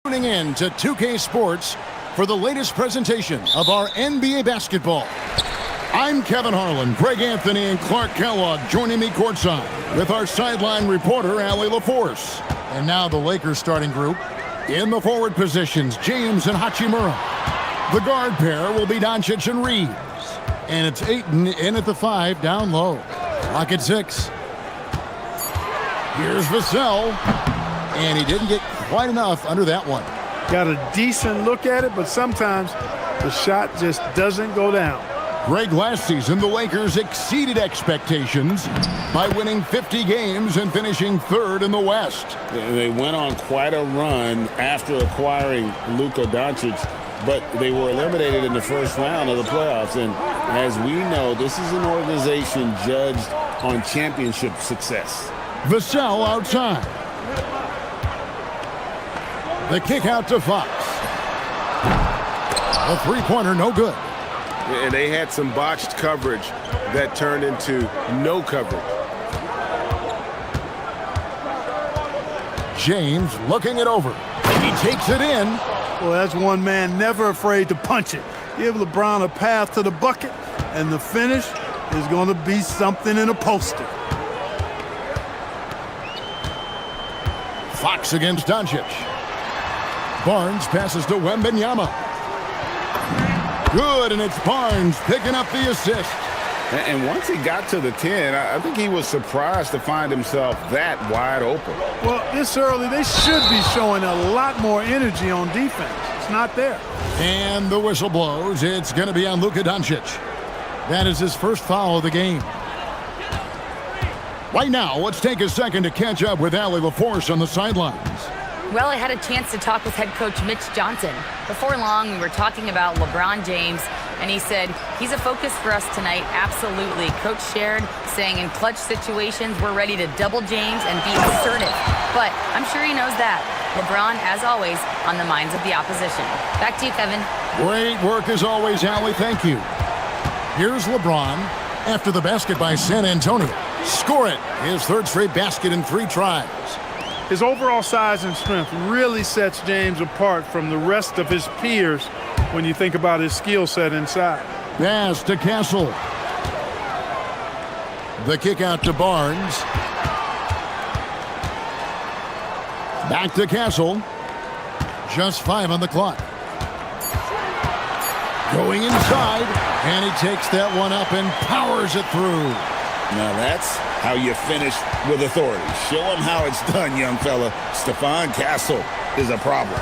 Tuning in to 2K Sports for the latest presentation of our NBA basketball. I'm Kevin Harlan, Greg Anthony, and Clark Kellogg joining me courtside with our sideline reporter, Allie LaForce. And now the Lakers starting group. In the forward positions, James and Hachimura. The guard pair will be Doncic and Reeves. And it's Ayton in at the 5, down low. Clock at 6. Here's Vassell. And he didn't get quite enough under that one. Got a decent look at it, but sometimes the shot just doesn't go down. Greg, last season, the Lakers exceeded expectations by winning 50 games and finishing third in the West. They went on quite a run after acquiring Luka Doncic, but they were eliminated in the first round of the playoffs. And as we know, this is an organization judged on championship success. Vassell outside. The kick out to Fox. A three-pointer, no good. And they had some botched coverage that turned into no coverage. James looking it over. He takes it in. Well, that's one man never afraid to punch it. Give LeBron a path to the bucket, and the finish is going to be something in a poster. Fox against Doncic. Barnes passes to Wembanyama. Good, and it's Barnes picking up the assist. And once he got to the 10, I think he was surprised to find himself that wide open. Well, this early, they should be showing a lot more energy on defense. It's not there. And the whistle blows. It's going to be on Luka Doncic. That is his first foul of the game. Right now, let's take a second to catch up with Allie LaForce on the sidelines. Well, I had a chance to talk with head coach Mitch Johnson. Before long, we were talking about LeBron James, and he said, he's a focus for us tonight, absolutely. Coach shared, saying in clutch situations, we're ready to double James and be assertive. But I'm sure he knows that. LeBron, as always, on the minds of the opposition. Back to you, Kevin. Great work as always, Allie. Thank you. Here's LeBron after the basket by San Antonio. Score it. His third straight basket in 3 tries. His overall size and strength really sets James apart from the rest of his peers when you think about his skill set inside. Pass to Castle. The kick out to Barnes. Back to Castle. Just 5 on the clock. Going inside, and he takes that one up and powers it through. Now that's how you finish with authority. Show him how it's done, young fella. Stephon Castle is a problem.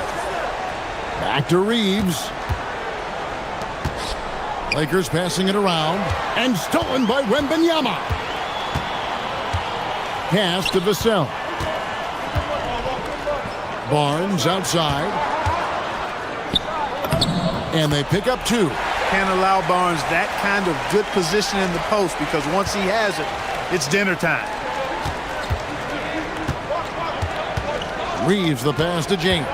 Back to Reeves. Lakers passing it around. And stolen by Wembanyama. Pass to Vassell. Barnes outside. And they pick up 2. Can't allow Barnes that kind of good position in the post because once he has it, it's dinner time. Reeves the pass to James.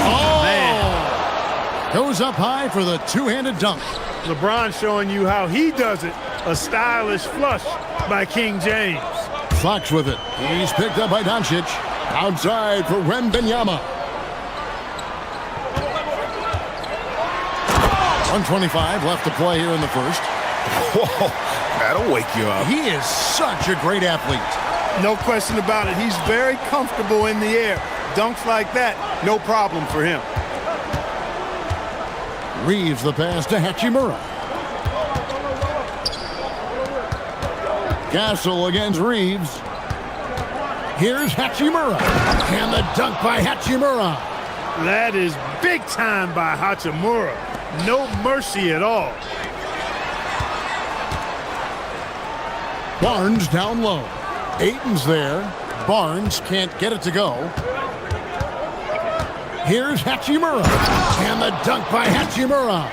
Oh! Man. Goes up high for the two-handed dunk. LeBron showing you how he does it. A stylish flush by King James. Fox with it. He's picked up by Doncic. Outside for Wembanyama. 1:25 left to play here in the first. Whoa, that'll wake you up. He is such a great athlete. No question about it. He's very comfortable in the air. Dunks like that, no problem for him. Reeves the pass to Hachimura. Castle against Reeves. Here's Hachimura. And the dunk by Hachimura. That is big time by Hachimura. No mercy at all. Barnes down low. Ayton's there. Barnes can't get it to go. Here's Hachimura. And the dunk by Hachimura.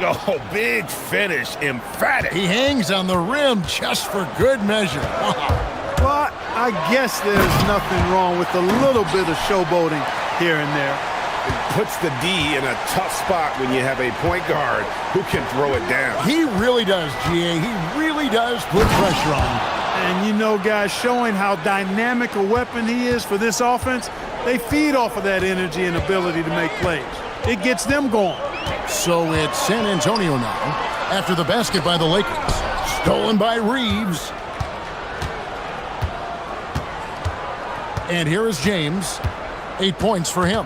Oh, big finish. Emphatic. He hangs on the rim just for good measure. Wow. But I guess there's nothing wrong with a little bit of showboating here and there. It puts the D in a tough spot when you have a point guard who can throw it down. He really does, GA. He really does put pressure on him. And you know, guys, showing how dynamic a weapon he is for this offense, they feed off of that energy and ability to make plays. It gets them going. So it's San Antonio now after the basket by the Lakers. Stolen by Reeves. And here is James. 8 points for him.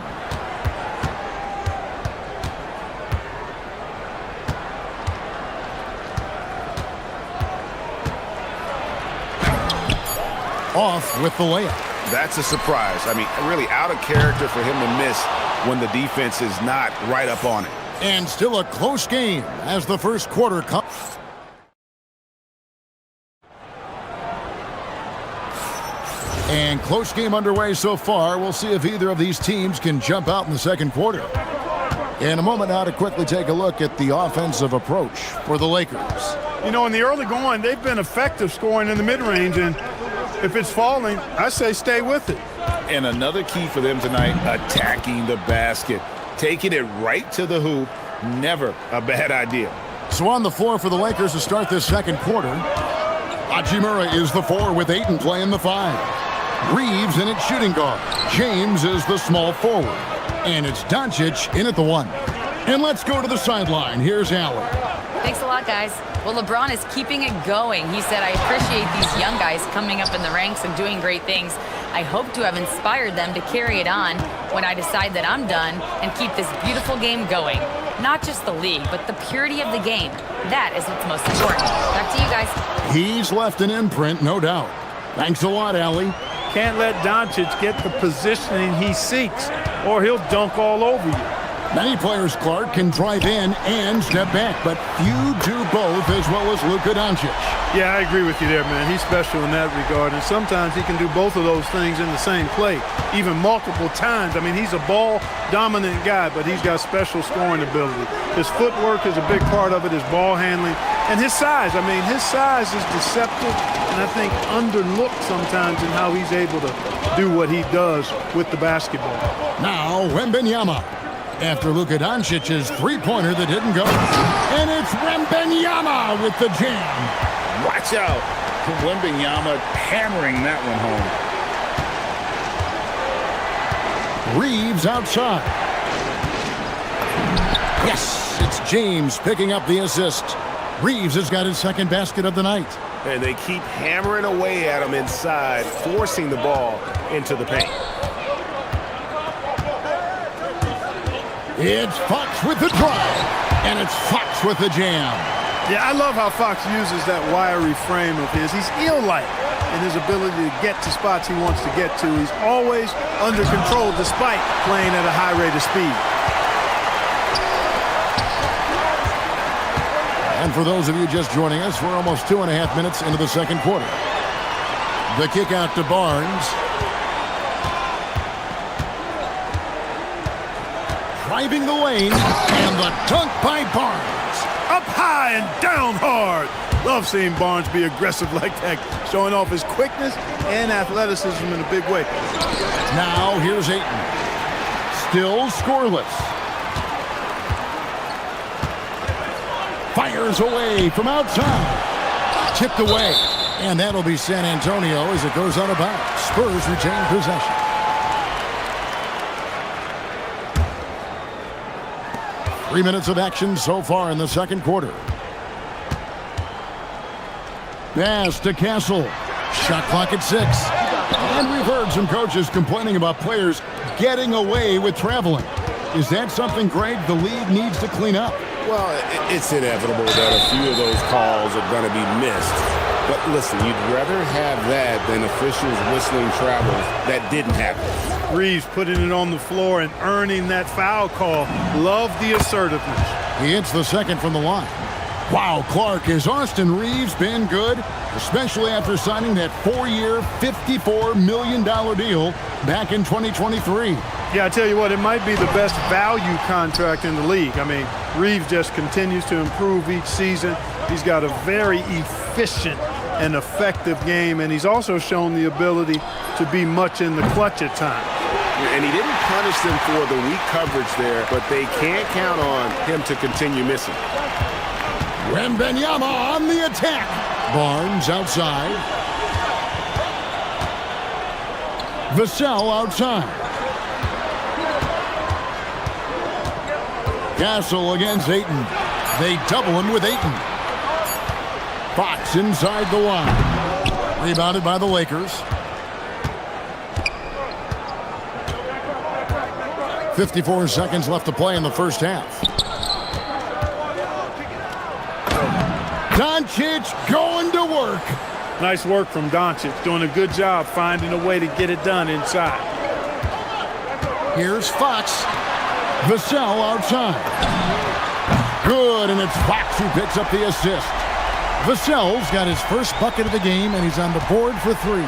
Off with the layup. That's a surprise. I mean, really out of character for him to miss when the defense is not right up on it. And still a close game as the first quarter comes. And close game underway so far. We'll see if either of these teams can jump out in the second quarter. In a moment now to quickly take a look at the offensive approach for the Lakers. You know, in the early going, they've been effective scoring in the mid-range, and if it's falling, I say stay with it. And another key for them tonight, attacking the basket. Taking it right to the hoop, never a bad idea. So on the floor for the Lakers to start this second quarter, Hachimura is the 4 with Ayton playing the 5. Reeves in at shooting guard. James is the small forward. And it's Doncic in at the 1. And let's go to the sideline. Here's Allen. Thanks a lot, guys. Well, LeBron is keeping it going. He said, I appreciate these young guys coming up in the ranks and doing great things. I hope to have inspired them to carry it on when I decide that I'm done and keep this beautiful game going. Not just the league, but the purity of the game. That is what's most important. Back to you guys. He's left an imprint, no doubt. Thanks a lot, Allie. Can't let Doncic get the positioning he seeks, or he'll dunk all over you. Many players, Clark, can drive in and step back, but few do both as well as Luka Doncic. Yeah, I agree with you there, man. He's special in that regard, and sometimes he can do both of those things in the same play, even multiple times. I mean, he's a ball-dominant guy, but he's got special scoring ability. His footwork is a big part of it, his ball handling, and his size. I mean, his size is deceptive, and I think underlooked sometimes in how he's able to do what he does with the basketball. Now, Wembanyama. After Luka Doncic's three-pointer that didn't go. And it's Wembanyama with the jam. Watch out. Wembanyama hammering that one home. Reeves outside. Yes, it's James picking up the assist. Reeves has got his second basket of the night. And they keep hammering away at him inside, forcing the ball into the paint. It's Fox with the drive, and it's Fox with the jam. Yeah, I love how Fox uses that wiry frame of his. He's eel-like in his ability to get to spots he wants to get to. He's always under control despite playing at a high rate of speed. And for those of you just joining us, we're almost 2.5 minutes into the second quarter. The kick out to Barnes. Driving the lane, and the dunk by Barnes. Up high and down hard. Love seeing Barnes be aggressive like that, showing off his quickness and athleticism in a big way. Now here's Ayton. Still scoreless. Fires away from outside. Tipped away. And that'll be San Antonio as it goes out of bounds. Spurs retain possession. 3 minutes of action so far in the second quarter. Pass to Castle. Shot clock at 6. And we've heard some coaches complaining about players getting away with traveling. Is that something, Greg, the league needs to clean up? Well, it's inevitable that a few of those calls are going to be missed. But listen, you'd rather have that than officials whistling travels that didn't happen. Reeves putting it on the floor and earning that foul call. Love the assertiveness. He hits the second from the line. Wow, Clark, has Austin Reeves been good? Especially after signing that 4-year, $54 million deal back in 2023. Yeah, I tell you what, it might be the best value contract in the league. I mean, Reeves just continues to improve each season. He's got a very efficient and effective game, and he's also shown the ability to be much in the clutch at times. And he didn't punish them for the weak coverage there, but they can't count on him to continue missing. Wembanyama on the attack. Barnes outside. Vassell outside. Castle against Ayton. They double him with Ayton. Fox inside the line. Rebounded by the Lakers. 54 seconds left to play in the first half. Doncic going to work. Nice work from Doncic, doing a good job finding a way to get it done inside. Here's Fox. Vassell outside. Good, and it's Fox who picks up the assist. Vassell's got his first bucket of the game, and he's on the board for 3.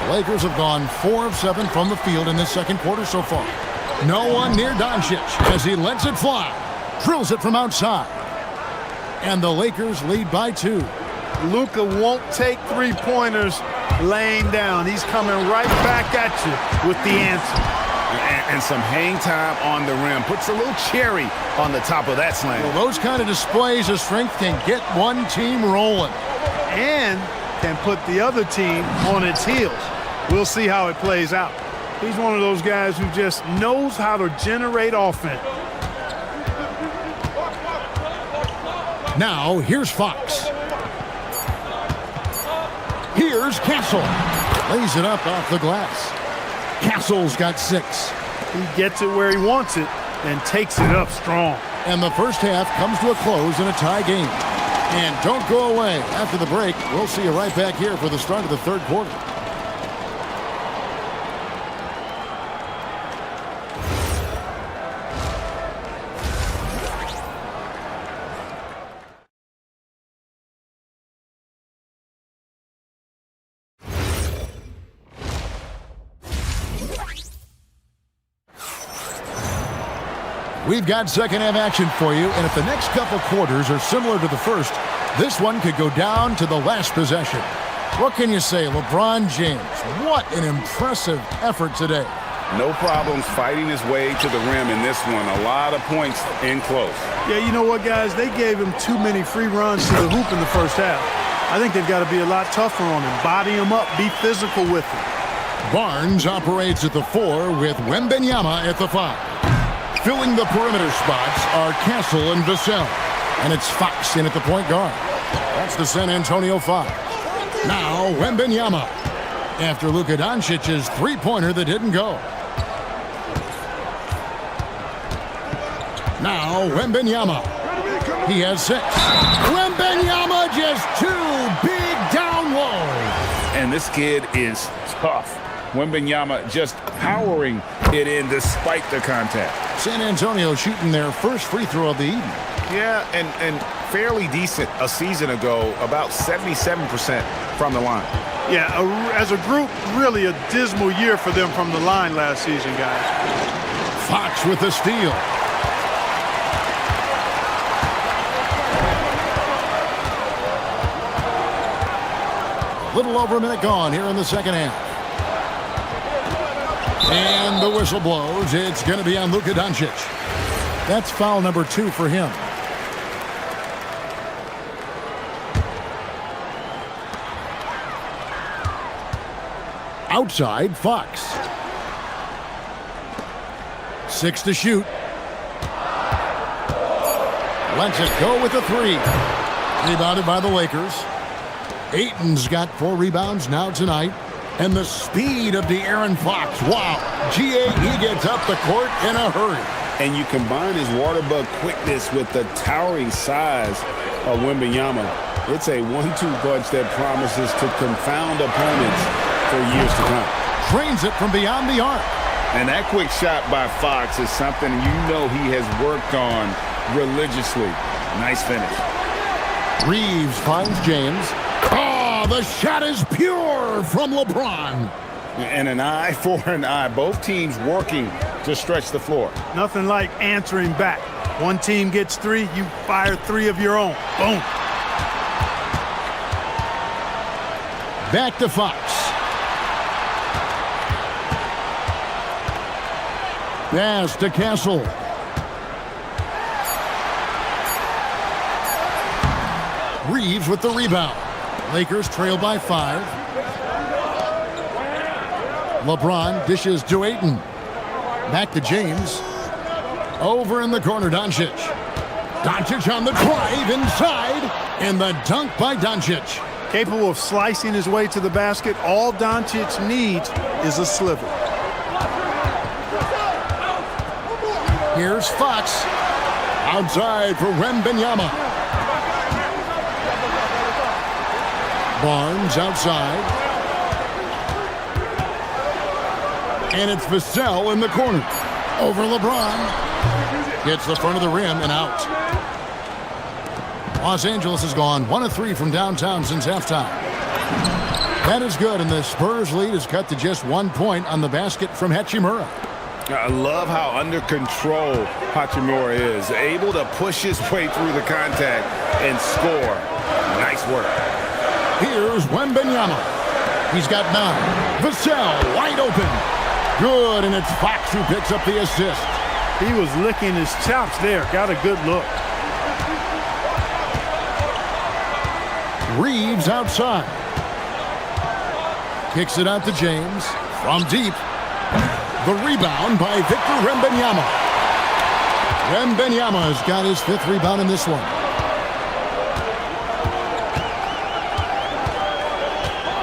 The Lakers have gone 4 of 7 from the field in this second quarter so far. No one near Doncic as he lets it fly. Drills it from outside. And the Lakers lead by 2. Luka won't take three-pointers laying down. He's coming right back at you with the answer. And some hang time on the rim. Puts a little cherry on the top of that slam. Well, those kind of displays of strength can get one team rolling. And can put the other team on its heels. We'll see how it plays out. He's one of those guys who just knows how to generate offense. Now, here's Fox. Here's Castle. Lays it up off the glass. Castle's got 6. He gets it where he wants it and takes it up strong. And the first half comes to a close in a tie game. And don't go away. After the break, we'll see you right back here for the start of the third quarter. We've got second half action for you, and if the next couple quarters are similar to the first, this one could go down to the last possession. What can you say, LeBron James? What an impressive effort today. No problems fighting his way to the rim in this one. A lot of points in close. Yeah, you know what, guys? They gave him too many free runs to the hoop in the first half. I think they've got to be a lot tougher on him. Body him up, be physical with him. Barnes operates at the 4 with Wembanyama at the 5. Filling the perimeter spots are Castle and Vassell. And it's Fox in at the point guard. That's the San Antonio 5. Now Wembanyama. After Luka Doncic's three-pointer that didn't go. Now Wembanyama. He has 6. Wembanyama just 2 big down low. And this kid is tough. Wembanyama just powering it in despite the contact. San Antonio shooting their first free throw of the evening. Yeah, and fairly decent a season ago, about 77% from the line. Yeah, as a group, really a dismal year for them from the line last season, guys. Fox with the steal. Little over a minute gone here in the second half. And the whistle blows. It's going to be on Luka Doncic. That's foul number 2 for him. Outside, Fox. 6 to shoot. Lets it go with the 3. Rebounded by the Lakers. Ayton's got 4 rebounds now tonight. And the speed of De'Aaron Fox. Wow. He gets up the court in a hurry. And you combine his water bug quickness with the towering size of Wembanyama. It's a 1-2 punch that promises to confound opponents for years to come. Trains it from beyond the arc. And that quick shot by Fox is something you know he has worked on religiously. Nice finish. Reeves finds James. Oh, the shot is pure from LeBron. And an eye for an eye. Both teams working to stretch the floor. Nothing like answering back. One team gets 3, you fire 3 of your own. Boom. Back to Fox. Pass to Castle. Reeves with the rebound. Lakers trail by 5. LeBron dishes to Ayton. Back to James. Over in the corner, Doncic. Doncic on the drive inside. And the dunk by Doncic. Capable of slicing his way to the basket. All Doncic needs is a sliver. Here's Fox. Outside for Wembanyama. Barnes outside. And it's Vassell in the corner. Over LeBron. Hits the front of the rim and out. Los Angeles has gone 1 of 3 from downtown since halftime. That is good, and the Spurs lead is cut to just 1 point on the basket from Hachimura. I love how under control Hachimura is. Able to push his way through the contact and score. Nice work. Here's Wembanyama. He's got 9. Vassell wide open. Good, and it's Fox who picks up the assist. He was licking his chops there. Got a good look. Reeves outside. Kicks it out to James. From deep. The rebound by Victor Wembanyama. Wembanyama has got his 5th rebound in this one.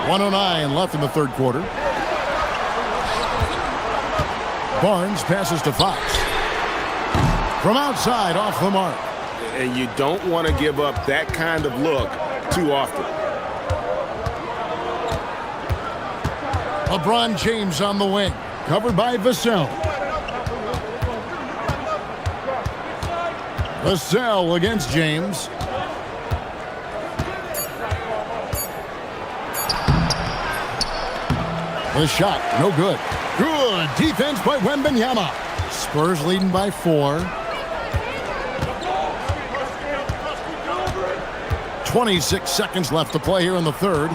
.109 left in the third quarter. Barnes passes to Fox. From outside, off the mark. And you don't want to give up that kind of look too often. LeBron James on the wing. Covered by Vassell. Vassell against James. The shot, no good. Good defense by Wembanyama. Spurs leading by 4. 26 seconds left to play here in the third.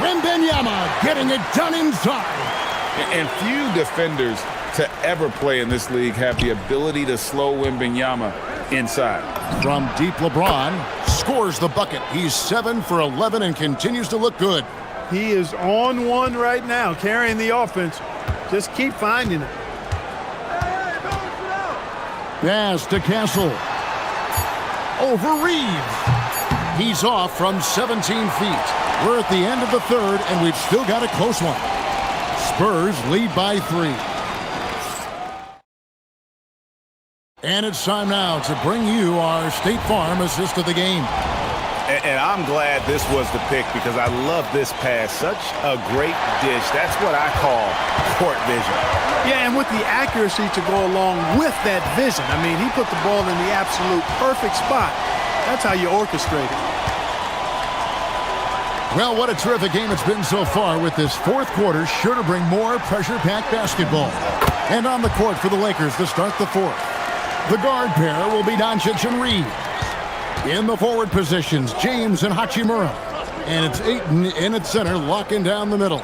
Wembanyama getting it done inside. And few defenders to ever play in this league have the ability to slow Wembanyama inside. From deep, LeBron scores the bucket. He's 7 for 11 and continues to look good. He is on one right now, carrying the offense. Just keep finding it. Pass to Castle. Over Reeves. He's off from 17 feet. We're at the end of the third, and we've still got a close one. Spurs lead by 3. And it's time now to bring you our State Farm assist of the game. And I'm glad this was the pick because I love this pass. Such a great dish. That's what I call court vision. Yeah, and with the accuracy to go along with that vision. I mean, he put the ball in the absolute perfect spot. That's how you orchestrate it. Well, what a terrific game it's been so far, with this fourth quarter sure to bring more pressure-packed basketball. And on the court for the Lakers to start the fourth. The guard pair will be Doncic and Reeves. In the forward positions, James and Hachimura. And it's Ayton in at center, locking down the middle.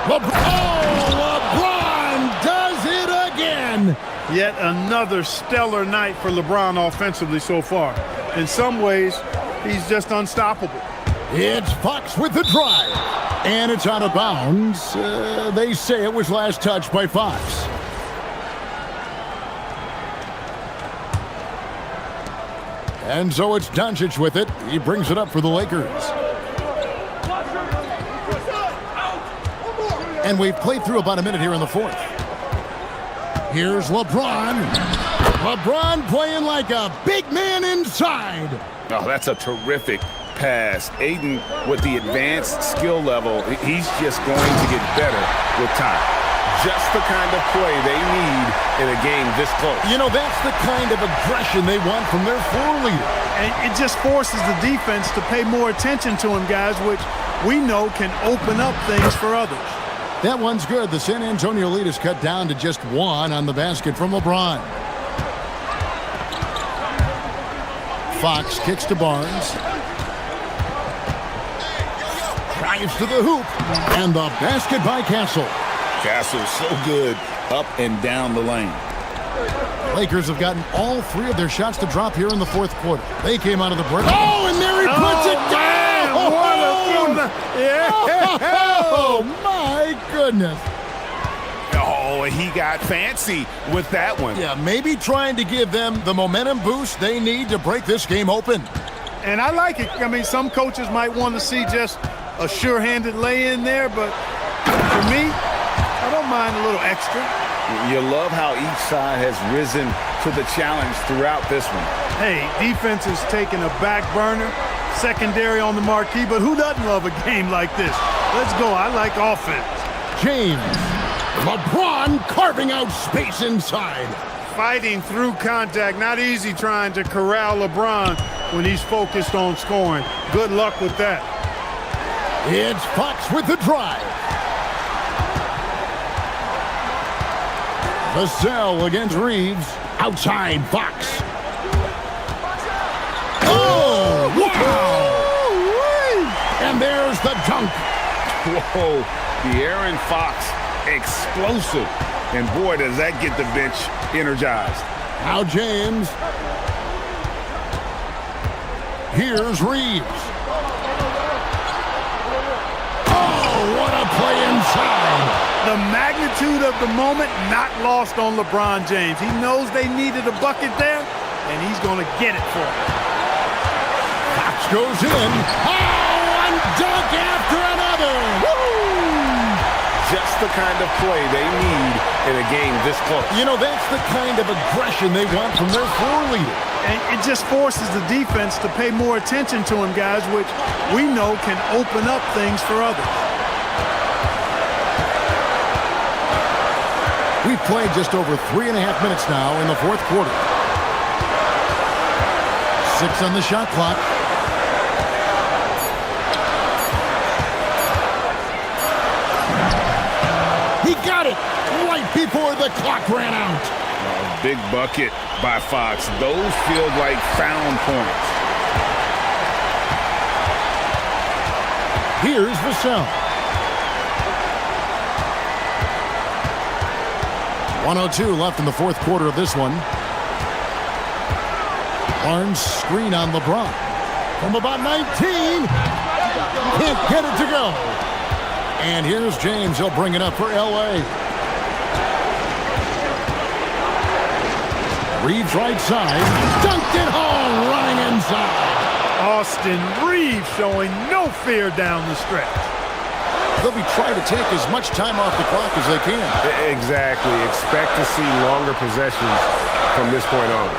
LeBron does it again! Yet another stellar night for LeBron offensively so far. In some ways, he's just unstoppable. It's Fox with the drive. And it's out of bounds. They say it was last touched by Fox. And so it's Doncic with it. He brings it up for the Lakers. And we've played through about a minute here in the fourth. Here's LeBron. LeBron playing like a big man inside. Oh, that's a terrific pass. Ayton, with the advanced skill level, he's just going to get better with time. Just the kind of play they need in a game this close. You know, that's the kind of aggression they want from their floor leader. And it just forces the defense to pay more attention to him, guys, which we know can open up things for others. That one's good. The San Antonio lead is cut down to just 1 on the basket from LeBron. Fox kicks to Barnes. Drives to the hoop. And the basket by Castle. Castle's so good up and down the lane. Lakers have gotten all 3 of their shots to drop here in the fourth quarter. They came out of the break. Oh, and there he puts it down! Oh, my goodness. Oh, he got fancy with that one. Yeah, maybe trying to give them the momentum boost they need to break this game open. And I like it. I mean, some coaches might want to see just a sure-handed lay-in there, but for me, I don't mind a little extra. You love how each side has risen to the challenge throughout this one. Hey, defense is taking a back burner, secondary on the marquee, but who doesn't love a game like this? Let's go. I like offense. James. LeBron carving out space inside. Fighting through contact. Not easy trying to corral LeBron when he's focused on scoring. Good luck with that. It's Fox with the drive. Vassell against Reeves. Outside Fox. Oh, wow! And there's the dunk. Whoa, the Aaron Fox explosive. And boy, does that get the bench energized. Now James. Here's Reeves. Oh, what a play inside. The magnitude of the moment not lost on LeBron James. He knows they needed a bucket there, and he's going to get it for them. Fox goes in. Oh, one dunk after another. Woo! Just the kind of play they need in a game this close. You know, that's the kind of aggression they want from their floor leader. And it just forces the defense to pay more attention to him, guys, which we know can open up things for others. We've played just over 3.5 minutes now in the fourth quarter. 6 on the shot clock. He got it right before the clock ran out. Big bucket by Fox. Those feel like found points. Here's Vassell. 1:02 left in the fourth quarter of this one. Barnes screen on LeBron. From about 19. Can't get it to go. And here's James. He'll bring it up for L.A. Reeves right side. Dunked it home, running inside. Austin Reeves showing no fear down the stretch. They'll be trying to take as much time off the clock as they can. Exactly. Expect to see longer possessions from this point on.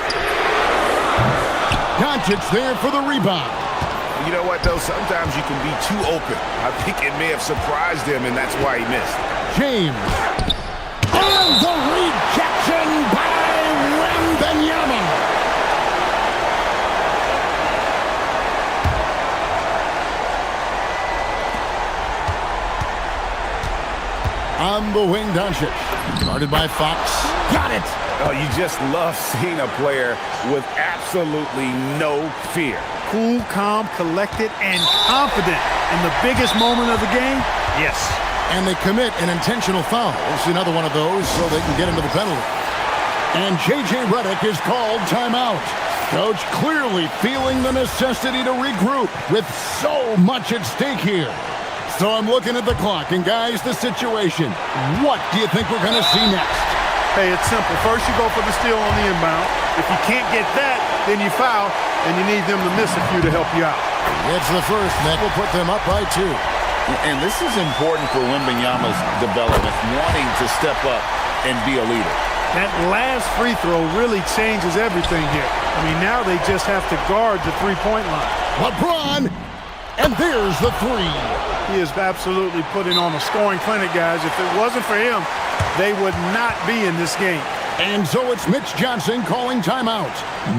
Doncic there for the rebound. You know what, though? Sometimes you can be too open. I think it may have surprised him, and that's why he missed. James. And the rejection by Wembanyama. On the wing, Doncic. Guarded by Fox. Got it! Oh, you just love seeing a player with absolutely no fear. Cool, calm, collected, and confident in the biggest moment of the game? Yes. And they commit an intentional foul. We'll see another one of those so they can get into the penalty. And J.J. Redick is called timeout. Coach clearly feeling the necessity to regroup with so much at stake here. So I'm looking at the clock, and guys, the situation. What do you think we're going to see next? Hey, it's simple. First, you go for the steal on the inbound. If you can't get that, then you foul, and you need them to miss a few to help you out. It's the first, Nick. We'll put them up by 2. And this is important for Wembanyama's development, wanting to step up and be a leader. That last free throw really changes everything here. I mean, now they just have to guard the three-point line. LeBron, and there's the 3. He is absolutely putting on a scoring clinic, guys. If it wasn't for him, they would not be in this game. And so it's Mitch Johnson calling timeout.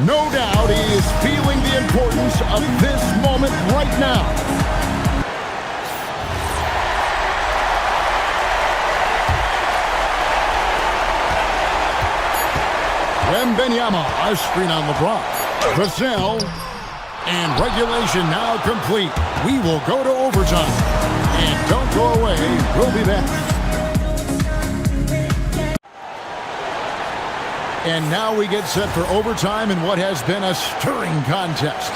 No doubt he is feeling the importance of this moment right now. Wembanyama, a screen on LeBron. Vassell, and regulation now complete. We will go to overtime. And don't go away. We'll be back. And now we get set for overtime in what has been a stirring contest.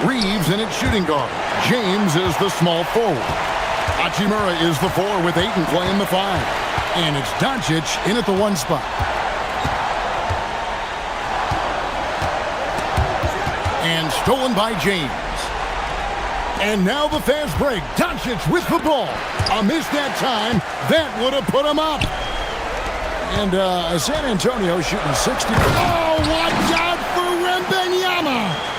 Reeves in at shooting guard. James is the small forward. Hachimura is the 4 with Ayton playing the 5. And it's Doncic in at the 1 spot. And stolen by James. And now the fast break. Doncic with the ball. A miss that time. That would have put him up. And San Antonio shooting 60. Oh, watch out for Wembanyama.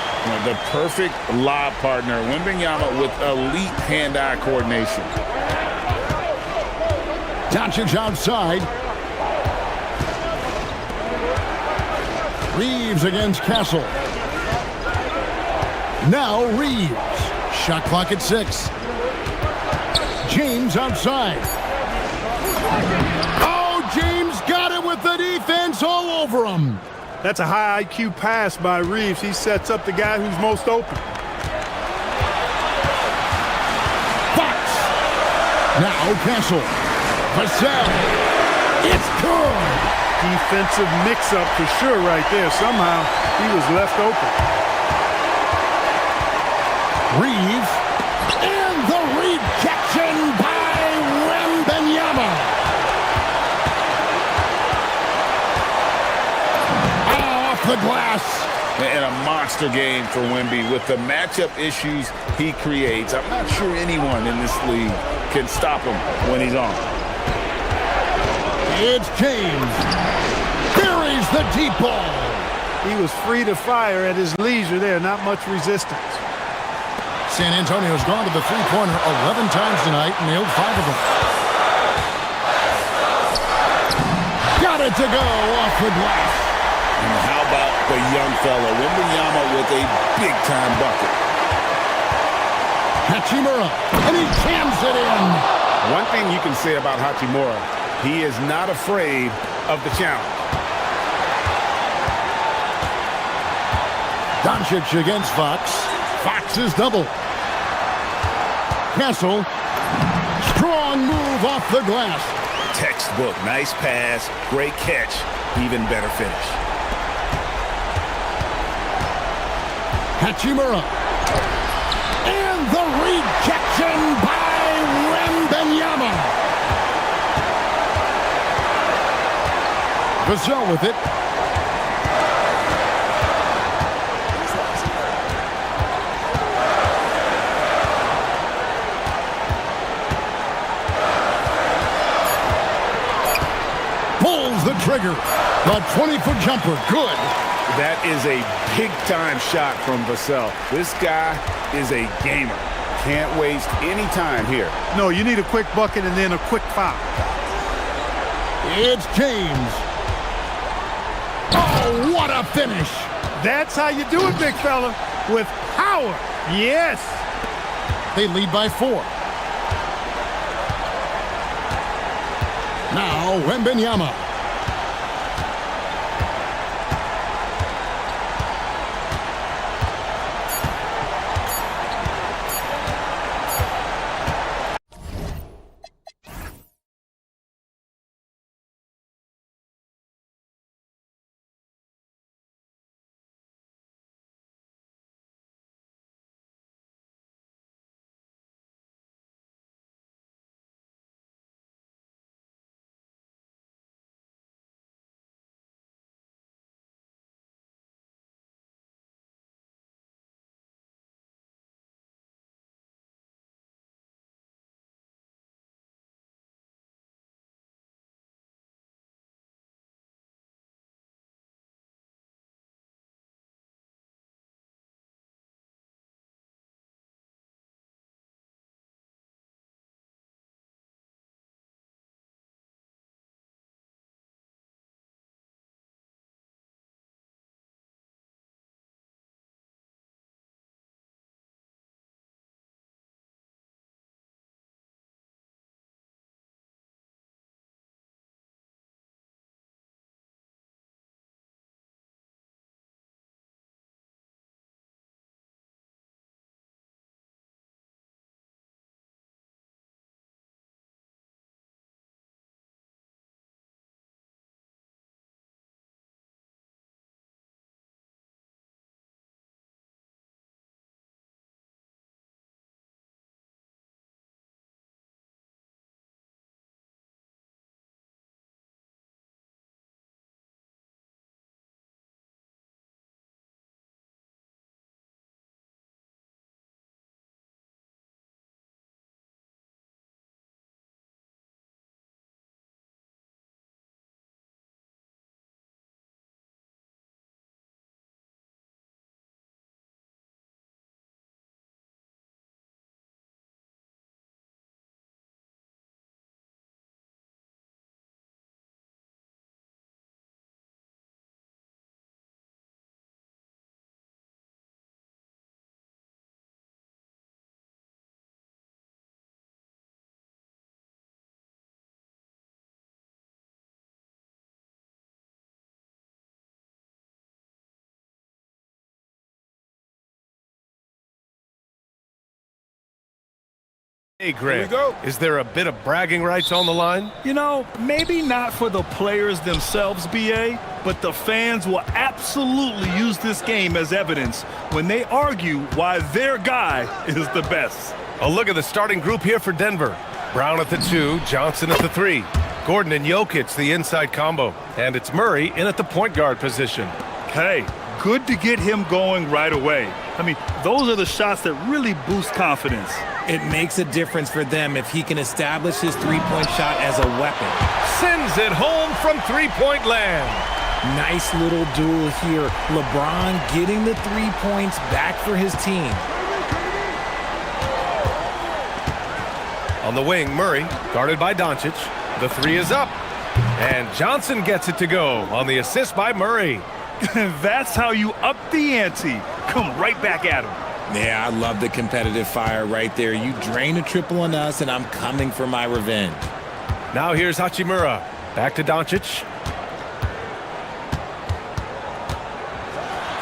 The perfect lob partner. Wembanyama with elite hand-eye coordination. Doncic outside. Reeves against Castle. Now Reeves. Shot clock at 6. James outside. Oh, James got it with the defense all over him. That's a high IQ pass by Reeves. He sets up the guy who's most open. Fox. Now Castle. Vassell. It's good. Defensive mix-up for sure right there. Somehow he was left open. Reeves. And the rejection by Wembanyama. The glass. And a monster game for Wemby with the matchup issues he creates. I'm not sure anyone in this league can stop him when he's on. It's James. Buries the deep ball. He was free to fire at his leisure there. Not much resistance. San Antonio's gone to the three-pointer 11 times tonight, nailed 5 of them. Got it to go off the glass. And how about the young fella, Wembanyama with a big-time bucket. Hachimura, and he jams it in. One thing you can say about Hachimura, he is not afraid of the challenge. Doncic against Fox. Fox is double. Castle, strong move off the glass. Textbook, nice pass, great catch, even better finish. Hachimura. And the rejection by Wembanyama. Vassell with it. Pulls the trigger. A 20-foot jumper. Good. That is a big-time shot from Vassell. This guy is a gamer. Can't waste any time here. No, you need a quick bucket and then a quick foul. It's James. Oh, what a finish. That's how you do it, big fella. With power. Yes. They lead by 4. Now, Wembanyama. Hey, Greg, Here we go. is there a bit of bragging rights on the line? You know, maybe not for the players themselves, BA, but the fans will absolutely use this game as evidence when they argue why their guy is the best. A look at the starting group here for Denver. Brown at the 2, Johnson at the 3. Gordon and Jokic, the inside combo. And it's Murray in at the point guard position. Hey, good to get him going right away. I mean, those are the shots that really boost confidence. It makes a difference for them if he can establish his three-point shot as a weapon. Sends it home from three-point land. Nice little duel here. LeBron getting the 3 points back for his team. On the wing, Murray, guarded by Doncic. The 3 is up. And Johnson gets it to go on the assist by Murray. That's how you up the ante. Come right back at him. Yeah, I love the competitive fire right there. You drain a triple on us, and I'm coming for my revenge. Now here's Hachimura. Back to Doncic.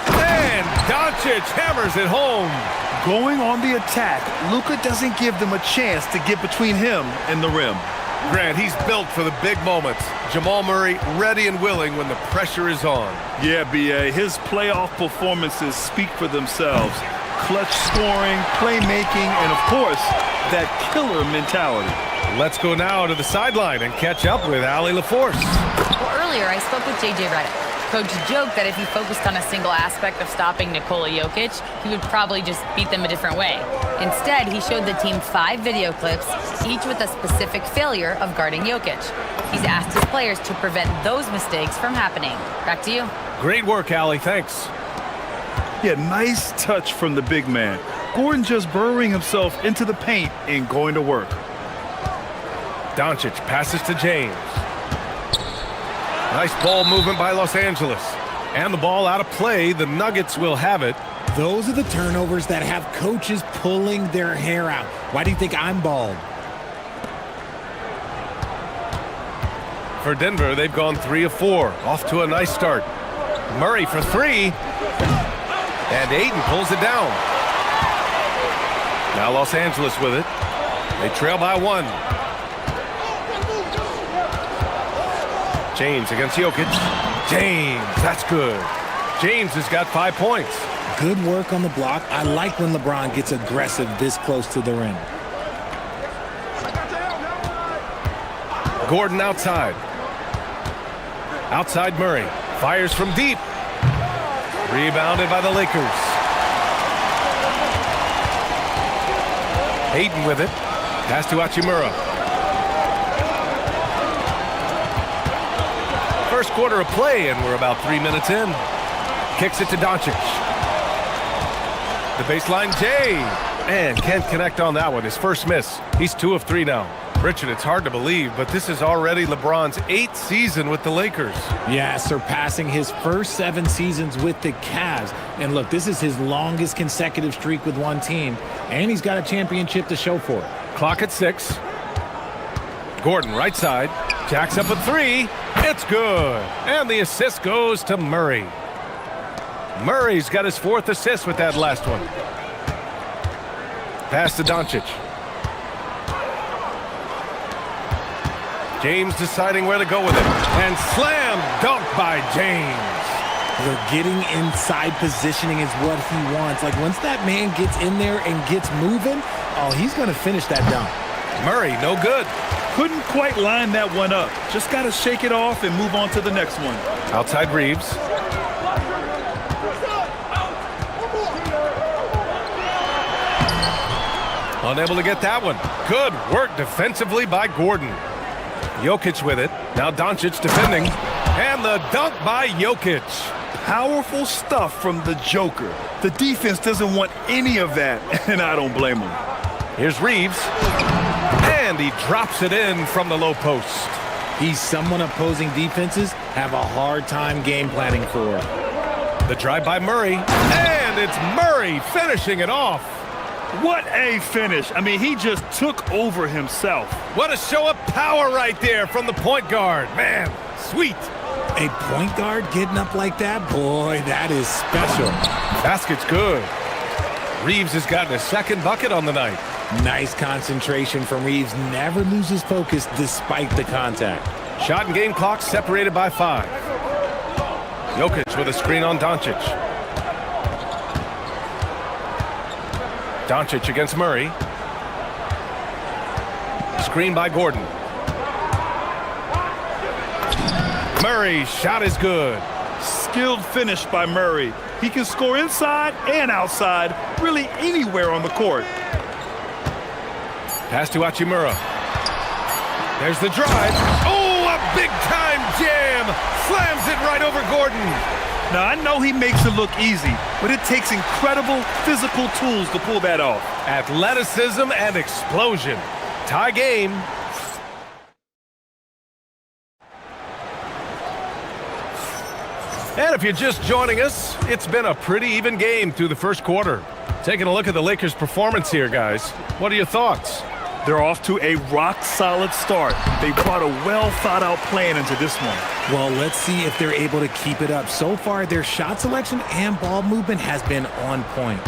And Doncic hammers it home. Going on the attack, Luka doesn't give them a chance to get between him and the rim. Grant, he's built for the big moments. Jamal Murray ready and willing when the pressure is on. Yeah, BA, his playoff performances speak for themselves. Clutch scoring, playmaking, and of course, that killer mentality. Let's go now to the sideline and catch up with Allie LaForce. Well, earlier I spoke with JJ Redick. Coach joked that if he focused on a single aspect of stopping Nikola Jokic, he would probably just beat them a different way. Instead, he showed the team 5 video clips, each with a specific failure of guarding Jokic. He's asked his players to prevent those mistakes from happening. Back to you. Great work, Allie. Thanks. Yeah, nice touch from the big man. Gordon just burrowing himself into the paint and going to work. Doncic passes to James. Nice ball movement by Los Angeles. And the ball out of play. The Nuggets will have it. Those are the turnovers that have coaches pulling their hair out. Why do you think I'm bald? For Denver, they've gone 3 of 4. Off to a nice start. Murray for 3. And Ayton pulls it down. Now Los Angeles with it. They trail by 1. James against Jokic. James, that's good. James has got 5 points. Good work on the block. I like when LeBron gets aggressive this close to the rim. Gordon outside. Outside Murray. Fires from deep. Rebounded by the Lakers. Ayton with it. Pass to Hachimura. First quarter of play, and we're about 3 minutes in. Kicks it to Doncic. The baseline, Jay. And can't connect on that one. His first miss. He's 2 of 3 now. Richard, it's hard to believe, but this is already LeBron's 8th season with the Lakers. Yeah, surpassing his first 7 seasons with the Cavs. And look, this is his longest consecutive streak with one team, and he's got a championship to show for it. Clock at 6. Gordon, right side. Jacks up a 3. It's good. And the assist goes to Murray. Murray's got his 4th assist with that last one. Pass to Doncic. James deciding where to go with it. And slam dunk by James. They're getting inside positioning is what he wants. Like, once that man gets in there and gets moving, oh, he's going to finish that dunk. Murray, no good. Couldn't quite line that one up. Just got to shake it off and move on to the next one. Outside Reeves. Unable to get that one. Good work defensively by Gordon. Jokic with it. Now Doncic defending. And the dunk by Jokic. Powerful stuff from the Joker. The defense doesn't want any of that, and I don't blame him. Here's Reeves. And he drops it in from the low post. He's someone opposing defenses have a hard time game planning for. The drive by Murray. And it's Murray finishing it off. What a finish. I mean, he just took over himself. What a show of power right there from the point guard. Man, sweet. A point guard getting up like that? Boy, that is special. Basket's good. Reeves has gotten his 2nd bucket on the night. Nice concentration from Reeves. Never loses focus despite the contact. Shot and game clock separated by 5. Jokic with a screen on Doncic. Doncic against Murray. Screen by Gordon. Murray's shot is good. Skilled finish by Murray. He can score inside and outside, really anywhere on the court. Pass to Hachimura. There's the drive. Oh, a big-time jam. Slams it right over Gordon. Now, I know he makes it look easy, but it takes incredible physical tools to pull that off. Athleticism and explosion. Tie game. And if you're just joining us, it's been a pretty even game through the first quarter. Taking a look at the Lakers' performance here, guys. What are your thoughts? They're off to a rock-solid start. They brought a well-thought-out plan into this one. Well, let's see if they're able to keep it up. So far, their shot selection and ball movement has been on point.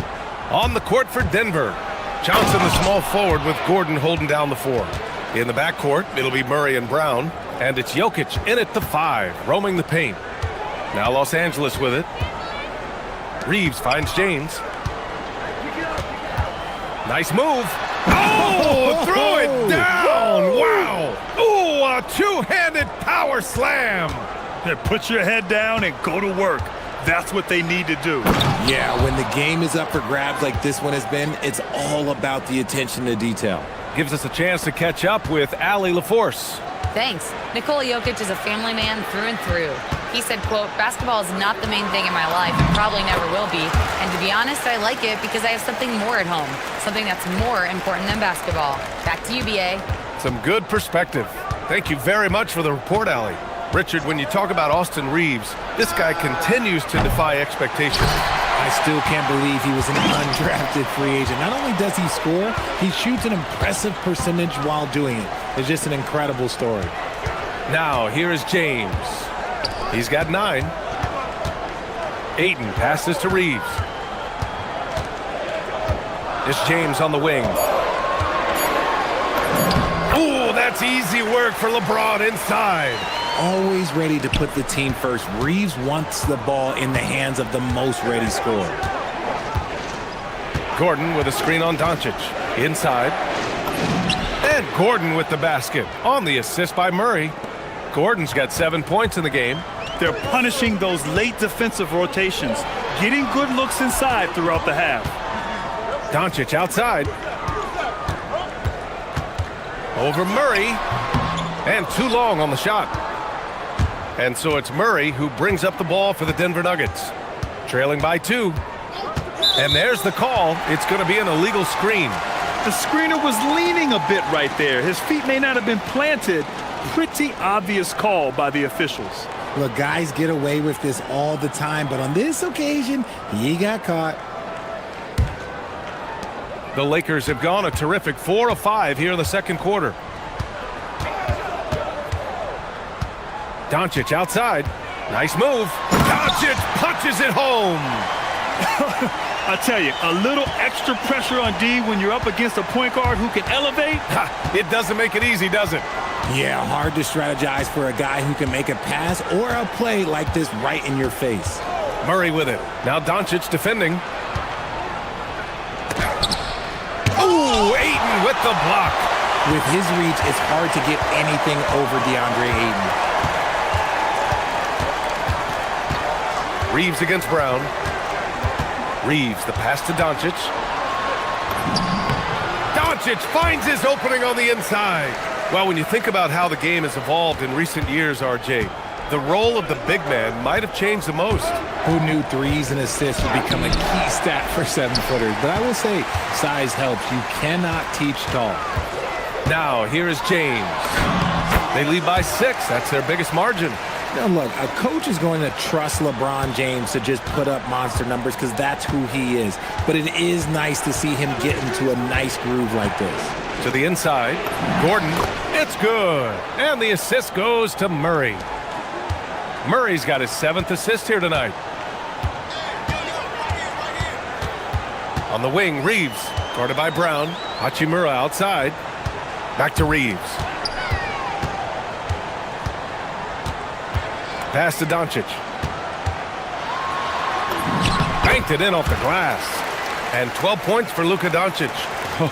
On the court for Denver. Johnson, the small forward, with Gordon holding down the 4. In the backcourt, it'll be Murray and Brown. And it's Jokic in at the 5, roaming the paint. Now Los Angeles with it. Reeves finds James. Nice move. Oh, throw it down. Wow. Oh, a two-handed power slam. Put your head down and go to work. That's what they need to do. Yeah, when the game is up for grabs like this one has been, it's all about the attention to detail. Gives us a chance to catch up with Allie LaForce. Thanks. Nikola Jokic is a family man through and through. He said, quote, "Basketball is not the main thing in my life and probably never will be. And to be honest, I like it because I have something more at home, something that's more important than basketball." Back to you, BA. Some good perspective. Thank you very much for the report, Allie. Richard, when you talk about Austin Reeves, this guy continues to defy expectations. I still can't believe he was an undrafted free agent. Not only does he score, he shoots an impressive percentage while doing it. It's just an incredible story. Now, here is James. He's got 9. Ayton passes to Reeves. It's James on the wing. Ooh, that's easy work for LeBron inside. Always ready to put the team first. Reeves wants the ball in the hands of the most ready scorer. Gordon with a screen on Doncic. Inside. And Gordon with the basket. On the assist by Murray. Gordon's got 7 points in the game. They're punishing those late defensive rotations, getting good looks inside throughout the half. Doncic outside. Over Murray. And too long on the shot. And so it's Murray who brings up the ball for the Denver Nuggets. Trailing by 2. And there's the call. It's going to be an illegal screen. The screener was leaning a bit right there. His feet may not have been planted. Pretty obvious call by the officials. Look, guys get away with this all the time, but on this occasion, he got caught. The Lakers have gone a terrific 4 of 5 here in the second quarter. Doncic outside. Nice move. Doncic punches it home. I tell you, a little extra pressure on D when you're up against a point guard who can elevate. It doesn't make it easy, does it? Yeah, hard to strategize for a guy who can make a pass or a play like this right in your face. Murray with it. Now Doncic defending. Ooh, Ayton with the block. With his reach, it's hard to get anything over DeAndre Ayton. Reeves against Brown. Reeves, the pass to Doncic. Doncic finds his opening on the inside. Well, when you think about how the game has evolved in recent years, RJ, the role of the big man might have changed the most. Who knew threes and assists would become a key stat for 7-footers? But I will say, size helps. You cannot teach tall. Now, here is James. They lead by 6. That's their biggest margin. Now, look, a coach is going to trust LeBron James to just put up monster numbers because that's who he is. But it is nice to see him get into a nice groove like this. To the inside. Gordon. It's good. And the assist goes to Murray. Murray's got his 7th assist here tonight. On the wing, Reeves. Guarded by Brown. Hachimura outside. Back to Reeves. Pass to Doncic. Banked it in off the glass. And 12 points for Luka Doncic.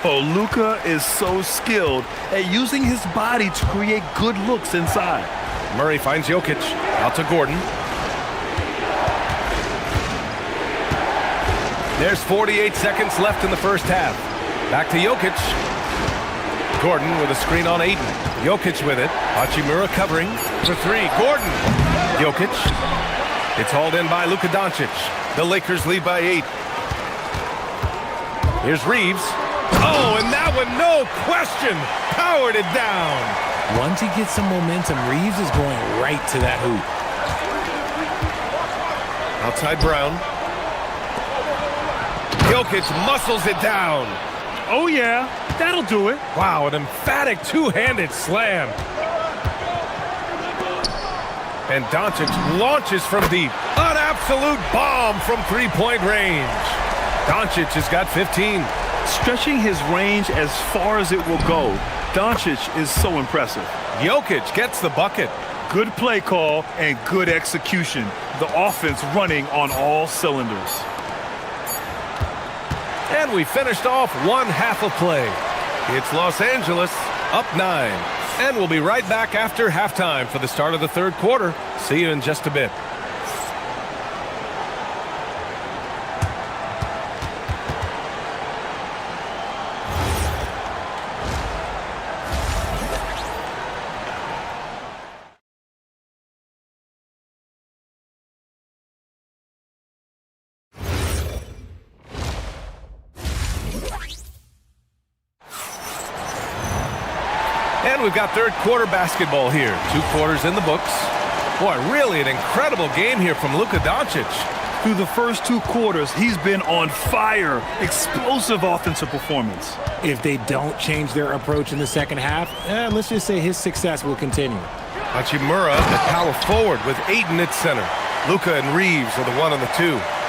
Oh, Luka is so skilled at using his body to create good looks inside. Murray finds Jokic. Out to Gordon. There's 48 seconds left in the first half. Back to Jokic. Gordon with a screen on Ayton. Jokic with it. Hachimura covering for three. Gordon. Jokic. It's hauled in by Luka Doncic. The Lakers lead by 8. Here's Reeves. Oh, and that one, no question, powered it down. Once he gets some momentum, Reeves is going right to that hoop. Outside Brown. Jokic muscles it down. Oh, yeah, that'll do it. Wow, an emphatic two-handed slam. And Doncic launches from deep. An absolute bomb from three-point range. Doncic has got 15. Stretching his range as far as it will go. Doncic is so impressive. Jokic gets the bucket. Good play call and good execution. The offense running on all cylinders. And we finished off one half of play. It's Los Angeles up 9. And we'll be right back after halftime for the start of the third quarter. See you in just a bit. And we've got third quarter basketball here. 2 quarters in the books. Boy, really an incredible game here from Luka Doncic. Through the first 2 quarters, he's been on fire. Explosive offensive performance. If they don't change their approach in the second half, let's just say his success will continue. Hachimura at power forward with Ayton at center. Luka and Reeves are the 1 and the 2.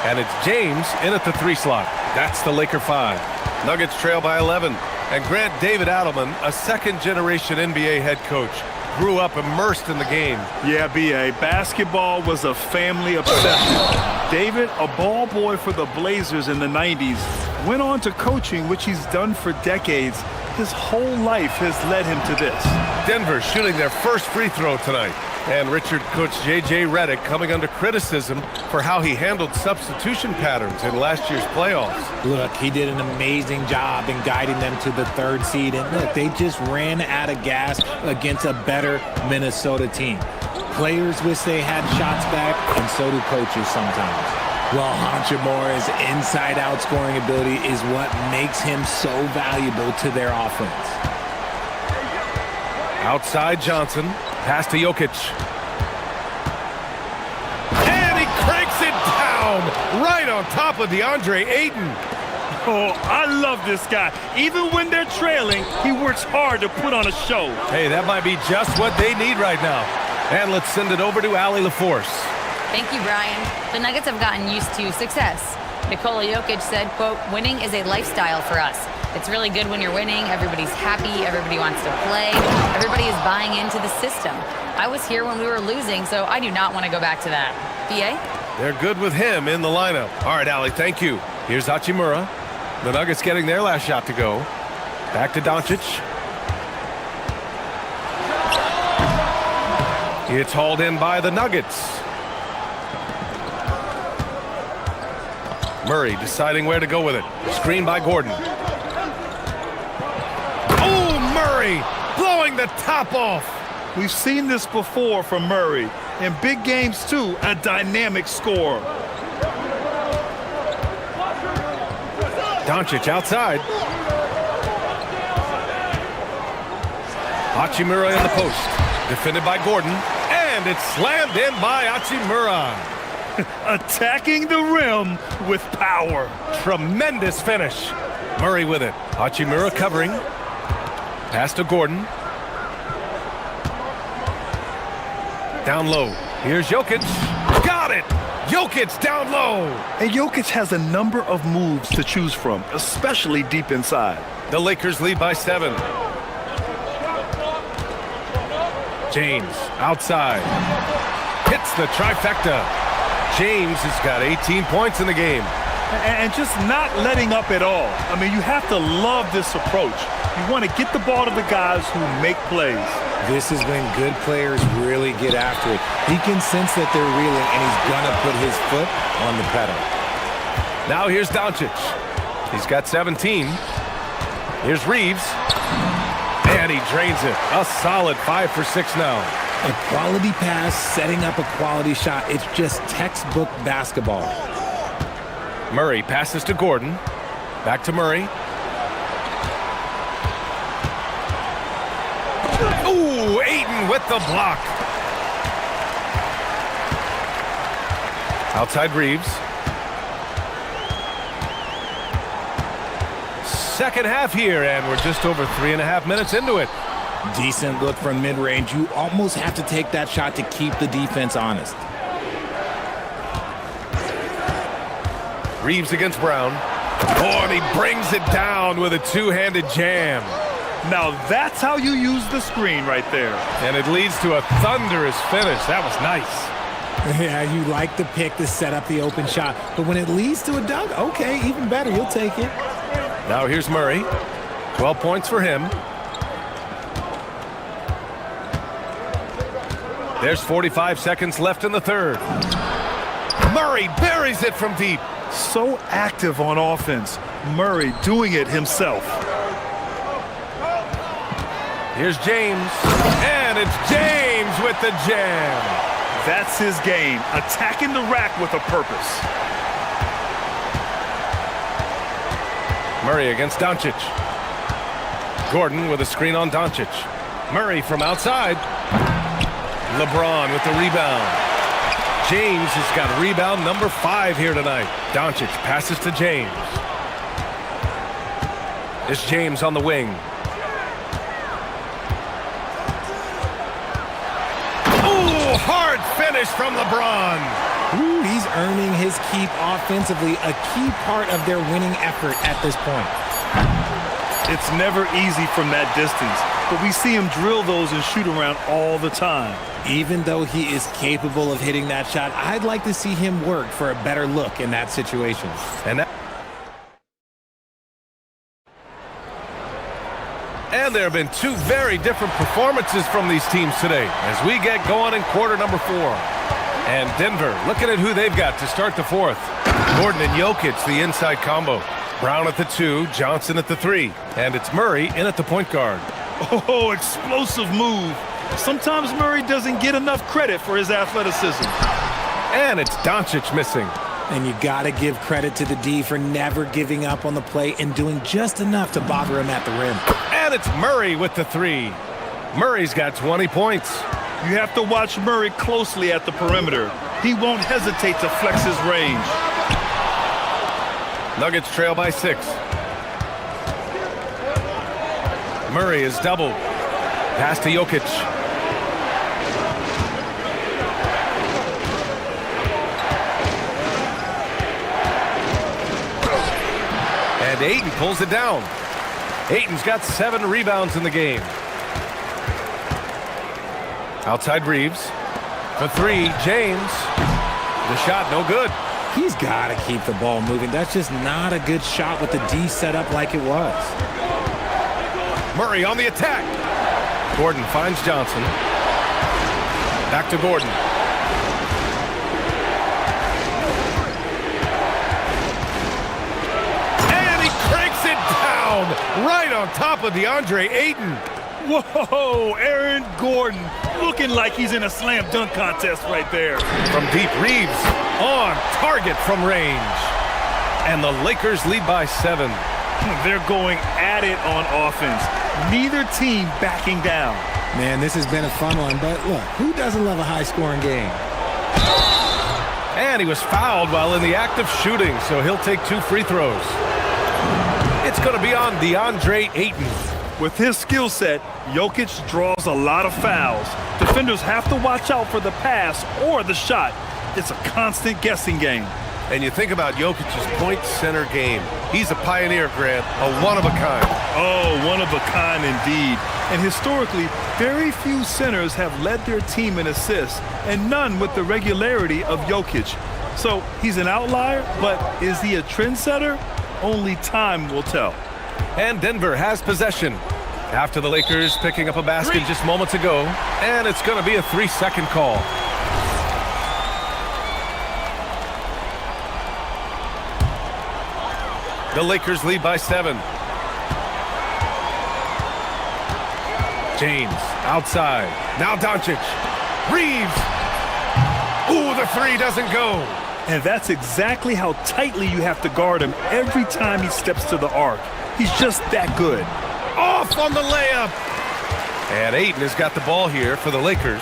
And it's James in at the 3 slot. That's the Laker 5. Nuggets trail by 11. And Grant David Adelman, a second-generation NBA head coach, grew up immersed in the game. Yeah, B.A., basketball was a family obsession. David, a ball boy for the Blazers in the 90s, went on to coaching, which he's done for decades. His whole life has led him to this. Denver shooting their first free throw tonight. And Richard coach J.J. Redick coming under criticism for how he handled substitution patterns in last year's playoffs. Look, he did an amazing job in guiding them to the 3rd seed. And look, they just ran out of gas against a better Minnesota team. Players wish they had shots back, and so do coaches sometimes. Well, Hachimura's inside-out scoring ability is what makes him so valuable to their offense. Outside Johnson. Pass to Jokic. And he cranks it down right on top of DeAndre Ayton. Oh, I love this guy. Even when they're trailing, he works hard to put on a show. Hey, that might be just what they need right now. And let's send it over to Allie LaForce. Thank you, Brian. The Nuggets have gotten used to success. Nikola Jokic said, quote, "Winning is a lifestyle for us. It's really good when you're winning. Everybody's happy. Everybody wants to play. Everybody is buying into the system. I was here when we were losing, so I do not want to go back to that." B.A.? They're good with him in the lineup. All right, Allie, thank you. Here's Hachimura. The Nuggets getting their last shot to go. Back to Doncic. It's hauled in by the Nuggets. Murray deciding where to go with it. Screen by Gordon. Oh, Murray blowing the top off. We've seen this before from Murray. In big games, too, a dynamic scorer. Doncic outside. Hachimura in the post. Defended by Gordon. And it's slammed in by Hachimura. Attacking the rim with power. Tremendous finish. Murray with it. Hachimura covering. Pass to Gordon. Down low. Here's Jokic. Got it. Jokic down low. And Jokic has a number of moves to choose from, especially deep inside. The Lakers lead by 7. James outside. Hits the trifecta. James has got 18 points in the game. And just not letting up at all. I mean, you have to love this approach. You want to get the ball to the guys who make plays. This is when good players really get after it. He can sense that they're reeling, and he's going to put his foot on the pedal. Now here's Doncic. He's got 17. Here's Reeves. And he drains it. A solid 5 for 6 now. A quality pass, setting up a quality shot. It's just textbook basketball. Murray passes to Gordon. Back to Murray. Ooh, Ayton with the block. Outside Reeves. Second half here, and we're just over 3.5 minutes into it. Decent look from mid-range. You almost have to take that shot to keep the defense honest. Reeves against Brown. Oh, and he brings it down with a two-handed jam. Now that's how you use the screen right there. And it leads to a thunderous finish. That was nice. Yeah, you like the pick to set up the open shot. But when it leads to a dunk, okay, even better. You'll take it. Now here's Murray. 12 points for him. There's 45 seconds left in the third. Murray buries it from deep. So active on offense. Murray doing it himself. Here's James. And it's James with the jam. That's his game. Attacking the rack with a purpose. Murray against Doncic. Gordon with a screen on Doncic. Murray from outside. LeBron with the rebound. James has got rebound number 5 here tonight. Doncic passes to James. It's James on the wing. Ooh, hard finish from LeBron. Ooh, he's earning his keep offensively, a key part of their winning effort at this point. It's never easy from that distance, but we see him drill those and shoot around all the time. Even though he is capable of hitting that shot, I'd like to see him work for a better look in that situation. And there have been 2 very different performances from these teams today as we get going in quarter number 4. And Denver looking at who they've got to start the 4th. Gordon and Jokic, the inside combo. Brown at the 2, Johnson at the 3. And it's Murray in at the point guard. Oh, explosive move. Sometimes Murray doesn't get enough credit for his athleticism. And it's Doncic missing. And you got to give credit to the D for never giving up on the play and doing just enough to bother him at the rim. And it's Murray with the 3. Murray's got 20 points. You have to watch Murray closely at the perimeter. He won't hesitate to flex his range. Nuggets trail by 6. Murray is doubled. Pass to Jokic. And Ayton pulls it down. Ayton's got 7 rebounds in the game. Outside Reeves. For 3, James. The shot no good. He's got to keep the ball moving. That's just not a good shot with the D set up like it was. Murray on the attack. Gordon finds Johnson. Back to Gordon. And he cranks it down right on top of DeAndre Ayton. Whoa, Aaron Gordon looking like he's in a slam dunk contest right there. From deep, Reeves on target from range. And the Lakers lead by 7. They're going at it on offense. Neither team backing down. Man, this has been a fun one, but look, who doesn't love a high-scoring game? And he was fouled while in the act of shooting, so he'll take 2 free throws. It's going to be on DeAndre Ayton. With his skill set, Jokic draws a lot of fouls. Defenders have to watch out for the pass or the shot. it's a constant guessing game. And you think about Jokic's point center game. He's a pioneer, Grant, a one-of-a-kind. Oh, one of a kind indeed. And historically, very few centers have led their team in assists, and none with the regularity of Jokic. So he's an outlier, but is he a trendsetter? Only time will tell. And Denver has possession after the Lakers picking up a basket just moments ago, and it's going to be a 3-second call. The Lakers lead by 7. James outside. Now Doncic. Reeves. Ooh, the 3 doesn't go. And that's exactly how tightly you have to guard him every time he steps to the arc. He's just that good. Off on the layup. And Ayton has got the ball here for the Lakers.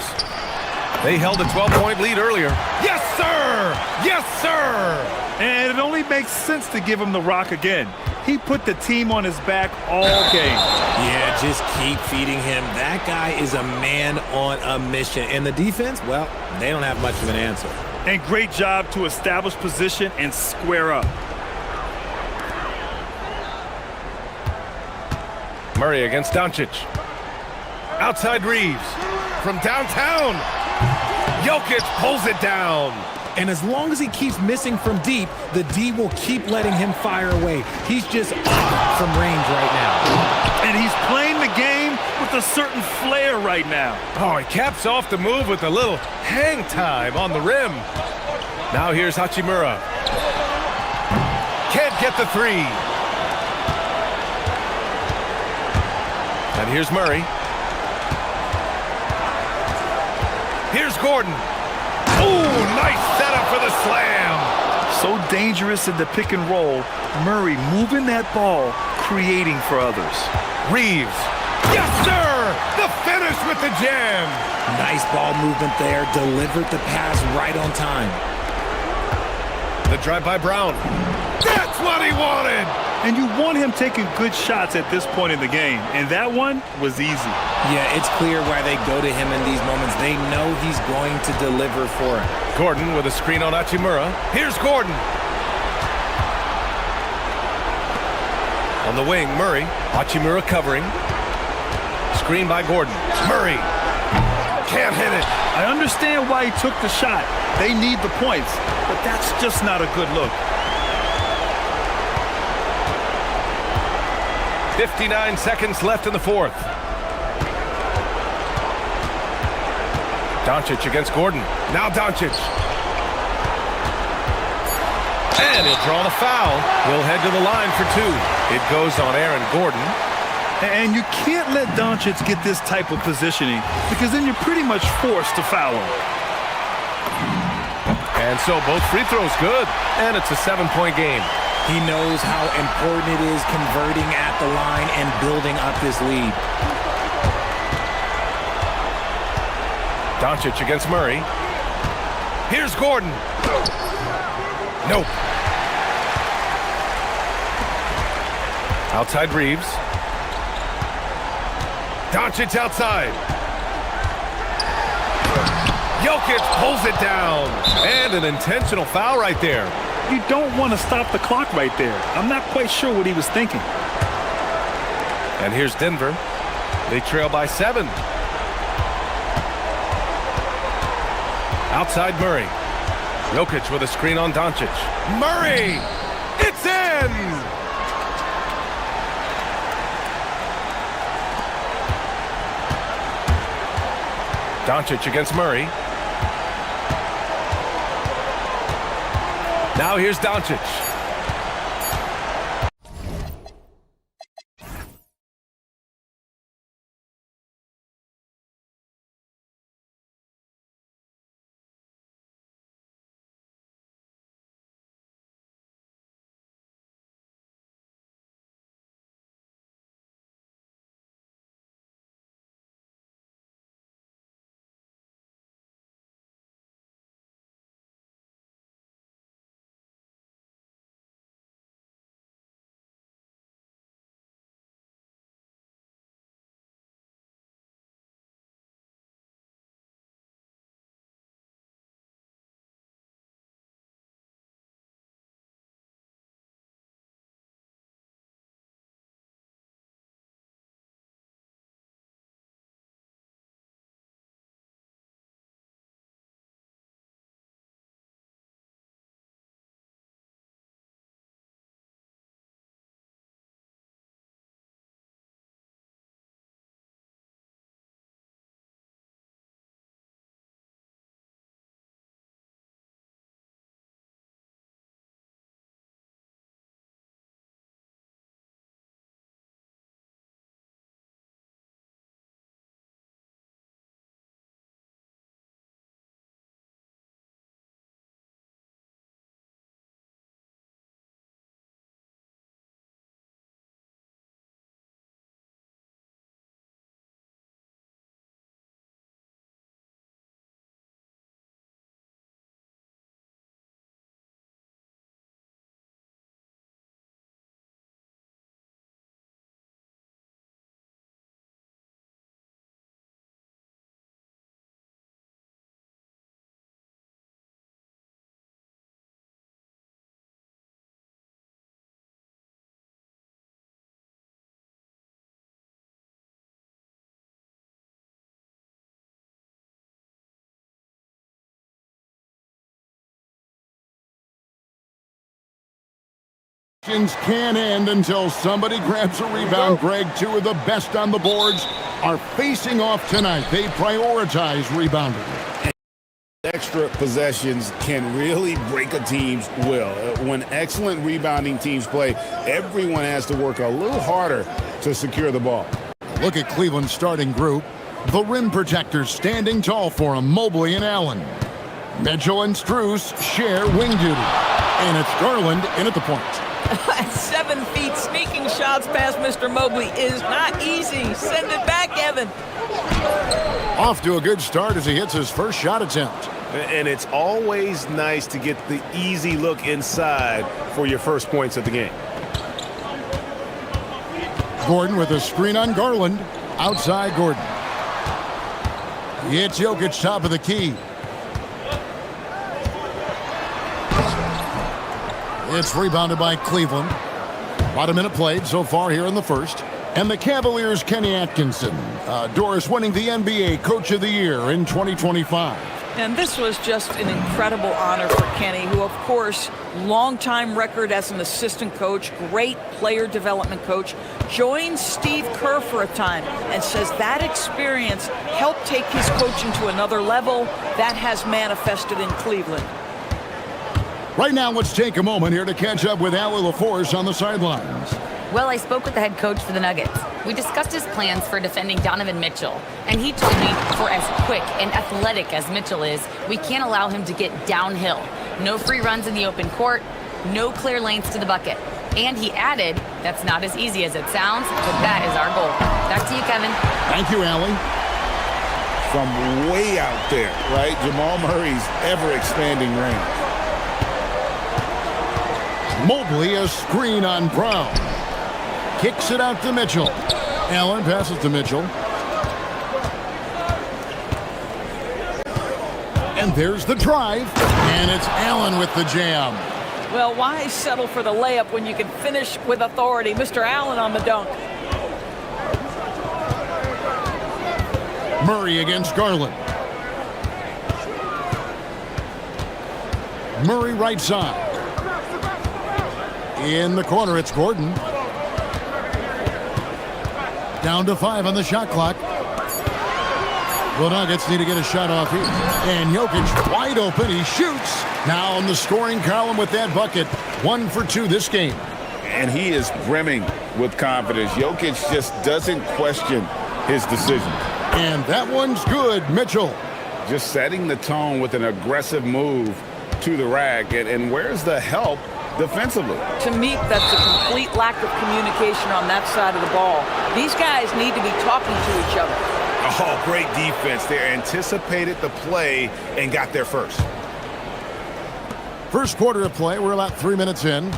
They held a 12-point lead earlier. Yes, sir! Yes, sir! And it only makes sense to give him the rock again. He put the team on his back all game. Yeah, just keep feeding him. That guy is a man on a mission. And the defense, well, they don't have much of an answer. And great job to establish position and square up. Murray against Doncic. Outside Reeves. From downtown. Jokic pulls it down. And as long as he keeps missing from deep, the D will keep letting him fire away. He's just off from range right now. And he's playing the game with a certain flair right now. Oh, he caps off the move with a little hang time on the rim. Now here's Hachimura. Can't get the 3. And here's Murray. Here's Gordon. Ooh, nice setup for the slam. So dangerous in the pick and roll. Murray moving that ball, creating for others. Reeves. Yes, sir! The finish with the jam. Nice ball movement there. Delivered the pass right on time. The drive by Brown. That's what he wanted. And you want him taking good shots at this point in the game. And that one was easy. Yeah, it's clear why they go to him in these moments. They know he's going to deliver for him. Gordon with a screen on Hachimura. Here's Gordon. On the wing, Murray. Hachimura covering. Screen by Gordon. Murray. Can't hit it. I understand why he took the shot. They need the points. But that's just not a good look. 59 seconds left in the fourth. Doncic against Gordon. Now Doncic. And he'll draw the foul. He'll head to the line for 2. It goes on Aaron Gordon. And you can't let Doncic get this type of positioning because then you're pretty much forced to foul him. And so both free throws good. And it's a 7-point game. He knows how important it is converting at the line and building up this lead. Doncic against Murray. Here's Gordon. Nope. Outside Reeves. Doncic outside. Jokic pulls it down. And an intentional foul right there. You don't want to stop the clock right there. I'm not quite sure what he was thinking. And here's Denver. They trail by 7. Outside Murray. Jokic with a screen on Doncic. Murray! It's in! Doncic against Murray. Now here's Doncic. Can end until somebody grabs a rebound. Greg, two of the best on the boards are facing off tonight. They prioritize rebounding. Extra possessions can really break a team's will. When excellent rebounding teams play, everyone has to work a little harder to secure the ball. Look at Cleveland's starting group. The rim protectors standing tall for him, Mobley and Allen. Mitchell and Strus share wing duty. And it's Garland in at the point. At 7 feet, sneaking shots past Mr. Mobley is not easy. Send it back, Evan. Off to a good start as he hits his first shot attempt. And it's always nice to get the easy look inside for your first points of the game. Gordon with a screen on Garland. Outside Gordon. It's Jokic top of the key. It's rebounded by Cleveland. About a minute played so far here in the first. And the Cavaliers' Kenny Atkinson. Doris winning the NBA Coach of the Year in 2025. And this was just an incredible honor for Kenny, who, of course, longtime record as an assistant coach, great player development coach, joined Steve Kerr for a time and says that experience helped take his coaching to another level. That has manifested in Cleveland. Right now, let's take a moment here to catch up with Allie LaForce on the sidelines. Well, I spoke with the head coach for the Nuggets. We discussed his plans for defending Donovan Mitchell, and he told me for as quick and athletic as Mitchell is, we can't allow him to get downhill. No free runs in the open court, no clear lanes to the bucket. And he added, that's not as easy as it sounds, but that is our goal. Back to you, Kevin. Thank you, Allie. From way out there, right? Jamal Murray's ever-expanding range. Mobley, a screen on Brown. Kicks it out to Mitchell. Allen passes to Mitchell. And there's the drive. And it's Allen with the jam. Well, why settle for the layup when you can finish with authority? Mr. Allen on the dunk. Murray against Garland. Murray right side. In the corner, it's Gordon. Down to 5 on the shot clock. The Nuggets need to get a shot off here. And Jokic wide open. He shoots. Now on the scoring column with that bucket. 1 for 2 this game. And he is brimming with confidence. Jokic just doesn't question his decision. And that one's good. Mitchell. Just setting the tone with an aggressive move to the rack. And where's the help defensively? To me, that's a complete lack of communication on that side of the ball. These guys need to be talking to each other. Oh, great defense. They anticipated the play and got there first. First quarter of play. We're about 3 minutes in.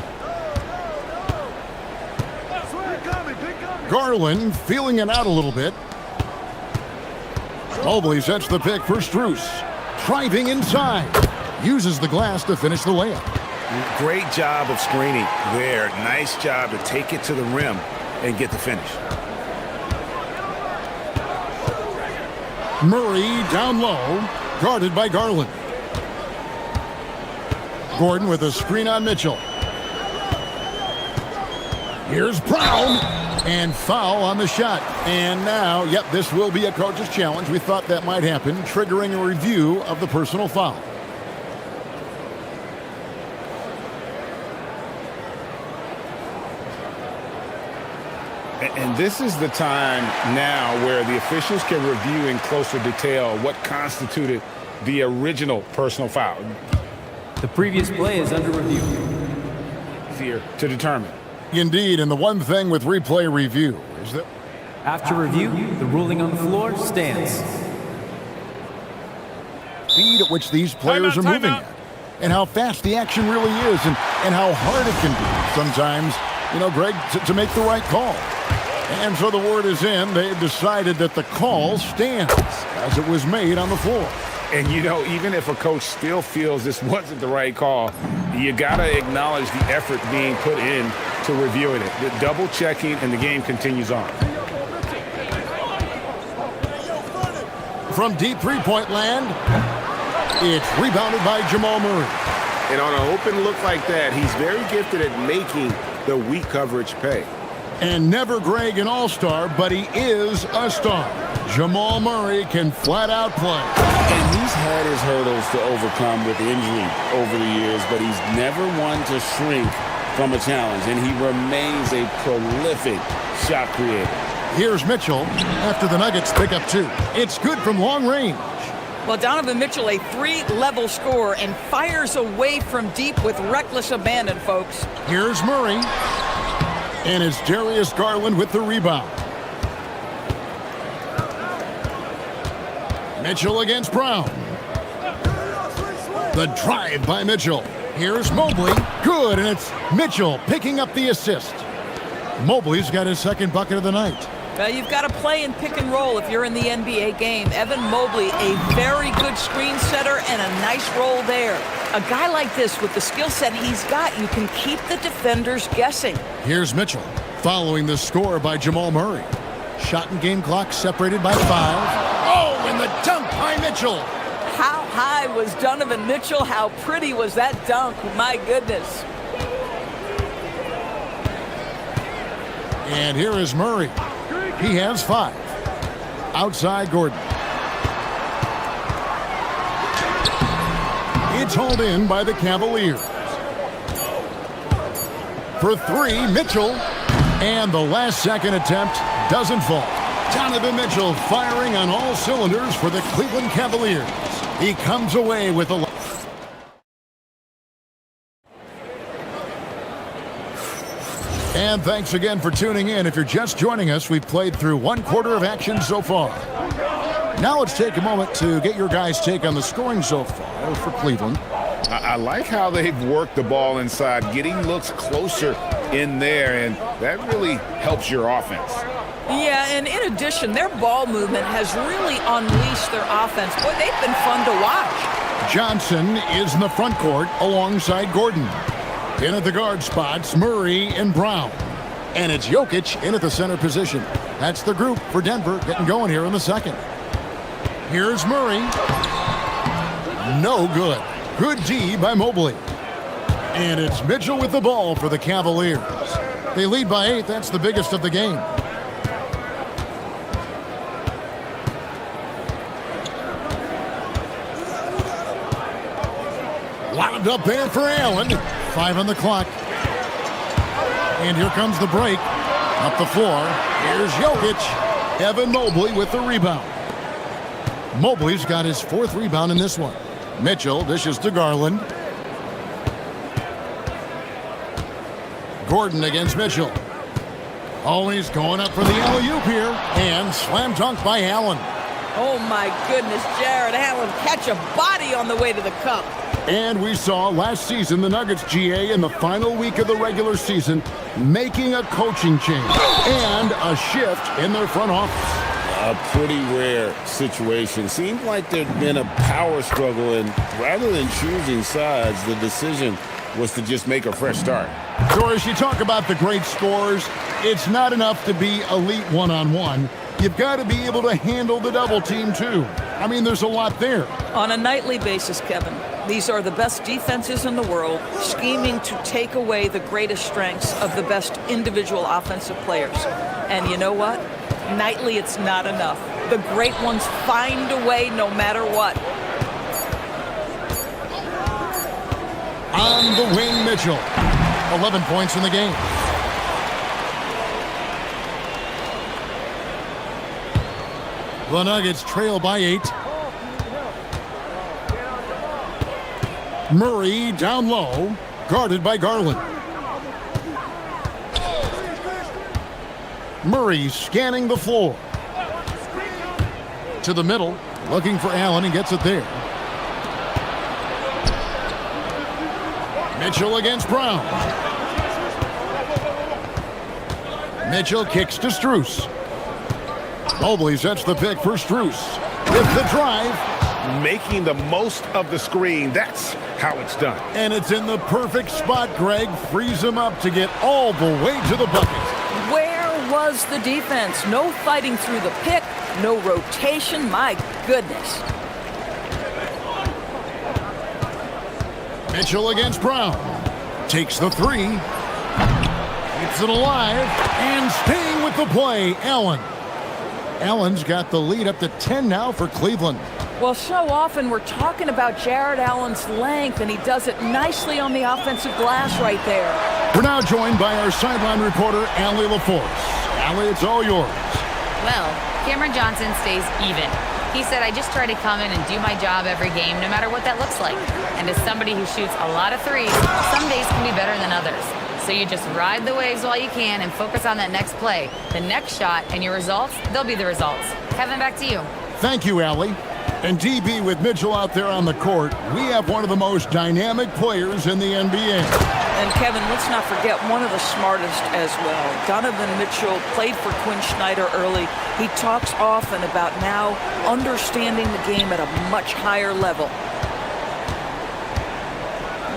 Garland feeling it out a little bit. Mobley sets the pick for Strus. Driving inside. Uses the glass to finish the layup. Great job of screening there. Nice job to take it to the rim and get the finish. Murray down low, guarded by Garland. Gordon with a screen on Mitchell. Here's Brown, and foul on the shot. And now, yep, this will be a coach's challenge. We thought that might happen, triggering a review of the personal foul. And this is the time now where the officials can review in closer detail what constituted the original personal foul. The previous play is under review. Easier to determine. Indeed, and the one thing with replay review is that After review, the ruling on the floor stands. speed at which these players are moving at, and how fast the action really is, and how hard it can be sometimes, you know, Greg, to make the right call. And so the word is in. They've decided that the call stands as it was made on the floor. And, you know, even if a coach still feels this wasn't the right call, you got to acknowledge the effort being put in to reviewing it. The double checking, and the game continues on. From deep three-point land, it's rebounded by Jamal Murray. And on an open look like that, he's very gifted at making the weak coverage pay. And never Greg an all-star, but he is a star. Jamal Murray can flat out play. And he's had his hurdles to overcome with injury over the years, but he's never one to shrink from a challenge, and he remains a prolific shot creator. Here's Mitchell after the Nuggets pick up 2. It's good from long range. Well, Donovan Mitchell, a 3-level scorer, and fires away from deep with reckless abandon, folks. Here's Murray. And it's Darius Garland with the rebound. Mitchell against Brown. The drive by Mitchell. Here's Mobley. Good, and it's Mitchell picking up the assist. Mobley's got his second bucket of the night. Well, you've got to play in pick and roll if you're in the NBA game. Evan Mobley, a very good screen setter and a nice roll there. A guy like this with the skill set he's got, you can keep the defenders guessing. Here's Mitchell following the score by Jamal Murray. Shot and game clock separated by 5. Oh, and the dunk by Mitchell. How high was Donovan Mitchell? How pretty was that dunk? My goodness. And here is Murray. He has 5. Outside Gordon. It's hauled in by the Cavaliers. For 3, Mitchell. And the last second attempt doesn't fall. Donovan Mitchell firing on all cylinders for the Cleveland Cavaliers. He comes away with a... And thanks again for tuning in. If you're just joining us, we've played through 1 quarter of action so far. Now let's take a moment to get your guys' take on the scoring so far for Cleveland. I like how they've worked the ball inside, getting looks closer in there, and that really helps your offense. Yeah, and in addition, their ball movement has really unleashed their offense. Boy, they've been fun to watch. Johnson is in the front court alongside Gordon. In at the guard spots, Murray and Brown. And it's Jokic in at the center position. That's the group for Denver getting going here in the second. Here's Murray. No good. Good D by Mobley. And it's Mitchell with the ball for the Cavaliers. They lead by 8. That's the biggest of the game. Lobbed up there for Allen. 5 on the clock. And here comes the break. Up the floor. Here's Jokic. Evan Mobley with the rebound. Mobley's got his 4th rebound in this one. Mitchell dishes to Garland. Gordon against Mitchell. Always going up for the alley-oop here. And slam dunk by Allen. Oh, my goodness, Jared Allen catch a body on the way to the cup. And we saw last season the Nuggets, GA, in the final week of the regular season, making a coaching change and a shift in their front office. A pretty rare situation. Seemed like there'd been a power struggle, and rather than choosing sides, the decision was to just make a fresh start. So as you talk about the great scores, it's not enough to be elite one-on-one. You've got to be able to handle the double team, too. I mean, there's a lot there. On a nightly basis, Kevin, these are the best defenses in the world, scheming to take away the greatest strengths of the best individual offensive players. And you know what? Nightly, it's not enough. The great ones find a way no matter what. On the wing, Mitchell. 11 points in the game. The Nuggets trail by 8. Murray down low, guarded by Garland. Murray scanning the floor. To the middle, looking for Allen, and gets it there. Mitchell against Brown. Mitchell kicks to Strus. Mobley sets the pick for Strus. With the drive. Making the most of the screen. That's how it's done. And it's in the perfect spot, Greg. Frees him up to get all the way to the bucket. Where was the defense? No fighting through the pick, no rotation. My goodness. Mitchell against Brown. Takes the 3. Keeps it alive and staying with the play, Allen. Allen's got the lead up to 10 now for Cleveland. Well, so often we're talking about Jared Allen's length, and he does it nicely on the offensive glass right there. We're now joined by our sideline reporter, Allie LaForce. Allie, it's all yours. Well, Cameron Johnson stays even. He said, I just try to come in and do my job every game, no matter what that looks like. And as somebody who shoots a lot of threes, some days can be better than others. So you just ride the waves while you can and focus on that next play. The next shot and your results, they'll be the results. Kevin, back to you. Thank you, Allie. And DB, with Mitchell out there on the court, we have one of the most dynamic players in the NBA. And Kevin, let's not forget one of the smartest as well. Donovan Mitchell played for Quinn Snyder early. He talks often about now understanding the game at a much higher level.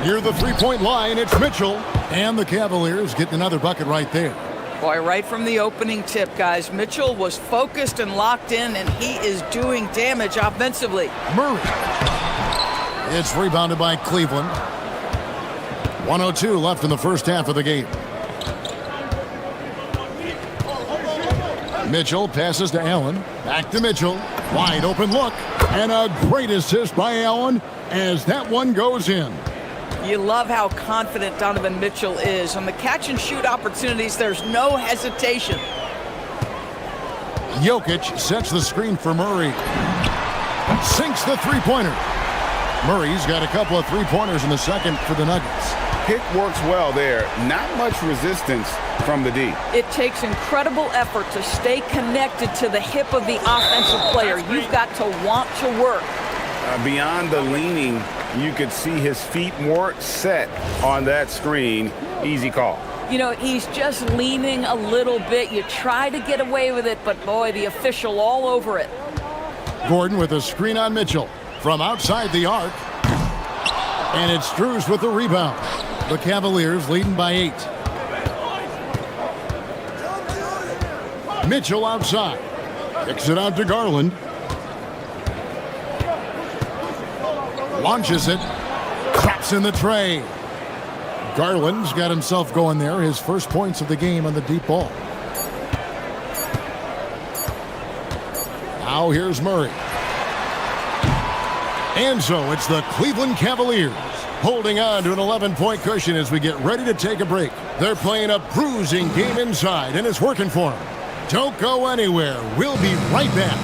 Near the three-point line, it's Mitchell. And the Cavaliers getting another bucket right there. Boy, right from the opening tip, guys, Mitchell was focused and locked in, and he is doing damage offensively. Murray. It's rebounded by Cleveland. 1:02 left in the first half of the game. Mitchell passes to Allen. Back to Mitchell. Wide open look. And a great assist by Allen as that one goes in. You love how confident Donovan Mitchell is. On the catch-and-shoot opportunities, there's no hesitation. Jokic sets the screen for Murray. Sinks the three-pointer. Murray's got a couple of three-pointers in the second for the Nuggets. Pick works well there. Not much resistance from the D. It takes incredible effort to stay connected to the hip of the offensive player. You've got to want to work. Beyond the leaning, you could see his feet more set on that screen. Easy call. You know, he's just leaning a little bit. You try to get away with it, but boy, the official all over it. Gordon with a screen on Mitchell from outside the arc. And it's Strus with the rebound. The Cavaliers leading by 8. Mitchell outside. Kicks it out to Garland. Launches it. Drops in the tray. Garland's got himself going there. His first points of the game on the deep ball. Now here's Murray. And so it's the Cleveland Cavaliers holding on to an 11-point cushion as we get ready to take a break. They're playing a bruising game inside, and it's working for them. Don't go anywhere. We'll be right back.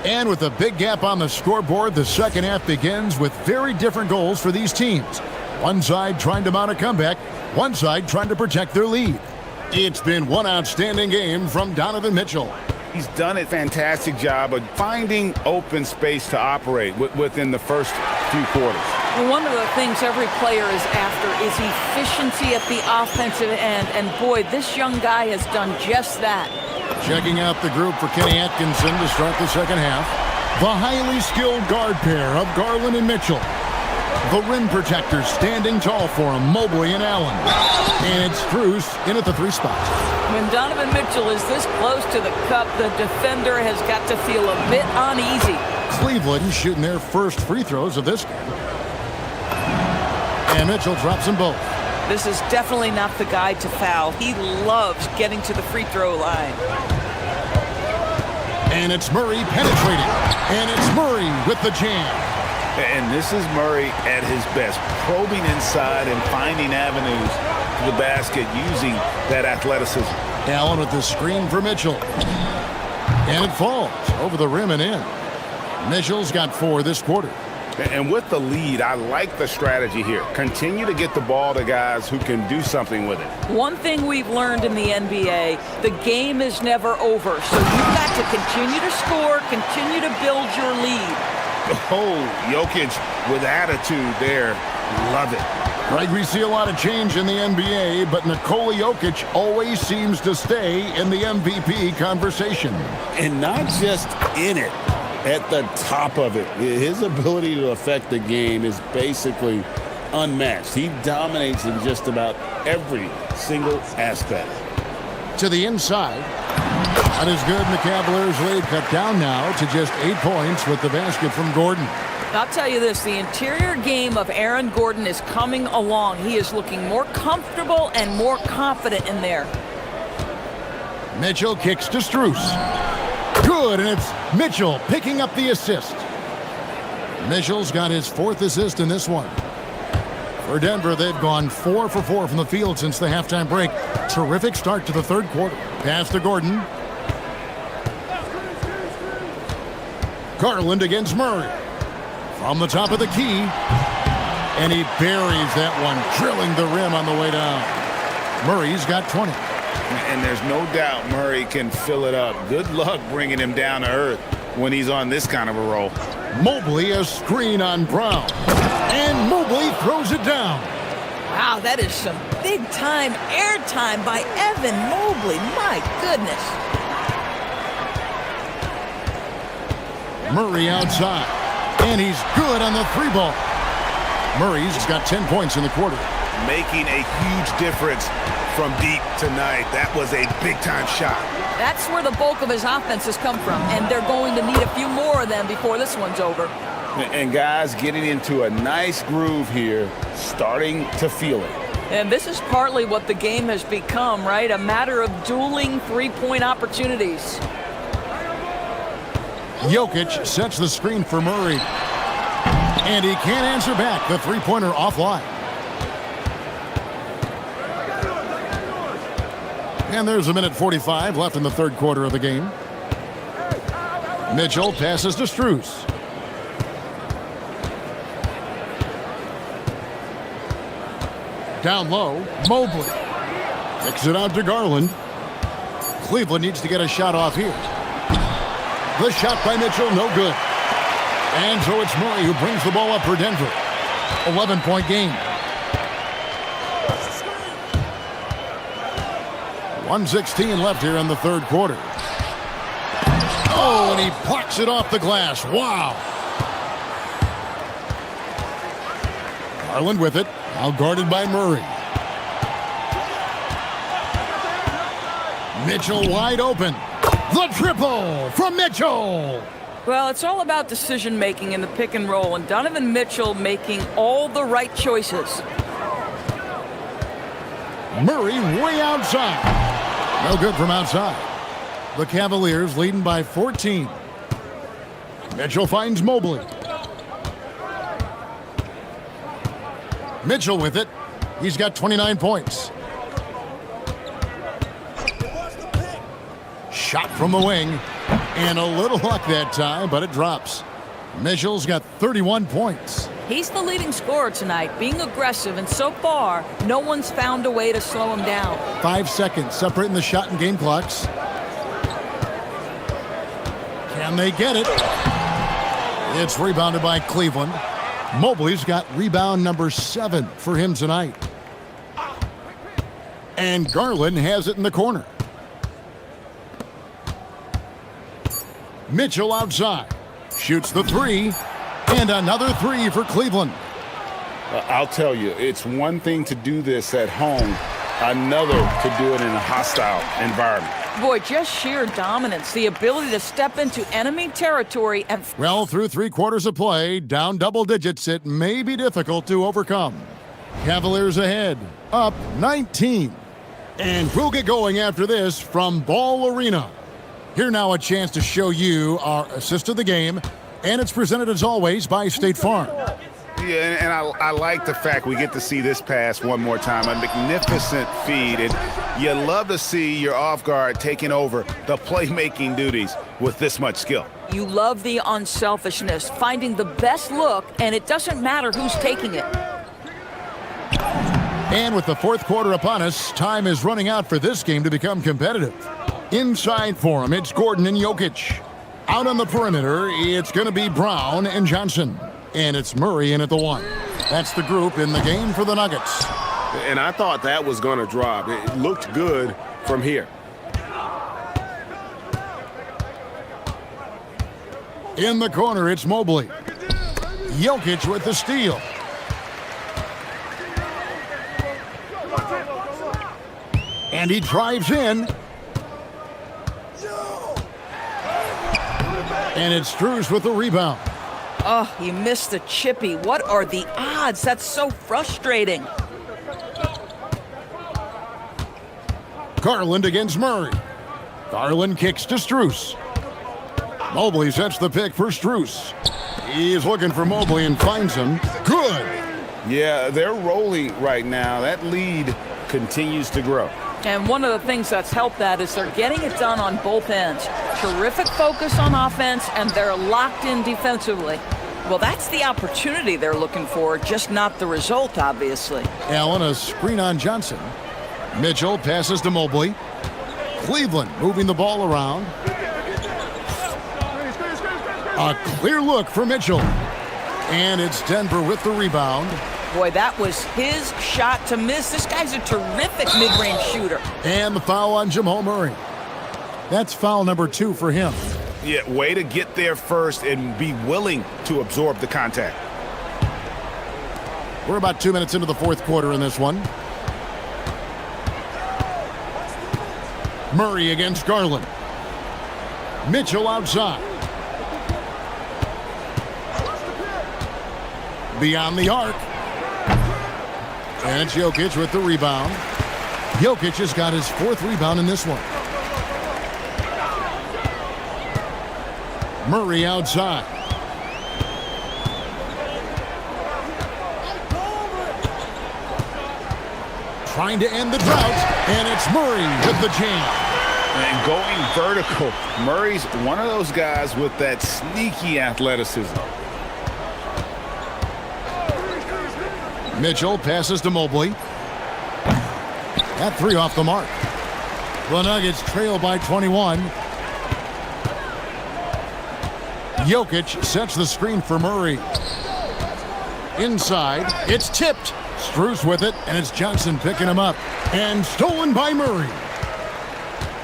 And with a big gap on the scoreboard, the second half begins with very different goals for these teams. One side trying to mount a comeback, one side trying to protect their lead. It's been one outstanding game from Donovan Mitchell. He's done a fantastic job of finding open space to operate within the first few quarters. Well, one of the things every player is after is efficiency at the offensive end, and boy, this young guy has done just that. Checking out the group for Kenny Atkinson to start the second half. The highly skilled guard pair of Garland and Mitchell. The rim protectors standing tall for him, Mobley and Allen. And it's Strus in at the 3 spot. When Donovan Mitchell is this close to the cup, the defender has got to feel a bit uneasy. Cleveland shooting their first free throws of this game. And Mitchell drops them both. This is definitely not the guy to foul. He loves getting to the free throw line. And it's Murray penetrating. And it's Murray with the jam. And this is Murray at his best, probing inside and finding avenues to the basket using that athleticism. Allen with the screen for Mitchell. And it falls over the rim and in. Mitchell's got 4 this quarter. And with the lead, I like the strategy here. Continue to get the ball to guys who can do something with it. One thing we've learned in the NBA, the game is never over. So you've got to continue to score, continue to build your lead. Oh, Jokic with attitude there. Love it. Right, we see a lot of change in the NBA, but Nikola Jokic always seems to stay in the MVP conversation. And not just in it, at the top of it. His ability to affect the game is basically unmatched. He dominates in just about every single aspect. To the inside. That is good, and the Cavaliers' lead cut down now to just 8 points with the basket from Gordon. I'll tell you this, the interior game of Aaron Gordon is coming along. He is looking more comfortable and more confident in there. Mitchell kicks to Strus. Good, and it's Mitchell picking up the assist. Mitchell's got his 4th assist in this one. For Denver, they've gone 4 for 4 from the field since the halftime break. Terrific start to the 3rd quarter. Pass to Gordon. Garland against Murray. From the top of the key. And he buries that one, drilling the rim on the way down. Murray's got 20. And there's no doubt Murray can fill it up. Good luck bringing him down to earth when he's on this kind of a roll. Mobley a screen on Brown. And Mobley throws it down. Wow, that is some big-time airtime by Evan Mobley. My goodness. Murray outside. And he's good on the 3-ball. Murray's got 10 points in the quarter. Making a huge difference from deep tonight. That was a big-time shot. That's where the bulk of his offense has come from, and they're going to need a few more of them before this one's over. And guys getting into a nice groove here, starting to feel it. And this is partly what the game has become, right? A matter of dueling three-point opportunities. Jokic sets the screen for Murray. And he can't answer back. The three-pointer offline. And there's a minute 45 left in the 3rd quarter of the game. Mitchell passes to Strus. Down low, Mobley. Kicks it out to Garland. Cleveland needs to get a shot off here. The shot by Mitchell, no good. And so it's Murray who brings the ball up for Denver. 11-point game. 1:16 left here in the 3rd quarter. Oh, and he plucks it off the glass. Wow. Garland with it. Now guarded by Murray. Mitchell wide open. The triple from Mitchell. Well, it's all about decision-making in the pick and roll, and Donovan Mitchell making all the right choices. Murray way outside. No good from outside. The Cavaliers leading by 14. Mitchell finds Mobley. Mitchell with it. He's got 29 points. Shot from the wing. And a little luck that time, but it drops. Mitchell's got 31 points. He's the leading scorer tonight, being aggressive, and so far, no one's found a way to slow him down. 5 seconds separating the shot and game clocks. Can they get it? It's rebounded by Cleveland. Mobley's got rebound number 7 for him tonight. And Garland has it in the corner. Mitchell outside. Shoots the 3. And another 3 for Cleveland. I'll tell you, it's one thing to do this at home, another to do it in a hostile environment. Boy, just sheer dominance, the ability to step into enemy territory and... Well, through 3 quarters of play, down double digits, it may be difficult to overcome. Cavaliers ahead, up 19. And we'll get going after this from Ball Arena. Here now a chance to show you our assist of the game, and it's presented as always by State Farm. Yeah, and I like the fact we get to see this pass one more time. A magnificent feed, and you love to see your off guard taking over the playmaking duties with this much skill. You love the unselfishness, finding the best look, and it doesn't matter who's taking it. And with the 4th quarter upon us, time is running out for this game to become competitive. Inside for him, it's Gordon and Jokic. Out on the perimeter, it's going to be Brown and Johnson. And it's Murray in at the 1. That's the group in the game for the Nuggets. And I thought that was going to drop. It looked good from here. In the corner, it's Mobley. Jokic with the steal. And he drives in. And it's Strus with the rebound. Oh, he missed the chippy. What are the odds? That's so frustrating. Garland against Murray. Garland kicks to Strus. Mobley sets the pick for Strus. He's looking for Mobley and finds him. Good. Yeah, they're rolling right now. That lead continues to grow. And one of the things that's helped that is they're getting it done on both ends. Terrific focus on offense, and they're locked in defensively. Well, that's the opportunity they're looking for, just not the result, obviously. Allen, a screen on Johnson. Mitchell passes to Mobley. Cleveland moving the ball around. A clear look for Mitchell. And it's Denver with the rebound. Boy, that was his shot to miss. This guy's a terrific mid-range shooter. And the foul on Jamal Murray. That's foul number 2 for him. Yeah, way to get there first and be willing to absorb the contact. We're about 2 minutes into the fourth quarter in this one. Murray against Garland. Mitchell outside. Beyond the arc. And it's Jokic with the rebound. Jokic has got his 4th rebound in this one. Murray outside. Trying to end the drought, and it's Murray with the jam. And going vertical. Murray's one of those guys with that sneaky athleticism. Mitchell passes to Mobley. That 3 off the mark. The Nuggets trail by 21. Jokic sets the screen for Murray. Inside, it's tipped. Strus with it, and it's Johnson picking him up. And stolen by Murray.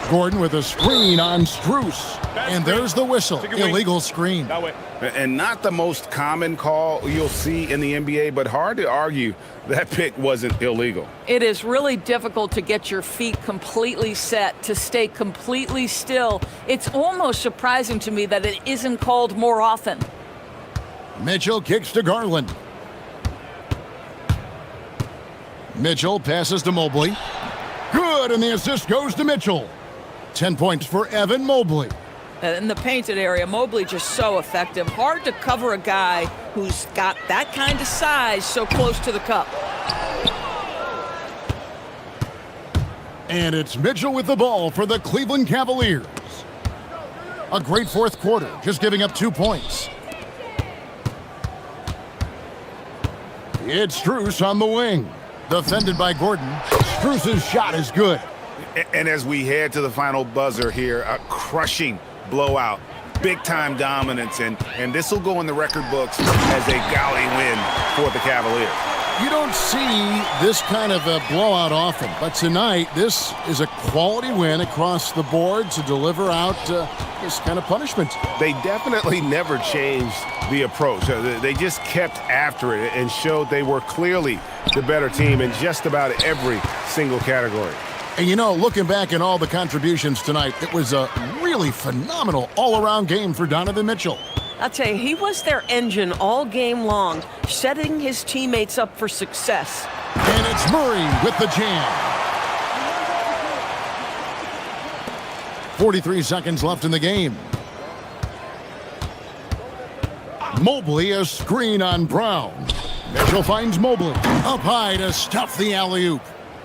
Gordon with a screen on Strus. And there's the whistle. Illegal screen. And not the most common call you'll see in the NBA, but hard to argue that pick wasn't illegal. It is really difficult to get your feet completely set, to stay completely still. It's almost surprising to me that it isn't called more often. Mitchell kicks to Garland. Mitchell passes to Mobley. Good, and the assist goes to Mitchell. 10 points for Evan Mobley. In the painted area, Mobley just so effective. Hard to cover a guy who's got that kind of size so close to the cup. And it's Mitchell with the ball for the Cleveland Cavaliers. A great fourth quarter, just giving up 2 points. It's Strus on the wing. Defended by Gordon. Strus's shot is good. And as we head to the final buzzer here, a crushing blowout, big-time dominance, and this will go in the record books as a gaudy win for the Cavaliers. You don't see this kind of a blowout often, but tonight this is a quality win across the board to deliver out this kind of punishment. They definitely never changed the approach. They just kept after it and showed they were clearly the better team in just about every single category. And you know, looking back at all the contributions tonight, it was a really phenomenal all-around game for Donovan Mitchell. I'll tell you, he was their engine all game long, setting his teammates up for success. And it's Murray with the jam. 43 seconds left in the game. Mobley, a screen on Brown. Mitchell finds Mobley. Up high to stuff the alley-oop.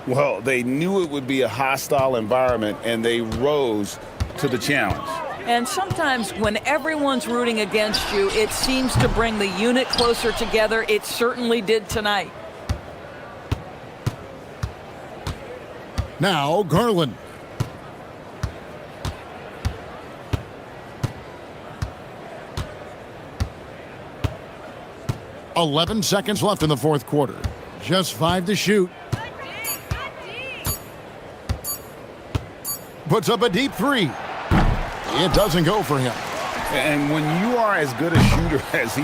Well, they knew it would be a hostile environment, and they rose to the challenge. And sometimes when everyone's rooting against you, it seems to bring the unit closer together. It certainly did tonight. Now, Garland. .11 seconds left in the fourth quarter. Just 5 to shoot. Puts up a deep 3. It doesn't go for him. And when you are as good a shooter as he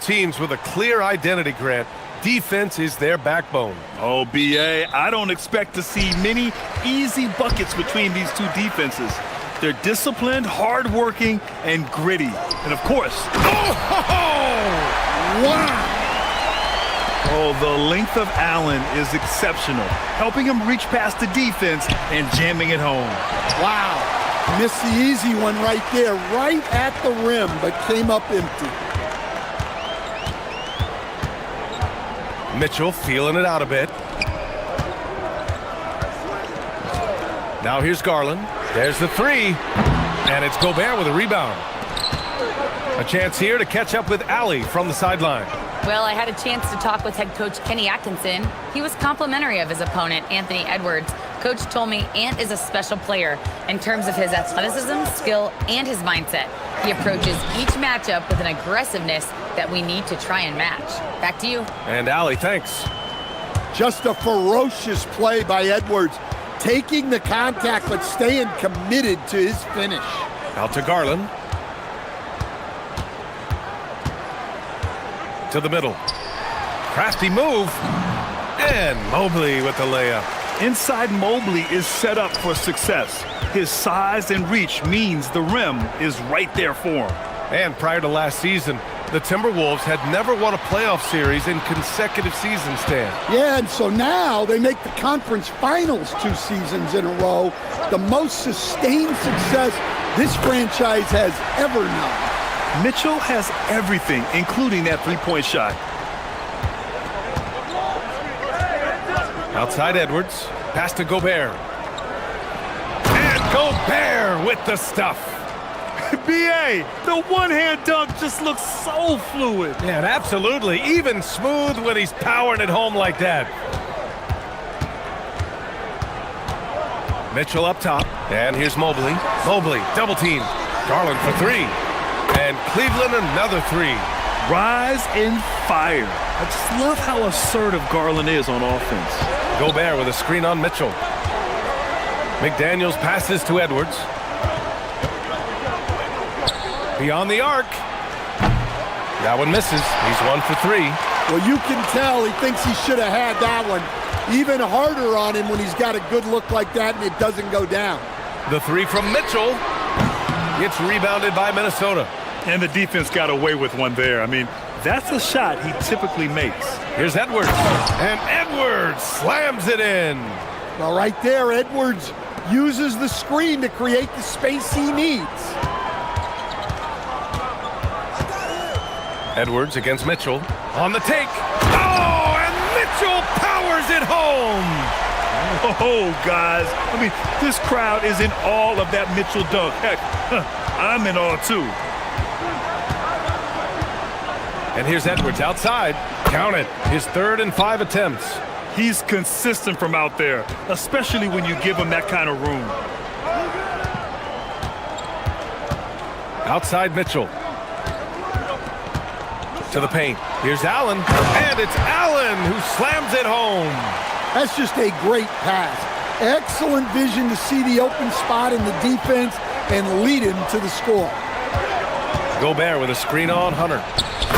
teams with a clear identity, Grant. Defense is their backbone. Oh, B.A., I don't expect to see many easy buckets between these two defenses. They're disciplined, hardworking, and gritty. And of course... Wow! Oh, the length of Allen is exceptional, helping him reach past the defense and jamming it home. Wow. Missed the easy one right there, right at the rim, but came up empty. Mitchell feeling it out a bit. Now here's Garland. There's the three. And it's Gobert with a rebound. A chance here to catch up with Allie from the sideline. Well, I had a chance to talk with head coach Kenny Atkinson. He was complimentary of his opponent, Anthony Edwards. Coach told me Ant is a special player in terms of his athleticism, skill, and his mindset. He approaches each matchup with an aggressiveness that we need to try and match. Back to you. And Allie, thanks. Just a ferocious play by Edwards, taking the contact but staying committed to his finish. Out to Garland. To the middle. Crafty move. And Mobley with the layup. Inside Mobley is set up for success. His size and reach means the rim is right there for him. And prior to last season, the Timberwolves had never won a playoff series in consecutive seasons, Stan. Yeah, and so now they make the conference finals 2 seasons in a row. The most sustained success this franchise has ever known. Mitchell has everything, including that three-point shot. Outside Edwards, pass to Gobert. And Gobert with the stuff. B.A., the one-hand dunk just looks so fluid. Yeah, absolutely. Even smooth when he's powering it home like that. Mitchell up top. And here's Mobley. Mobley, double team. Garland for three. And Cleveland another three. Rise and fire. I just love how assertive Garland is on offense. Gobert with a screen on Mitchell. McDaniels passes to Edwards. Beyond the arc. That one misses. He's 1 for 3. Well, you can tell he thinks he should have had that one. Even harder on him when he's got a good look like that and it doesn't go down. The three from Mitchell. It's rebounded by Minnesota. And the defense got away with one there. I mean, that's a shot he typically makes. Here's Edwards. And Edwards slams it in. Well, right there, Edwards uses the screen to create the space he needs. Edwards against Mitchell. On the take. Oh, and Mitchell powers it home. Oh, guys. I mean, this crowd is in awe of that Mitchell dunk. Heck, I'm in awe, too. And here's Edwards outside. Count it. His 3rd and 5 attempts. He's consistent from out there, especially when you give him that kind of room. Outside Mitchell. To the paint. Here's Allen. And it's Allen who slams it home. That's just a great pass. Excellent vision to see the open spot in the defense and lead him to the score. Gobert with a screen on Hunter.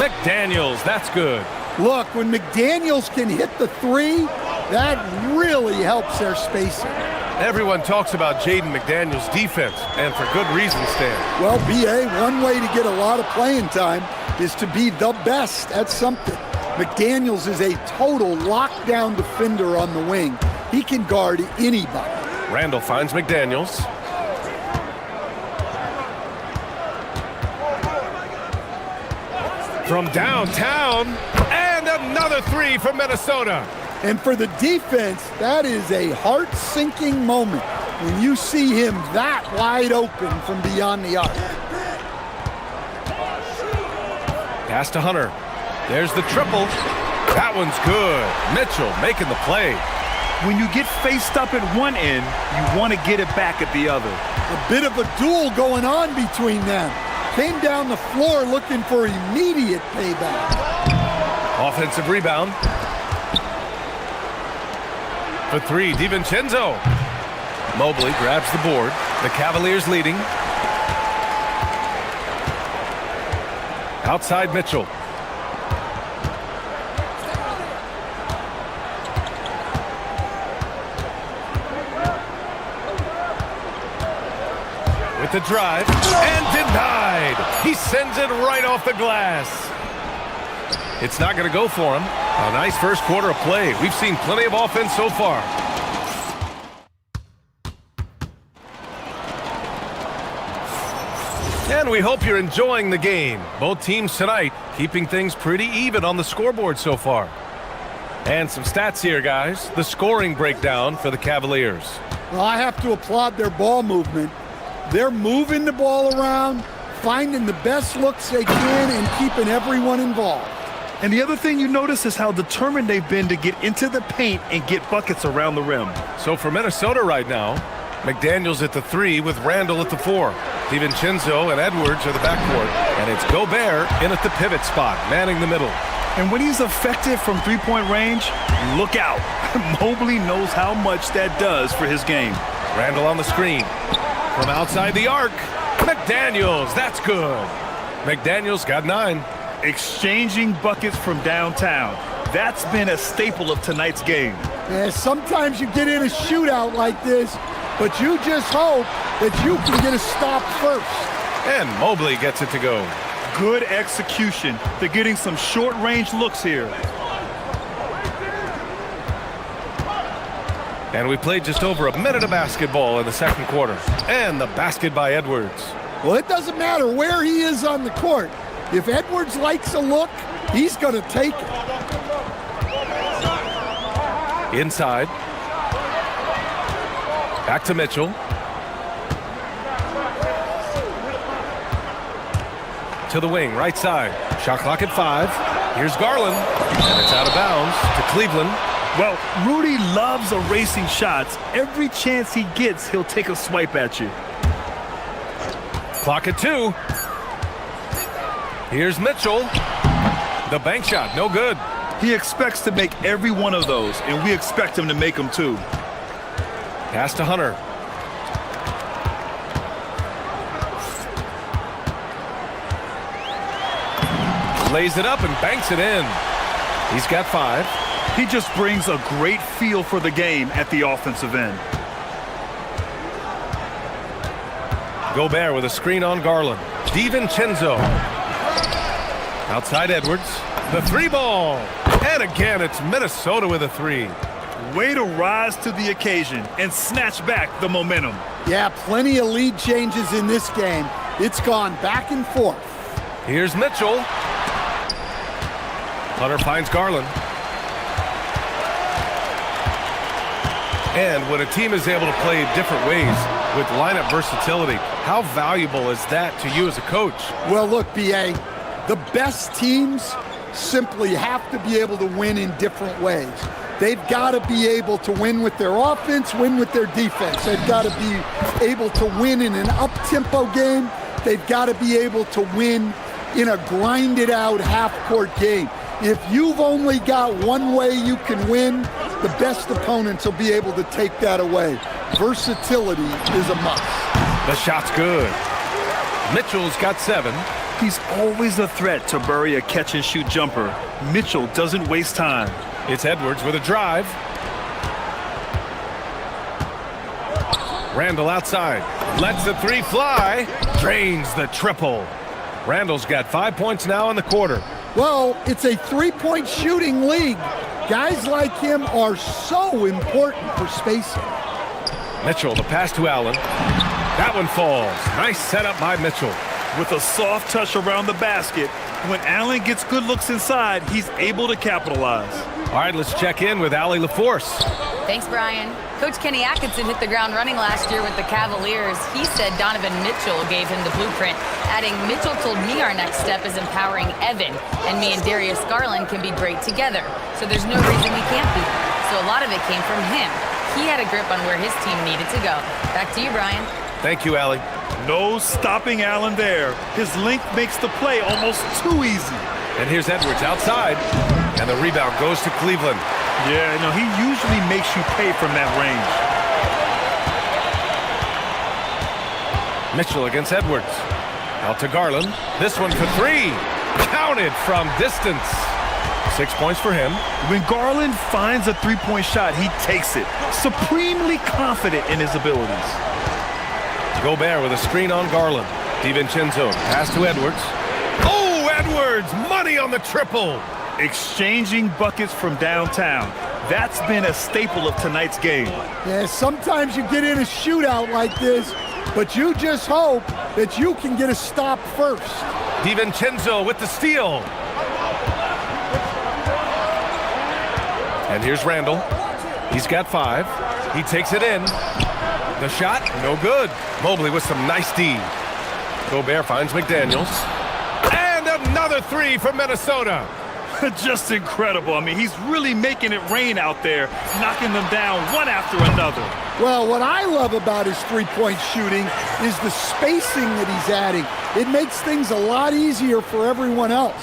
McDaniels, that's good. Look, when McDaniels can hit the three, that really helps their spacing. Everyone talks about Jaden McDaniels' defense, and for good reason, Stan. Well, B.A., one way to get a lot of playing time is to be the best at something. McDaniels is a total lockdown defender on the wing. He can guard anybody. Randall finds McDaniels. From downtown, and another three from Minnesota. And for the defense, that is a heart-sinking moment when you see him that wide open from beyond the arc. Pass to Hunter. There's the triple. That one's good. Mitchell making the play. When you get faced up at one end, you want to get it back at the other. A bit of a duel going on between them. Came down the floor looking for immediate payback. Offensive rebound. For three, DiVincenzo. Mobley grabs the board. The Cavaliers leading. Outside Mitchell. with the drive, and denied. He sends it right off the glass. It's not going to go for him. A nice first quarter of play. We've seen plenty of offense so far. And we hope you're enjoying the game. Both teams tonight keeping things pretty even on the scoreboard so far. And some stats here, guys. The scoring breakdown for the Cavaliers. Well, I have to applaud their ball movement. They're moving the ball around, finding the best looks they can, and keeping everyone involved. And the other thing you notice is how determined they've been to get into the paint and get buckets around the rim. So for Minnesota right now, McDaniels at the 3 with Randall at the 4. DiVincenzo and Edwards are the backcourt. And it's Gobert in at the pivot spot, manning the middle. And when he's effective from three-point range, look out. Mobley knows how much that does for his game. Randall on the screen. From outside the arc, McDaniels, that's good. McDaniels got 9. Exchanging buckets from downtown. That's been a staple of tonight's game. Yeah, sometimes you get in a shootout like this, but you just hope that you can get a stop first. And Mobley gets it to go. Good execution. They're getting some short-range looks here. And we played just over a minute of basketball in the second quarter. And the basket by Edwards. Well, it doesn't matter where he is on the court. If Edwards likes a look, he's going to take it. Inside. Back to Mitchell. To the wing, right side. Shot clock at 5. Here's Garland. And it's out of bounds to Cleveland. Well, Rudy loves erasing shots. Every chance he gets, he'll take a swipe at you. Clock at 2. Here's Mitchell. The bank shot, no good. He expects to make every one of those, and we expect him to make them too. Pass to Hunter. Lays it up and banks it in. He's got 5. He just brings a great feel for the game at the offensive end. Gobert with a screen on Garland. DiVincenzo. Outside Edwards. The 3 ball. And again, it's Minnesota with a 3. Way to rise to the occasion and snatch back the momentum. Yeah, plenty of lead changes in this game. It's gone back and forth. Here's Mitchell. Hunter finds Garland. And when a team is able to play different ways with lineup versatility, how valuable is that to you as a coach? Well, look, B.A., the best teams simply have to be able to win in different ways. They've got to be able to win with their offense, win with their defense. They've got to be able to win in an up-tempo game. They've got to be able to win in a grinded-out half-court game. If you've only got one way you can win, the best opponents will be able to take that away. Versatility is a must. The shot's good. Mitchell's got 7. He's always a threat to bury a catch-and-shoot jumper. Mitchell doesn't waste time. It's Edwards with a drive. Randall outside. Lets the 3 fly. Drains the triple. Randall's got 5 points now in the quarter. Well, it's a three-point shooting league. Guys like him are so important for spacing. Mitchell, the pass to Allen. That one falls. Nice setup by Mitchell. With a soft touch around the basket, when Allen gets good looks inside, he's able to capitalize. All right, let's check in with Allie LaForce. Thanks, Brian. Coach Kenny Atkinson hit the ground running last year with the Cavaliers. He said Donovan Mitchell gave him the blueprint, adding, Mitchell told me our next step is empowering Evan, and me and Darius Garland can be great together. So there's no reason we can't be. So a lot of it came from him. He had a grip on where his team needed to go. Back to you, Brian. Thank you, Allie. No stopping Allen there. His length makes the play almost too easy. And here's Edwards outside, and the rebound goes to Cleveland. Yeah, no, he usually makes you pay from that range. Mitchell against Edwards. Out to Garland. This one for 3. Counted from distance. 6 points for him. When Garland finds a three-point shot, he takes it. Supremely confident in his abilities. Gobert with a screen on Garland. DiVincenzo pass to Edwards. Oh, Edwards! Money on the triple! Exchanging buckets from downtown. That's been a staple of tonight's game. Yeah, sometimes you get in a shootout like this, but you just hope that you can get a stop first. DiVincenzo with the steal. And here's Randall. He's got 5. He takes it in. The shot, no good. Mobley with some nice D. Gobert finds McDaniels. And another 3 from Minnesota. Just incredible. I mean, he's really making it rain out there, knocking them down one after another. Well, what I love about his three-point shooting is the spacing that he's adding. It makes things a lot easier for everyone else.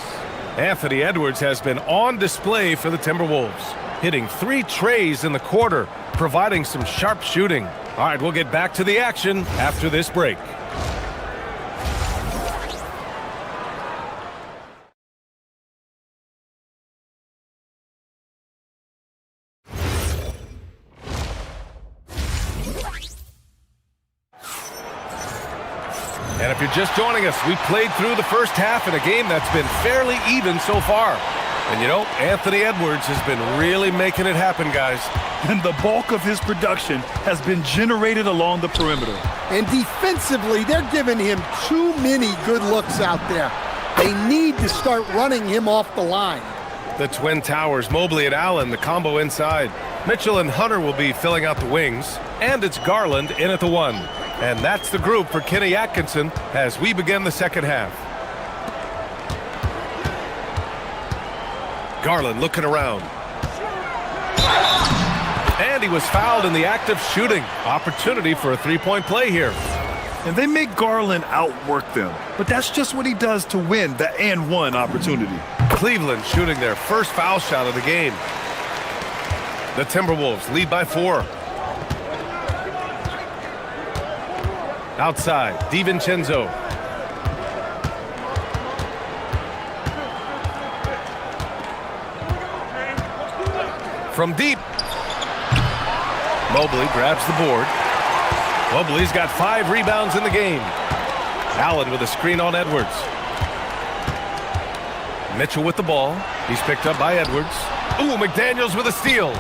Anthony Edwards has been on display for the Timberwolves, hitting 3 trays in the quarter, providing some sharp shooting. All right, we'll get back to the action after this break. And if you're just joining us, we played through the first half in a game that's been fairly even so far. And you know, Anthony Edwards has been really making it happen, guys. And the bulk of his production has been generated along the perimeter. And defensively, they're giving him too many good looks out there. They need to start running him off the line. The Twin Towers, Mobley and Allen, the combo inside. Mitchell and Hunter will be filling out the wings. And it's Garland in at the 1. And that's the group for Kenny Atkinson as we begin the second half. Garland looking around. And he was fouled in the act of shooting. Opportunity for a 3-point play here. And they make Garland outwork them. But that's just what he does to win the and-one opportunity. Cleveland shooting their first foul shot of the game. The Timberwolves lead by 4. Outside, DiVincenzo. From deep. Mobley grabs the board. Mobley's got 5 rebounds in the game. Allen with a screen on Edwards. Mitchell with the ball. He's picked up by Edwards. Ooh, McDaniels with a steal.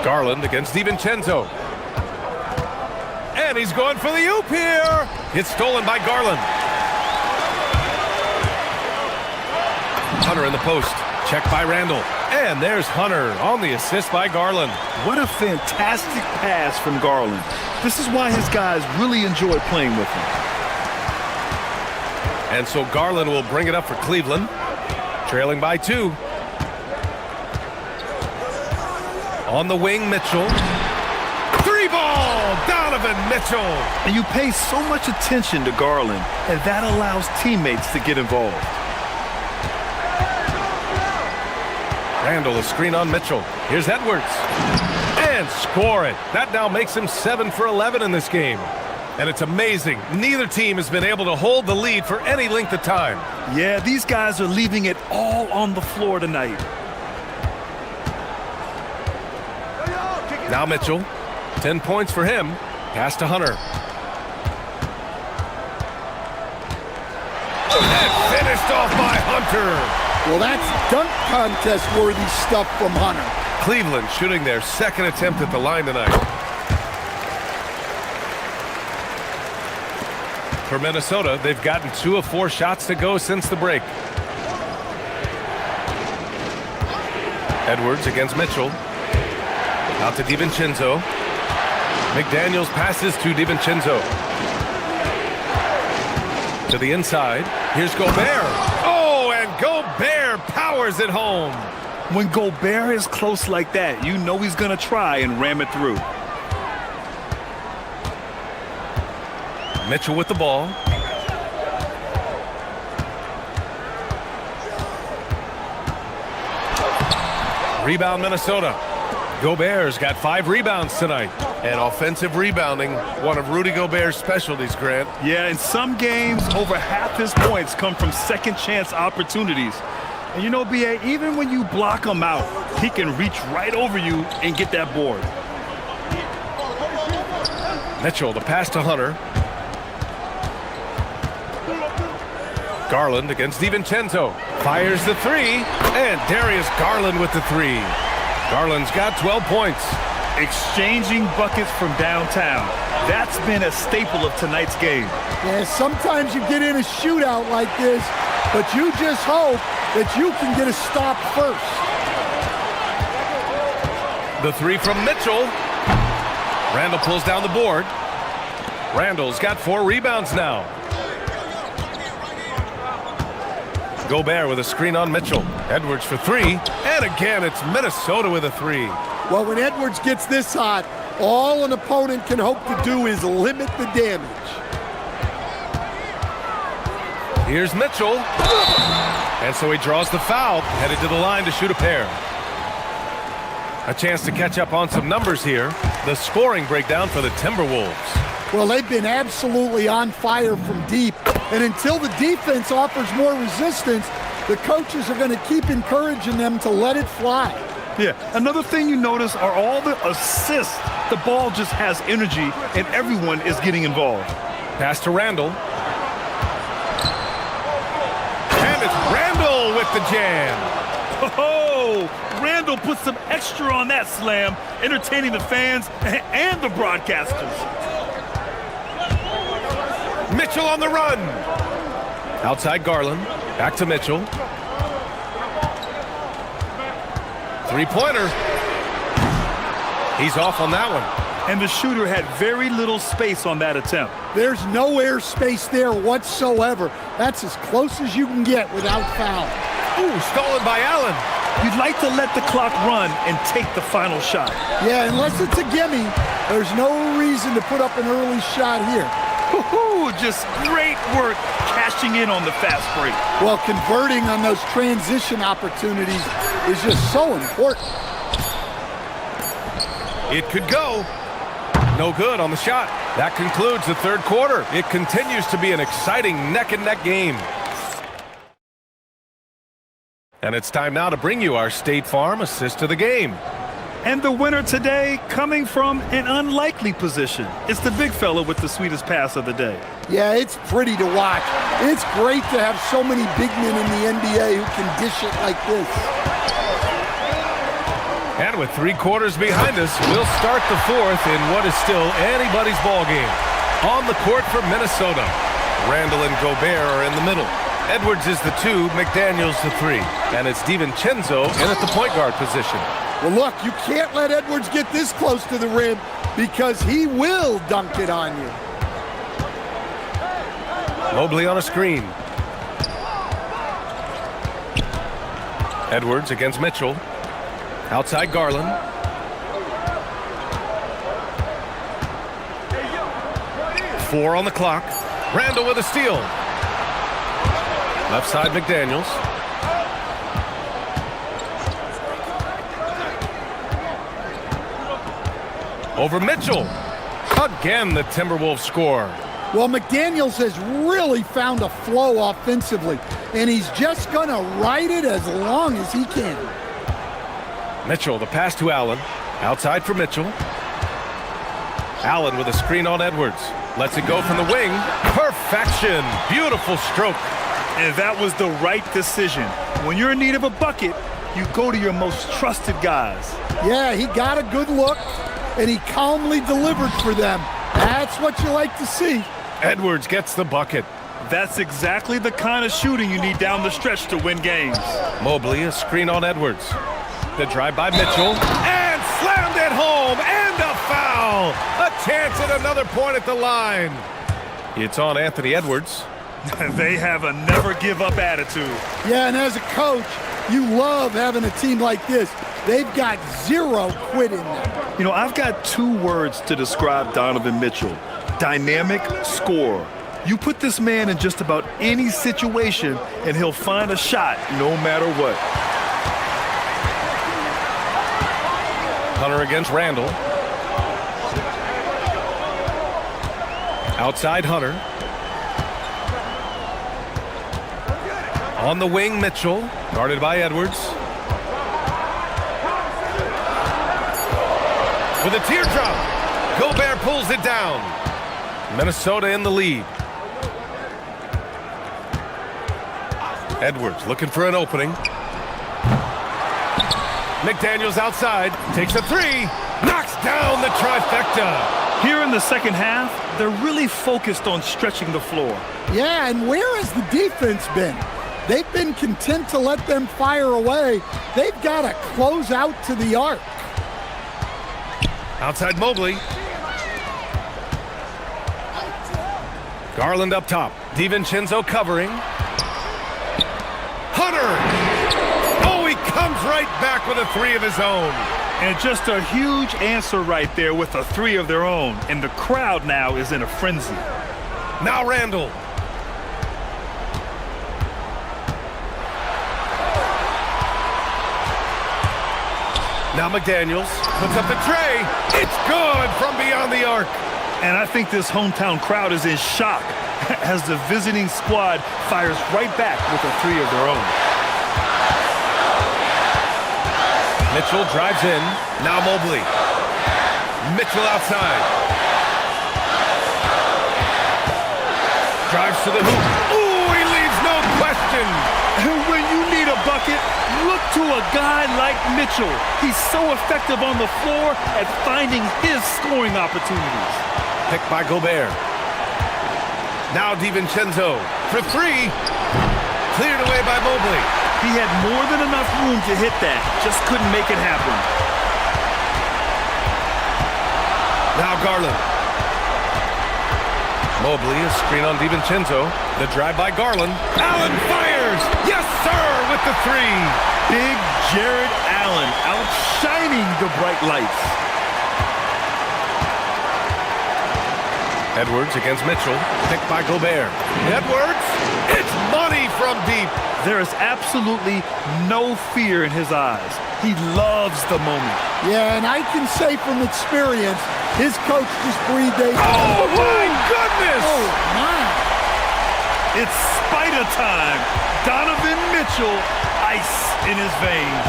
Garland against DiVincenzo. And he's going for the oop here. It's stolen by Garland. Hunter in the post. Checked by Randall. And there's Hunter on the assist by Garland. What a fantastic pass from Garland. This is why his guys really enjoy playing with him. And so Garland will bring it up for Cleveland. Trailing by 2. On the wing, Mitchell. 3-ball! Donovan Mitchell! And you pay so much attention to Garland, and that allows teammates to get involved. Randall, a screen on Mitchell. Here's Edwards. And score it. That now makes him 7 for 11 in this game. And it's amazing. Neither team has been able to hold the lead for any length of time. Yeah, these guys are leaving it all on the floor tonight. Now Mitchell. 10 points for him. Pass to Hunter. And finished off by Hunter. Well, that's dunk contest-worthy stuff from Hunter. Cleveland shooting their second attempt at the line tonight. For Minnesota, they've gotten 2 of 4 shots to go since the break. Edwards against Mitchell. Out to DiVincenzo. McDaniels passes to DiVincenzo. To the inside. Here's Gobert. Oh, and Gobert powers it home. When Gobert is close like that, you know he's going to try and ram it through. Mitchell with the ball. Rebound Minnesota. Gobert's got 5 rebounds tonight. And offensive rebounding, one of Rudy Gobert's specialties, Grant. Yeah, in some games, over half his points come from second chance opportunities. And you know, B.A., even when you block him out, he can reach right over you and get that board. Mitchell, the pass to Hunter. Garland against DiVincenzo. Fires the three, and Darius Garland with the three. Garland's got 12 points. Exchanging buckets from downtown. That's been a staple of tonight's game. Yeah, sometimes you get in a shootout like this, but you just hope that you can get a stop first. The three from Mitchell. Randall pulls down the board. Randall's got 4 rebounds now. Gobert with a screen on Mitchell. Edwards for 3. And again, it's Minnesota with a 3. Well, when Edwards gets this hot, all an opponent can hope to do is limit the damage. Here's Mitchell. And so he draws the foul, headed to the line to shoot a pair. A chance to catch up on some numbers here. The scoring breakdown for the Timberwolves. Well, they've been absolutely on fire from deep. And until the defense offers more resistance, the coaches are going to keep encouraging them to let it fly. Yeah, another thing you notice are all the assists. The ball just has energy, and everyone is getting involved. Pass to Randall. And it's Randall with the jam. Oh, Randall put some extra on that slam, entertaining the fans and the broadcasters. Mitchell on the run. Outside Garland. Back to Mitchell. Three-pointer. He's off on that one. And the shooter had very little space on that attempt. There's no air space there whatsoever. That's as close as you can get without foul. Ooh, stolen by Allen. You'd like to let the clock run and take the final shot. Yeah, unless it's a gimme, there's no reason to put up an early shot here. Just great work cashing in on the fast break. Well, converting on those transition opportunities is just so important. It could go. No good on the shot. That concludes the third quarter. It continues to be an exciting neck-and-neck game. And it's time now to bring you our State Farm assist of the game. And the winner today coming from an unlikely position. It's the big fella with the sweetest pass of the day. Yeah, it's pretty to watch. It's great to have so many big men in the NBA who can dish it like this. And with 3 quarters behind us, we'll start the fourth in what is still anybody's ball game. On the court for Minnesota, Randall and Gobert are in the middle. Edwards is the 2, McDaniels the 3. And it's DiVincenzo in at the point guard position. Well, look, you can't let Edwards get this close to the rim because he will dunk it on you. Mobley on a screen. Edwards against Mitchell. Outside Garland. Four on the clock. Randall with a steal. Left side McDaniels. Over Mitchell. Again, the Timberwolves score. Well, McDaniels has really found a flow offensively, and he's just going to ride it as long as he can. Mitchell, the pass to Allen. Outside for Mitchell. Allen with a screen on Edwards. Lets it go from the wing. Perfection. Beautiful stroke. And that was the right decision. When you're in need of a bucket, you go to your most trusted guys. Yeah, he got a good look, and he calmly delivered for them. That's what you like to see. Edwards gets the bucket. That's exactly the kind of shooting you need down the stretch to win games. Mobley, a screen on Edwards. The drive by Mitchell. And slammed it home. And a foul. A chance at another point at the line. It's on Anthony Edwards. They have a never-give-up attitude. Yeah, and as a coach, you love having a team like this. They've got zero quit in them. You know, I've got 2 words to describe Donovan Mitchell. Dynamic scorer. You put this man in just about any situation, and he'll find a shot no matter what. Hunter against Randall. Outside Hunter. On the wing, Mitchell. Guarded by Edwards. With a teardrop. Gobert pulls it down. Minnesota in the lead. Edwards looking for an opening. McDaniels outside, takes a three, knocks down the trifecta. Here in the second half, they're really focused on stretching the floor. Yeah, and where has the defense been? They've been content to let them fire away. They've got to close out to the arc. Outside Mobley. Garland up top. DiVincenzo covering. Hunter! Oh, he comes right back with a three of his own. And just a huge answer right there with a three of their own. And the crowd now is in a frenzy. Now Randall. Now McDaniels puts up the tray. It's good from beyond the arc. And I think this hometown crowd is in shock as the visiting squad fires right back with a three of their own. Mitchell drives in. Now Mobley. Mitchell outside. Drives to the hoop. Ooh, he leaves no question. When you need a bucket, look to a guy like Mitchell. He's so effective on the floor at finding his scoring opportunities. Picked by Gobert. Now DiVincenzo for three. Cleared away by Mobley. He had more than enough room to hit that. Just couldn't make it happen. Now Garland. Mobley, a screen on DiVincenzo. The drive by Garland. Allen fires! Yes, sir, with the three. Big Jared Allen outshining the bright lights. Edwards against Mitchell. Picked by Gobert. Edwards! It's money from deep. There is absolutely no fear in his eyes. He loves the moment. Yeah, and I can say from experience, his coach just breathed a... Oh, my goodness! Oh, my. It's spider time. Donovan Mitchell, ice in his veins.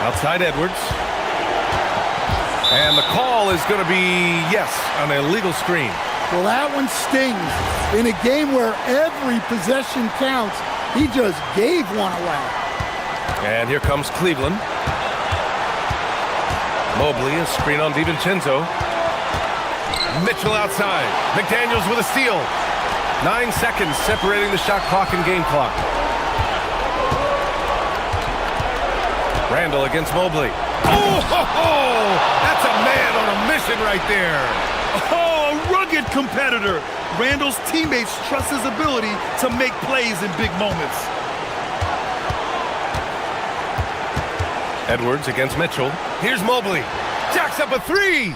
Outside Edwards. And the call is going to be, yes, an illegal screen. Well, that one stings. In a game where every possession counts, he just gave one away. And here comes Cleveland. Mobley, a screen on DiVincenzo. Mitchell outside. McDaniels with a steal. 9 seconds separating the shot clock and game clock. Randall against Mobley. Oh, ho, ho! That's a man on a mission right there. Oh, a rugged competitor. Randall's teammates trust his ability to make plays in big moments. Edwards against Mitchell. Here's Mobley. Jacks up a three.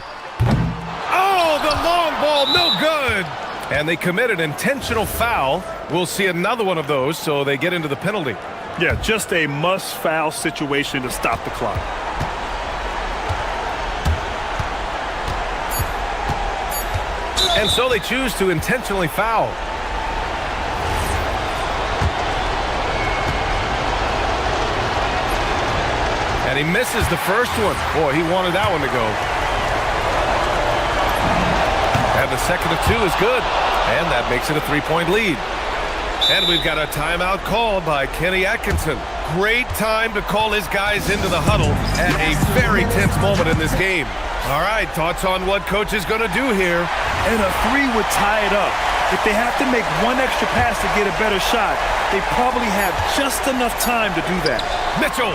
Oh, the long ball, no good. And they commit an intentional foul. We'll see another one of those, so they get into the penalty. Yeah, just a must-foul situation to stop the clock. And so they choose to intentionally foul. And he misses the first one. Boy, he wanted that one to go. And the second of two is good. And that makes it a three-point lead. And we've got a timeout called by Kenny Atkinson. Great time to call his guys into the huddle at a very tense moment in this game. All right, thoughts on what coach is going to do here? And a three would tie it up. If they have to make one extra pass to get a better shot, they probably have just enough time to do that. Mitchell.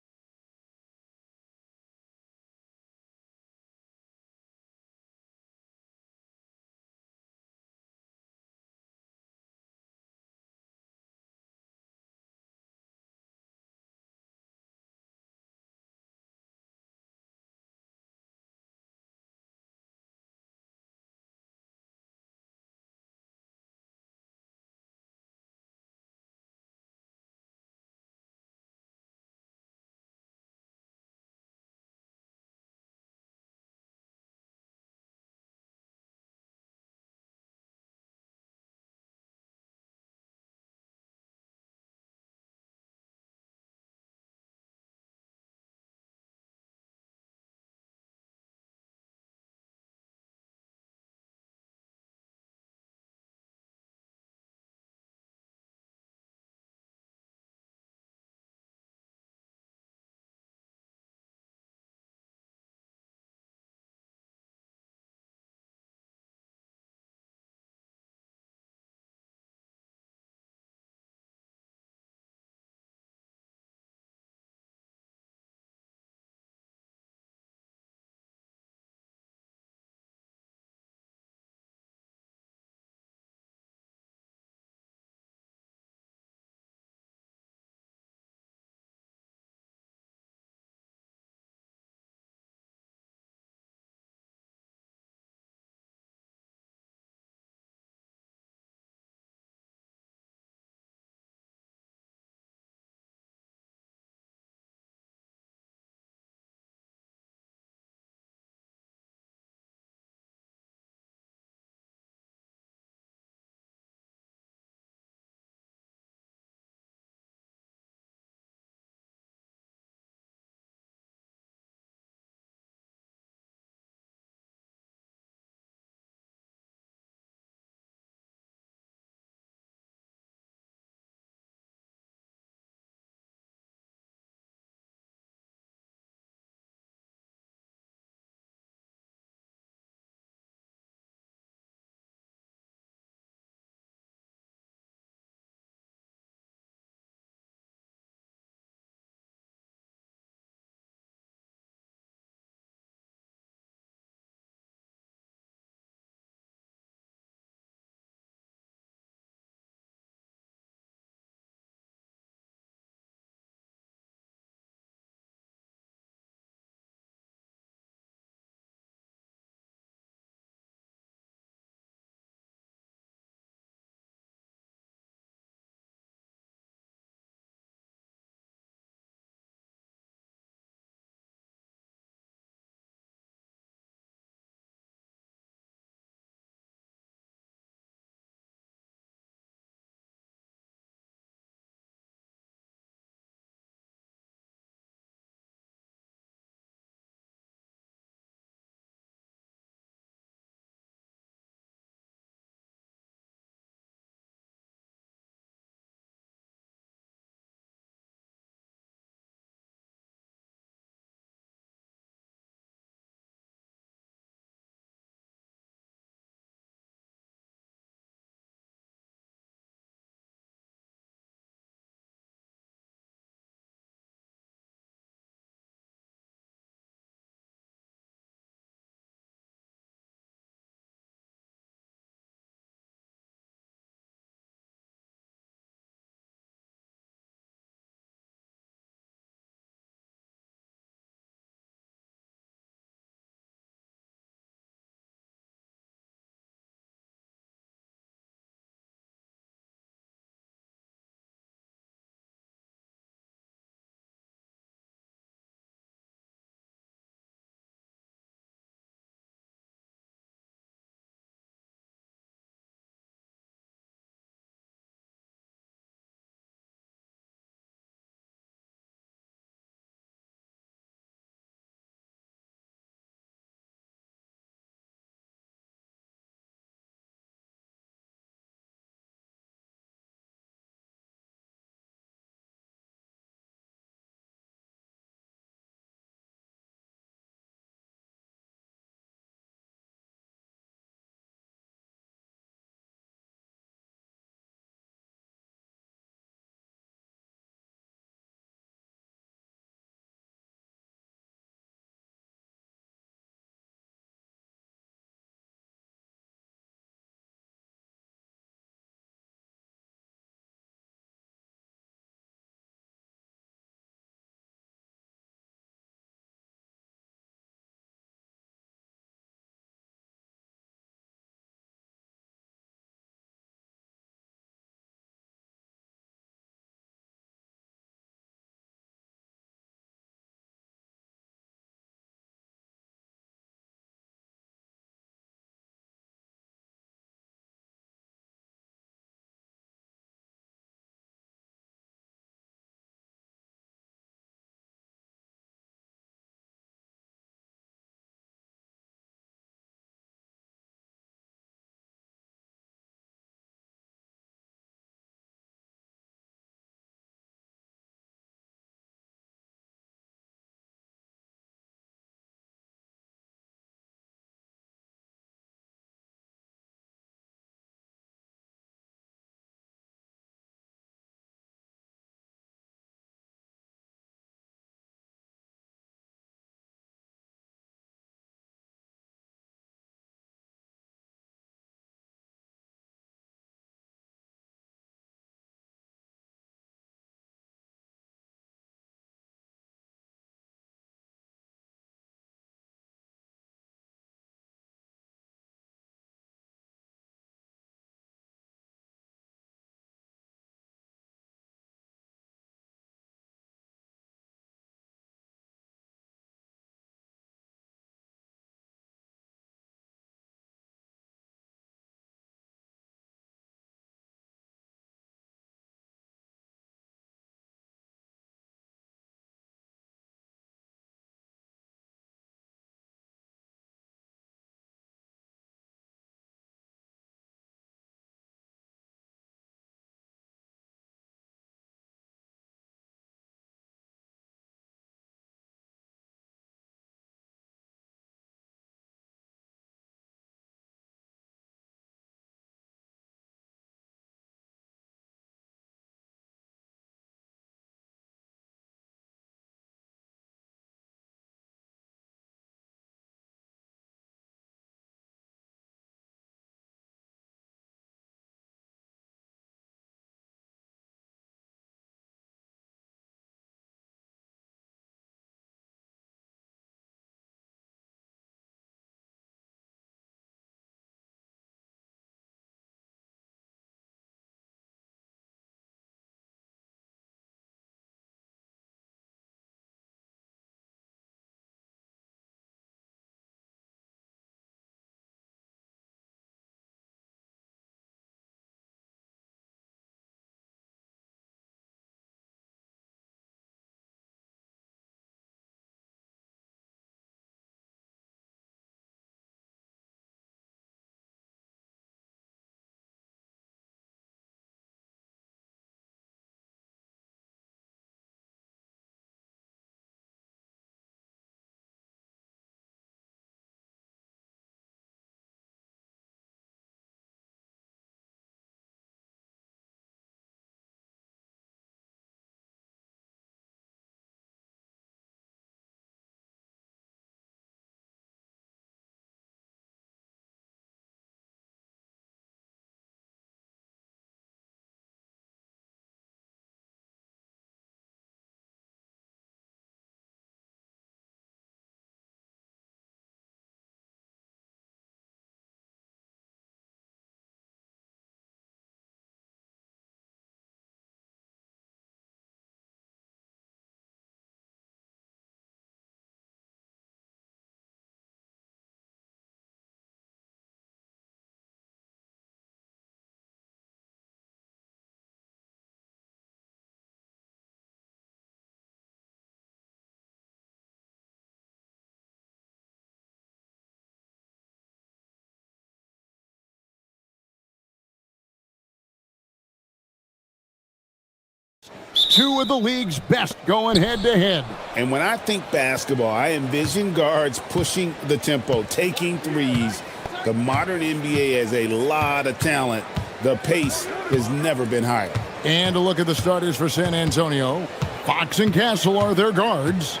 two of the league's best going head-to-head. And when I think basketball, I envision guards pushing the tempo, taking threes. The modern NBA has a lot of talent. The pace has never been higher. And a look at the starters for San Antonio. Fox and Castle are their guards.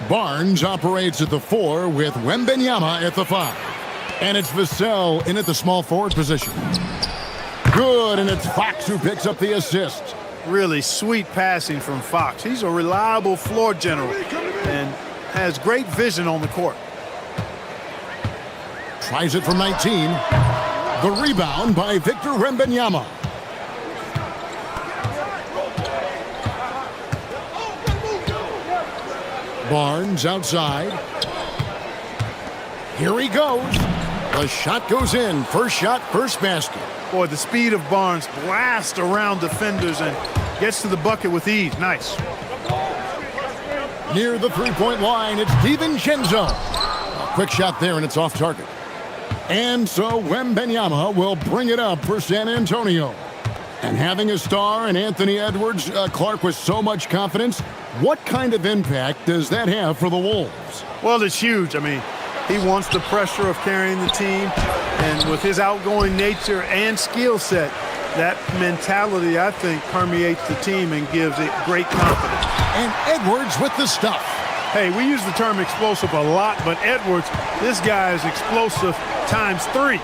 Barnes operates at the 4 with Wembanyama at the 5. And it's Vassell in at the small forward position. Good, and it's Fox who picks up the assist. Really sweet passing from Fox. He's a reliable floor general and has great vision on the court. Tries it from 19. The rebound by Victor Wembanyama. Barnes outside. Here he goes. The shot goes in. First shot, first basket. Boy, the speed of Barnes blasts around defenders and gets to the bucket with ease. Nice. Near the three-point line, it's DiVincenzo. A quick shot there, and it's off target. And so Wembanyama will bring it up for San Antonio. And having a star in Anthony Edwards, Clark, with so much confidence, what kind of impact does that have for the Wolves? Well, it's huge. I mean, he wants the pressure of carrying the team, and with his outgoing nature and skill set, that mentality, I think, permeates the team and gives it great confidence. And Edwards with the stuff. Hey, we use the term explosive a lot, but Edwards, this guy is explosive times 3.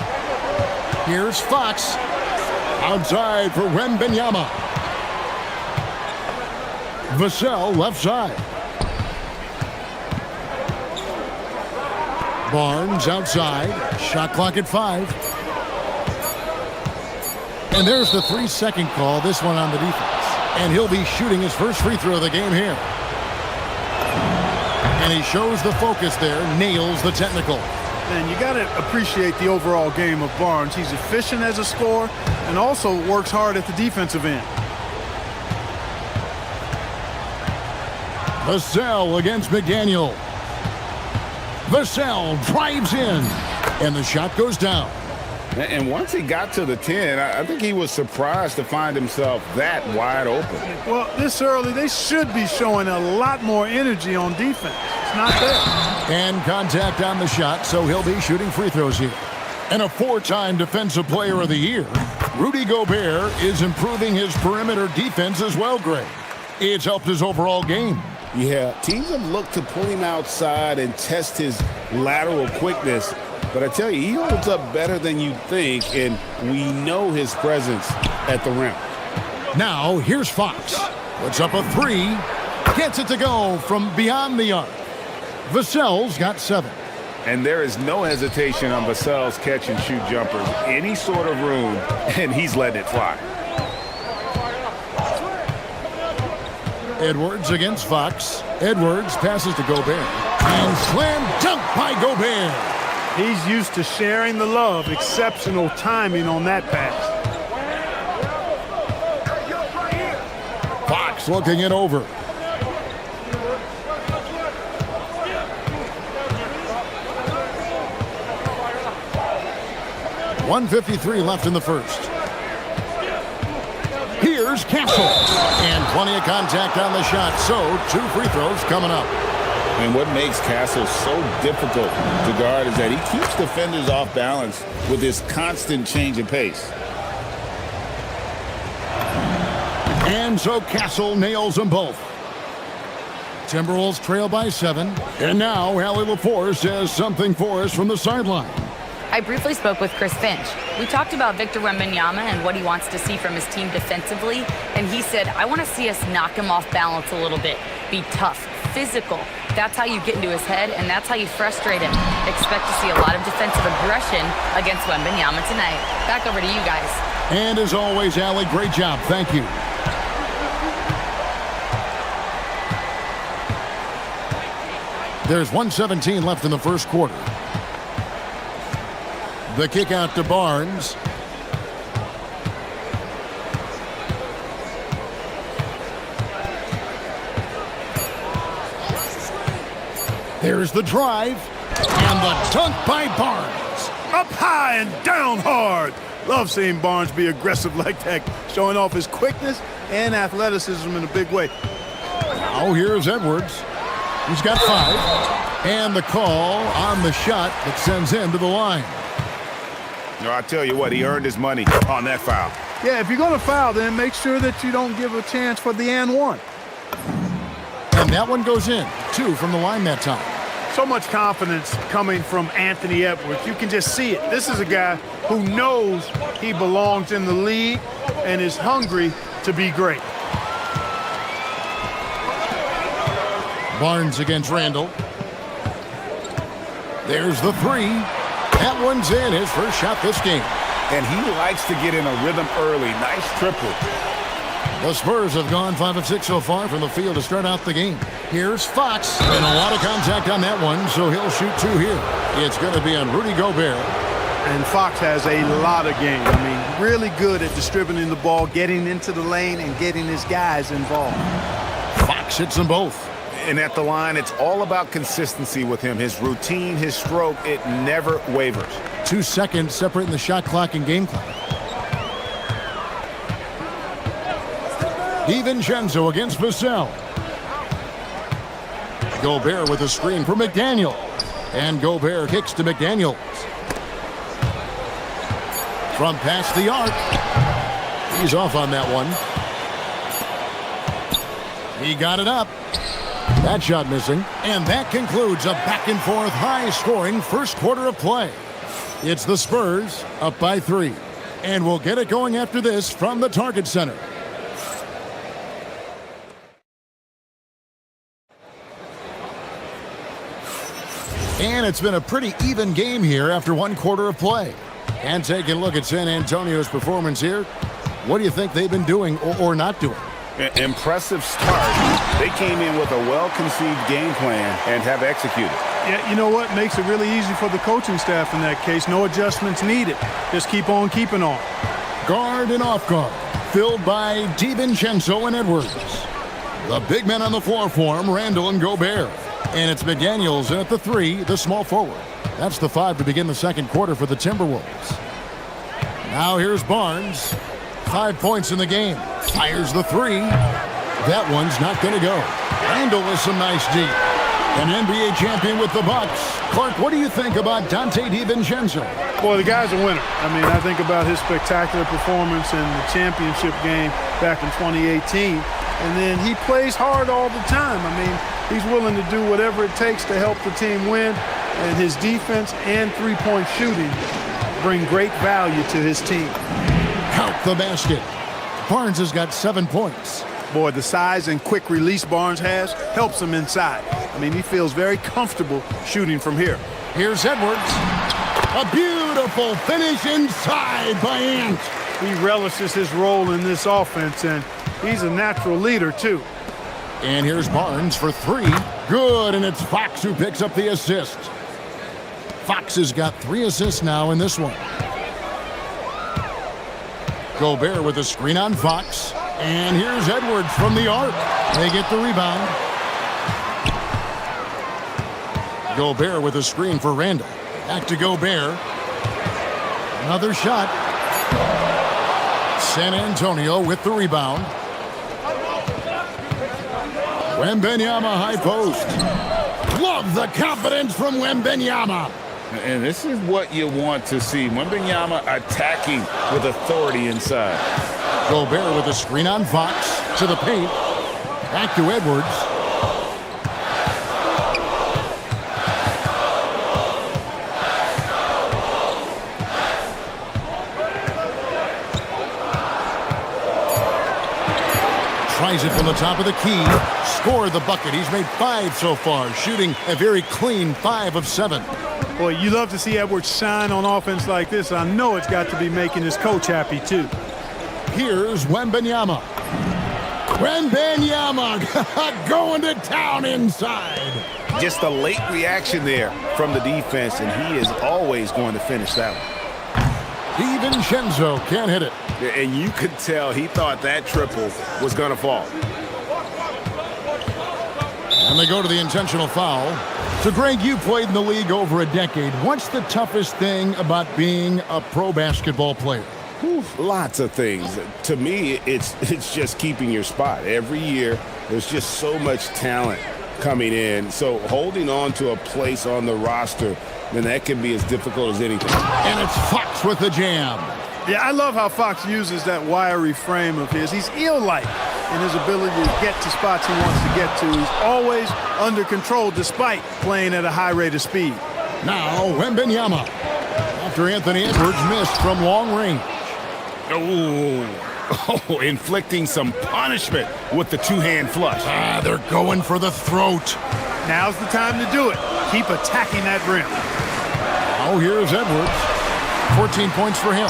Here's Fox. Outside for Wembanyama. Vassell left side. Barnes outside. Shot clock at 5. And there's the 3-second call, this one on the defense. And he'll be shooting his first free throw of the game here. And he shows the focus there, nails the technical. And you got to appreciate the overall game of Barnes. He's efficient as a scorer and also works hard at the defensive end. Vassell against McDaniel. Vassell drives in, and the shot goes down. And once he got to the 10, I think he was surprised to find himself that wide open. Well, this early, they should be showing a lot more energy on defense. It's not there. And contact on the shot, so he'll be shooting free throws here. And a 4-time Defensive Player of the Year, Rudy Gobert is improving his perimeter defense as well, Greg. It's helped his overall game. Yeah, teams have looked to pull him outside and test his lateral quickness. But I tell you, he holds up better than you think, and we know his presence at the rim. Now, here's Fox. Puts up a 3. Gets it to go from beyond the arc. Vassell's got 7. And there is no hesitation on Vassell's catch-and-shoot jumpers. Any sort of room, and he's letting it fly. Edwards against Fox. Edwards passes to Gobert. And slam dunk by Gobert. He's used to sharing the love. Exceptional timing on that pass. Fox looking it over. .153 left in the first. Here's Castle. And plenty of contact on the shot, so 2 free throws coming up. And what makes Castle so difficult to guard is that he keeps defenders off balance with his constant change of pace. And so Castle nails them both. Timberwolves trail by 7. And now Allie LaForce says something for us from the sideline. I briefly spoke with Chris Finch. We talked about Victor Wembanyama and what he wants to see from his team defensively. And he said, I want to see us knock him off balance a little bit. Be tough, physical. That's how you get into his head, and that's how you frustrate him. Expect to see a lot of defensive aggression against Wembanyama tonight. Back over to you guys. And as always, Allie, great job. Thank you. There's 1:17 left in the first quarter. The kick out to Barnes. There's the drive. And the dunk by Barnes. Up high and down hard. Love seeing Barnes be aggressive like that, showing off his quickness and athleticism in a big way. Now here's Edwards. He's got 5. And the call on the shot that sends him to the line. No, I tell you what, he earned his money on that foul. Yeah, if you're going to foul, then make sure that you don't give a chance for the and one. And that one goes in. 2 from the line that time. So much confidence coming from Anthony Edwards. You can just see it. This is a guy who knows he belongs in the league and is hungry to be great. Barnes against Randall. There's the 3. That one's in, his first shot this game. And he likes to get in a rhythm early. Nice triple. The Spurs have gone 5 of 6 so far from the field to start out the game. Here's Fox, and a lot of contact on that one, so he'll shoot 2 here. It's going to be on Rudy Gobert. And Fox has a lot of game. I mean, really good at distributing the ball, getting into the lane, and getting his guys involved. Fox hits them both. And at the line, it's all about consistency with him. His routine, his stroke, it never wavers. 2 seconds separating the shot clock and game clock. DiVincenzo against Vassell. Gobert with a screen for McDaniel. And Gobert kicks to McDaniels. From past the arc. He's off on that one. He got it up. That shot missing. And that concludes a back-and-forth, high-scoring first quarter of play. It's the Spurs up by 3. And we'll get it going after this from the Target Center. And it's been a pretty even game here after 1 quarter of play. And taking a look at San Antonio's performance here, what do you think they've been doing or not doing? Impressive start. They came in with a well-conceived game plan and have executed. Yeah, you know what? Makes it really easy for the coaching staff in that case. No adjustments needed. Just keep on keeping on. Guard and off guard, filled by DiVincenzo and Edwards. The big men on the floor for him, Randall and Gobert. And it's McDaniels in at the 3, the small forward. That's the 5 to begin the second quarter for the Timberwolves. Now here's Barnes. 5 points in the game. Fires the 3. That one's not going to go. Randall with some nice D. An NBA champion with the Bucks. Clark, what do you think about Dante DiVincenzo? Boy, the guy's a winner. I mean, I think about his spectacular performance in the championship game back in 2018. And then he plays hard all the time. I mean, he's willing to do whatever it takes to help the team win. And his defense and three-point shooting bring great value to his team. Count the basket. Barnes has got 7 points. Boy, the size and quick release Barnes has helps him inside. I mean, he feels very comfortable shooting from here. Here's Edwards. A beautiful finish inside by Ant. He relishes his role in this offense, and he's a natural leader, too. And here's Barnes for 3. Good, and it's Fox who picks up the assist. Fox has got 3 assists now in this one. Gobert with a screen on Fox. And here's Edwards from the arc. They get the rebound. Gobert with a screen for Randall. Back to Gobert. Another shot. San Antonio with the rebound. Wembanyama high post. Love the confidence from Wembanyama. And this is what you want to see. Wembanyama attacking with authority inside. Gobert with a screen on Fox to the paint. Back to Edwards. Tries it from the top of the key. Scored the bucket. He's made 5 so far, shooting a very clean 5 of 7. Boy, you love to see Edwards shine on offense like this. I know it's got to be making his coach happy, too. Here's Wembanyama. Wembanyama going to town inside. Just a late reaction there from the defense, and he is always going to finish that one. DiVincenzo can't hit it. And you could tell he thought that triple was going to fall. And they go to the intentional foul. So, Greg, you played in the league over a decade. What's the toughest thing about being a pro basketball player? Lots of things. To me, it's just keeping your spot. Every year, there's just so much talent coming in. So holding on to a place on the roster, then that can be as difficult as anything. And it's Fox with the jam. Yeah, I love how Fox uses that wiry frame of his. He's eel-like in his ability to get to spots he wants to get to. He's always under control despite playing at a high rate of speed. Now, Wembanyama. After Anthony Edwards missed from long range. Oh, inflicting some punishment with the two-hand flush. They're going for the throat. Now's the time to do it. Keep attacking that rim. Oh, here's Edwards. 14 points for him.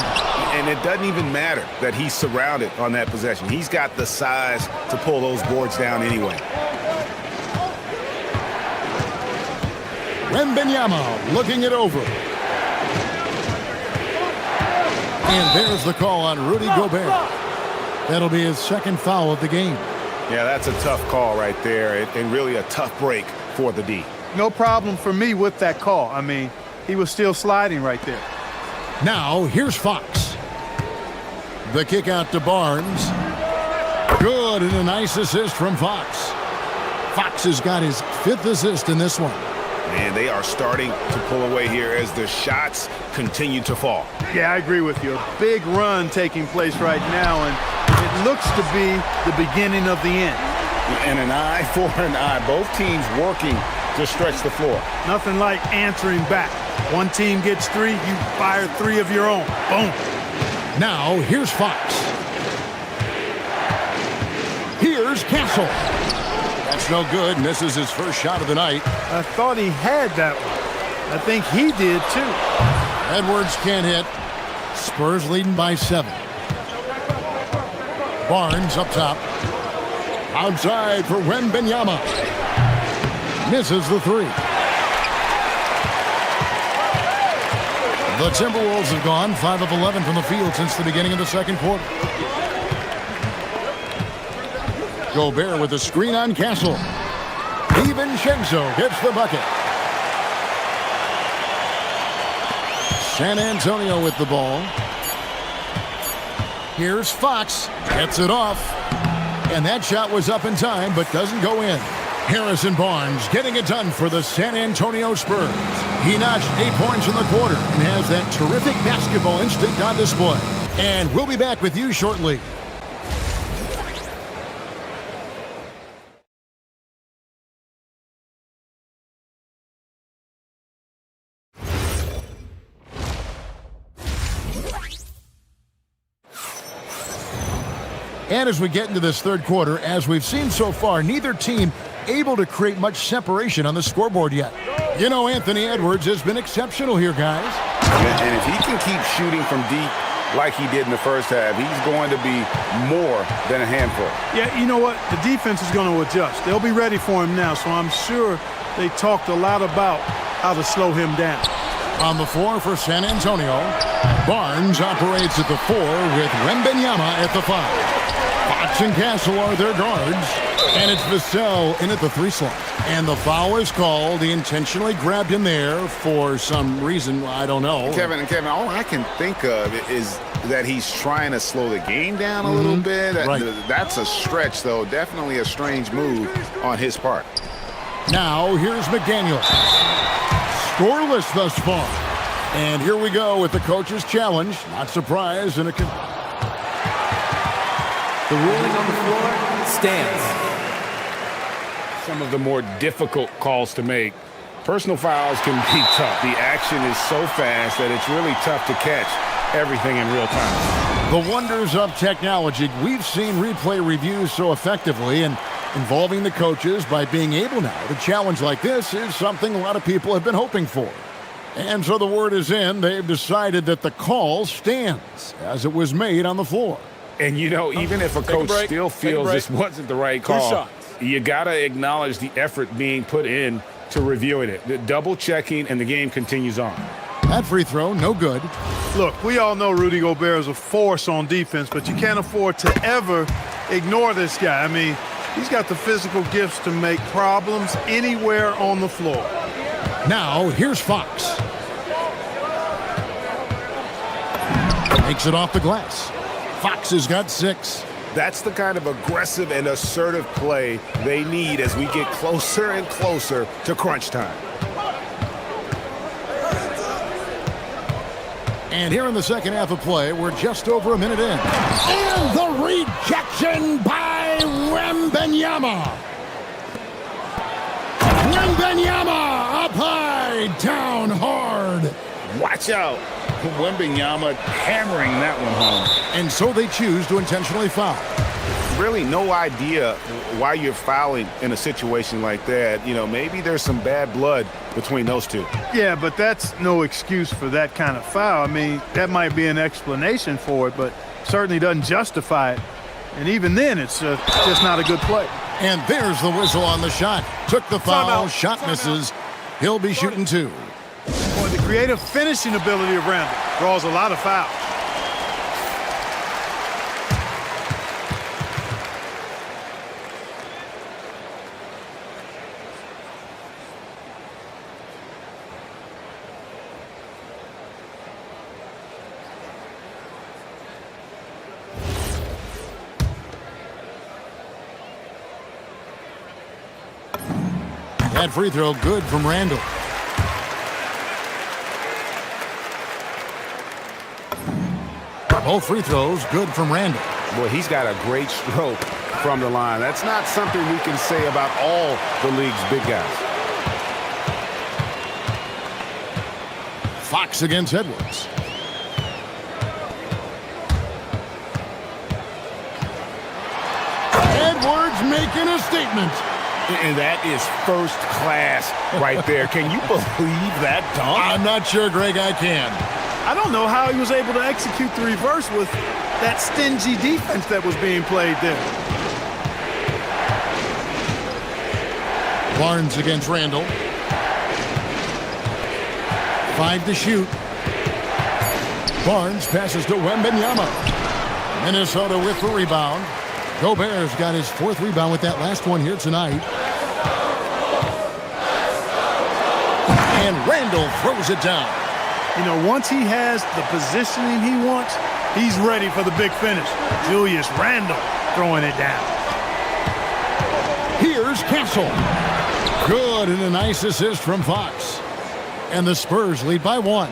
And it doesn't even matter that he's surrounded on that possession. He's got the size to pull those boards down anyway. Wembanyama looking it over. And there's the call on Rudy Gobert. That'll be his second foul of the game. Yeah, that's a tough call right there, and really a tough break for the D. No problem for me with that call. I mean, he was still sliding right there. Now, here's Fox. The kick out to Barnes. Good, and a nice assist from Fox. Fox has got his 5th assist in this one. And they are starting to pull away here as the shots continue to fall. Yeah, I agree with you. A big run taking place right now, and it looks to be the beginning of the end. And an eye for an eye. Both teams working to stretch the floor. Nothing like answering back. One team gets 3, you fire 3 of your own. Boom. Now, here's Fox. Here's Castle. That's no good. Misses his first shot of the night. I thought he had that one. I think he did, too. Edwards can't hit. Spurs leading by 7. Barnes up top. Outside for Wembanyama. Misses the 3. The Timberwolves have gone 5 of 11 from the field since the beginning of the second quarter. Gobert with a screen on Castle. DiVincenzo gets the bucket. San Antonio with the ball. Here's Fox. Gets it off. And that shot was up in time, but doesn't go in. Harrison Barnes getting it done for the San Antonio Spurs. He notched 8 points in the quarter and has that terrific basketball instinct on display. And we'll be back with you shortly. And as we get into this third quarter, as we've seen so far, neither team able to create much separation on the scoreboard yet. You know, Anthony Edwards has been exceptional here, guys. And if he can keep shooting from deep like he did in the first half, he's going to be more than a handful. Yeah, you know what? The defense is going to adjust. They'll be ready for him now, so I'm sure they talked a lot about how to slow him down. On the floor for San Antonio, Barnes operates at the 4 with Wembanyama at the 5. Fox and Castle are their guards, and it's Vassell in at the 3 slot. And the foul is called. He intentionally grabbed him there for some reason, I don't know. Kevin, all I can think of is that he's trying to slow the game down a little bit. Right. That's a stretch, though. Definitely a strange move on his part. Now, here's McDaniel. Scoreless thus far. And here we go with the coach's challenge. Not surprised. And the ruling on the floor stands. Some of the more difficult calls to make. Personal fouls can be tough. The action is so fast that it's really tough to catch everything in real time. The wonders of technology. We've seen replay reviews so effectively, and involving the coaches by being able now to challenge like this is something a lot of people have been hoping for. And so the word is in. They've decided that the call stands as it was made on the floor. And, you know, even if a coach still feels this wasn't the right call, you got to acknowledge the effort being put in to reviewing it. The double checking, and the game continues on. That free throw, no good. Look, we all know Rudy Gobert is a force on defense, but you can't afford to ever ignore this guy. I mean, he's got the physical gifts to make problems anywhere on the floor. Now, here's Fox. Makes it off the glass. Fox has got 6. That's the kind of aggressive and assertive play they need as we get closer and closer to crunch time. And here in the second half of play, we're just over a minute in. And the rejection by Wembanyama. Wembanyama up high, down hard. Watch out. Wembanyama hammering that one home. And so they choose to intentionally foul. Really no idea why you're fouling in a situation like that. You know, maybe there's some bad blood between those two. Yeah, but that's no excuse for that kind of foul. I mean, that might be an explanation for it, but certainly doesn't justify it. And even then, it's just not a good play. And there's the whistle on the shot. Took the foul, shot misses. He'll be shooting 2. Boy, the creative finishing ability of Randall draws a lot of fouls. That free throw good from Randall. Both free throws good from Randall. Boy, he's got a great stroke from the line. That's not something we can say about all the league's big guys. Fox against Edwards. Edwards making a statement. And that is first class right there. Can you believe that dunk? I'm not sure, Greg, I can. I don't know how he was able to execute the reverse with that stingy defense that was being played there. Barnes against Randall. 5 to shoot. Barnes passes to Wembanyama. Minnesota with the rebound. Gobert's got his 4th rebound with that last one here tonight. And Randall throws it down. You know, once he has the positioning he wants, he's ready for the big finish. Julius Randle throwing it down. Here's Castle. Good, and a nice assist from Fox. And the Spurs lead by 1.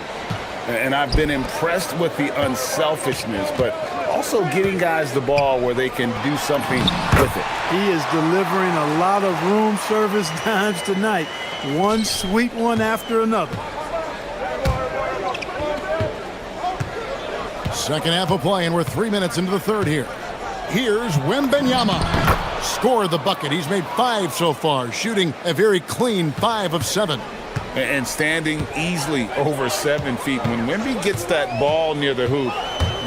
And I've been impressed with the unselfishness, but also getting guys the ball where they can do something with it. He is delivering a lot of room service dimes tonight. One sweet one after another. Second half of play, and we're 3 minutes into the third here. Here's Wembanyama. Scored the bucket. He's made 5 so far, shooting a very clean 5 of 7. And standing easily over 7 feet. When Wemby gets that ball near the hoop,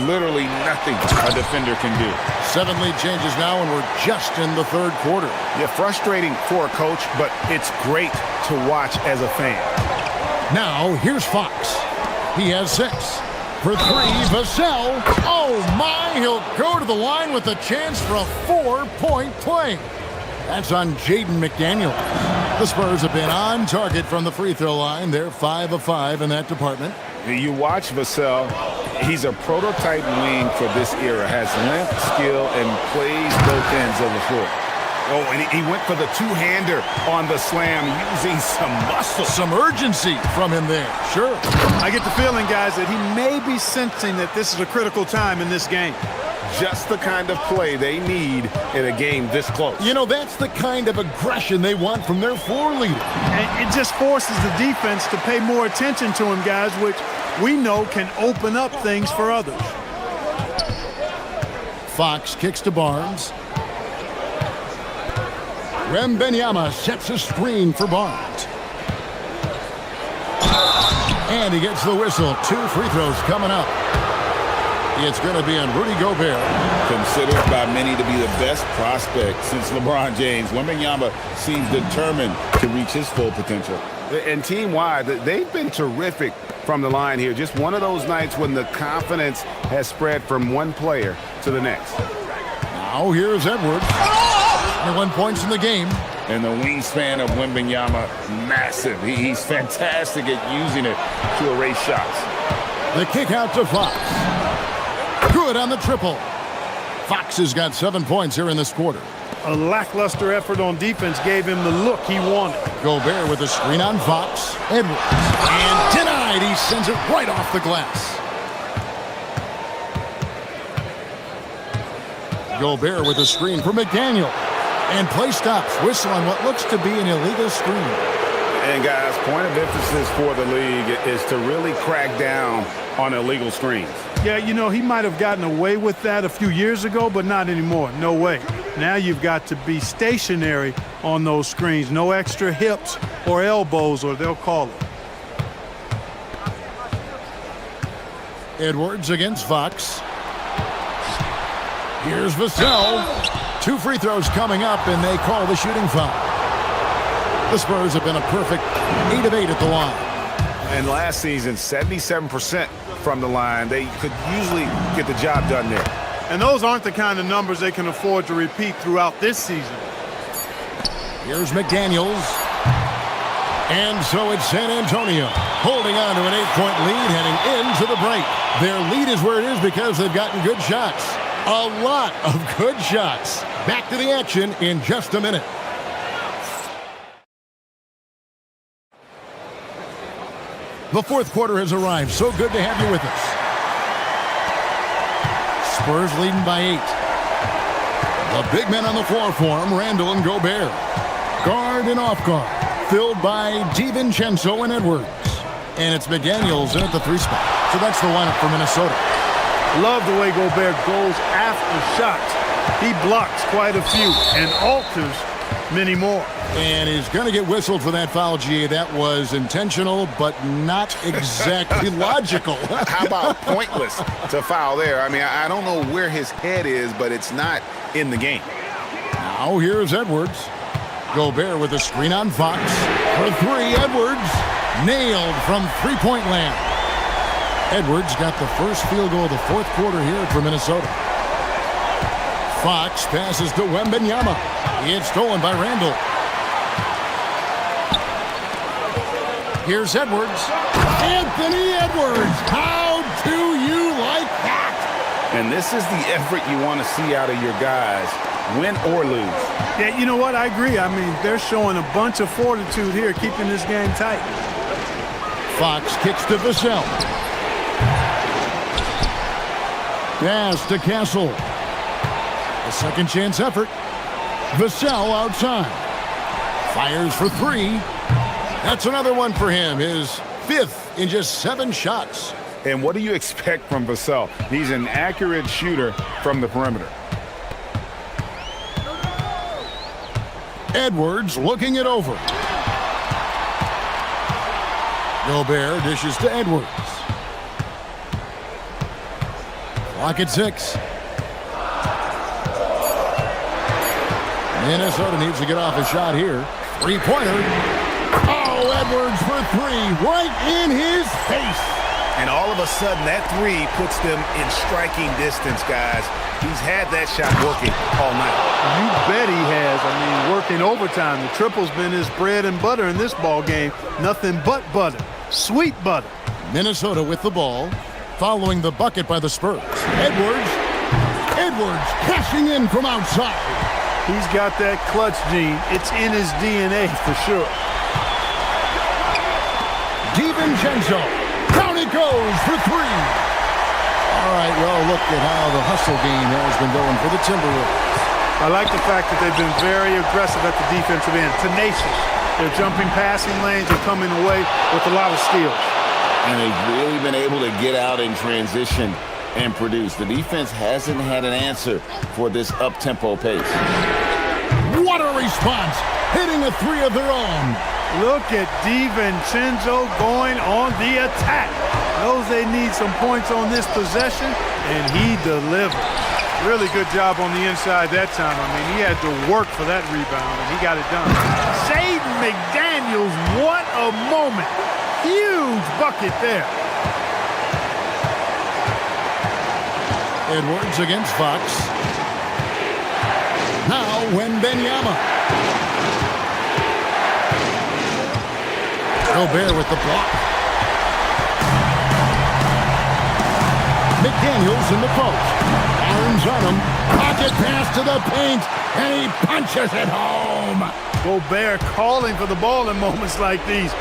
literally nothing a defender can do. 7 lead changes now, and we're just in the third quarter. Yeah, frustrating for a coach, but it's great to watch as a fan. Now, here's Fox. He has 6. For 3, Vassell. Oh, my. He'll go to the line with a chance for a 4-point play. That's on Jaden McDaniel. The Spurs have been on target from the free throw line. They're 5 of 5 in that department. You watch Vassell. He's a prototype wing for this era. Has length, skill, and plays both ends of the floor. Oh, and he went for the two-hander on the slam, using some muscle. Some urgency from him there. Sure. I get the feeling, guys, that he may be sensing that this is a critical time in this game. Just the kind of play they need in a game this close. You know, that's the kind of aggression they want from their floor leader. And it just forces the defense to pay more attention to him, guys, which we know can open up things for others. Fox kicks to Barnes. Wembanyama sets a screen for Barnes. And he gets the whistle. 2 free throws coming up. It's going to be on Rudy Gobert. Considered by many to be the best prospect since LeBron James. Wembanyama seems determined to reach his full potential. And team-wide, they've been terrific from the line here. Just one of those nights when the confidence has spread from one player to the next. Now here's Edwards. 21 points in the game. And the wingspan of Wembanyama, massive. He's fantastic at using it to erase shots. The kick out to Fox. Good on the triple. Fox has got 7 points here in this quarter. A lackluster effort on defense gave him the look he wanted. Gobert with a screen on Fox. Edwards. And denied. He sends it right off the glass. Gobert with a screen for McDaniel. And play stops. Whistle on what looks to be an illegal screen. And guys, point of emphasis for the league is to really crack down on illegal screens. Yeah, you know, he might have gotten away with that a few years ago, but not anymore. No way. Now you've got to be stationary on those screens. No extra hips or elbows, or they'll call it. Edwards against Fox. Here's Vassell. 2 free throws coming up, and they call the shooting foul. The Spurs have been a perfect 8 of 8 at the line. And last season, 77% from the line. They could usually get the job done there. And those aren't the kind of numbers they can afford to repeat throughout this season. Here's McDaniels. And so it's San Antonio holding on to an 8-point lead heading into the break. Their lead is where it is because they've gotten good shots. A lot of good shots. Back to the action in just a minute. The fourth quarter has arrived. So good to have you with us. Spurs leading by 8. The big men on the floor for him, Randall and Gobert. Guard and off guard, filled by DiVincenzo and Edwards. And it's McDaniels in at the 3 spot. So that's the lineup for Minnesota. Love the way Gobert goes after shots. He blocks quite a few and alters many more. And he's going to get whistled for that foul, G. That was intentional, but not exactly logical. How about pointless to foul there? I mean, I don't know where his head is, but it's not in the game. Now here's Edwards. Gobert with a screen on Fox. For 3, Edwards. Nailed from three-point land. Edwards got the first field goal of the fourth quarter here for Minnesota. Fox passes to Wembanyama. It's stolen by Randall. Here's Edwards. Anthony Edwards. How do you like that? And this is the effort you want to see out of your guys, win or lose. Yeah, you know what? I agree. I mean, they're showing a bunch of fortitude here, keeping this game tight. Fox kicks to Vassell. Pass to Castle. A second chance effort. Vassell outside. Fires for 3. That's another one for him. His 5th in just 7 shots. And what do you expect from Vassell? He's an accurate shooter from the perimeter. Edwards looking it over. Gobert dishes to Edwards. Clock at 6. Minnesota needs to get off a shot here. 3-pointer. Oh, Edwards for 3. Right in his face. And all of a sudden, that 3 puts them in striking distance, guys. He's had that shot working all night. You bet he has. I mean, working overtime. The triple's been his bread and butter in this ball game. Nothing but butter. Sweet butter. Minnesota with the ball, following the bucket by the Spurs. Edwards cashing in from outside. He's got that clutch gene. It's in his DNA for sure. DiVincenzo. Down it goes for 3. All right, well, look at how the hustle game has been going for the Timberwolves. I like the fact that they've been very aggressive at the defensive end. Tenacious. They're jumping passing lanes and coming away with a lot of steals. And they've really been able to get out in transition and produce. The defense hasn't had an answer for this up-tempo pace. What a response! Hitting a 3 of their own. Look at DiVincenzo going on the attack. Knows they need some points on this possession, and he delivered. Really good job on the inside that time. I mean, he had to work for that rebound, and he got it done. Shaden McDaniels, what a moment. Huge bucket there. Edwards against Fox. Now Wembanyama. Gobert with the block. McDaniels in the post. Arms on him. Pocket pass to the paint. And he punches it home. Gobert calling for the ball in moments like these.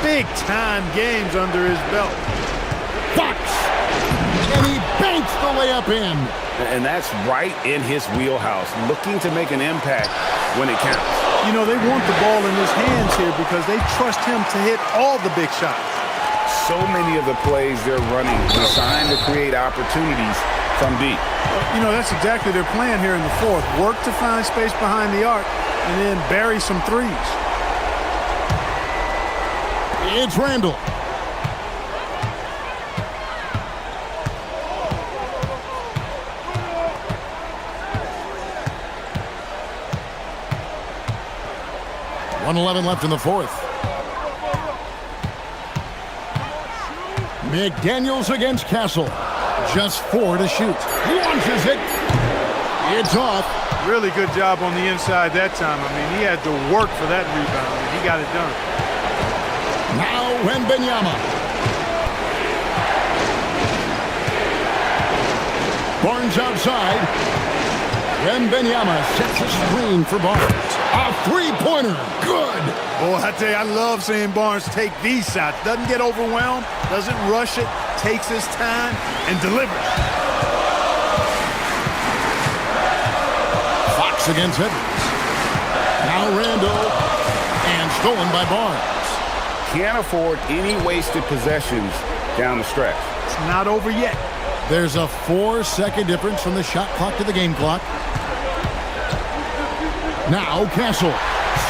Big-time games under his belt. Fox. And he banks the layup in. And that's right in his wheelhouse, looking to make an impact when it counts. You know, they want the ball in his hands here because they trust him to hit all the big shots. So many of the plays they're running designed to create opportunities from deep. You know, that's exactly their plan here in the fourth. Work to find space behind the arc and then bury some threes. It's Randall. .111 left in the fourth. McDaniels against Castle. Just 4 to shoot. Launches it. It's off. Really good job on the inside that time. I mean, he had to work for that rebound, and he got it done. Now Wembanyama. Barnes outside. Wembanyama sets a screen for Barnes. A three-pointer. Good. Boy, I tell you, I love seeing Barnes take these shots. Doesn't get overwhelmed, doesn't rush it, takes his time, and delivers. Fox against Edwards. Now Randall. And stolen by Barnes. Can't afford any wasted possessions down the stretch. It's not over yet. There's a 4-second difference from the shot clock to the game clock. Now Castle.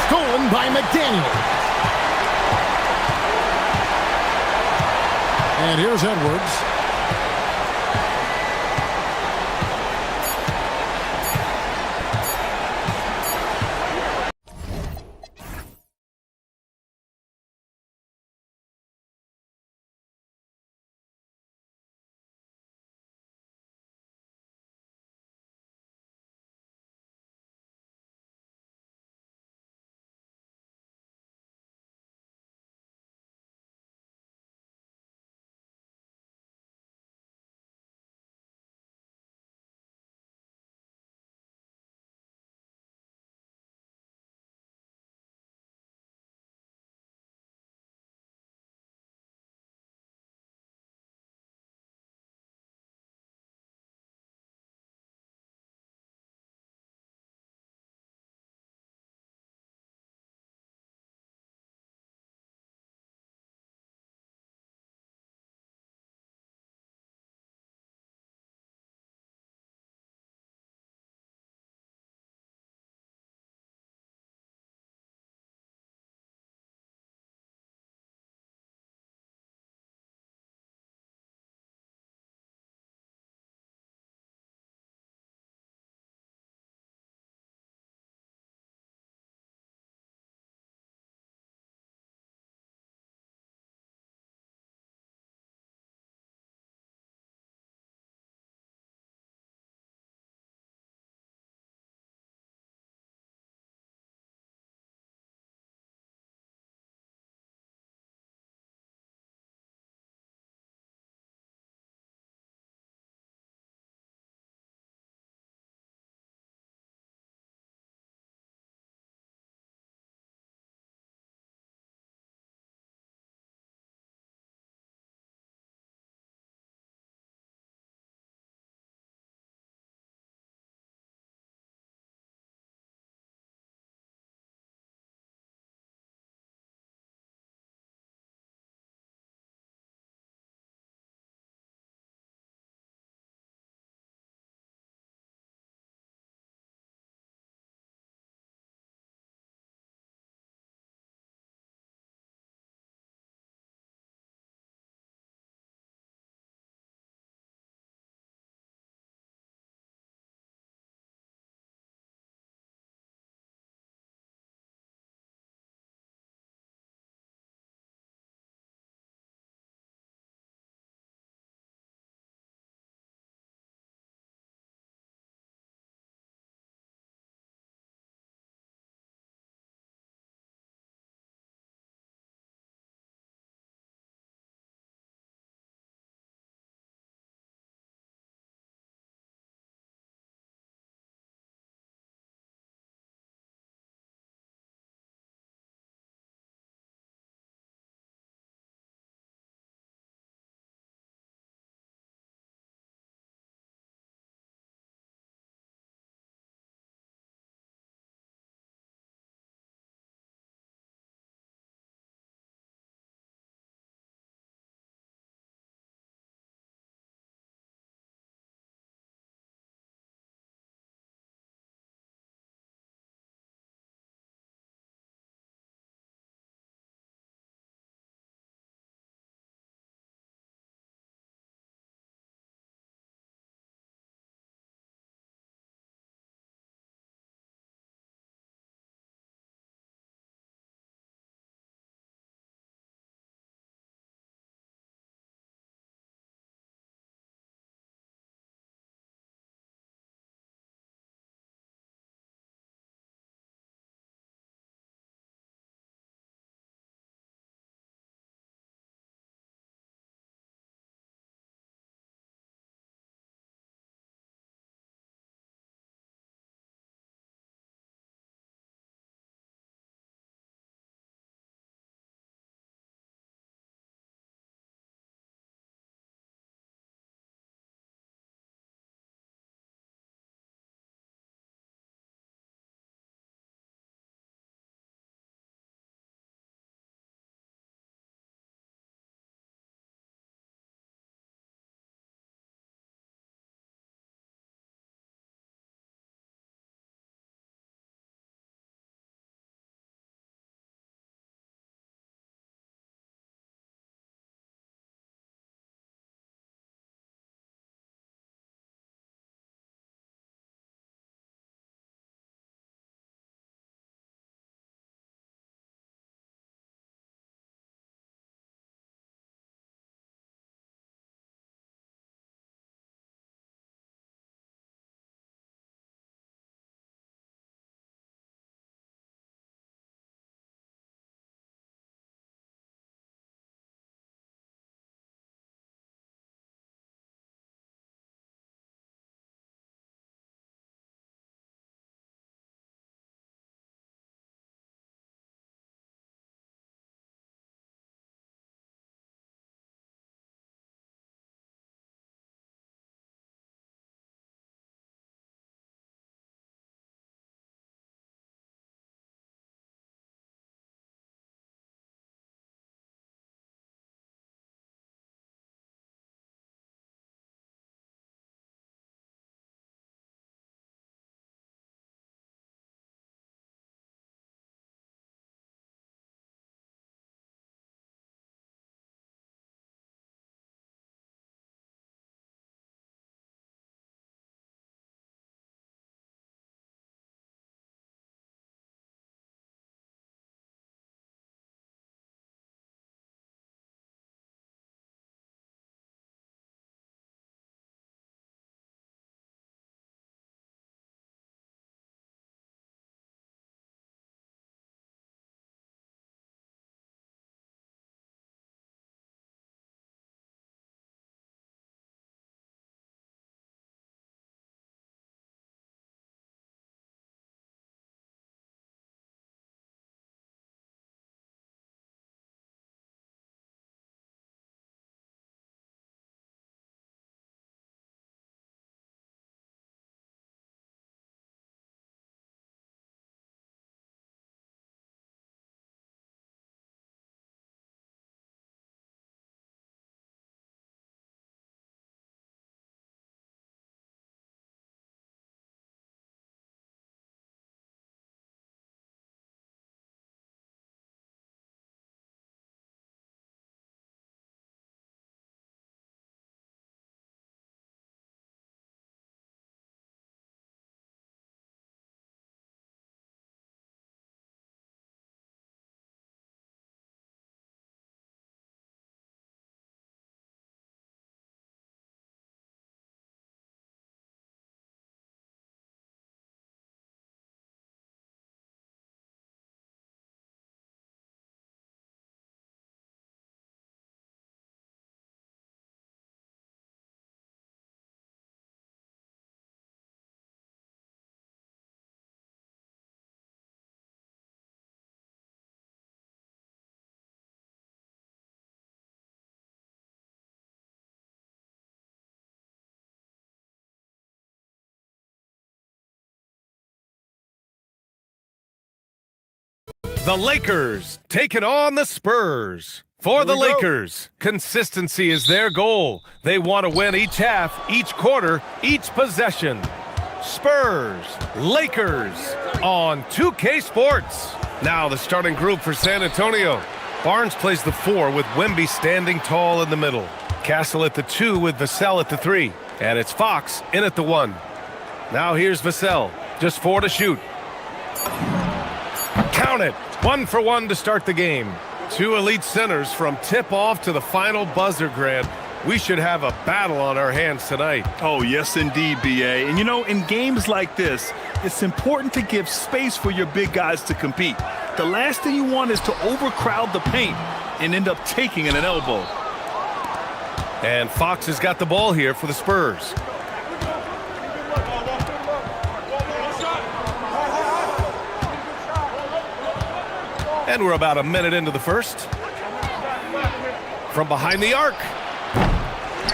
Stolen by McDaniel. And here's Edwards. The Lakers taking on the Spurs. For the Lakers, consistency is their goal. They want to win each half, each quarter, each possession. Spurs, Lakers on 2K Sports. Now the starting group for San Antonio. Barnes plays the 4 with Wemby standing tall in the middle. Castle at the 2 with Vassell at the 3. And it's Fox in at the 1. Now here's Vassell, just 4 to shoot. Count it, 1 for 1 to start the game. 2 elite centers from tip-off to the final buzzer, Grant. We should have a battle on our hands tonight. Oh, yes, indeed, B.A. And, you know, in games like this, it's important to give space for your big guys to compete. The last thing you want is to overcrowd the paint and end up taking an elbow. And Fox has got the ball here for the Spurs. And we're about a minute into the first. From behind the arc.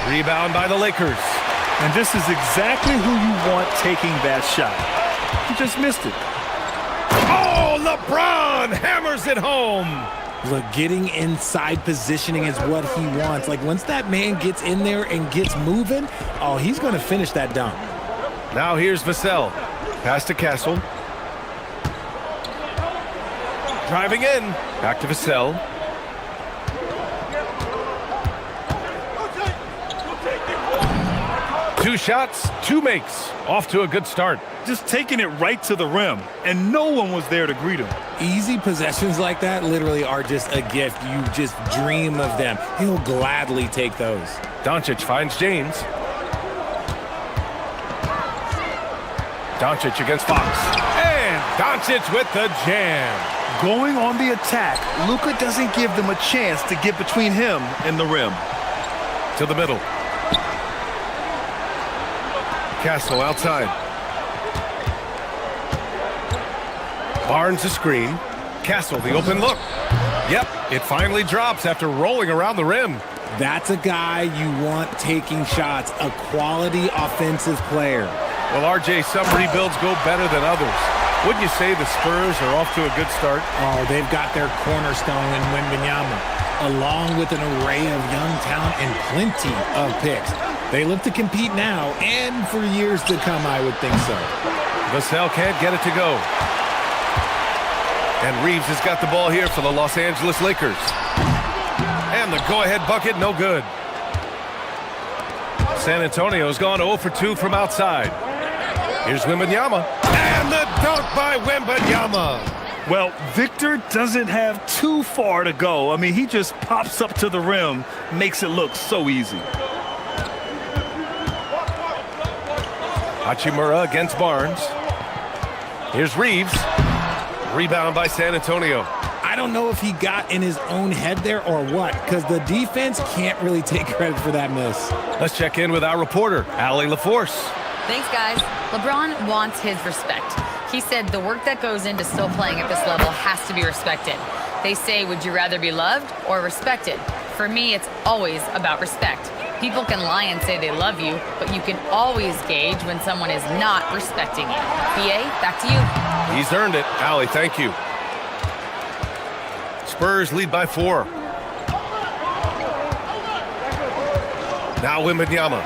Rebound by the Lakers. And this is exactly who you want taking that shot. He just missed it. Oh, LeBron hammers it home. Look, getting inside positioning is what he wants. Like, once that man gets in there and gets moving, oh, he's going to finish that dunk. Now here's Vassell. Pass to Castle. Driving in. Back to Vassell. Two shots, 2 makes. Off to a good start. Just taking it right to the rim, and no one was there to greet him. Easy possessions like that literally are just a gift. You just dream of them. He'll gladly take those. Doncic finds James. Doncic against Fox. And Doncic with the jam. Going on the attack, Luka doesn't give them a chance to get between him and the rim. To the middle. Castle outside. Barnes a screen. Castle the open look. Yep, it finally drops after rolling around the rim. That's a guy you want taking shots, a quality offensive player. Well, RJ, some rebuilds go better than others. Wouldn't you say the Spurs are off to a good start? Oh, they've got their cornerstone in Wembanyama, along with an array of young talent and plenty of picks. They look to compete now and for years to come, I would think so. Vassell can't get it to go. And Reeves has got the ball here for the Los Angeles Lakers. And the go-ahead bucket, no good. San Antonio's gone 0 for 2 from outside. Here's Wembanyama. And the dunk by Wembanyama. Well, Victor doesn't have too far to go. I mean, he just pops up to the rim, makes it look so easy. Hachimura against Barnes. Here's Reeves. Rebound by San Antonio. I don't know if he got in his own head there or what, because the defense can't really take credit for that miss. Let's check in with our reporter, Allie LaForce. Thanks, guys. LeBron wants his respect. He said the work that goes into still playing at this level has to be respected. They say, would you rather be loved or respected? For me, it's always about respect. People can lie and say they love you, but you can always gauge when someone is not respecting you. BA, back to you. He's earned it. Allie, thank you. Spurs lead by 4. Now Wembanyama.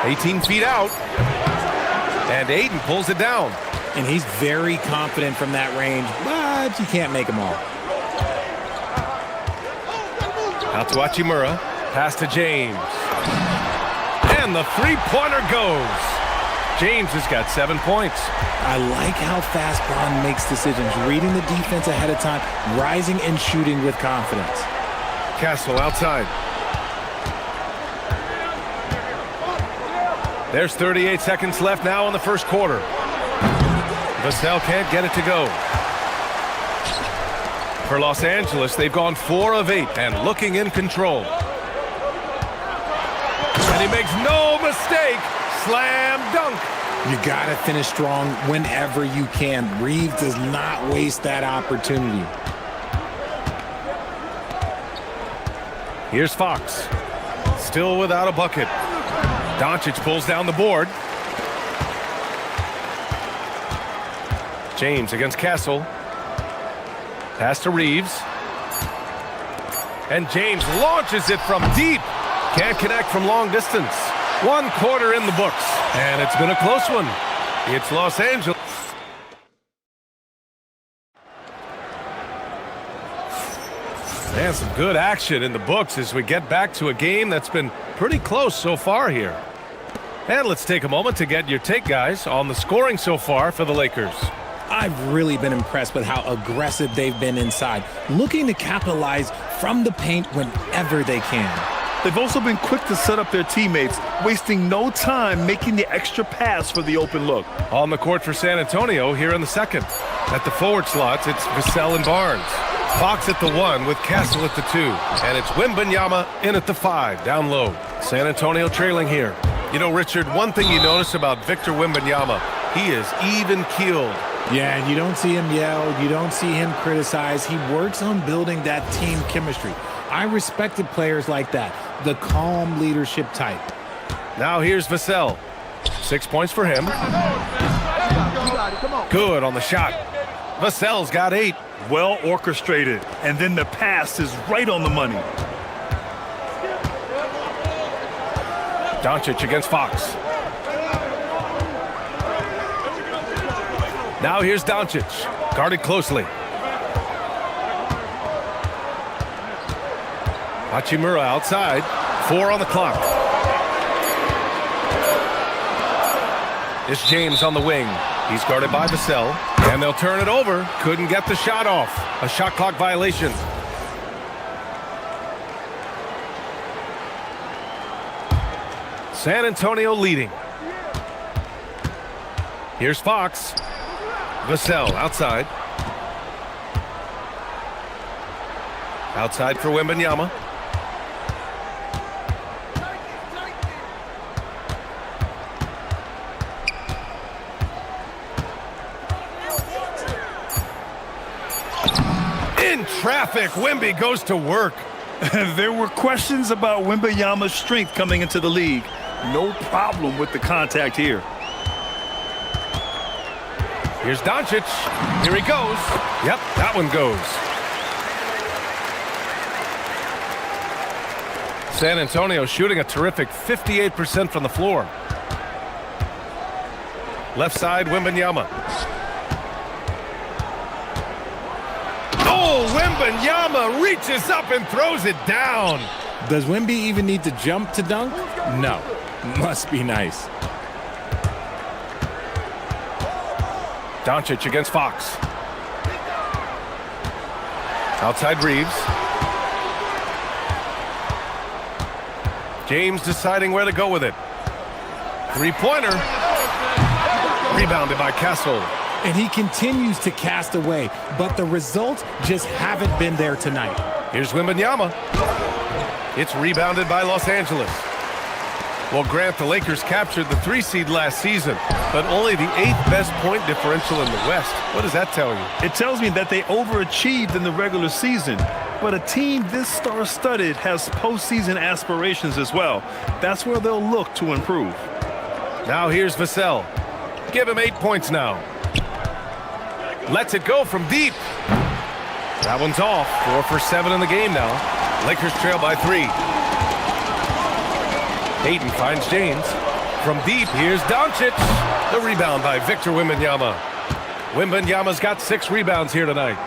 $18 feet out. And Aiden pulls it down. And he's very confident from that range, but you can't make them all. Out to Hachimura. Pass to James. And the three-pointer goes. James has got 7 points. I like how fast Bond makes decisions, reading the defense ahead of time, rising and shooting with confidence. Castle outside. There's 38 seconds left now in the first quarter. Vassell can't get it to go. For Los Angeles, they've gone 4 of 8 and looking in control. And he makes no mistake. Slam dunk. You got to finish strong whenever you can. Reeves does not waste that opportunity. Here's Fox. still without a bucket. Doncic pulls down the board. James against Castle. Pass to Reeves. And James launches it from deep. Can't connect from long distance. 1 quarter in the books. And it's been a close one. It's Los Angeles. And some good action in the books as we get back to a game that's been pretty close so far here. And let's take a moment to get your take, guys, on the scoring so far for the Lakers. I've really been impressed with how aggressive they've been inside, looking to capitalize from the paint whenever they can. They've also been quick to set up their teammates, wasting no time making the extra pass for the open look. On the court for San Antonio here in the second. At the forward slots, it's Vassell and Barnes. Fox at the 1 with Castle at the 2. And it's Wembanyama in at the 5, down low. San Antonio trailing here. You know, Richard, one thing you notice about Victor Wembanyama, he is even-keeled. Yeah, and you don't see him yell, you don't see him criticize. He works on building that team chemistry. I respected players like that, the calm leadership type. Now here's Vassell. 6 points for him. Good on the shot. Vassell's got 8. Well orchestrated, and then the pass is right on the money. Doncic against Fox. Now here's Doncic, guarded closely. Hachimura outside, 4 on the clock. It's James on the wing. He's guarded by Vassell, and they'll turn it over. Couldn't get the shot off. A shot clock violation. San Antonio leading. Here's Fox. Vassell outside. Outside for Wembanyama. In traffic, Wemby goes to work. There were questions about Wembanyama's strength coming into the league. No problem with the contact here. Here's Doncic. Here he goes. Yep, that one goes. San Antonio shooting a terrific 58% from the floor. Left side, Wembanyama. Oh, Wembanyama reaches up and throws it down. Does Wemby even need to jump to dunk? No. Must be nice. Doncic against Fox. Outside Reeves. James deciding where to go with it. Three-pointer. Rebounded by Castle. And he continues to cast away, but the results just haven't been there tonight. Here's Wembanyama. It's rebounded by Los Angeles. Well, Grant, the Lakers captured the 3 seed last season, but only the 8th best point differential in the West. What does that tell you? It tells me that they overachieved in the regular season, but a team this star-studded has postseason aspirations as well. That's where they'll look to improve. Now here's Vassell. Give him 8 points now. Lets it go from deep. That one's off. 4 for 7 in the game now. Lakers trail by 3. Hayden finds James. From deep, here's Doncic. The rebound by Victor Wembanyama. Wembanyama's got 6 rebounds here tonight.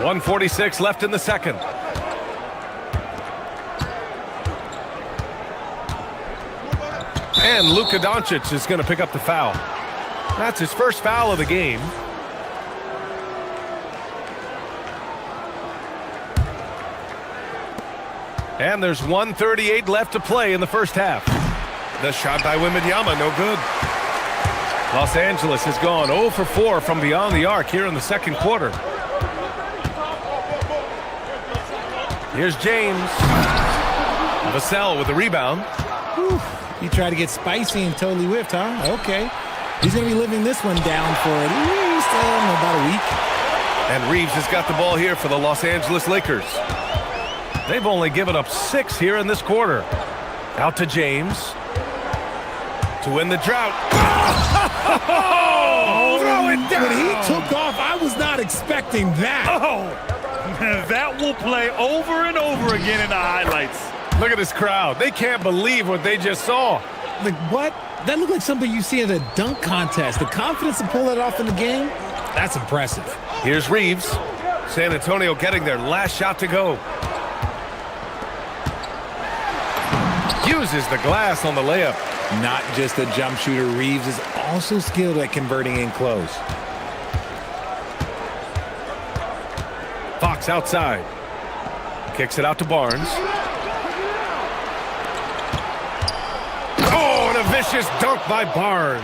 1:46 left in the second. And Luka Doncic is going to pick up the foul. That's his first foul of the game. And there's 1:38 left to play in the first half. The shot by Wembanyama, no good. Los Angeles has gone 0 for 4 from beyond the arc here in the second quarter. Here's James. Vassell with the rebound. Whew. He tried to get spicy and totally whiffed, huh? Okay. He's going to be living this one down for at least about a week. And Reeves has got the ball here for the Los Angeles Lakers. They've only given up 6 here in this quarter. Out to James. To win the drought. Oh, throw it down. When he took off, I was not expecting that. Oh, that will play over and over again in the highlights. Look at this crowd. They can't believe what they just saw. Like, what? That looked like something you see at a dunk contest. The confidence to pull it off in the game, that's impressive. Here's Reeves. San Antonio getting their last shot to go. Uses the glass on the layup. Not just a jump shooter, Reeves is also skilled at converting in close. Fox outside. Kicks it out to Barnes. Oh, and a vicious dunk by Barnes.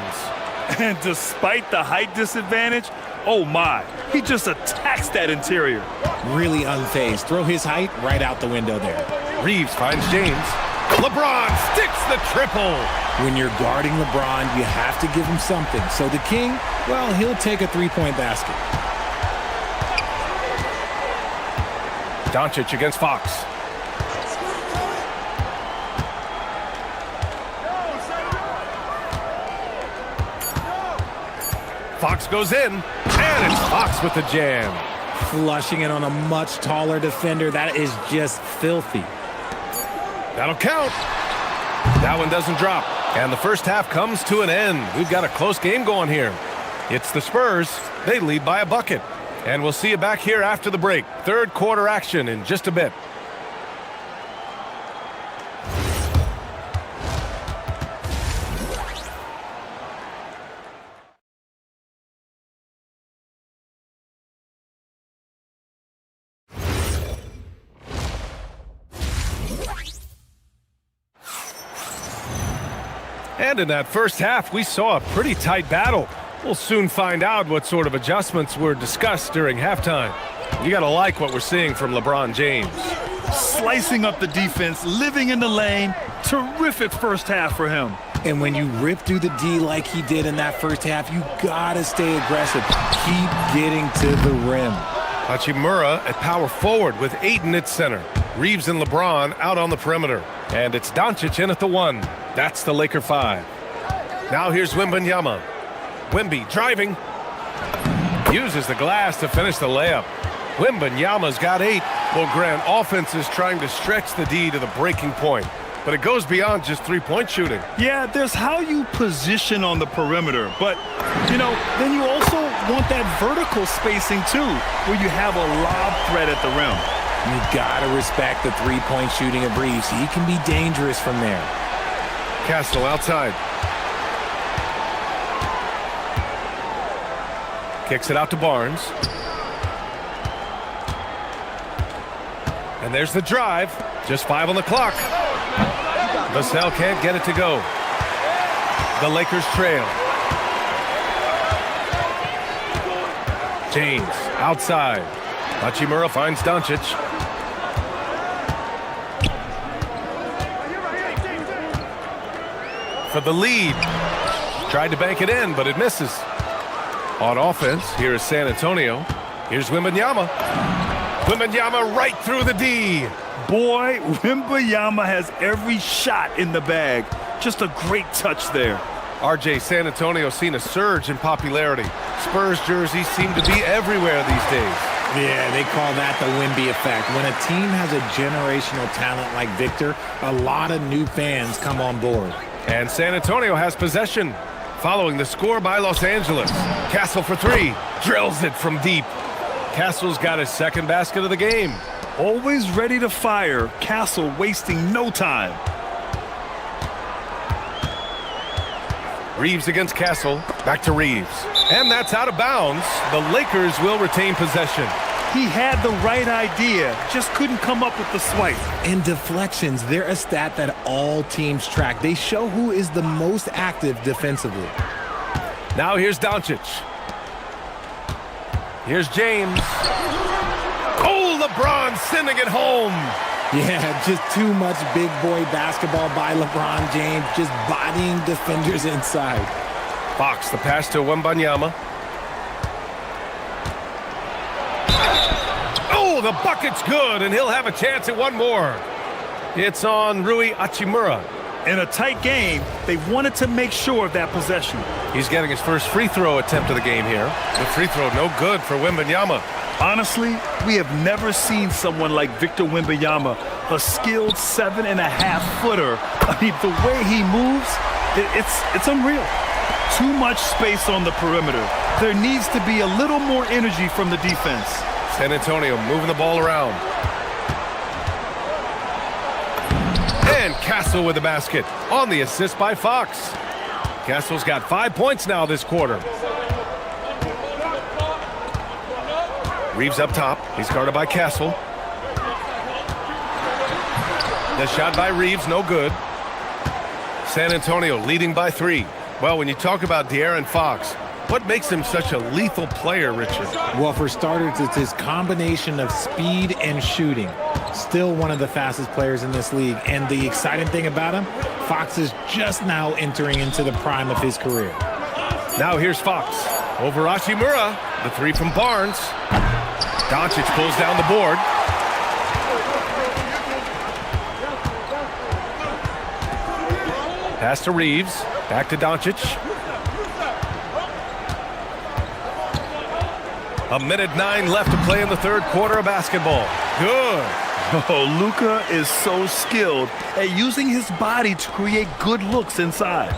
And despite the height disadvantage, oh my, he just attacks that interior. Really unfazed. Throw his height right out the window there. Reeves finds James. LeBron sticks the triple. When you're guarding LeBron, you have to give him something. So the King, well, he'll take a three-point basket. Doncic against Fox. Fox goes in, and it's Fox with the jam. Flushing it on a much taller defender. That is just filthy. That'll count. That one doesn't drop. And the first half comes to an end. We've got a close game going here. It's the Spurs. They lead by a bucket. And we'll see you back here after the break. Third quarter action in just a bit. And in that first half, we saw a pretty tight battle. We'll soon find out what sort of adjustments were discussed during halftime. You gotta like what we're seeing from LeBron James. Slicing up the defense, living in the lane. Terrific first half for him. And when you rip through the D like he did in that first half, you gotta stay aggressive. Keep getting to the rim. Hachimura at power forward with Ayton at center. Reeves and LeBron out on the perimeter. And it's Doncic in at the 1. That's the Laker 5. Now here's Wembanyama. Wemby driving. Uses the glass to finish the layup. Wembanyama's got 8. Well, Grant, offense is trying to stretch the D to the breaking point. But it goes beyond just three-point shooting. Yeah, there's how you position on the perimeter. But, you know, then you also want that vertical spacing, too, where you have a lob threat at the rim. You gotta respect the three-point shooting of Reeves. He can be dangerous from there. Castle outside. Kicks it out to Barnes. And there's the drive. Just 5 on the clock. Vassell can't get it to go. The Lakers trail. James outside. Hachimura finds Doncic. For the lead. Tried to bank it in, but it misses. On offense, here is San Antonio. Here's Wembanyama. Wembanyama right through the D. Boy, Wembanyama has every shot in the bag. Just a great touch there. RJ, San Antonio's seen a surge in popularity. Spurs jerseys seem to be everywhere these days. Yeah, they call that the Wemby effect. When a team has a generational talent like Victor, a lot of new fans come on board. And San Antonio has possession. Following the score by Los Angeles. Castle for 3. Drills it from deep. Castle's got his second basket of the game. Always ready to fire. Castle wasting no time. Reeves against Castle. Back to Reeves. And that's out of bounds. The Lakers will retain possession. He had the right idea, just couldn't come up with the swipe. And deflections, they're a stat that all teams track. They show who is the most active defensively. Now here's Doncic. Here's James. Oh, LeBron sending it home. Yeah, just too much big boy basketball by LeBron James, just bodying defenders inside. Fox, the pass to Wembanyama. Oh, the bucket's good, and he'll have a chance at one more. It's on Rui Hachimura. In a tight game, they wanted to make sure of that possession. He's getting his first free throw attempt of the game here. The free throw no good for Wembanyama. Honestly, we have never seen someone like Victor Wembanyama, a skilled 7.5-footer. I mean, the way he moves, it's unreal. Too much space on the perimeter. There needs to be a little more energy from the defense. San Antonio moving the ball around. And Castle with the basket on the assist by Fox. Castle's got 5 points now this quarter. Reeves up top. He's guarded by Castle. The shot by Reeves, no good. San Antonio leading by 3. Well, when you talk about De'Aaron Fox, what makes him such a lethal player, Richard? Well, for starters, it's his combination of speed and shooting. Still one of the fastest players in this league. And the exciting thing about him, Fox is just now entering into the prime of his career. Now here's Fox. Over Hachimura. The 3 from Barnes. Doncic pulls down the board. Pass to Reeves. Back to Doncic. 1:09 left to play in the third quarter of basketball. Good. Oh, Luka is so skilled at using his body to create good looks inside.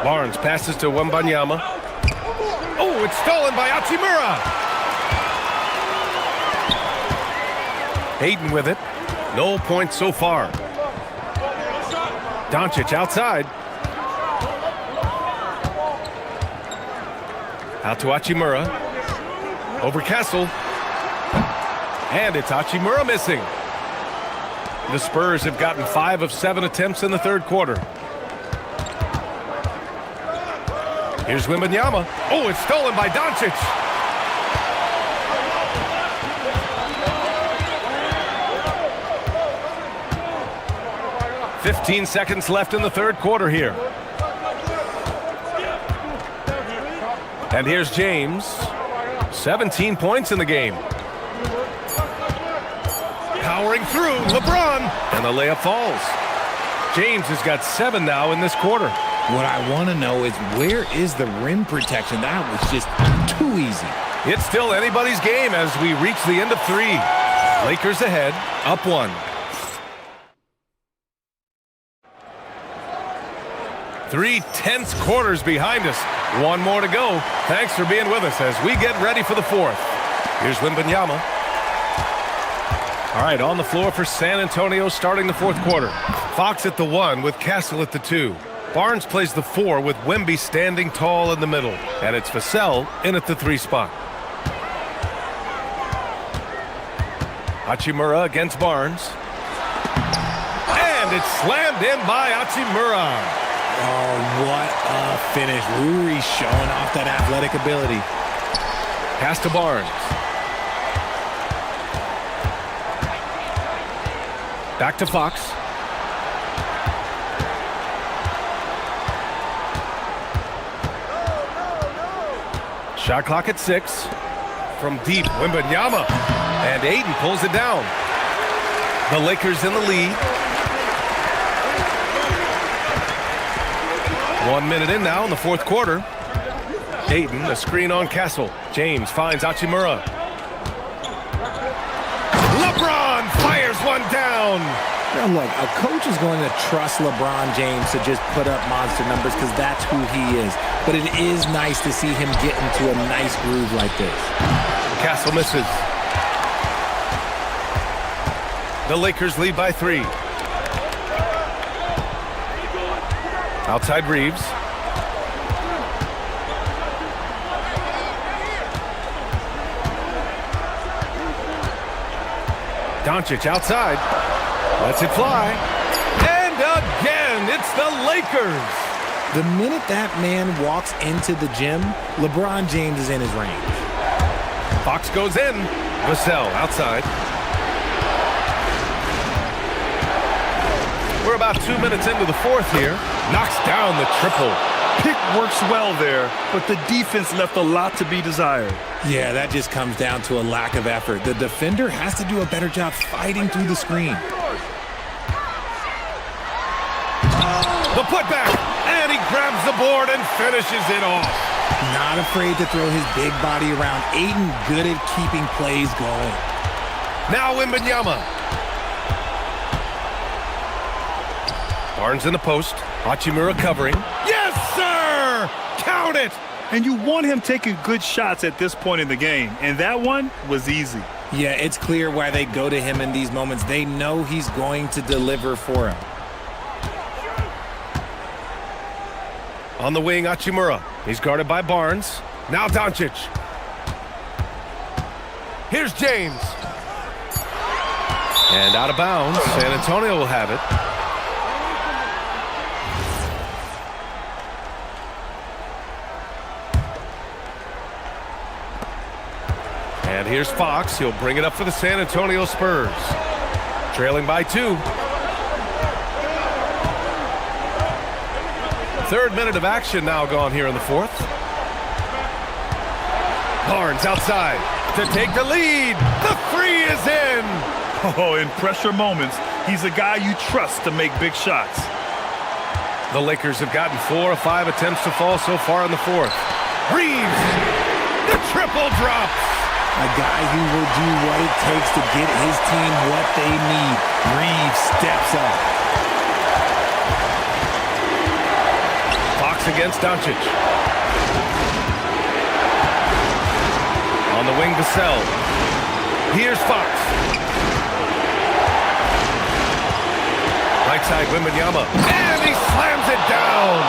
Barnes passes to Wembanyama. Oh, it's stolen by Hachimura. Hayden with it. No points so far. Doncic outside. Out to Hachimura. Over Castle. And it's Hachimura missing. The Spurs have gotten 5 of 7 attempts in the third quarter. Here's Wembanyama. Oh, it's stolen by Doncic. "15 seconds left in the third quarter here. And here's James. 17 points in the game. Powering through, LeBron. And the layup falls. James has got 7 now in this quarter. What I want to know is, where is the rim protection? That was just too easy. It's still anybody's game as we reach the end of 3. Lakers ahead, up 1. 3 tense quarters behind us. 1 more to go. Thanks for being with us as we get ready for the 4th. Here's Wembanyama. All right, on the floor for San Antonio starting the 4th quarter. Fox at the 1 with Castle at the 2. Barnes plays the 4 with Wemby standing tall in the middle. And it's Vassell in at the 3 spot. Hachimura against Barnes. And it's slammed in by Hachimura. Oh, what a finish. Rui showing off that athletic ability. Pass to Barnes. Back to Fox. Shot clock at 6. From deep, Wembanyama. And Aiden pulls it down. The Lakers in the lead. 1 minute in now in the 4th quarter. Ayton, a screen on Castle. James finds Hachimura. LeBron fires one down. Now look, a coach is going to trust LeBron James to just put up monster numbers because that's who he is. But it is nice to see him get into a nice groove like this. Castle misses. The Lakers lead by 3. Outside Reeves. Doncic outside. Lets it fly. And again, it's the Lakers. The minute that man walks into the gym, LeBron James is in his range. Fox goes in. Vassell outside. We're about 2 minutes into the 4th here. Knocks down the triple. pick works well there, but the defense left a lot to be desired. Yeah, that just comes down to a lack of effort. The defender has to do a better job fighting through the screen. The putback, and he grabs the board and finishes it off. Not afraid to throw his big body around. Ayton good at keeping plays going. Now Wembanyama. Barnes in the post. Hachimura covering. Yes, sir! Count it! And you want him taking good shots at this point in the game, and that one was easy. Yeah, it's clear why they go to him in these moments. They know he's going to deliver for him. On the wing, Hachimura. He's guarded by Barnes. Now Doncic. Here's James. And out of bounds. San Antonio will have it. And here's Fox. He'll bring it up for the San Antonio Spurs. Trailing by 2. Third minute of action now gone here in the fourth. Barnes outside to take the lead. The 3 is in. Oh, in pressure moments, he's a guy you trust to make big shots. The Lakers have gotten 4 of 5 attempts to fall so far in the fourth. Reeves, the triple drops. A guy who will do what it takes to get his team what they need. Reeves steps up. Fox against Doncic. On the wing, Vassell. Here's Fox. Right side, Wembanyama. And he slams it down.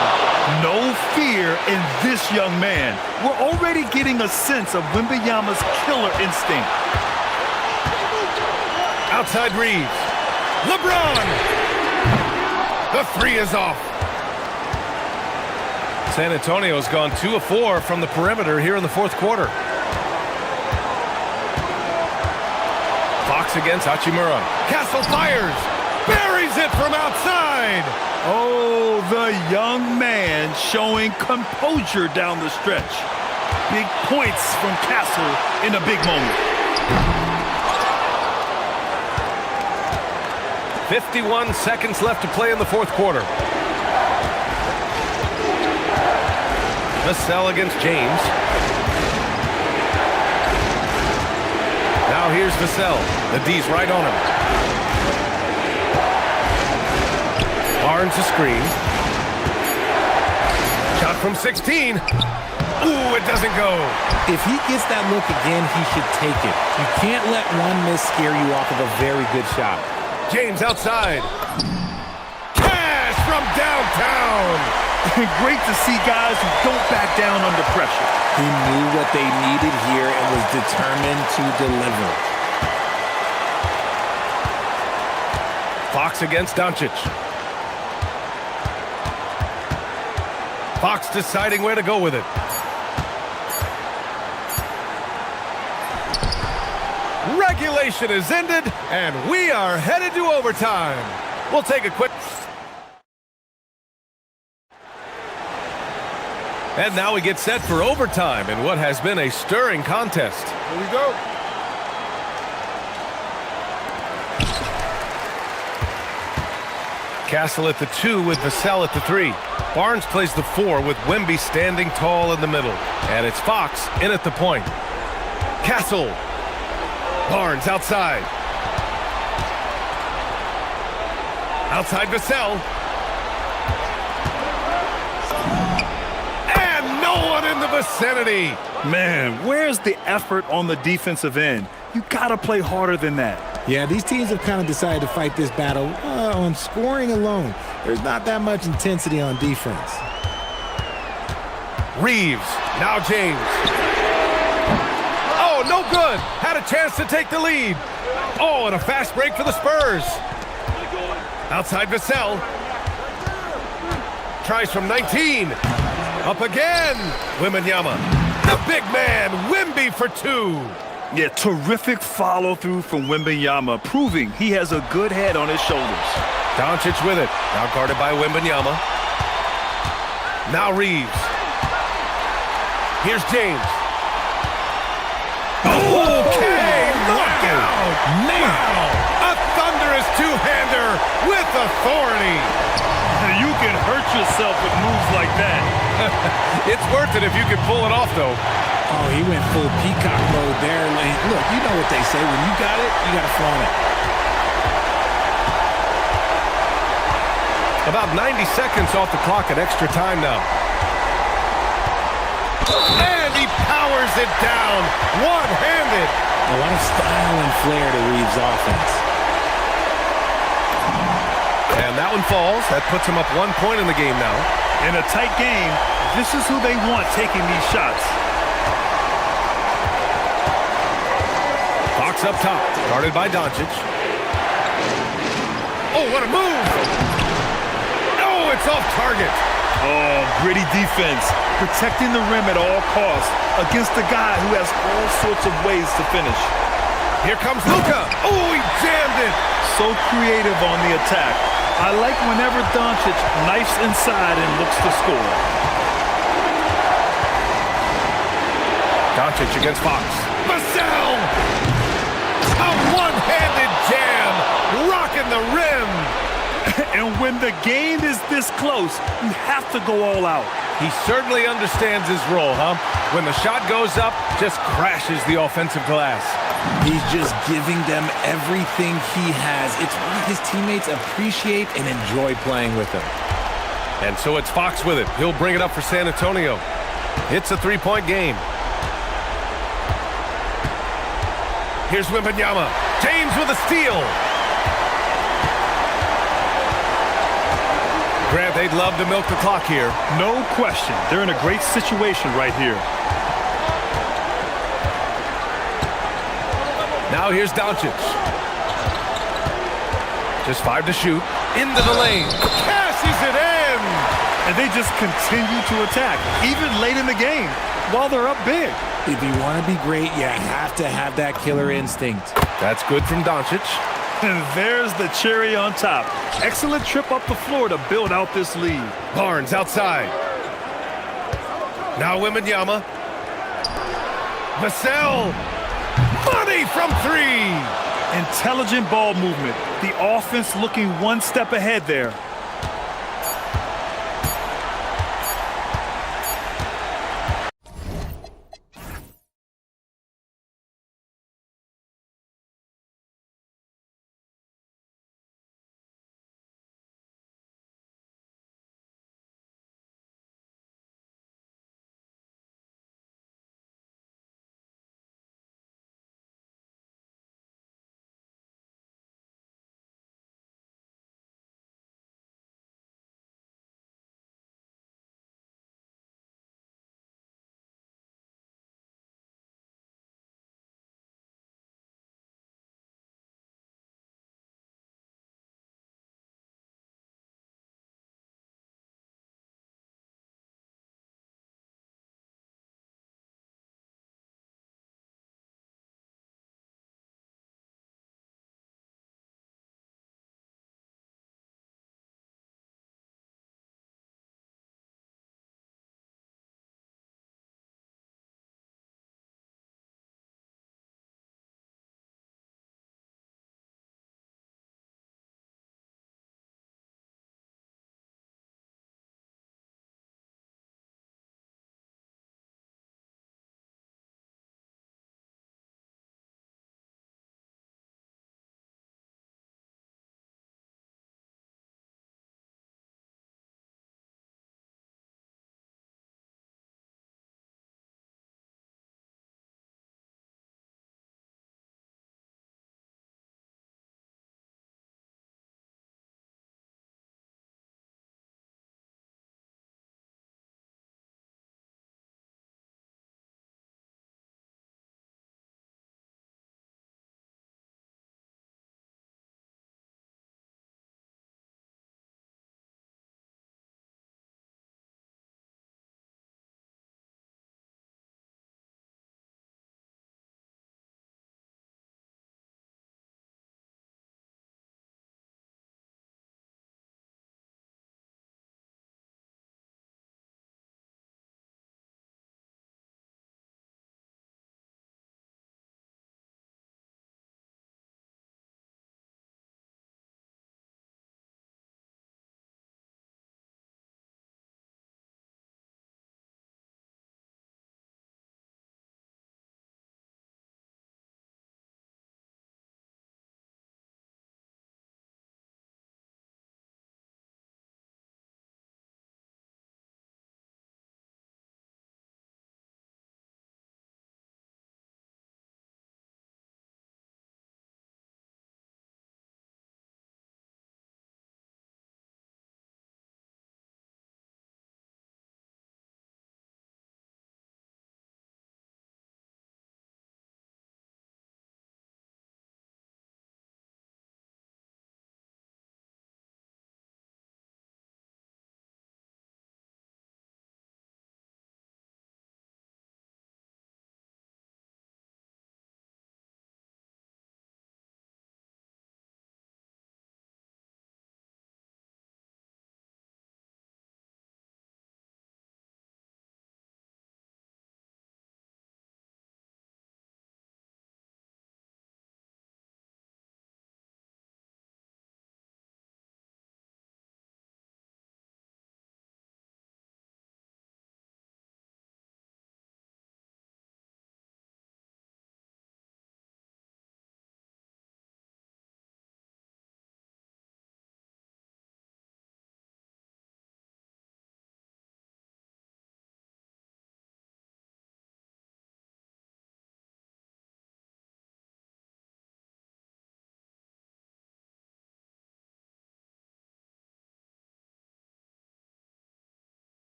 No fear in this young man. We're already getting a sense of Wembanyama's killer instinct. Outside Reeves. LeBron. The 3 is off. San Antonio's gone 2 of 4 from the perimeter here in the fourth quarter. Fox against Hachimura. Castle fires. Buries it from outside. Oh, the young man showing composure down the stretch. Big points from Castle in a big moment. 51 seconds left to play in the fourth quarter. Vassell against James. Now here's Vassell. The D's right on him. Barnes a screen. Shot from 16. Ooh, it doesn't go. If he gets that look again, he should take it. You can't let one miss scare you off of a very good shot. James outside. Cash from downtown. Great to see guys who don't back down under pressure. He knew what they needed here and was determined to deliver. Fox against Doncic. Fox deciding where to go with it. Regulation is ended, and we are headed to overtime. We'll take a quick... And now we get set for overtime in what has been a stirring contest. Here we go. Castle at the 2 with Vassell at the 3. Barnes plays the 4 with Wemby standing tall in the middle. And it's Fox in at the point. Castle. Barnes outside. Outside Vassell. And no one in the vicinity. Man, where's the effort on the defensive end? You gotta play harder than that. Yeah, these teams have kind of decided to fight this battle on scoring alone. There's not that much intensity on defense. Reeves, now James. Oh, no good. Had a chance to take the lead. Oh, and a fast break for the Spurs. Outside Vassell. Tries from 19. Up again. Wembanyama. The big man, Wemby for 2. Yeah, terrific follow-through from Wembanyama, proving he has a good head on his shoulders. Doncic with it. Now guarded by Wembanyama. Now Reeves. Here's James. Okay, knockout! Wow! A thunderous two-hander with authority. You can hurt yourself with moves like that. It's worth it if you can pull it off, though. Oh, he went full peacock mode there. Look, you know what they say. When you got it, you got to flaunt it. About 90 seconds off the clock at extra time now. And he powers it down, one-handed. A lot of style and flair to Reeves' offense. And that one falls. That puts him up 1 point in the game now. In a tight game, this is who they want taking these shots. Fox up top, guarded by Doncic. Oh, what a move! Oh, it's off target. Oh, gritty defense, protecting the rim at all costs against a guy who has all sorts of ways to finish. Here comes Luka. Oh, he jammed it. So creative on the attack. I like whenever Doncic knifes inside and looks to score. Doncic against Fox. Vassell! A one-handed jam, rocking the rim. And when the game is this close, you have to go all out. He certainly understands his role, huh? When the shot goes up, just crashes the offensive glass. He's just giving them everything he has. It's why his teammates appreciate and enjoy playing with him. And so it's Fox with it. He'll bring it up for San Antonio. It's a three-point game. Here's Wembanyama. James with a steal. Grant, they'd love to milk the clock here. No question. They're in a great situation right here. Now here's Doncic. Just 5 to shoot. Into the lane. Cashes it in! And they just continue to attack, even late in the game, while they're up big. If you want to be great, you have to have that killer instinct. That's good from Doncic. And there's the cherry on top. Excellent trip up the floor to build out this lead. Barnes outside. Now Wembanyama. Vassell. Money from three. Intelligent ball movement. The offense looking one step ahead there.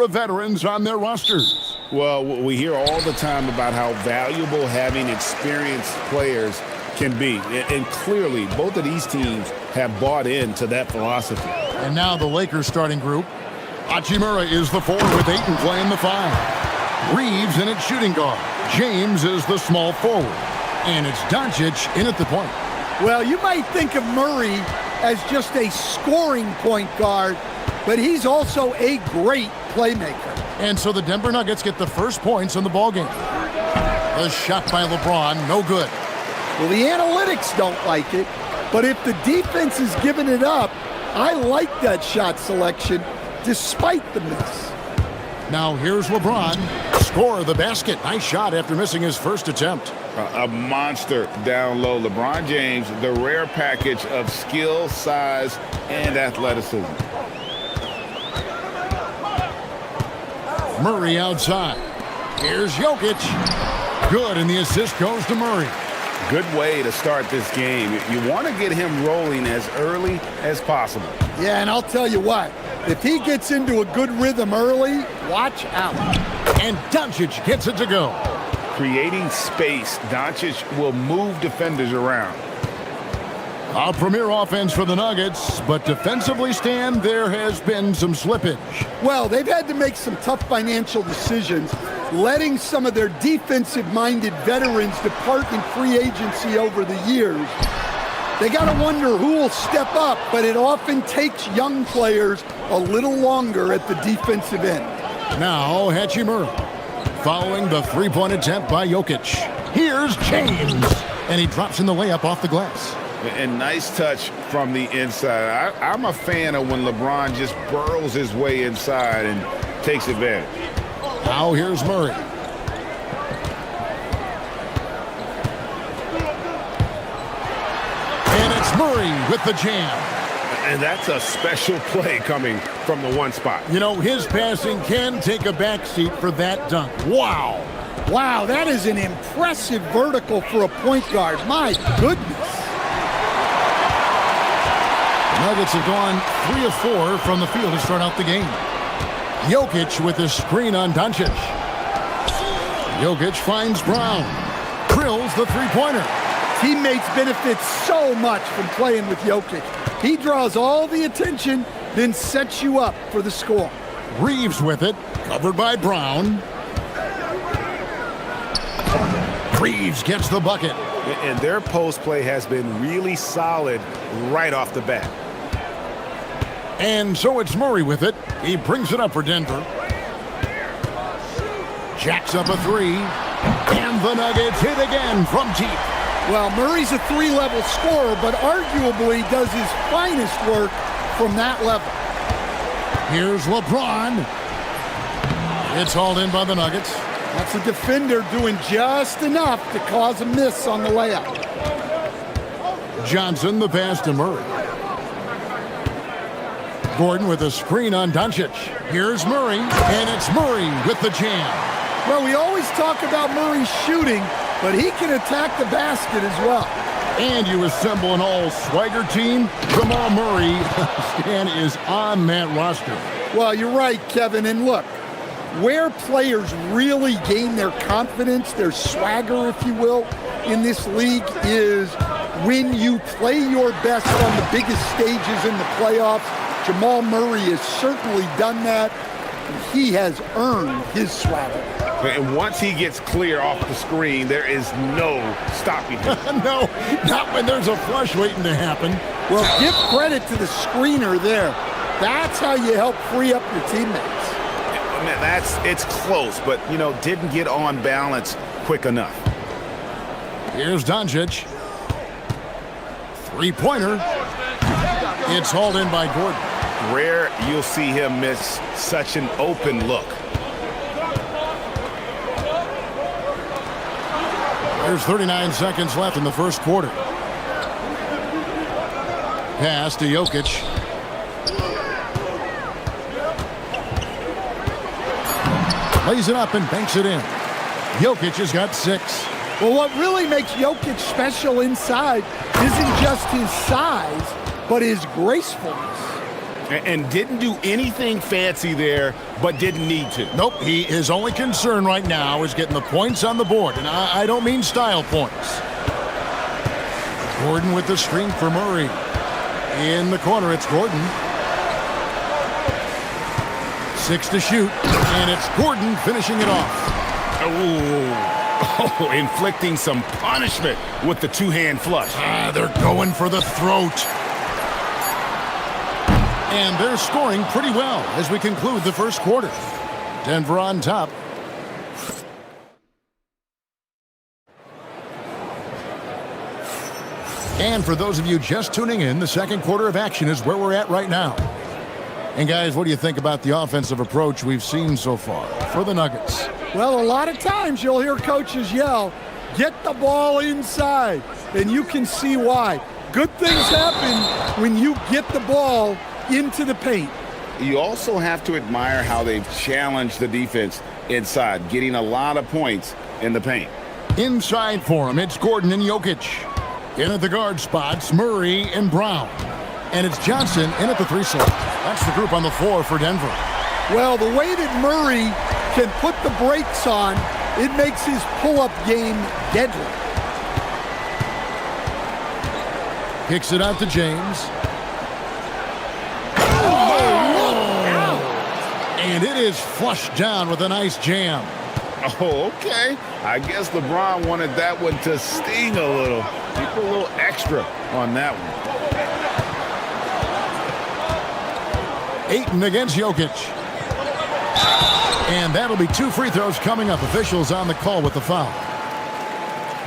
of veterans on their rosters. Well, we hear all the time about how valuable having experienced players can be. And clearly, both of these teams have bought into that philosophy. And now the Lakers starting group. Hachimura is the 4 with Ayton playing the 5. Reeves in at shooting guard. James is the small forward. And it's Doncic in at the point. Well, you might think of Murray as just a scoring point guard, but he's also a great playmaker. And so the Denver Nuggets get the first points in the ballgame. The shot by LeBron, no good. Well, the analytics don't like it, but if the defense is giving it up, I like that shot selection despite the miss. Now here's LeBron. Score the basket. Nice shot after missing his first attempt. A monster down low. LeBron James, the rare package of skill, size, and athleticism. Murray outside. Here's Jokic. Good, and the assist goes to Murray. Good way to start this game. You want to get him rolling as early as possible. Yeah, and I'll tell you what, if he gets into a good rhythm early, watch out. And Doncic gets it to go. Creating space, Doncic will move defenders around. A premier offense for the Nuggets, but defensively, Stan, there has been some slippage. Well, they've had to make some tough financial decisions, letting some of their defensive-minded veterans depart in free agency over the years. They got to wonder who will step up, but it often takes young players a little longer at the defensive end. Now, Hachimura, following the three-point attempt by Jokic. Here's James, and he drops in the layup off the glass. And nice touch from the inside. I'm a fan of when LeBron just burrows his way inside and takes advantage. Now here's Murray. And it's Murray with the jam. And that's a special play coming from the one spot. You know, his passing can take a backseat for that dunk. Wow. Wow, that is an impressive vertical for a point guard. My goodness. Nuggets have gone 3 of 4 from the field to start out the game. Jokic with a screen on Doncic. Jokic finds Brown. Drills the three-pointer. Teammates benefit so much from playing with Jokic. He draws all the attention, then sets you up for the score. Reeves with it, covered by Brown. Reeves gets the bucket. And their post play has been really solid right off the bat. And so it's Murray with it. He brings it up for Denver. Jacks up a 3. And the Nuggets hit again from deep. Well, Murray's a 3-level scorer, but arguably does his finest work from that level. Here's LeBron. It's hauled in by the Nuggets. That's a defender doing just enough to cause a miss on the layup. Johnson the pass to Murray. Gordon with a screen on Doncic. Here's Murray, and it's Murray with the jam. Well, we always talk about Murray's shooting, but he can attack the basket as well. And you assemble an all-swagger team. Jamal Murray, Stan, is on that roster. Well, you're right, Kevin. And look, where players really gain their confidence, their swagger, if you will, in this league is when you play your best on the biggest stages in the playoffs. Jamal Murray has certainly done that. He has earned his swagger. And once he gets clear off the screen, there is no stopping him. No, not when there's a flush waiting to happen. Well, give credit to the screener there. That's how you help free up your teammates. It's close, but, you know, didn't get on balance quick enough. Here's Doncic. Three-pointer. It's hauled in by Gordon. Rare you'll see him miss such an open look. There's 39 seconds left in the first quarter. Pass to Jokic. Lays it up and banks it in. Jokic has got 6. Well, what really makes Jokic special inside isn't just his size, but his gracefulness. And didn't do anything fancy there, but didn't need to. Nope, his only concern right now is getting the points on the board, and I don't mean style points. Gordon with the screen for Murray. In the corner, it's Gordon. 6 to shoot, and it's Gordon finishing it off. Oh, inflicting some punishment with the two-hand flush. They're going for the throat. And they're scoring pretty well as we conclude the first quarter. Denver on top. And for those of you just tuning in, the second quarter of action is where we're at right now. And guys, what do you think about the offensive approach we've seen so far for the Nuggets? Well, a lot of times you'll hear coaches yell, get the ball inside, and you can see why. Good things happen when you get the ball into the paint. You also have to admire how they've challenged the defense inside, getting a lot of points in the paint. Inside for him, it's Gordon and Jokic. In at the guard spots, Murray and Brown. And it's Johnson in at the 3 slot. That's the group on the floor for Denver. Well, the way that Murray can put the brakes on, it makes his pull-up game deadly. Kicks it out to James. And it is flushed down with a nice jam. Oh, okay. I guess LeBron wanted that one to sting a little. He put a little extra on that one. Ayton against Jokic. And that'll be 2 free throws coming up. Officials on the call with the foul.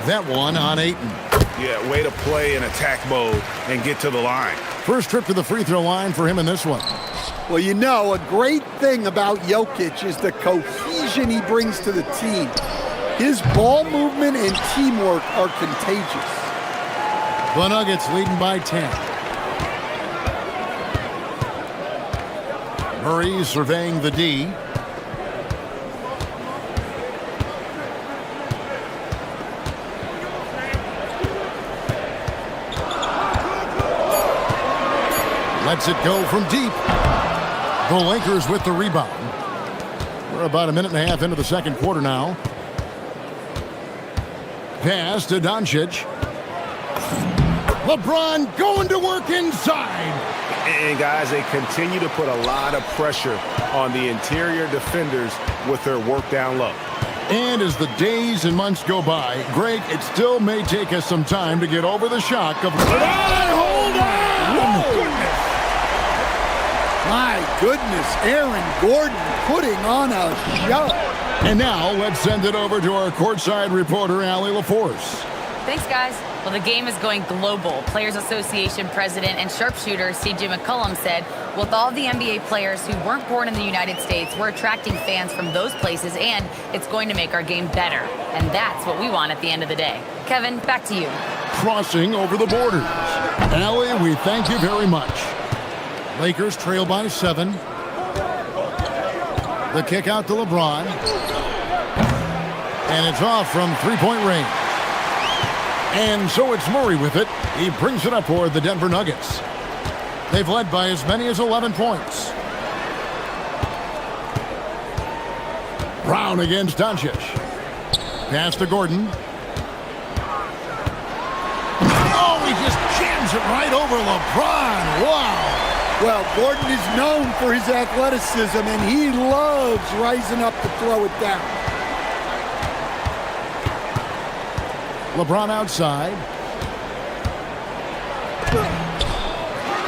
That one on Ayton. Yeah, way to play in attack mode and get to the line. First trip to the free throw line for him in this one. Well, you know, a great thing about Jokic is the cohesion he brings to the team. His ball movement and teamwork are contagious. The Nuggets leading by 10. Murray surveying the D. Lets it go from deep. The Lakers with the rebound. We're about a minute and a half into the second quarter now. Pass to Doncic. LeBron going to work inside. And guys, they continue to put a lot of pressure on the interior defenders with their work down low. And as the days and months go by, Greg, it still may take us some time to get over the shock of... Hold on! My goodness, Aaron Gordon putting on a show. And now let's send it over to our courtside reporter, Allie LaForce. Thanks, guys. Well, the game is going global. Players Association president and sharpshooter C.J. McCollum said, with all the NBA players who weren't born in the United States, we're attracting fans from those places, and it's going to make our game better. And that's what we want at the end of the day. Kevin, back to you. Crossing over the borders. Allie, we thank you very much. Lakers trail by 7. The kick out to LeBron. And it's off from three-point range. And so it's Murray with it. He brings it up for the Denver Nuggets. They've led by as many as 11 points. Brown against Doncic. Pass to Gordon. Oh, he just jams it right over LeBron. Wow. Well, Gordon is known for his athleticism, and he loves rising up to throw it down. LeBron outside.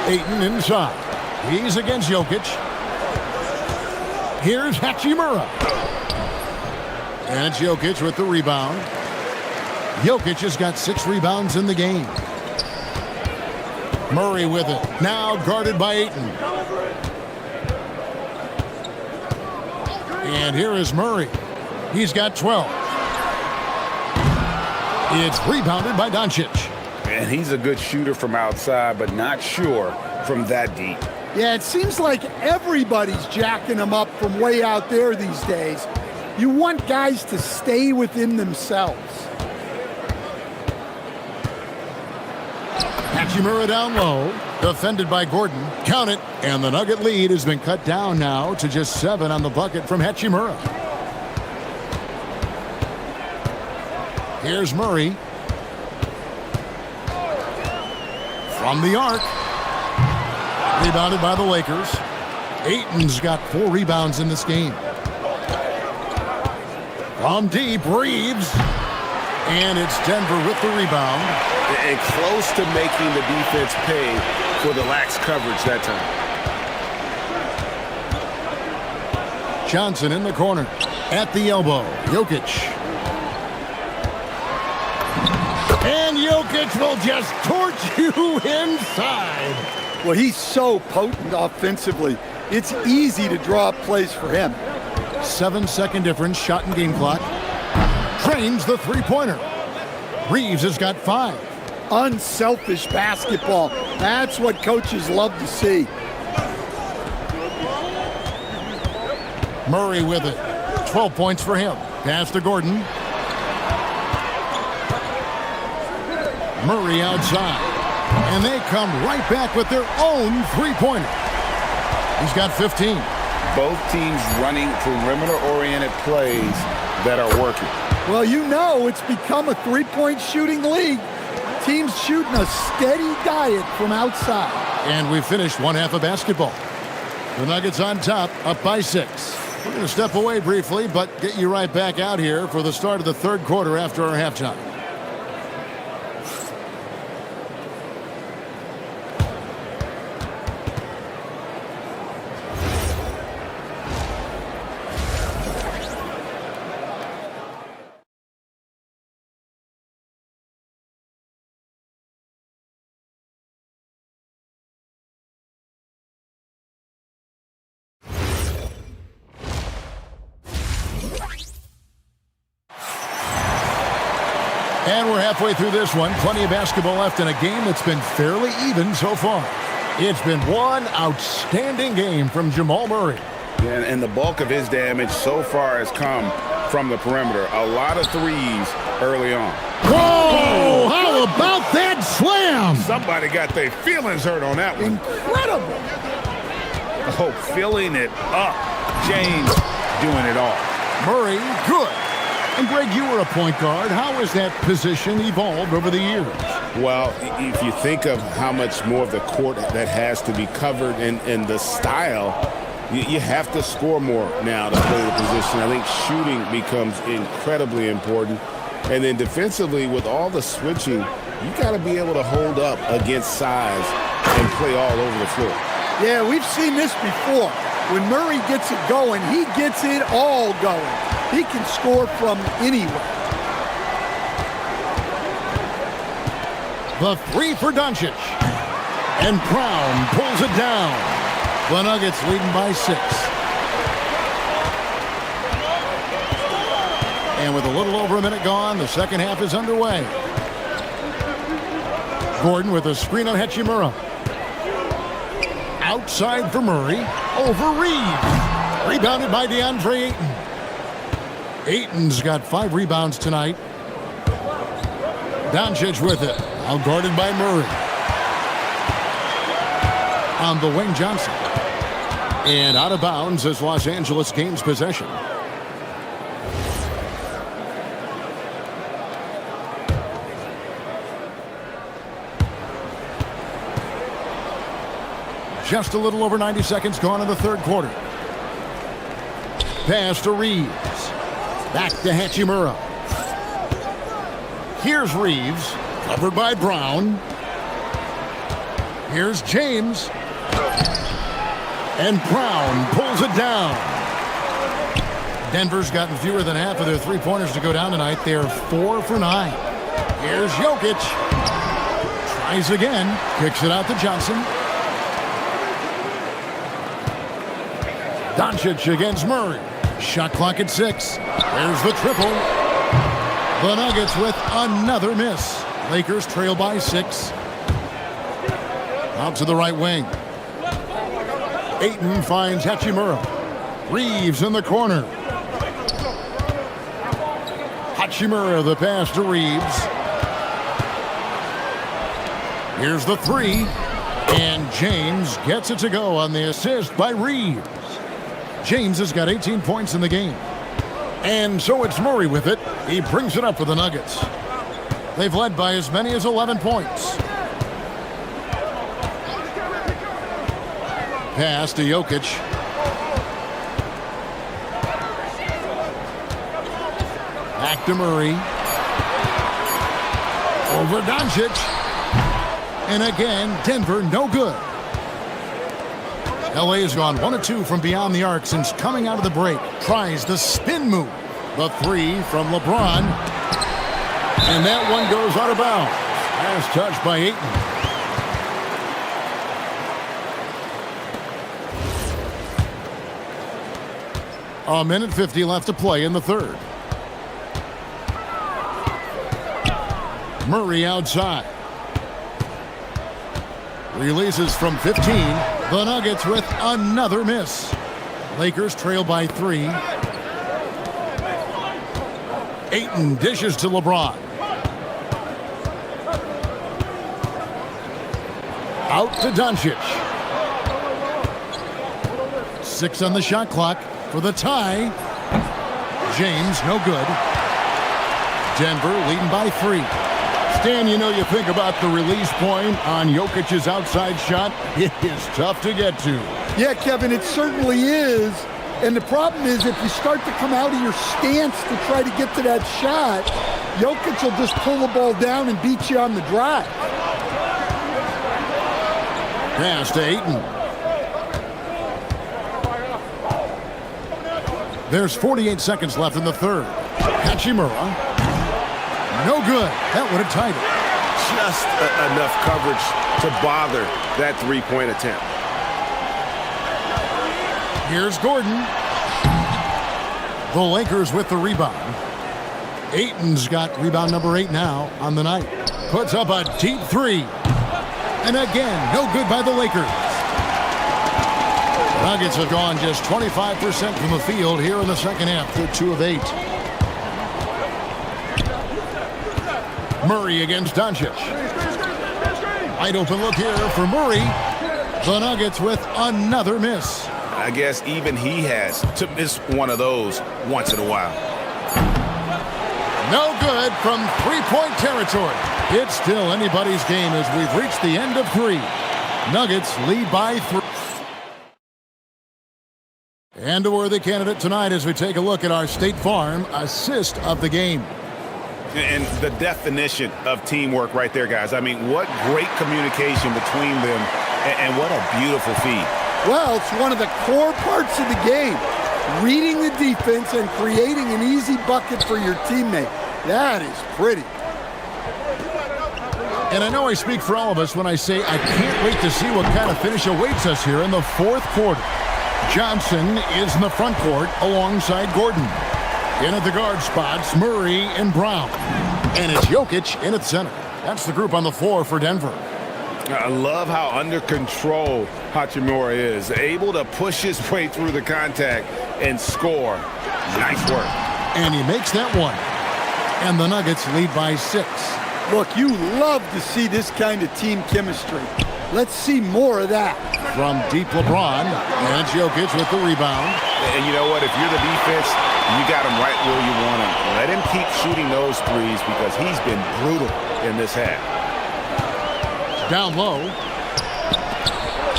Ayton inside. He's against Jokic. Here's Hachimura. And it's Jokic with the rebound. Jokic has got 6 rebounds in the game. Murray with it. Now guarded by Ayton. And here is Murray. He's got 12. It's rebounded by Doncic. And he's a good shooter from outside, but not sure from that deep. Yeah, it seems like everybody's jacking him up from way out there these days. You want guys to stay within themselves. Hachimura down low, defended by Gordon. Count it, and the Nugget lead has been cut down now to just 7 on the bucket from Hachimura. Here's Murray. From the arc. Rebounded by the Lakers. Ayton's got 4 rebounds in this game. From deep, Reeves. And it's Denver with the rebound. And close to making the defense pay for the lax coverage that time. Johnson in the corner. At the elbow. Jokic. And Jokic will just torch you inside. Well, he's so potent offensively. It's easy to draw up plays for him. 7-second difference, shot and game clock. Drains the three-pointer. Reeves has got 5. Unselfish basketball. That's what coaches love to see. Murray with it. 12 points for him. Pass to Gordon. Murray outside. And they come right back with their own three-pointer. He's got 15. Both teams running perimeter-oriented plays that are working. Well, you know it's become a three-point shooting league. Teams shooting a steady diet from outside. And we finished one half of basketball. The Nuggets on top, up by 6. We're going to step away briefly, but get you right back out here for the start of the third quarter after our halftime. And we're halfway through this one. Plenty of basketball left in a game that's been fairly even so far. It's been one outstanding game from Jamal Murray. And the bulk of his damage so far has come from the perimeter. A lot of threes early on. Whoa! How about that slam? Somebody got their feelings hurt on that one. Incredible. Oh, filling it up. James doing it all. Murray, good. And Greg, you were a point guard. How has that position evolved over the years? Well, if you think of how much more of the court that has to be covered and the style, you have to score more now to play the position. I think shooting becomes incredibly important. And then defensively, with all the switching, you got to be able to hold up against size and play all over the floor. Yeah, we've seen this before. When Murray gets it going, he gets it all going. He can score from anywhere. The three for Doncic. And Brown pulls it down. The Nuggets leading by 6. And with a little over a minute gone, the second half is underway. Gordon with a screen on Hachimura. Outside for Murray. Over Reeves. Rebounded by DeAndre Ayton. Ayton's got 5 rebounds tonight. Doncic with it. Now guarded by Murray. On the wing, Johnson. And out of bounds as Los Angeles gains possession. Just a little over 90 seconds gone in the third quarter. Pass to Reeves. Back to Hachimura. Here's Reeves, covered by Brown. Here's James. And Brown pulls it down. Denver's gotten fewer than half of their three-pointers to go down tonight. They're 4 for 9. Here's Jokic. Tries again. Kicks it out to Johnson. Doncic against Murray. Shot clock at 6. There's the triple. The Nuggets with another miss. Lakers trail by 6. Out to the right wing. Ayton finds Hachimura. Reeves in the corner. Hachimura, the pass to Reeves. Here's the three. And James gets it to go on the assist by Reeves. James has got 18 points in the game. And so it's Murray with it. He brings it up for the Nuggets. They've led by as many as 11 points. Pass to Jokic. Back to Murray. Over Doncic. And again, Denver no good. LA has gone 1 of 2 from beyond the arc since coming out of the break. Tries the spin move. The three from LeBron. And that one goes out of bounds. Last touch by Ayton. A minute 50 left to play in the third. Murray outside. Releases from 15. The Nuggets with another miss. Lakers trail by 3. Ayton dishes to LeBron. Out to Doncic. 6 on the shot clock for the tie. James no good. Denver leading by 3. Stan, you know, you think about the release point on Jokic's outside shot. It is tough to get to. Yeah, Kevin, it certainly is. And the problem is if you start to come out of your stance to try to get to that shot, Jokic will just pull the ball down and beat you on the drive. Pass to Ayton. There's 48 seconds left in the third. Hachimura. No good. That would have tied it. Just enough coverage to bother that three-point attempt. Here's Gordon. The Lakers with the rebound. Ayton's got rebound number 8 now on the night. Puts up a deep three. And again, no good by the Lakers. Nuggets have gone just 25% from the field here in the second half. They're 2 of 8. Murray against Doncic. Wide open look here for Murray. The Nuggets with another miss. I guess even he has to miss one of those once in a while. No good from three-point territory. It's still anybody's game as we've reached the end of 3. Nuggets lead by 3. And a worthy candidate tonight as we take a look at our State Farm assist of the game. And the definition of teamwork right there, guys. I mean, what great communication between them, and what a beautiful feed. Well, it's one of the core parts of the game. Reading the defense and creating an easy bucket for your teammate. That is pretty. And I know I speak for all of us when I say I can't wait to see what kind of finish awaits us here in the fourth quarter. Johnson is in the front court alongside Gordon. In at the guard spots, Murray and Brown. And it's Jokic in at center. That's the group on the floor for Denver. I love how under control Hachimura is. Able to push his way through the contact and score. Nice work. And he makes that one. And the Nuggets lead by 6. Look, you love to see this kind of team chemistry. Let's see more of that. From deep LeBron, and Jokic with the rebound. And you know what? If you're the defense, you got him right where you want him. Let him keep shooting those threes because he's been brutal in this half. Down low.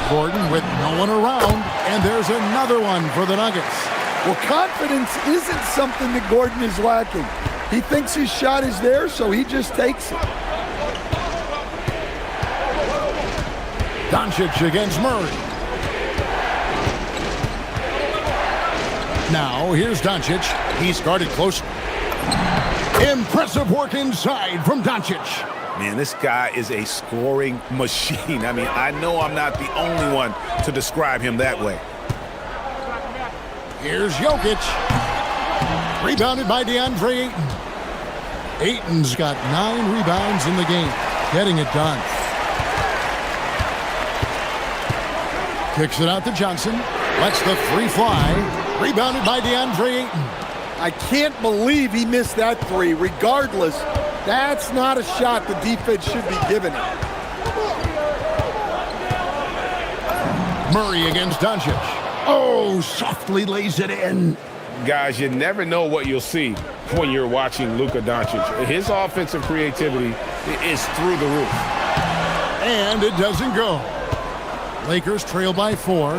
Gordon with no one around, and there's another one for the Nuggets. Well, confidence isn't something that Gordon is lacking. He thinks his shot is there, so he just takes it. Doncic against Murray. Now, here's Doncic. He's guarded close. Impressive work inside from Doncic. Man, this guy is a scoring machine. I mean, I know I'm not the only one to describe him that way. Here's Jokic. Rebounded by DeAndre Ayton. Ayton's got 9 rebounds in the game. Getting it done. Kicks it out to Johnson. Lets the three fly. Rebounded by DeAndre Ayton. I can't believe he missed that three. Regardless, that's not a shot the defense should be giving him. Murray against Doncic. Oh, softly lays it in. Guys, you never know what you'll see when you're watching Luka Doncic. His offensive creativity is through the roof. And it doesn't go. Lakers trail by 4.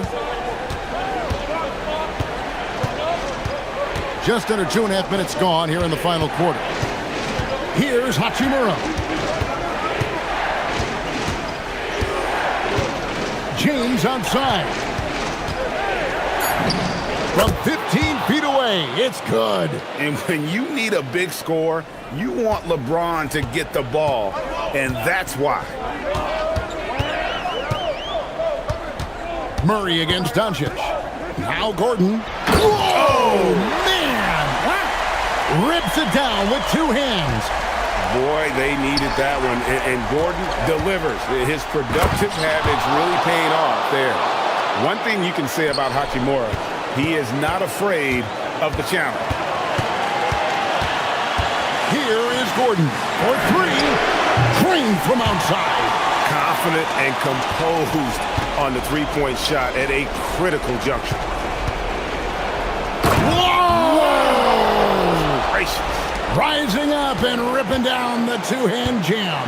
Just under 2.5 minutes gone here in the final quarter. Here's Hachimura. James outside. From 15 feet away, it's good. And when you need a big score, you want LeBron to get the ball, and that's why. Murray against Doncic. Now Gordon. Whoa, man! Rips it down with 2 hands. Boy, they needed that one, and Gordon delivers. His productive habits really paying off there. One thing you can say about Hachimura, he is not afraid of the challenge. Here is Gordon for 3. Drained from outside. Confident and composed on the three-point shot at a critical juncture. Whoa! Gracious. Rising up and ripping down the 2-hand jam.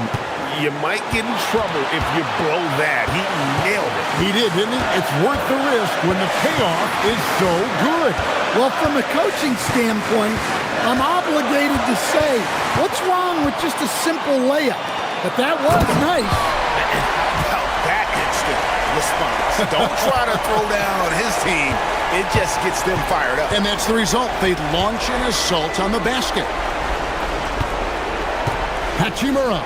You might get in trouble if you blow that. He nailed it. He did, didn't he? It's worth the risk when the payoff is so good. Well, from a coaching standpoint, I'm obligated to say, what's wrong with just a simple layup? But that was nice. Well, that instant response. Don't try to throw down on his team. It just gets them fired up. And that's the result. They launch an assault on the basket. Hachimura.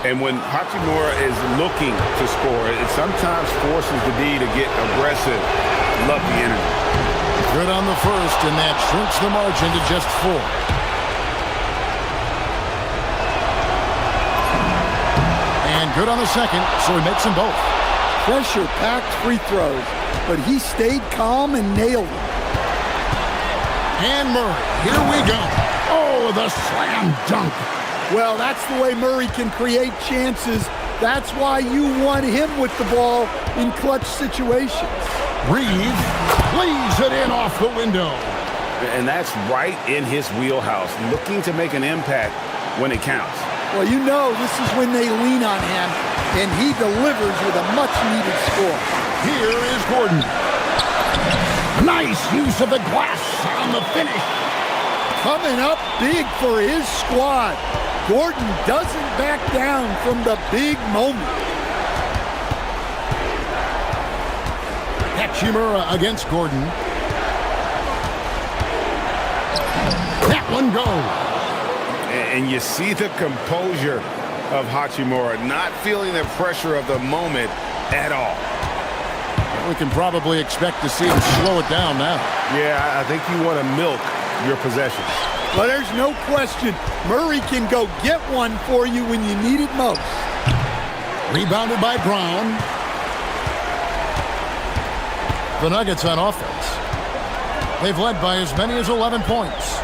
And when Hachimura is looking to score, it sometimes forces the D to get aggressive. Love the energy. Good on the first, and that shrinks the margin to just 4. And good on the second, so he makes them both. Pressure-packed free throws, but he stayed calm and nailed them. And Murray, here we go. Oh, the slam dunk. Well, that's the way Murray can create chances. That's why you want him with the ball in clutch situations. Reeves lays it in off the window. And that's right in his wheelhouse, looking to make an impact when it counts. Well, you know this is when they lean on him, and he delivers with a much-needed score. Here is Gordon. Nice use of the glass on the finish. Coming up big for his squad. Gordon doesn't back down from the big moment. Hachimura against Gordon. That one goes. And you see the composure of Hachimura, not feeling the pressure of the moment at all. We can probably expect to see him slow it down now. Yeah, I think you want to milk your possessions. Well, there's no question. Murray can go get one for you when you need it most. Rebounded by Brown. The Nuggets on offense. They've led by as many as 11 points.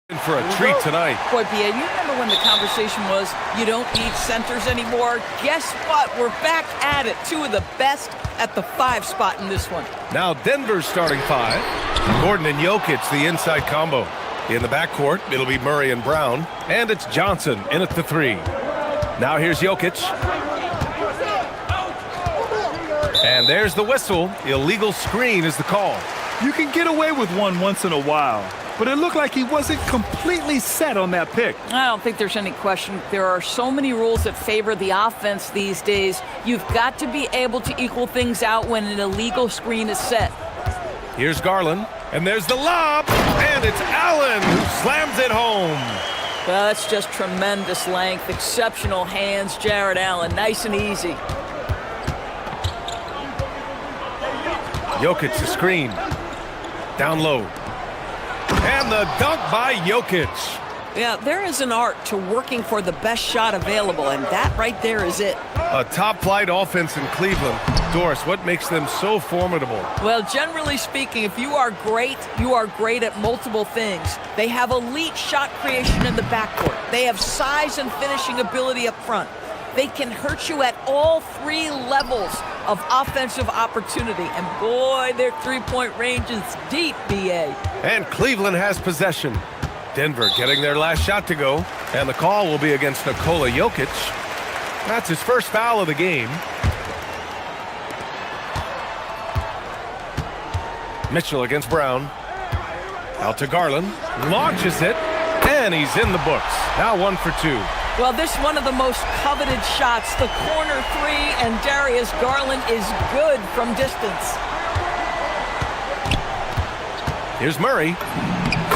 In for a treat tonight. Boy, Pierre, you remember when the conversation was, you don't need centers anymore? Guess what? We're back at it. Two of the best at the 5 spot in this one. Now Denver's starting 5. Gordon and Jokic, the inside combo. In the backcourt, it'll be Murray and Brown. And it's Johnson in at the 3. Now here's Jokic. And there's the whistle. Illegal screen is the call. You can get away with one once in a while, but it looked like he wasn't completely set on that pick. I don't think there's any question. There are so many rules that favor the offense these days. You've got to be able to equal things out when an illegal screen is set. Here's Garland, and there's the lob, and it's Allen who slams it home. That's just tremendous length, exceptional hands, Jared Allen, nice and easy. Jokic the screen. Down low. And the dunk by Jokic. Yeah, there is an art to working for the best shot available, and that right there is it. A top-flight offense in Cleveland. Doris, what makes them so formidable? Well, generally speaking, if you are great at multiple things. They have elite shot creation in the backcourt. They have size and finishing ability up front. They can hurt you at all 3 levels of offensive opportunity. And boy, their 3-point range is deep, BA. And Cleveland has possession. Denver getting their last shot to go. And the call will be against Nikola Jokic. That's his first foul of the game. Mitchell against Brown. Out to Garland. Launches it. And he's in the books. Now 1 for 2. Well, this is one of the most coveted shots. The corner 3, and Darius Garland is good from distance. Here's Murray.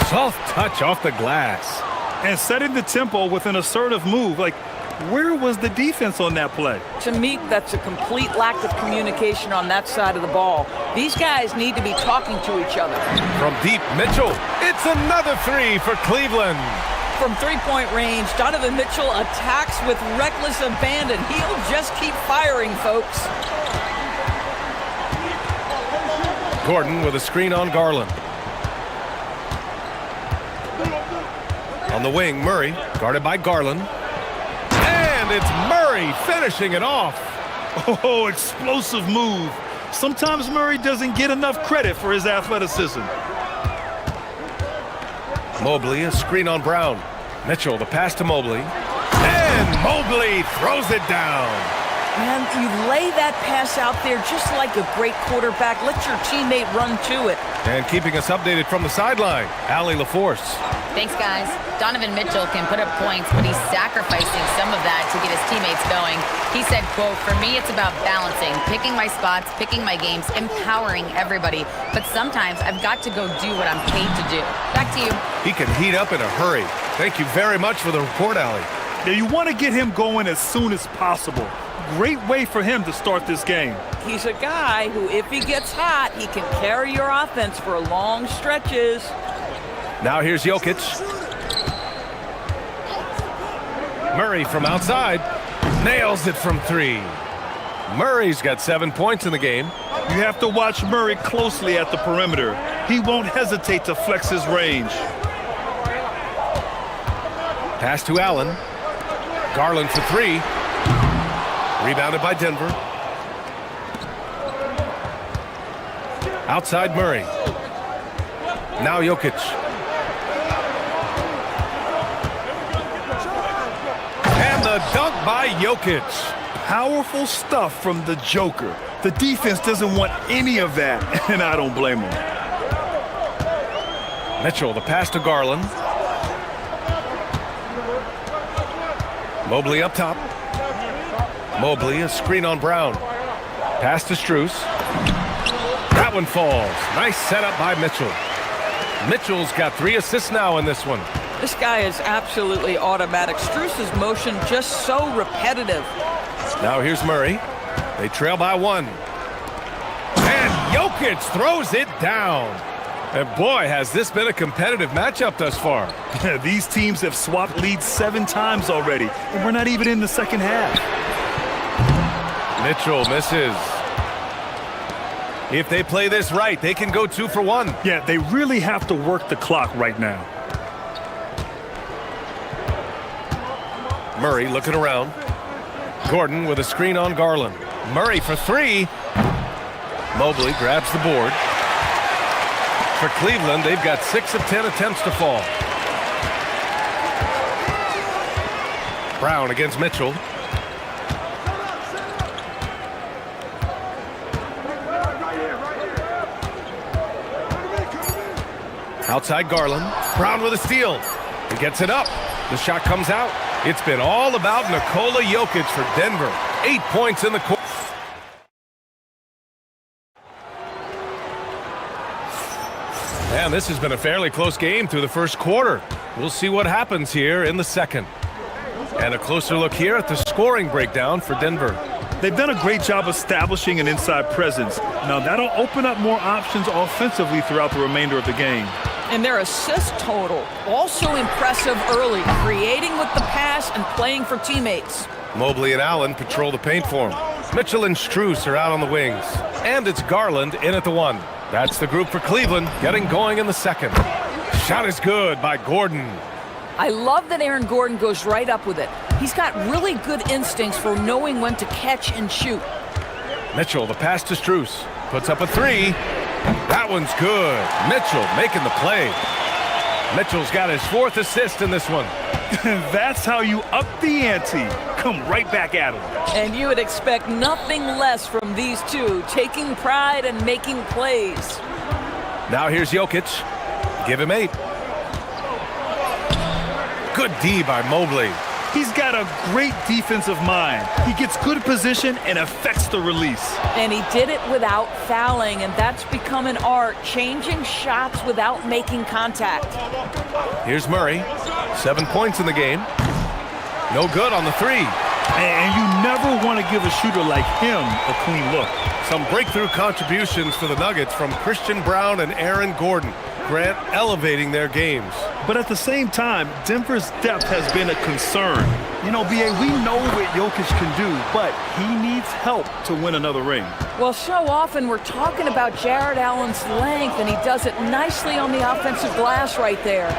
Soft touch off the glass. And setting the tempo with an assertive move. Like, where was the defense on that play? To me, that's a complete lack of communication on that side of the ball. These guys need to be talking to each other. From deep, Mitchell. It's another 3 for Cleveland. From 3-point range, Donovan Mitchell attacks with reckless abandon. He'll just keep firing, folks. Gordon with a screen on Garland. On the wing, Murray, guarded by Garland. And it's Murray finishing it off. Oh, explosive move. Sometimes Murray doesn't get enough credit for his athleticism. Mobley, a screen on Brown. Mitchell, the pass to Mobley. And Mobley throws it down. And you lay that pass out there just like a great quarterback. Let your teammate run to it. And keeping us updated from the sideline, Allie LaForce. Thanks, guys. Donovan Mitchell can put up points, but he's sacrificing some of that to get his teammates going. He said, quote, "For me, it's about balancing, picking my spots, picking my games, empowering everybody. But sometimes I've got to go do what I'm paid to do." Back to you. He can heat up in a hurry. Thank you very much for the report, Allie. Now, you want to get him going as soon as possible. Great way for him to start this game. He's a guy who, if he gets hot, he can carry your offense for long stretches. Now here's Jokic. Murray from outside. Nails it from 3. Murray's got 7 points in the game. You have to watch Murray closely at the perimeter. He won't hesitate to flex his range. Pass to Allen. Garland for 3. Rebounded by Denver. Outside Murray. Now Jokic. And the dunk by Jokic. Powerful stuff from the Joker. The defense doesn't want any of that, and I don't blame him. Mitchell, the pass to Garland. Mobley up top. Mobley, a screen on Brown. Pass to Strus. That one falls. Nice setup by Mitchell. Mitchell's got 3 assists now in this one. This guy is absolutely automatic. Strus's motion just so repetitive. Now here's Murray. They trail by 1. And Jokic throws it down. And boy, has this been a competitive matchup thus far. These teams have swapped leads 7 times already, and we're not even in the second half. Mitchell misses. If they play this right, they can go 2 for 1. Yeah, they really have to work the clock right now. Murray looking around. Gordon with a screen on Garland. Murray for three. Mobley grabs the board. For Cleveland, they've got 6 of 10 attempts to fall. Brown against Mitchell. Outside Garland. Brown with a steal. He gets it up. The shot comes out. It's been all about Nikola Jokic for Denver. 8 points in the court. And this has been a fairly close game through the first quarter. We'll see what happens here in the second. And a closer look here at the scoring breakdown for Denver. They've done a great job establishing an inside presence. Now that'll open up more options offensively throughout the remainder of the game. And their assist total, also impressive early, creating with the pass and playing for teammates. Mobley and Allen patrol the paint for him. Mitchell and Strus are out on the wings. And it's Garland in at the 1. That's the group for Cleveland, getting going in the second. Shot is good by Gordon. I love that Aaron Gordon goes right up with it. He's got really good instincts for knowing when to catch and shoot. Mitchell, the pass to Strus. Puts up a 3. That one's good. Mitchell making the play. Mitchell's got his 4th assist in this one. That's how you up the ante. Come right back at him. And you would expect nothing less from these two, taking pride and making plays. Now here's Jokic. Give him 8. Good D by Mobley. He's got a great defensive mind. He gets good position and affects the release. And he did it without fouling, and that's become an art, changing shots without making contact. Here's Murray. 7 points in the game. No good on the 3. And you never want to give a shooter like him a clean look. Some breakthrough contributions for the Nuggets from Christian Brown and Aaron Gordon. Grant elevating their games. But at the same time, Denver's depth has been a concern. You know, B.A., we know what Jokic can do, but he needs help to win another ring. Well, so often we're talking about Jared Allen's length, and he does it nicely on the offensive glass right there.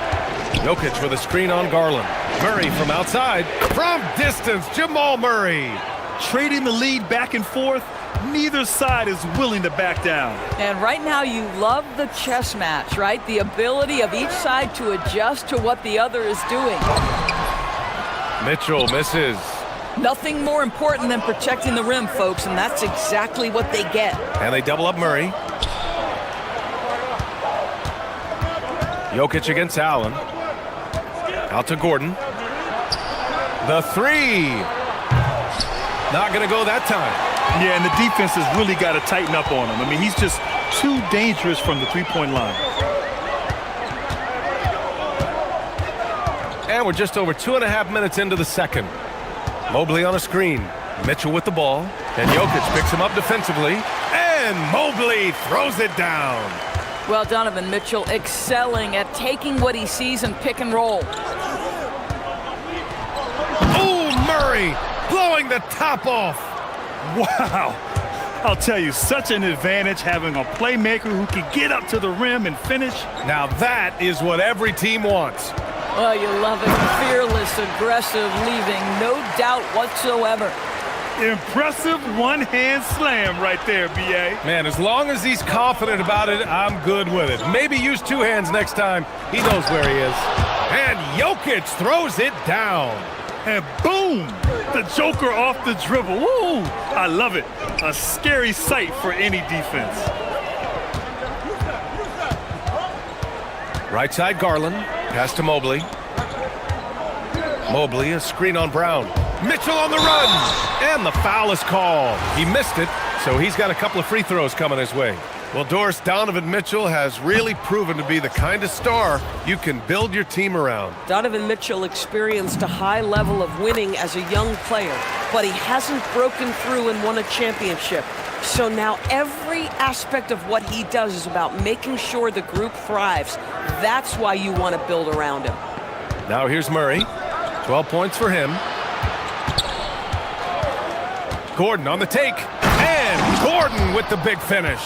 Jokic with a screen on Garland. Murray from outside. From distance, Jamal Murray. Trading the lead back and forth. Neither side is willing to back down. And right now you love the chess match, right? The ability of each side to adjust to what the other is doing. Mitchell misses. Nothing more important than protecting the rim, folks, and that's exactly what they get. And they double up Murray. Jokic against Allen. Out to Gordon. The 3. Not going to go that time. Yeah, and the defense has really got to tighten up on him. I mean, he's just too dangerous from the three-point line. And we're just over 2.5 minutes into the second. Mobley on a screen. Mitchell with the ball. And Jokic picks him up defensively. And Mobley throws it down. Well, Donovan Mitchell excelling at taking what he sees and pick and roll. Oh, Murray blowing the top off. Wow. I'll tell you, such an advantage having a playmaker who can get up to the rim and finish. Now that is what every team wants. Oh, you love it. Fearless, aggressive, leaving no doubt whatsoever. Impressive one-hand slam right there, B.A. Man, as long as he's confident about it, I'm good with it. Maybe use 2 hands next time. He knows where he is. And Jokic throws it down. And boom! The Joker off the dribble. Woo! I love it. A scary sight for any defense. Right side Garland. Pass to Mobley. Mobley, a screen on Brown. Mitchell on the run! And the foul is called. He missed it, so he's got a couple of free throws coming his way. Well, Doris, Donovan Mitchell has really proven to be the kind of star you can build your team around. Donovan Mitchell experienced a high level of winning as a young player, but he hasn't broken through and won a championship. So now every aspect of what he does is about making sure the group thrives. That's why you want to build around him. Now here's Murray. 12 points for him. Gordon on the take. And Gordon with the big finish.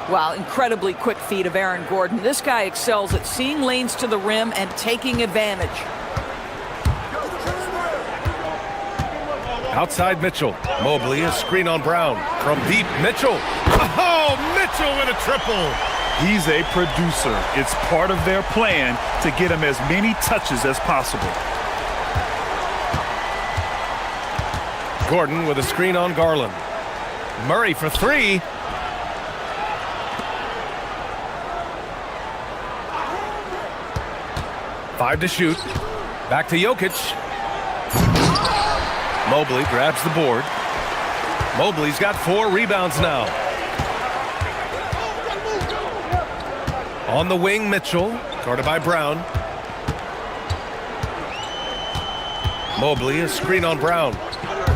Wow, incredibly quick feet of Aaron Gordon. This guy excels at seeing lanes to the rim and taking advantage. Outside Mitchell. Mobley, a screen on Brown. From deep, Mitchell. Oh, Mitchell with a triple. He's a producer. It's part of their plan to get him as many touches as possible. Gordon with a screen on Garland. Murray for three. Five to shoot. Back to Jokic. Mobley grabs the board. Mobley's got 4 rebounds now. On the wing, Mitchell, guarded by Brown. Mobley, a screen on Brown.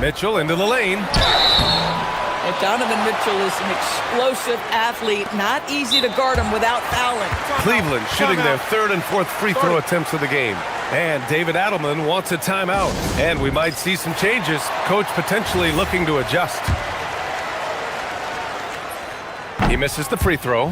Mitchell into the lane. Well, Donovan Mitchell is an explosive athlete. Not easy to guard him without fouling. Cleveland shooting their 3rd and 4th free throw attempts of the game. And David Adelman wants a timeout. And we might see some changes. Coach potentially looking to adjust. He misses the free throw.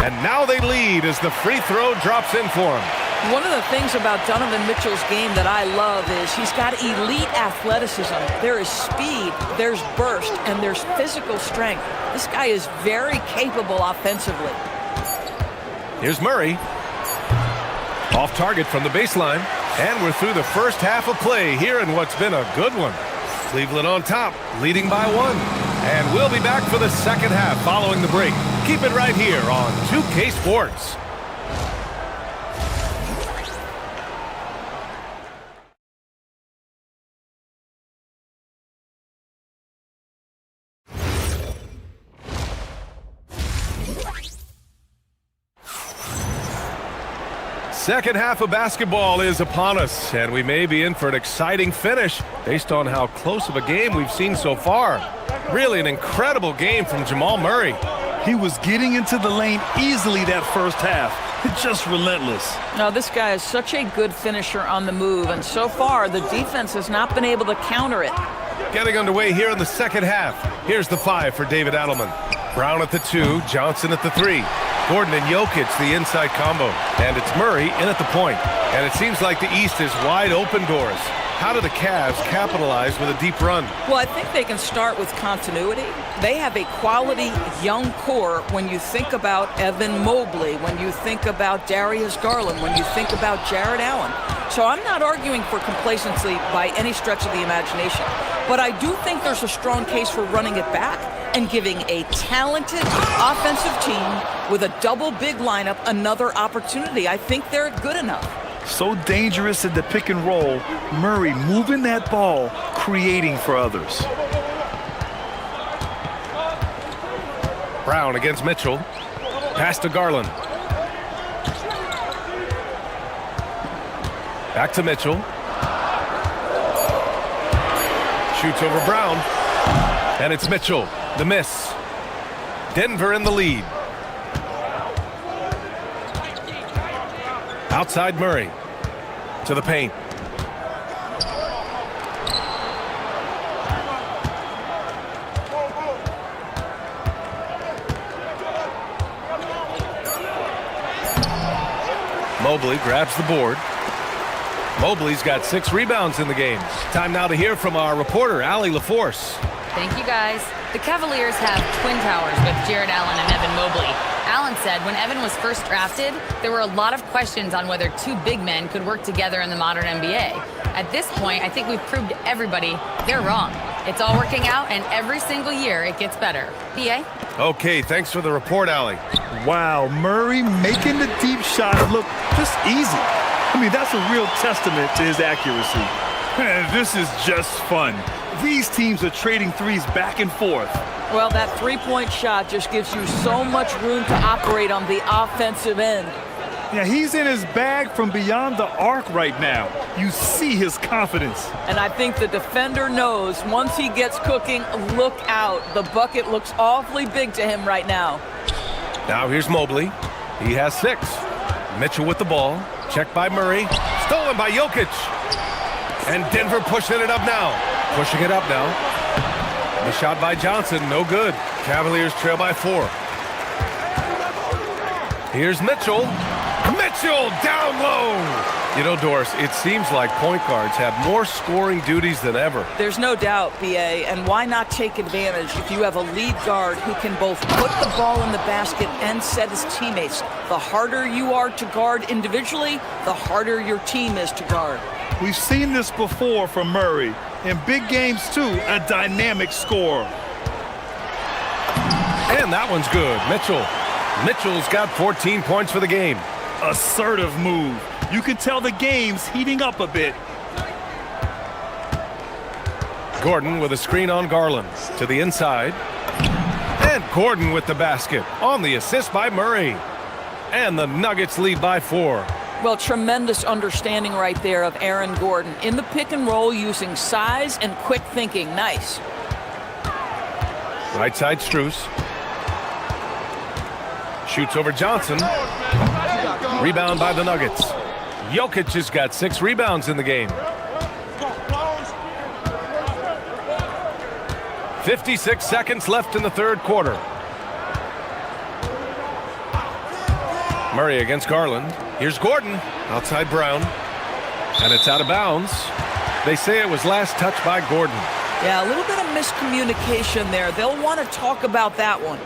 And now they lead as the free throw drops in for him. One of the things about Donovan Mitchell's game that I love is he's got elite athleticism. There is speed, there's burst, and there's physical strength. This guy is very capable offensively. Here's Murray. Off target from the baseline. And we're through the first half of play here in what's been a good one. Cleveland on top, leading by 1. And we'll be back for the second half following the break. Keep it right here on 2K Sports. Second half of basketball is upon us, and we may be in for an exciting finish based on how close of a game we've seen so far. Really an incredible game from Jamal Murray. He was getting into the lane easily that first half. Just relentless. No, this guy is such a good finisher on the move, and so far the defense has not been able to counter it. Getting underway here in the second half. Here's the 5 for David Adelman. Brown at the 2, Johnson at the 3. Gordon and Jokic, the inside combo. And it's Murray in at the point. And it seems like the East is wide open doors. How do the Cavs capitalize with a deep run? Well, I think they can start with continuity. They have a quality young core when you think about Evan Mobley, when you think about Darius Garland, when you think about Jared Allen. So I'm not arguing for complacency by any stretch of the imagination. But I do think there's a strong case for running it back and giving a talented offensive team with a double big lineup another opportunity. I think they're good enough. So dangerous in the pick and roll. Murray moving that ball, creating for others. Brown against Mitchell. Pass to Garland. Back to Mitchell. Shoots over Brown. And it's Mitchell. The miss. Denver in the lead. Outside Murray. To the paint. Mobley grabs the board. Mobley's got 6 rebounds in the game. Time now to hear from our reporter, Allie LaForce. Thank you, guys. The Cavaliers have twin towers with Jared Allen and Evan Mobley. Allen said when Evan was first drafted, there were a lot of questions on whether 2 big men could work together in the modern NBA. At this point, I think we've proved to everybody they're wrong. It's all working out, and every single year it gets better. PA? Okay, thanks for the report, Allie. Wow, Murray making the deep shot look just easy. I mean, that's a real testament to his accuracy. This is just fun. These teams are trading threes back and forth. Well, that three-point shot just gives you so much room to operate on the offensive end. Yeah, he's in his bag from beyond the arc right now. You see his confidence. And I think the defender knows once he gets cooking, look out. The bucket looks awfully big to him right now. Now here's Mobley. He has 6. Mitchell with the ball. Checked by Murray. Stolen by Jokic. And Denver pushing it up now. Pushing it up now. The shot by Johnson, no good. Cavaliers trail by 4. Here's Mitchell. Mitchell Mitchell down low. You know, Doris, it seems like point guards have more scoring duties than ever. There's no doubt, BA, and why not take advantage if you have a lead guard who can both put the ball in the basket and set his teammates. The harder you are to guard individually, the harder your team is to guard. We've seen this before from Murray. In big games, too, a dynamic scorer. And that one's good. Mitchell's got 14 points for the game. Assertive move. You can tell the game's heating up a bit. Gordon with a screen on Garland to the inside. And Gordon with the basket on the assist by Murray. And the Nuggets lead by 4. Well, tremendous understanding right there of Aaron Gordon. In the pick and roll, using size and quick thinking. Nice. Right side, Strus. Shoots over Johnson. Rebound by the Nuggets. Jokic has got 6 rebounds in the game. 56 seconds left in the third quarter. Murray against Garland. Here's Gordon. Outside Brown. And it's out of bounds. They say it was last touched by Gordon. Yeah, a little bit of miscommunication there. They'll want to talk about that one.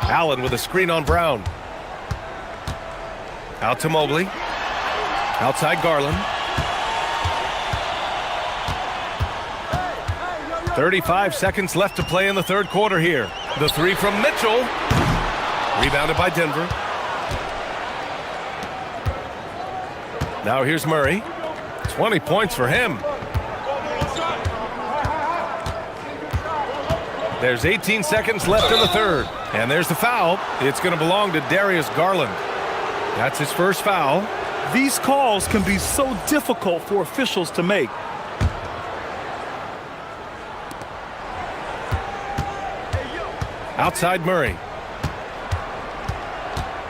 Allen with a screen on Brown. Out to Mobley. Outside Garland. 35 seconds left to play in the third quarter here. The 3 from Mitchell. Rebounded by Denver. Now here's Murray. 20 points for him. There's 18 seconds left in the third. And there's the foul. It's going to belong to Darius Garland. That's his first foul. These calls can be so difficult for officials to make. Outside Murray.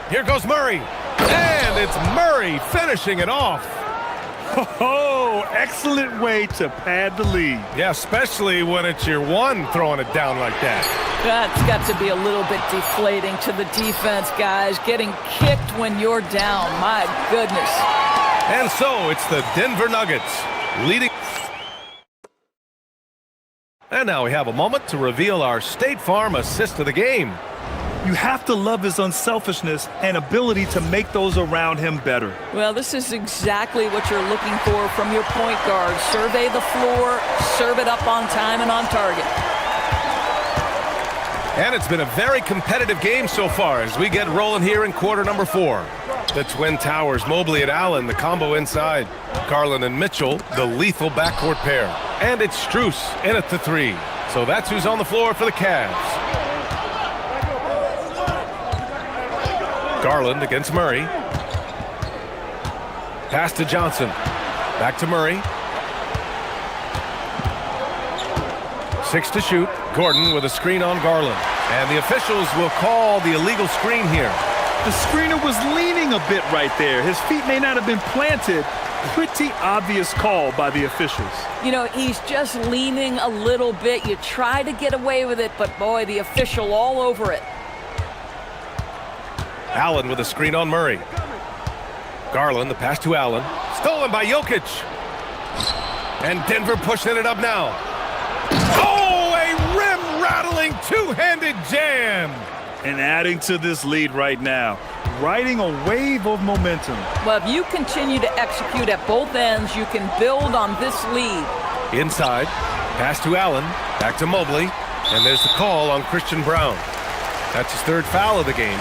Here goes Murray. And it's Murray finishing it off. Oh, excellent way to pad the lead. Yeah, especially when it's your one throwing it down like that. That's got to be a little bit deflating to the defense, guys. Getting kicked when you're down. My goodness. And so it's the Denver Nuggets leading. And now we have a moment to reveal our State Farm assist of the game. You have to love his unselfishness and ability to make those around him better. Well, this is exactly what you're looking for from your point guard. Survey the floor, serve it up on time and on target. And it's been a very competitive game so far as we get rolling here in quarter number 4. The Twin Towers, Mobley and Allen, the combo inside. Garland and Mitchell, the lethal backcourt pair. And it's Strus in at the 3. So that's who's on the floor for the Cavs. Garland against Murray. Pass to Johnson. Back to Murray. 6 to shoot. Gordon with a screen on Garland. And the officials will call the illegal screen here. The screener was leaning a bit right there. His feet may not have been planted. Pretty obvious call by the officials. You know, he's just leaning a little bit. You try to get away with it, but boy, the official all over it. Allen with a screen on Murray. Garland, the pass to Allen. Stolen by Jokic. And Denver pushing it up now. Oh, a rim-rattling two-handed jam. And adding to this lead right now, riding a wave of momentum. Well, if you continue to execute at both ends, you can build on this lead. Inside, pass to Allen, back to Mobley, and there's the call on Christian Brown. That's his third foul of the game.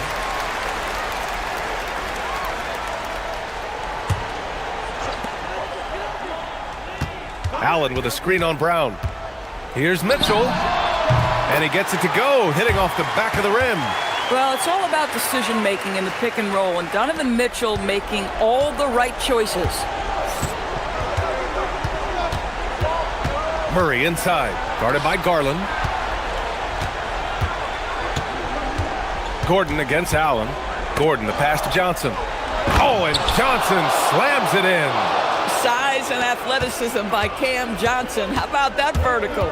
Allen with a screen on Brown. Here's Mitchell, and he gets it to go, hitting off the back of the rim. Well, it's all about decision-making in the pick and roll, and Donovan Mitchell making all the right choices. Murray inside, guarded by Garland. Gordon against Allen. Gordon, the pass to Johnson. Oh, and Johnson slams it in. Size and athleticism by Cam Johnson. How about that vertical?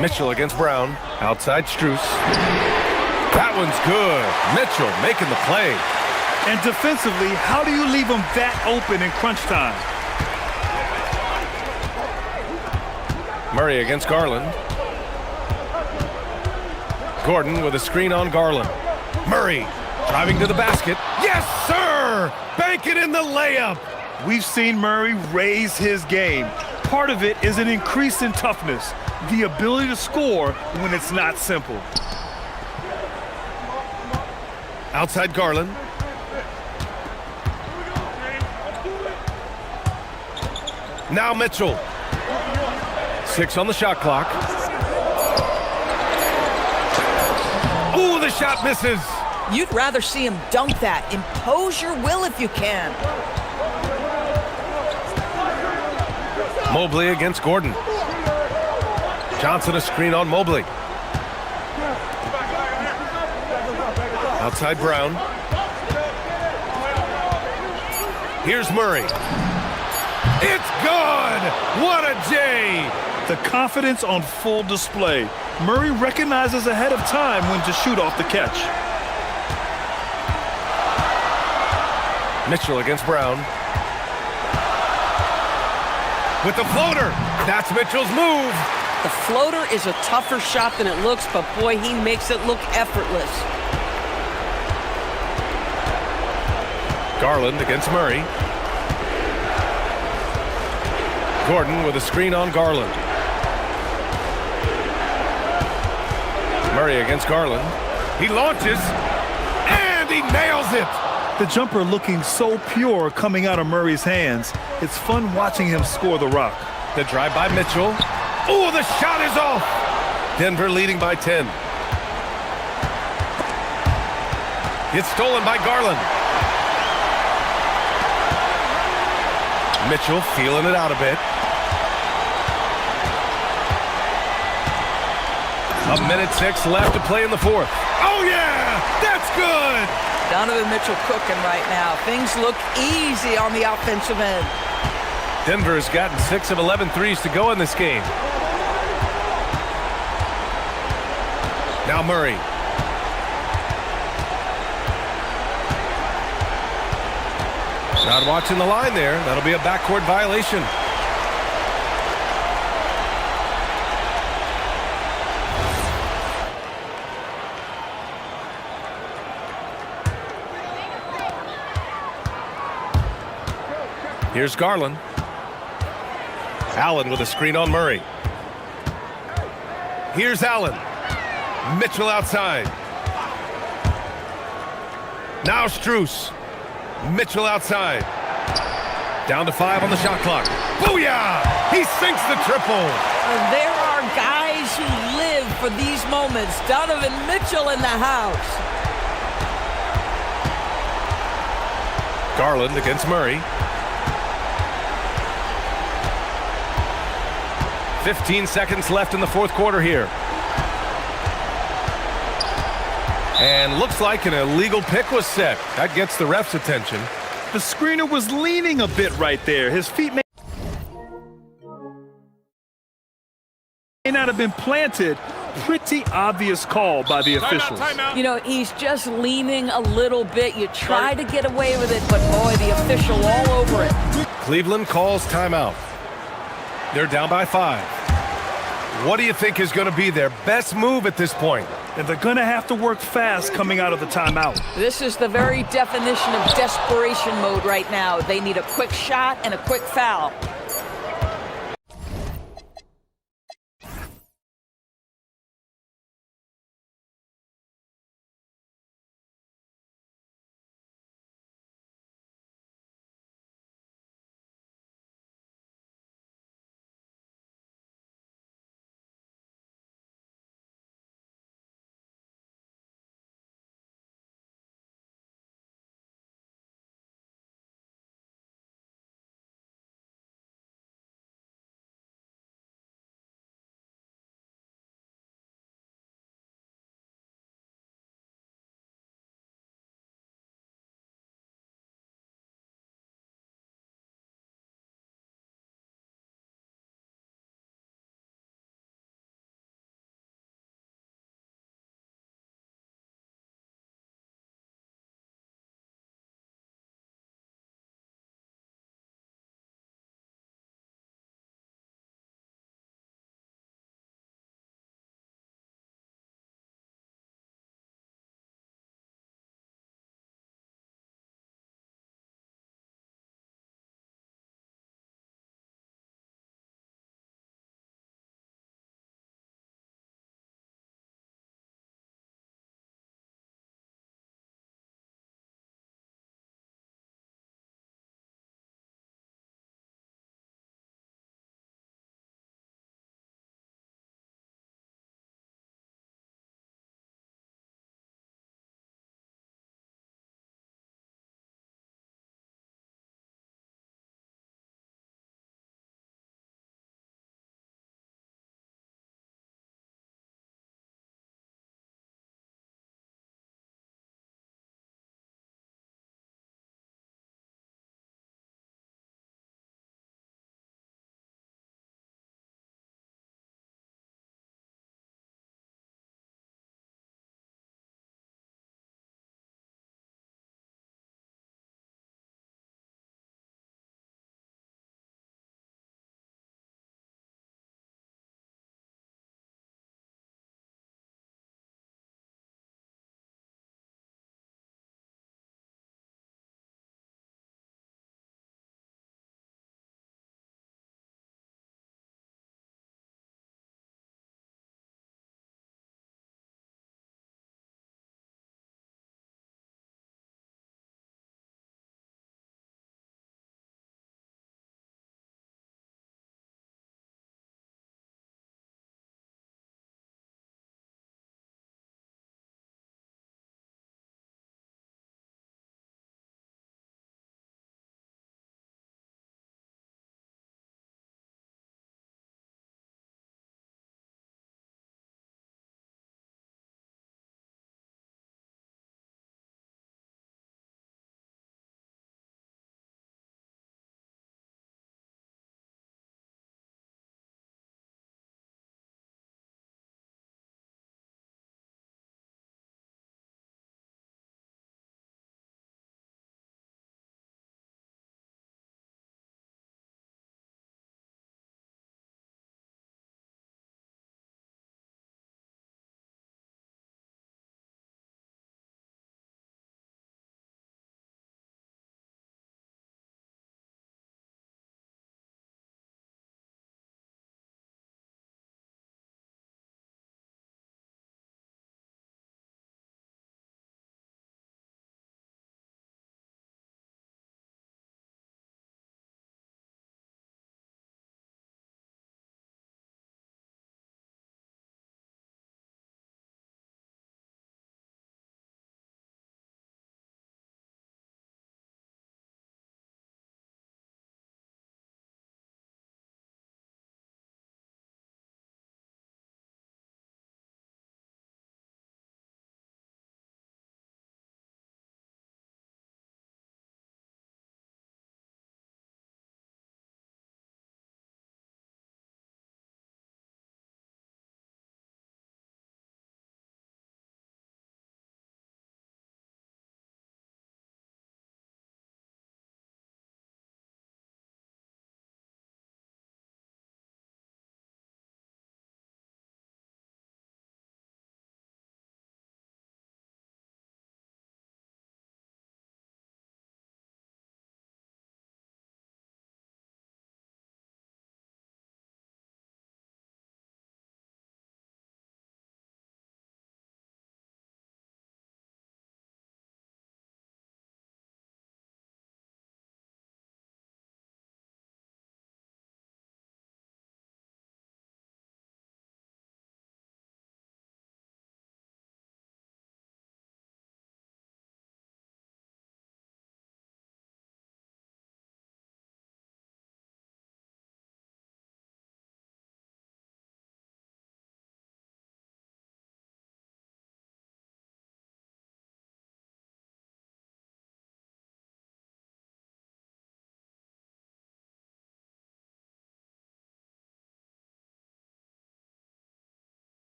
Mitchell against Brown. Outside Strus. That one's good. Mitchell making the play. And defensively, how do you leave him that open in crunch time? Murray against Garland. Gordon with a screen on Garland. Murray driving to the basket. Yes, sir! Bank it in the layup. We've seen Murray raise his game. Part of it is an increase in toughness, the ability to score when it's not simple. Outside Garland. Now Mitchell. 6 on the shot clock. Ooh, the shot misses. You'd rather see him dunk that. Impose your will if you can. Mobley against Gordon. Johnson a screen on Mobley. Outside Brown. Here's Murray. It's good! What a J! The confidence on full display. Murray recognizes ahead of time when to shoot off the catch. Mitchell against Brown. With the floater. That's Mitchell's move. The floater is a tougher shot than it looks, but boy, he makes it look effortless. Garland against Murray. Gordon with a screen on Garland. Murray against Garland. He launches, and he nails it. The jumper looking so pure coming out of Murray's hands. It's fun watching him score the rock. The drive by Mitchell. Oh, the shot is off. Denver leading by 10. It's stolen by Garland. Mitchell feeling it out a bit. A minute 6 left to play in the fourth. Oh, yeah! That's good! Donovan Mitchell cooking right now. Things look easy on the offensive end. Denver has gotten 6 of 11 threes to go in this game. Now Murray. Not watching the line there. That'll be a backcourt violation. Here's Garland. Allen with a screen on Murray. Here's Allen. Mitchell outside. Now Strus. Mitchell outside. Down to 5 on the shot clock. Booyah! He sinks the triple. There are guys who live for these moments. Donovan Mitchell in the house. Garland against Murray. 15 seconds left in the fourth quarter here. And looks like an illegal pick was set. That gets the ref's attention. The screener was leaning a bit right there. His feet may not have been planted. Pretty obvious call by the officials. You know, he's just leaning a little bit. You try to get away with it, but boy, the official all over it. Cleveland calls timeout. They're down by 5. What do you think is going to be their best move at this point? And they're going to have to work fast coming out of the timeout. This is the very definition of desperation mode right now. They need a quick shot and a quick foul.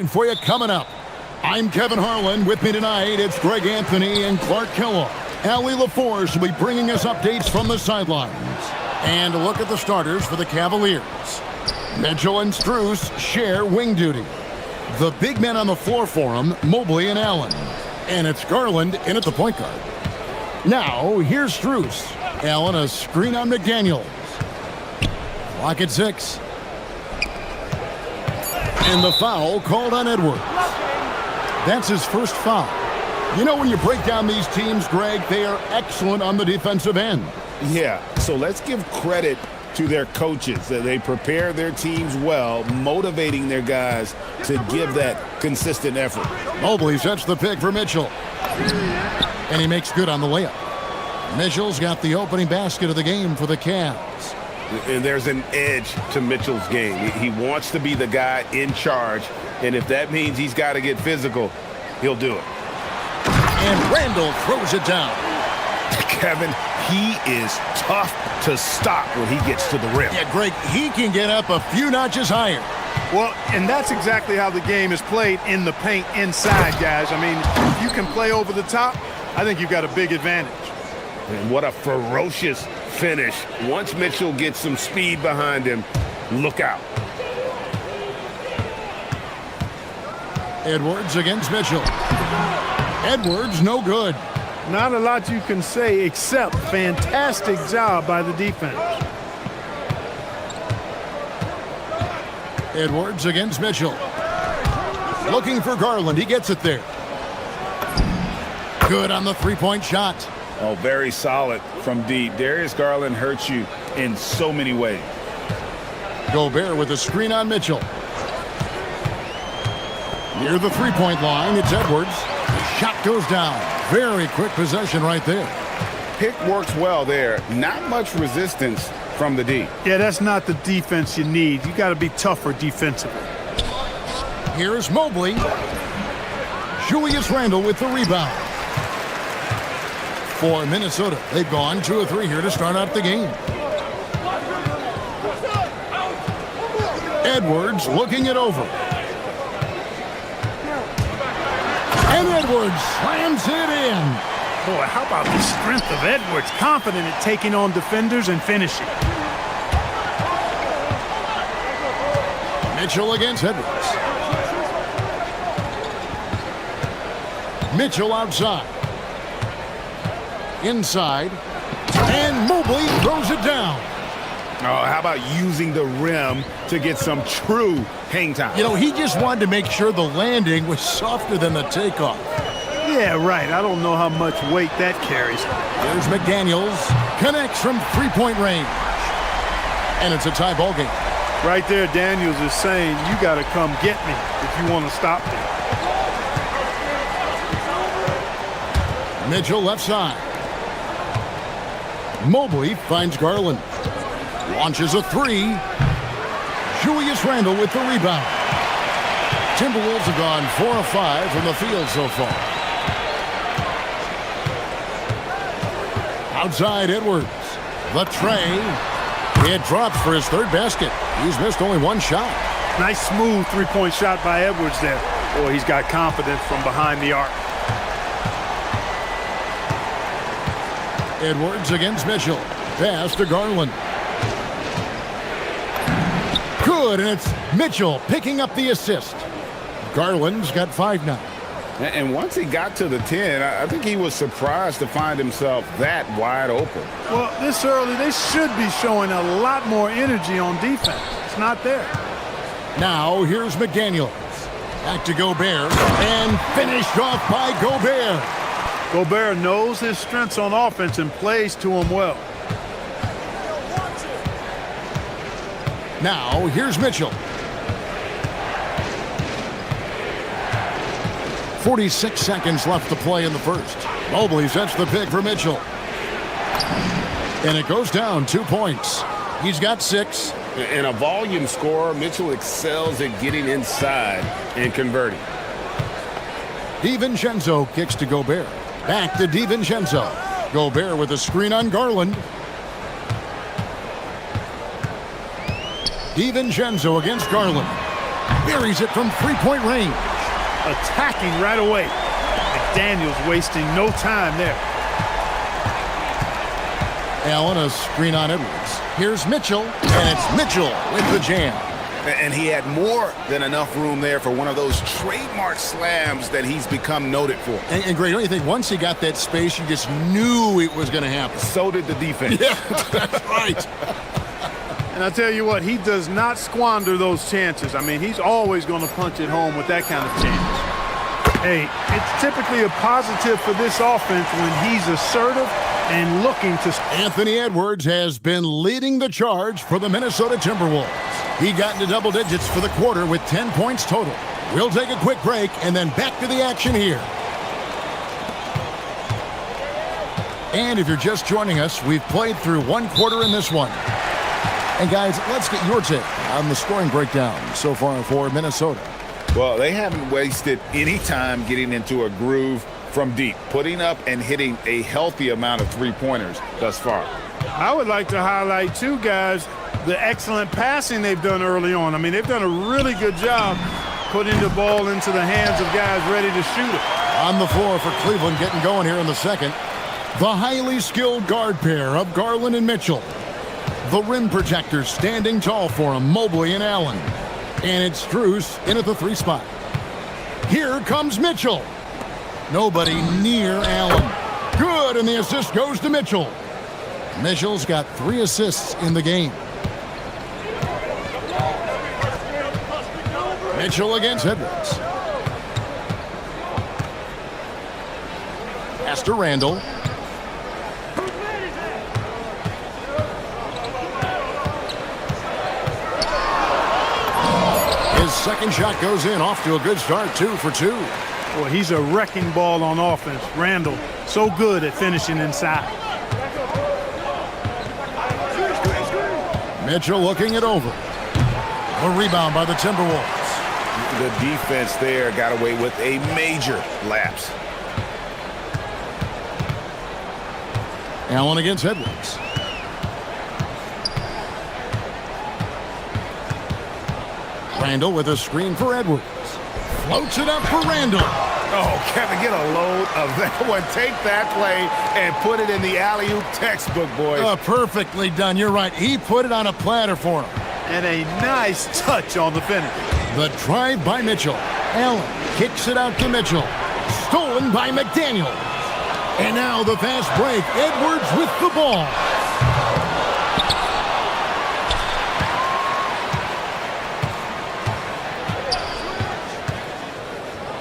For you coming up. I'm Kevin Harlan. With me tonight, it's Greg Anthony and Clark Kellogg. Allie LaForce will be bringing us updates from the sidelines. And a look at the starters for the Cavaliers. Mitchell and Strus share wing duty. The big men on the floor for them, Mobley and Allen. And it's Garland in at the point guard. Now, here's Strus. Allen, a screen on McDaniels. Clock at 6. And the foul called on Edwards. That's his first foul. You know, when you break down these teams, Greg, they are excellent on the defensive end. Yeah, so let's give credit to their coaches. They prepare their teams well, motivating their guys to give that consistent effort. Mobley sets the pick for Mitchell. And he makes good on the layup. Mitchell's got the opening basket of the game for the Cavs. And there's an edge to Mitchell's game. He wants to be the guy in charge, and if that means he's got to get physical, he'll do it. And Randall throws it down. Kevin, he is tough to stop when he gets to the rim. Yeah, Greg, he can get up a few notches higher. Well, and that's exactly how the game is played in the paint inside, guys. I mean, if you can play over the top, I think you've got a big advantage. And what a ferocious finish. Once Mitchell gets some speed behind him, look out. Edwards against Mitchell. Edwards, no good. Not a lot you can say except fantastic job by the defense. Edwards against Mitchell. Looking for Garland. He gets it there. Good on the three-point shot. Oh, very solid from deep. Darius Garland hurts you in so many ways. Gobert with a screen on Mitchell. Near the three-point line, it's Edwards. The shot goes down. Very quick possession right there. Pick works well there. Not much resistance from the D. Yeah, that's not the defense you need. You got to be tougher defensively. Here's Mobley. Julius Randle with the rebound. For Minnesota, they've gone 2 of 3 here to start out the game. Edwards looking it over. And Edwards slams it in. Boy, how about the strength of Edwards? Confident at taking on defenders and finishing. Mitchell against Edwards. Mitchell outside. Inside. And Mobley throws it down. Oh, how about using the rim to get some true hang time? You know, he just wanted to make sure the landing was softer than the takeoff. Yeah, right. I don't know how much weight that carries. There's McDaniels. Connects from three-point range. And it's a tie ball game. Right there, Daniels is saying, you got to come get me if you want to stop me. Mitchell left side. Mobley finds Garland. Launches a three. Julius Randle with the rebound. Timberwolves have gone 4 of 5 from the field so far. Outside Edwards. The tray. It drops for his third basket. He's missed only 1 shot. Nice smooth three-point shot by Edwards there. Boy, he's got confidence from behind the arc. Edwards against Mitchell. Pass to Garland. Good, and it's Mitchell picking up the assist. Garland's got 5 now. And once he got to the 10, I think he was surprised to find himself that wide open. Well, this early, they should be showing a lot more energy on defense. It's not there. Now, here's McDaniels. Back to Gobert, and finished off by Gobert. Gobert knows his strengths on offense and plays to them well. Now, here's Mitchell. 46 seconds left to play in the first. Mobley sets the pick for Mitchell. And it goes down 2 points. He's got 6. In a volume scorer, Mitchell excels at getting inside and converting. DiVincenzo kicks to Gobert. Back to DiVincenzo. Gobert with a screen on Garland. DiVincenzo against Garland. buries it from three-point range. Attacking right away. McDaniels wasting no time there. Allen, a screen on Edwards. Here's Mitchell, and it's Mitchell with the jam. And he had more than enough room there for one of those trademark slams that he's become noted for. And Greg, don't you think once he got that space, you just knew it was going to happen? So did the defense. Yeah, that's right. And I tell you what, he does not squander those chances. I mean, he's always going to punch it home with that kind of chance. Hey, it's typically a positive for this offense when he's assertive and looking to... Anthony Edwards has been leading the charge for the Minnesota Timberwolves. He got into double digits for the quarter with 10 points total. We'll take a quick break and then back to the action here. And if you're just joining us, we've played through one quarter in this one. And guys, let's get your take on the scoring breakdown so far for Minnesota. Well, they haven't wasted any time getting into a groove from deep, putting up and hitting a healthy amount of three-pointers thus far. I would like to highlight, too, guys, the excellent passing they've done early on. I mean, they've done a really good job putting the ball into the hands of guys ready to shoot it. On the floor for Cleveland, getting going here in the second. The highly skilled guard pair of Garland and Mitchell. The rim protectors standing tall for him, Mobley and Allen. And it's Strus in at the three spot. Here comes Mitchell. Nobody near Allen. Good, and the assist goes to Mitchell. Mitchell's got 3 assists in the game. Mitchell against Edwards. Pass to Randall. His second shot goes in, off to a good start, 2 for 2. Well, he's a wrecking ball on offense. Randall, so good at finishing inside. Mitchell looking it over. A rebound by the Timberwolves. The defense there got away with a major lapse. Allen against Edwards. Randall with a screen for Edwards. Floats it up for Randall. Oh, Kevin, get a load of that one. Take that play and put it in the alley-oop textbook, boys. Perfectly done. You're right. He put it on a platter for him. And a nice touch on the finish. The drive by Mitchell. Allen kicks it out to Mitchell. Stolen by McDaniels. And now the fast break. Edwards with the ball.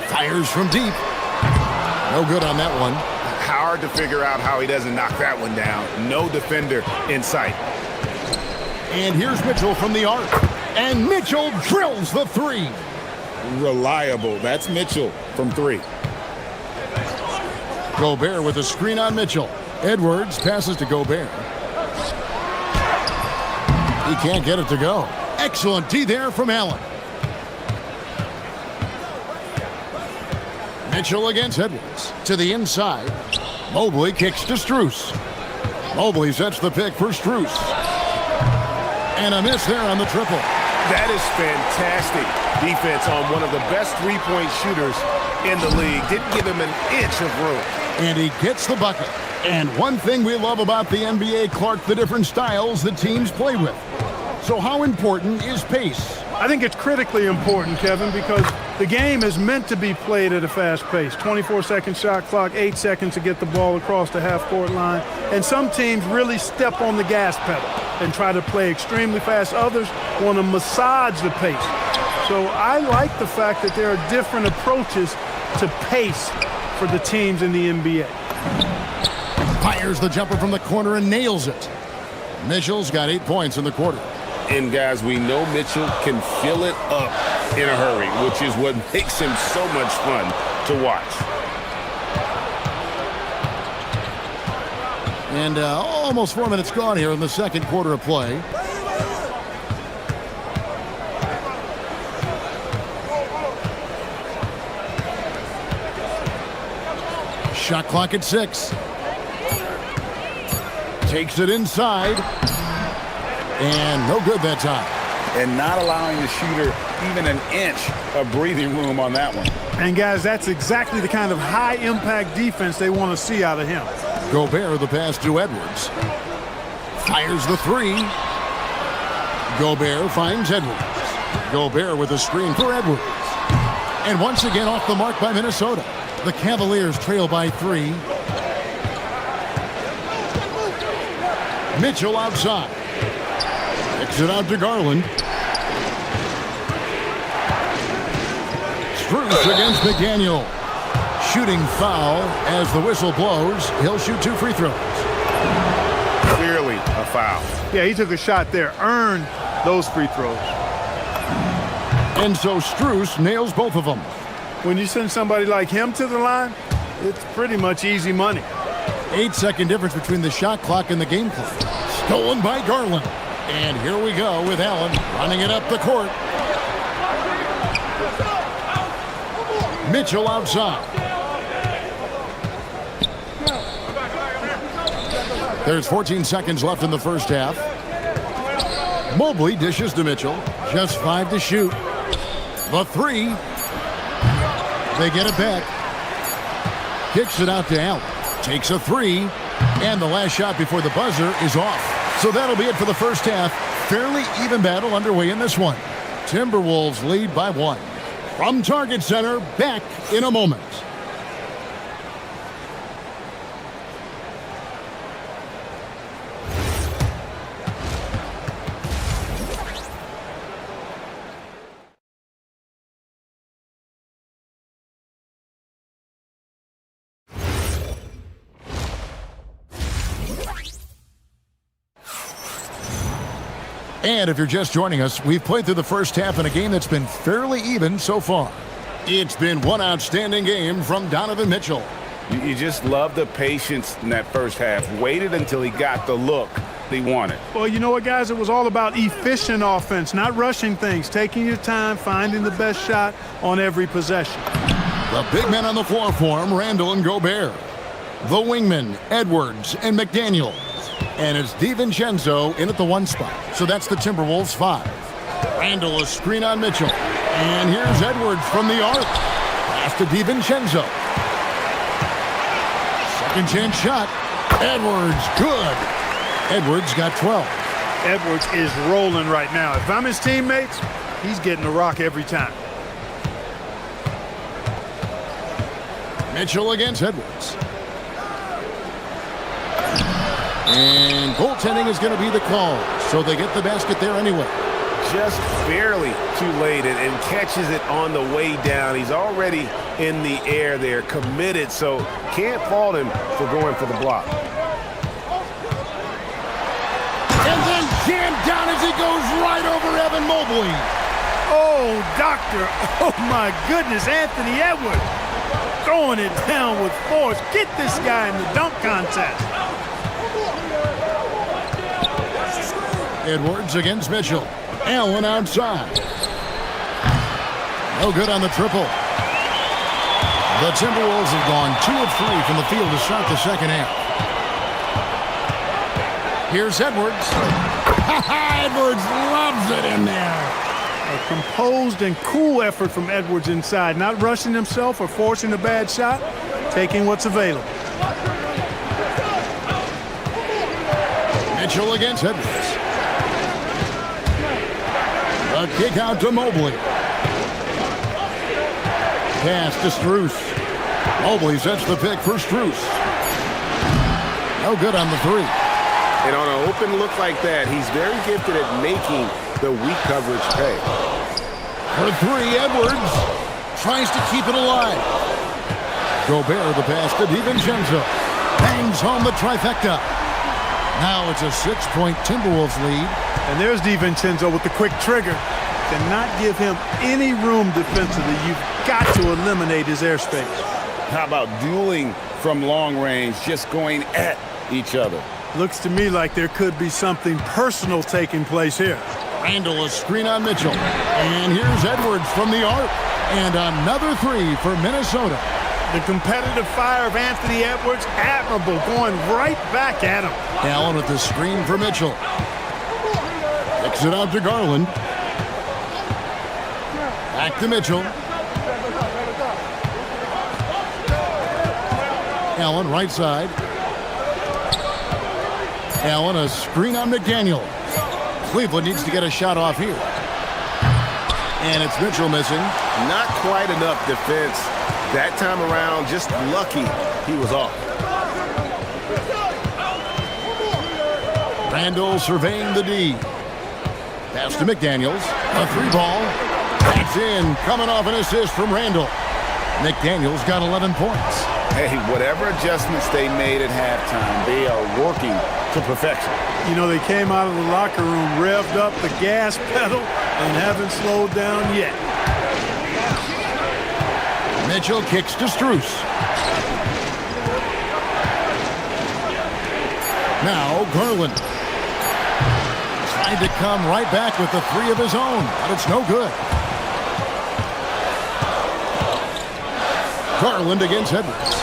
Fires from deep. No good on that one. Hard to figure out how he doesn't knock that one down. No defender in sight. And here's Mitchell from the arc. And Mitchell drills the 3. Reliable. That's Mitchell from 3. Gobert with a screen on Mitchell. Edwards passes to Gobert. He can't get it to go. Excellent D there from Allen. Mitchell against Edwards. To the inside. Mobley kicks to Strus. Mobley sets the pick for Strus. And a miss there on the triple. That is fantastic defense on one of the best three-point shooters in the league. Didn't give him an inch of room. And he gets the bucket. And one thing we love about the NBA, Clark, the different styles that teams play with. So how important is pace? I think it's critically important, Kevin, because the game is meant to be played at a fast pace. 24-second shot clock, 8 seconds to get the ball across the half-court line. And some teams really step on the gas pedal and try to play extremely fast. Others want to massage the pace. So I like the fact that there are different approaches to pace for the teams in the NBA. Fires the jumper from the corner and nails it. Mitchell's got 8 points in the quarter. And guys, we know Mitchell can fill it up in a hurry, which is what makes him so much fun to watch. And almost 4 minutes gone here in the second quarter of play. Shot clock at 6. Takes it inside. And no good that time. and not allowing the shooter even an inch of breathing room on that one. And guys, that's exactly the kind of high-impact defense they want to see out of him. Gobert, the pass to Edwards. Fires the three. Gobert finds Edwards. Gobert with a screen for Edwards. And once again off the mark by Minnesota. The Cavaliers trail by 3. Mitchell outside. Kicks it out to Garland. Strus against McDaniel. Shooting foul as the whistle blows. He'll shoot 2 free throws. Clearly a foul. Yeah, he took a shot there, earned those free throws. And so Strus nails both of them. When you send somebody like him to the line, it's pretty much easy money. 8-second difference between the shot clock and the game clock. Stolen by Garland. And here we go with Allen running it up the court. Mitchell outside. There's 14 seconds left in the first half. Mobley dishes to Mitchell. Just 5 to shoot. The 3. They get it back. Kicks it out to Allen. Takes a 3. And the last shot before the buzzer is off. So that'll be it for the first half. Fairly even battle underway in this one. Timberwolves lead by 1. From Target Center, back in a moment. And if you're just joining us, we've played through the first half in a game that's been fairly even so far. It's been one outstanding game from Donovan Mitchell. You just love the patience in that first half. Waited until he got the look he wanted. Well, you know what, guys? It was all about efficient offense, not rushing things, taking your time, finding the best shot on every possession. The big men on the floor for him, Randall and Gobert. The wingmen, Edwards and McDaniel. And it's DiVincenzo in at the 1 spot. So that's the Timberwolves 5. Randall a screen on Mitchell. And here's Edwards from the arc. Pass to DiVincenzo. Second chance shot. Edwards, good. Edwards got 12. Edwards is rolling right now. If I'm his teammates, he's getting the rock every time. Mitchell against Edwards. And goaltending is going to be the call, so they get the basket there anyway. Just barely too late and catches it on the way down. He's already in the air there, committed, so can't fault him for going for the block. And then jammed down as he goes right over Evan Mobley. Oh, doctor. Oh, my goodness. Anthony Edwards throwing it down with force. Get this guy in the dunk contest. Edwards against Mitchell. Allen outside. No good on the triple. The Timberwolves have gone 2 of 3 from the field to start the second half. Here's Edwards. Edwards loves it in there. A composed and cool effort from Edwards inside, not rushing himself or forcing a bad shot, taking what's available. Mitchell against Edwards. A kick out to Mobley. Pass to Strus. Mobley sets the pick for Strus. No good on the 3. And on an open look like that, he's very gifted at making the weak coverage pay. For 3, Edwards tries to keep it alive. Gobert the pass to DiVincenzo. Bangs home the trifecta. Now it's a 6-point Timberwolves lead. And there's DiVincenzo with the quick trigger. Cannot give him any room defensively. You've got to eliminate his airspace. How about dueling from long range, just going at each other? Looks to me like there could be something personal taking place here. Randall a screen on Mitchell. And here's Edwards from the arc. And another 3 for Minnesota. The competitive fire of Anthony Edwards, admirable, going right back at him. Allen with the screen for Mitchell. Kicks it out to Garland. Back to Mitchell. Allen, right side. Allen, a screen on McDaniel. Cleveland needs to get a shot off here. And it's Mitchell missing. Not quite enough defense that time around. Just lucky he was off. Randall surveying the D. Pass to McDaniels. A 3-ball. That's in. Coming off an assist from Randall. McDaniels got 11 points. Hey, whatever adjustments they made at halftime, they are working to perfection. You know, they came out of the locker room, revved up the gas pedal, and haven't slowed down yet. Mitchell kicks to Strus. Now Garland. Tried to come right back with the 3 of his own, but it's no good. Garland against Edwards.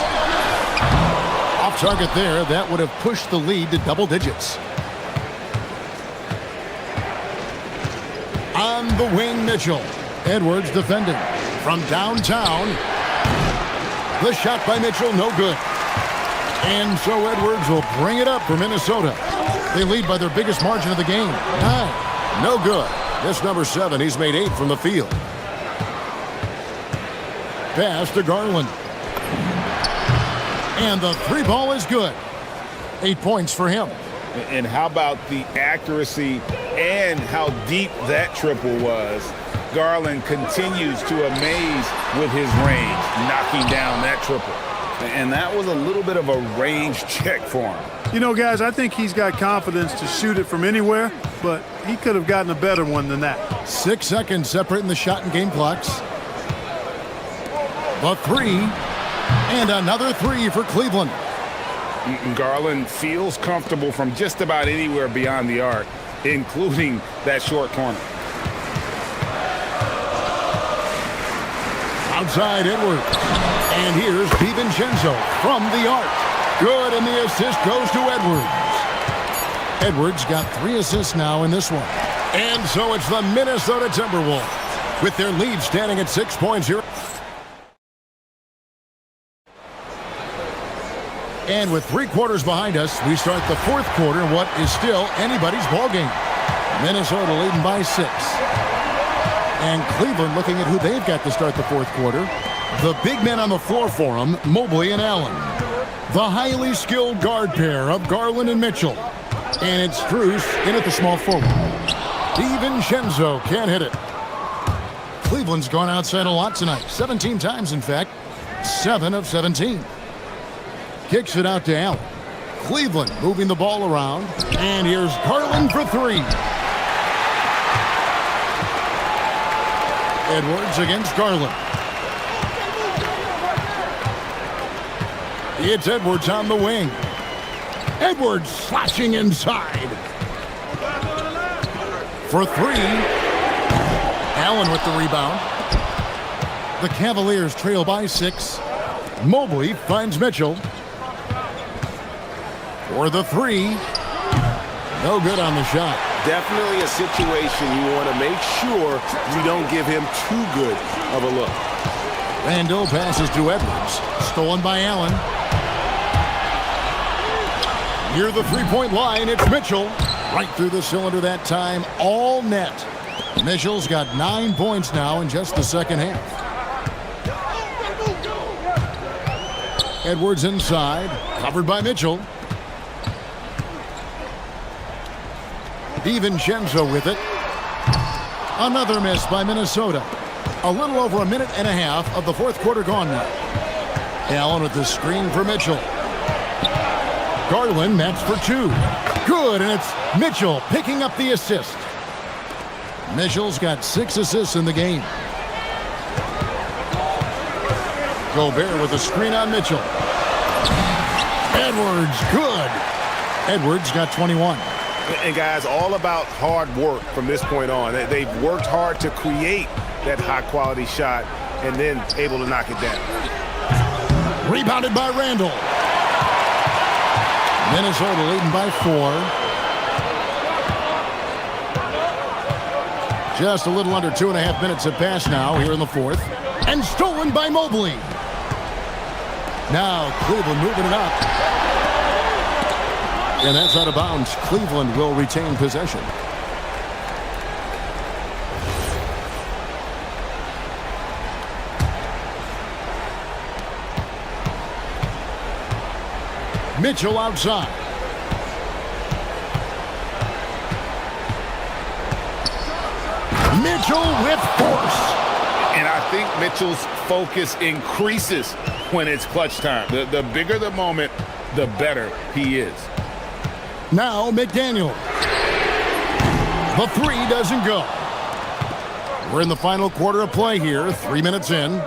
Off target there. That would have pushed the lead to double digits. On the wing, Mitchell. Edwards defending. From downtown. The shot by Mitchell, no good. And so Edwards will bring it up for Minnesota. They lead by their biggest margin of the game. 9. No good. This number 7, he's made 8 from the field. Pass to Garland. And the 3-ball is good. 8 points for him. And how about the accuracy and how deep that triple was? Garland continues to amaze with his range, knocking down that triple. And that was a little bit of a range check for him. You know, guys, I think he's got confidence to shoot it from anywhere, but he could have gotten a better one than that. 6 seconds separating the shot and game clocks. The 3, and another 3 for Cleveland. Garland feels comfortable from just about anywhere beyond the arc, including that short corner. Outside Edwards. And here's DiVincenzo from the arc. Good, and the assist goes to Edwards. Edwards got 3 assists now in this one. And so it's the Minnesota Timberwolves with their lead standing at 6 points here. And with 3 quarters behind us, we start the 4th quarter in what is still anybody's ballgame. Minnesota leading by 6. And Cleveland looking at who they've got to start the 4th quarter. The big men on the floor for them, Mobley and Allen. The highly skilled guard pair of Garland and Mitchell. And it's Strus in at the small forward. DiVincenzo can't hit it. Cleveland's gone outside a lot tonight. 17 times, in fact. 7 of 17. Kicks it out to Allen. Cleveland moving the ball around. And here's Garland for 3. Edwards against Garland. It's Edwards on the wing. Edwards slashing inside. For 3. Allen with the rebound. The Cavaliers trail by 6. Mobley finds Mitchell. For the 3. No good on the shot. Definitely a situation you want to make sure you don't give him too good of a look. Randall passes to Edwards. Stolen by Allen. Near the 3-point line, it's Mitchell. Right through the cylinder that time, all net. Mitchell's got 9 points now in just the second half. Edwards inside, covered by Mitchell. DiVincenzo with it. Another miss by Minnesota. A little over a minute and a half of the 4th quarter gone now. Allen with the screen for Mitchell. Garland matched for 2. Good, and it's Mitchell picking up the assist. Mitchell's got 6 assists in the game. Gobert with a screen on Mitchell. Edwards, good. Edwards got 21. And guys, all about hard work from this point on. They've worked hard to create that high-quality shot and then able to knock it down. Rebounded by Randall. Minnesota leading by 4. Just a little under 2.5 minutes have passed now here in the fourth. And stolen by Mobley. Now Cleveland moving it up. And that's out of bounds. Cleveland will retain possession. Mitchell outside. Mitchell with force. And I think Mitchell's focus increases when it's clutch time. The bigger the moment, the better he is. Now McDaniel. The three doesn't go. We're in the final quarter of play here. 3 minutes in.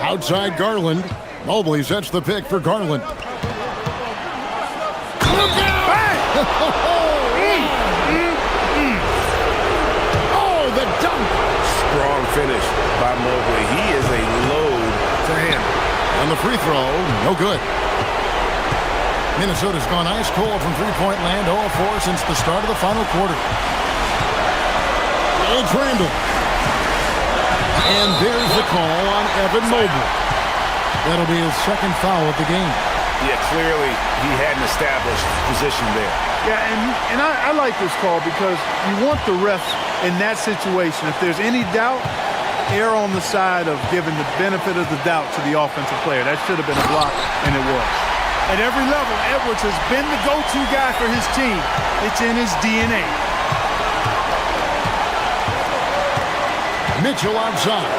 Outside Garland. Mobley sets the pick for Garland. Look out! Oh, the dunk! Strong finish by Mobley. He is a load to handle. And the free throw, no good. Minnesota's gone ice cold from three-point land, 0 of 4 since the start of the final quarter. It's Randall. And there's the call on Evan Mobley. That'll be his second foul of the game. Yeah, clearly he had an established position there. Yeah, and I like this call because you want the refs in that situation. If there's any doubt, err on the side of giving the benefit of the doubt to the offensive player. That should have been a block, and it was. At every level, Edwards has been the go-to guy for his team. It's in his DNA. Mitchell outside.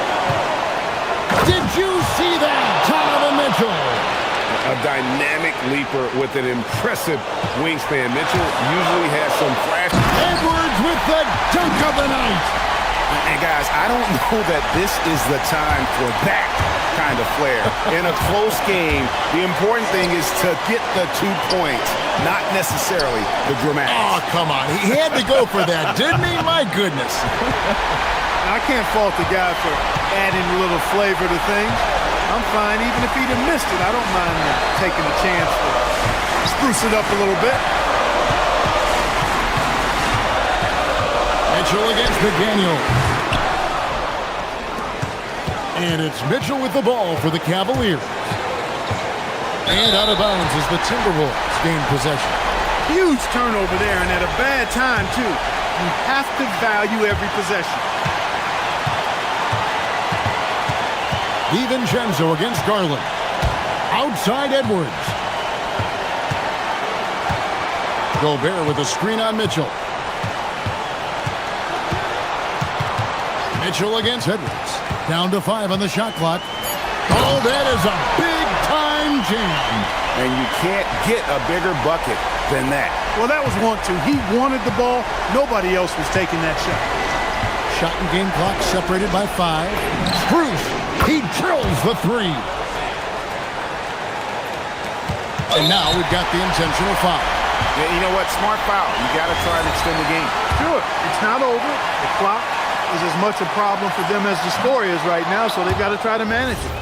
Did you see that? Donovan Mitchell. A dynamic leaper with an impressive wingspan. Mitchell usually has some flash. Edwards with the dunk of the night. And guys, I don't know that this is the time for that kind of flair. In a close game, the important thing is to get the 2 points, not necessarily the dramatics. Oh, come on. He had to go for that, didn't he? My goodness. I can't fault the guy for adding a little flavor to things. I'm fine. Even if he'd have missed it, I don't mind taking a chance to spruce it up a little bit. Mitchell against McDaniel. And it's Mitchell with the ball for the Cavaliers. And out of bounds as the Timberwolves gain possession. Huge turnover there, and at a bad time, too. You have to value every possession. DiVincenzo against Garland. Outside Edwards. Gobert with a screen on Mitchell. Mitchell against Edwards. Down to 5 on the shot clock. Oh, that is a big-time jam. And you can't get a bigger bucket than that. Well, that was 1-2. He wanted the ball. Nobody else was taking that shot. Shot and game clock separated by 5. Strus, he drills the 3. And now we've got the intentional foul. Yeah, you know what? Smart foul. You got to try to extend the game. Sure. It's not over. The clock is as much a problem for them as the score is right now, so they've got to try to manage it.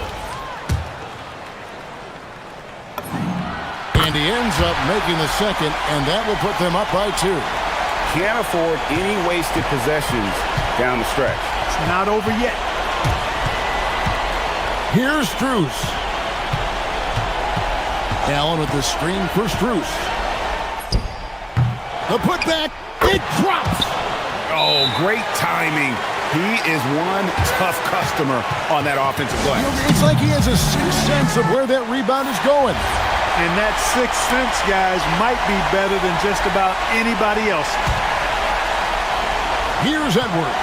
And he ends up making the second, and that will put them up by 2. Can't afford any wasted possessions down the stretch. It's not over yet. Here's Strus. Allen with the screen for Strus. The putback, it drops. Oh, great timing. He is one tough customer on that offensive glass. It's like he has a sixth sense of where that rebound is going. And that sixth sense, guys, might be better than just about anybody else. Here's Edwards.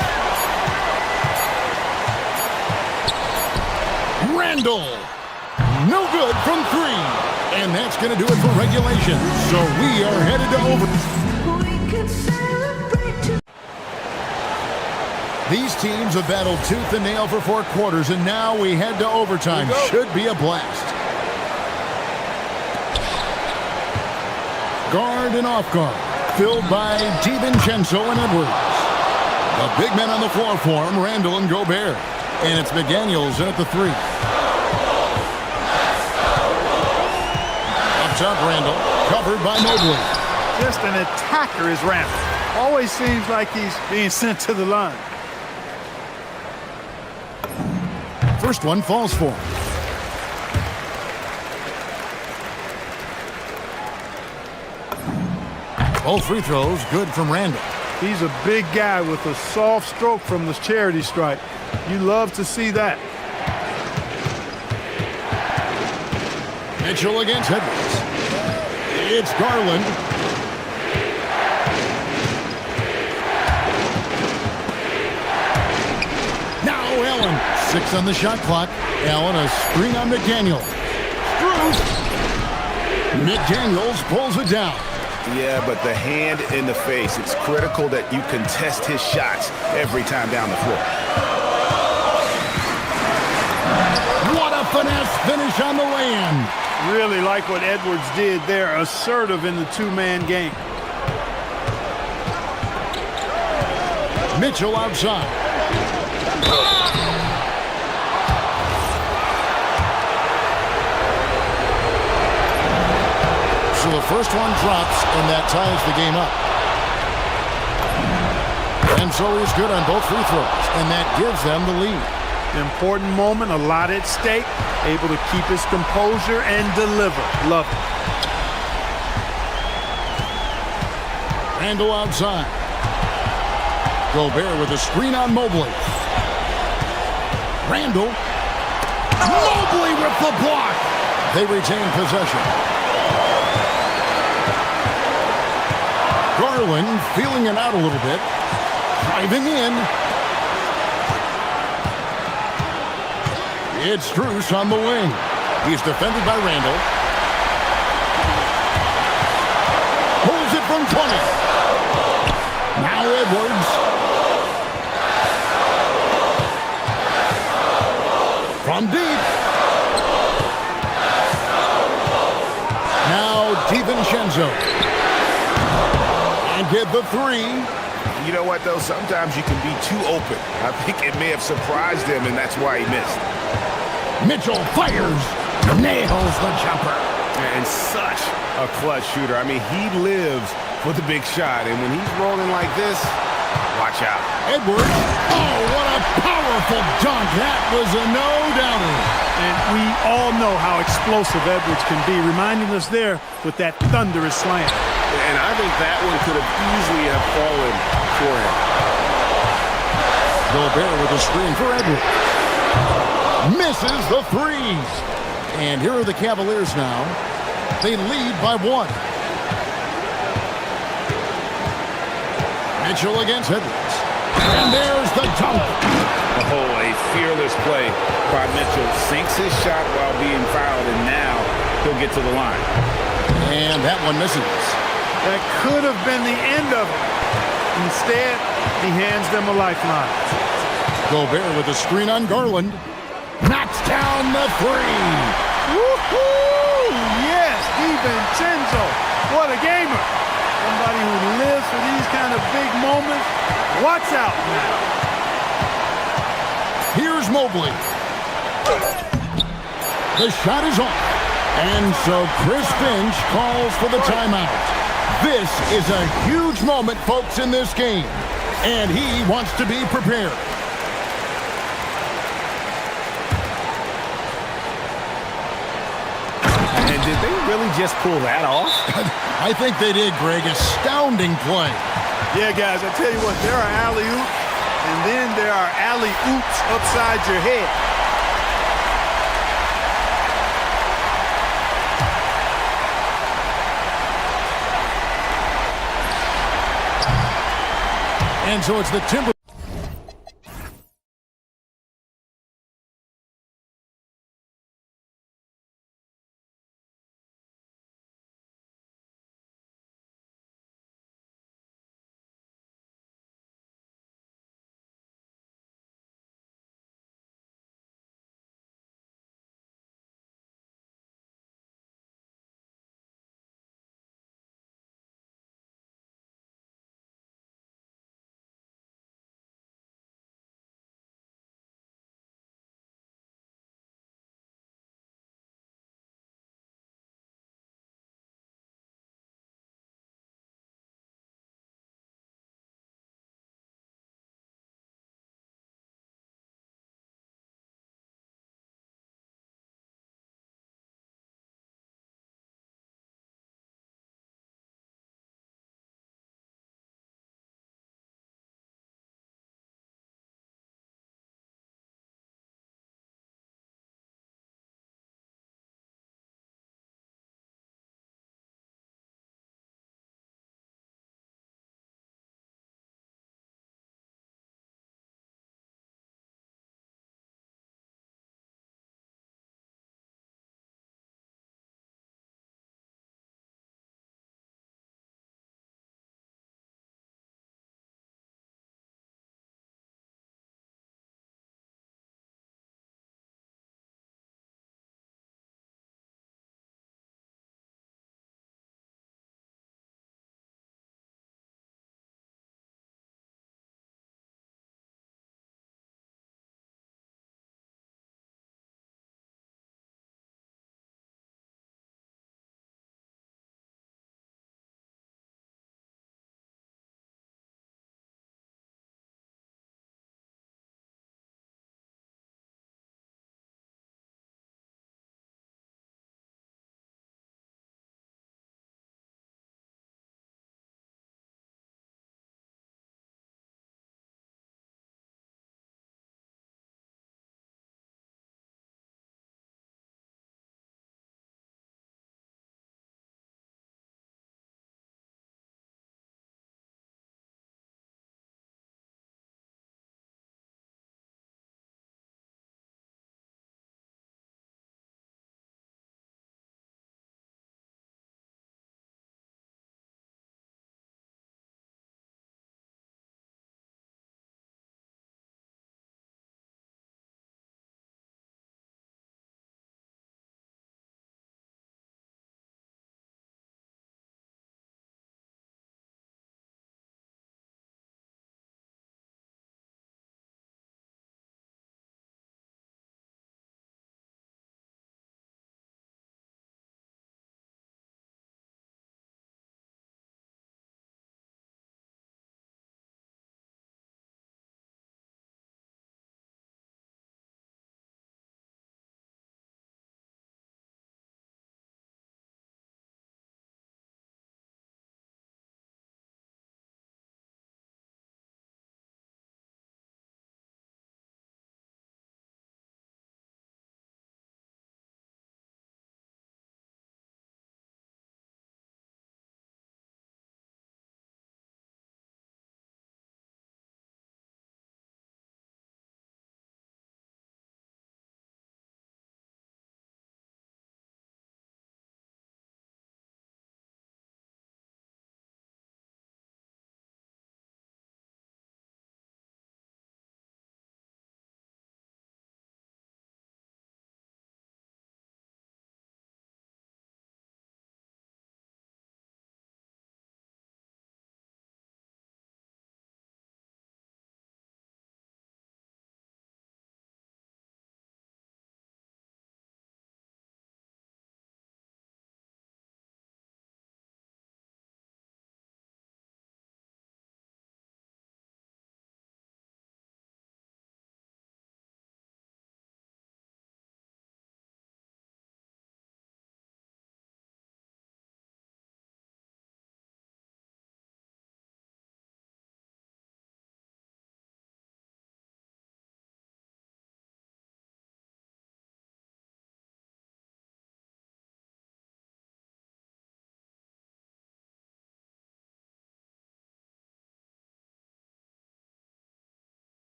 Randall. No good from 3. And that's going to do it for regulation. So we are headed to overtime. These teams have battled tooth and nail for 4 quarters, and now we head to overtime. Should be a blast. Guard and off guard, filled by DiVincenzo and Edwards. The big men on the floor for him, Randall and Gobert. And it's McDaniels at the 3. Up top, Randall, covered by Mobley. Just an attacker is Randall. Always seems like he's being sent to the line. First one falls for him. Both free throws good from Randall. He's a big guy with a soft stroke from the charity stripe. You love to see that. Mitchell against Edwards. It's Garland. Now Allen. 6 on the shot clock. Allen a screen on McDaniel. Strus. McDaniels pulls it down. Yeah, but the hand in the face, it's critical that you contest his shots every time down the floor. What a finesse finish on the lay-in. Really like what Edwards did there, assertive in the two-man game. Mitchell outside. So the first one drops, and that ties the game up. And so he's good on both free throws, and that gives them the lead. Important moment, a lot at stake, able to keep his composure and deliver. Love it. Randall outside. Gobert with a screen on Mobley. Randall. Mobley with the block. They retain possession. Garland feeling it out a little bit. Driving in. It's Strus on the wing. He's defended by Randall. Pulls it from 20. Now Edwards. From deep. Now DiVincenzo. And get the three. You know what, though? Sometimes you can be too open. I think it may have surprised him, and that's why he missed. Mitchell fires. Nails the jumper. And such a clutch shooter. I mean, he lives for the big shot. And when he's rolling like this, watch out. Edwards. Oh, what a powerful dunk. That was a no-doubter. And we all know how explosive Edwards can be, reminding us there with that thunderous slam. And I think that one could have easily have fallen for him. Gobert with a screen for Edwards. Misses the three. And here are the Cavaliers now. They lead by 1. Mitchell against Edwards. And there's the dunk. Oh, a fearless play by Mitchell. Sinks his shot while being fouled, and now he'll get to the line. And that one misses. That could have been the end of it. Instead, he hands them a lifeline. Gobert with a screen on Garland. Knocks down the three. Woohoo! Yes, DiVincenzo. What a gamer. Somebody who lives for these kind of big moments. Watch out now. Here's Mobley. The shot is off. And so Chris Finch calls for the timeout. This is a huge moment, folks, in this game. And he wants to be prepared. And did they really just pull that off? I think they did, Greg. Astounding play. Yeah, guys, I tell you what, there are alley-oops, and then there are alley-oops upside your head. And so it's the Timber.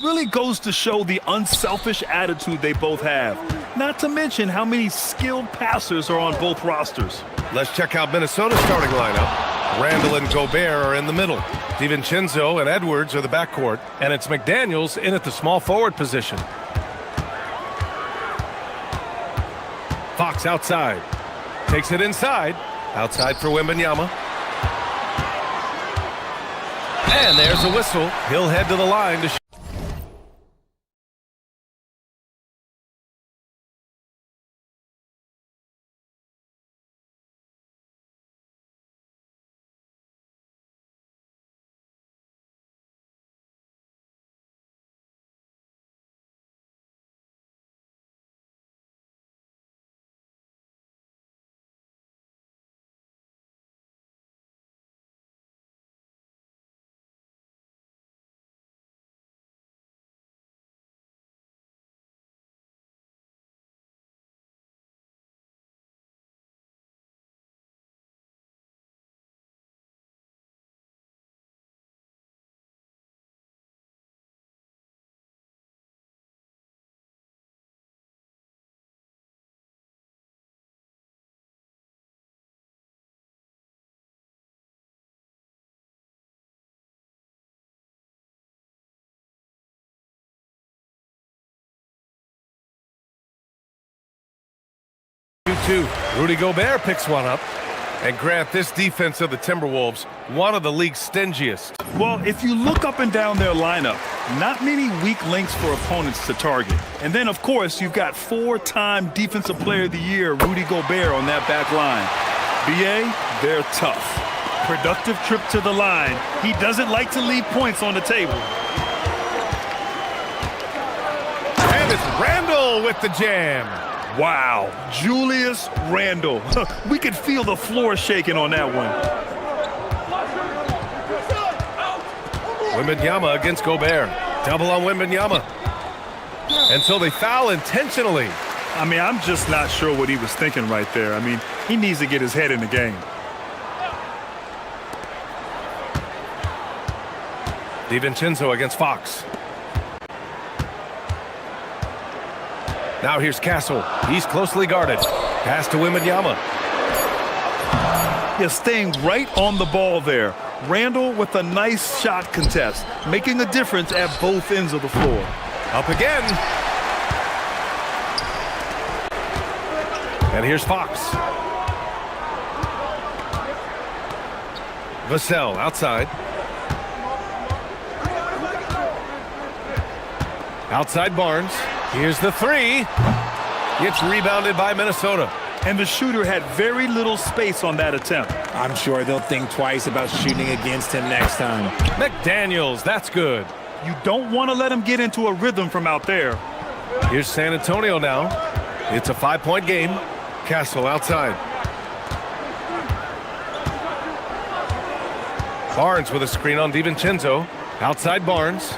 Really goes to show the unselfish attitude they both have. Not to mention how many skilled passers are on both rosters. Let's check out Minnesota's starting lineup. Randall and Gobert are in the middle. DiVincenzo and Edwards are the backcourt. And it's McDaniels in at the small forward position. Fox outside. Takes it inside. Outside for Wembanyama. And there's a whistle. He'll head to the line to two. Rudy Gobert picks one up. And Grant, this defense of the Timberwolves, one of the league's stingiest. Well, if you look up and down their lineup, not many weak links for opponents to target. And then, of course, you've got four-time Defensive Player of the Year, Rudy Gobert, on that back line. BA, they're tough. Productive trip to the line. He doesn't like to leave points on the table. And it's Randall with the jam. Wow, Julius Randle. We could feel the floor shaking on that one. Wembanyama against Gobert. Double on Wembanyama. And so they foul intentionally. I mean, I'm just not sure what he was thinking right there. I mean, he needs to get his head in the game. DiVincenzo against Fox. Now here's Castle. He's closely guarded. Pass to Wembanyama. Yeah, staying right on the ball there. Randall with a nice shot contest, making a difference at both ends of the floor. Up again. And here's Fox. Vassell outside. Outside Barnes. Here's the three. Gets rebounded by Minnesota. And the shooter had very little space on that attempt. I'm sure they'll think twice about shooting against him next time. McDaniels, that's good. You don't want to let him get into a rhythm from out there. Here's San Antonio now. It's a 5-point game. Castle outside. Barnes with a screen on DiVincenzo. Outside Barnes.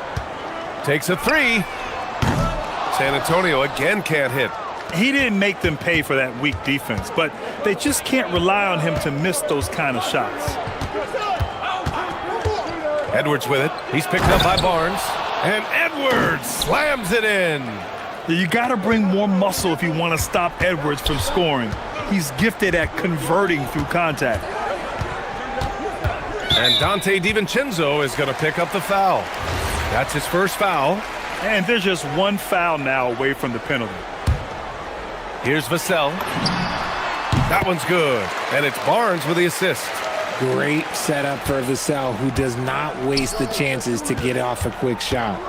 Takes a three. San Antonio again can't hit. He didn't make them pay for that weak defense, but they just can't rely on him to miss those kind of shots. Edwards with it. He's picked up by Barnes. And Edwards slams it in. You got to bring more muscle if you want to stop Edwards from scoring. He's gifted at converting through contact. And Dante DiVincenzo is going to pick up the foul. That's his first foul. And there's just one foul now away from the penalty. Here's Vassell. That one's good. And it's Barnes with the assist. Great setup for Vassell, who does not waste the chances to get off a quick shot.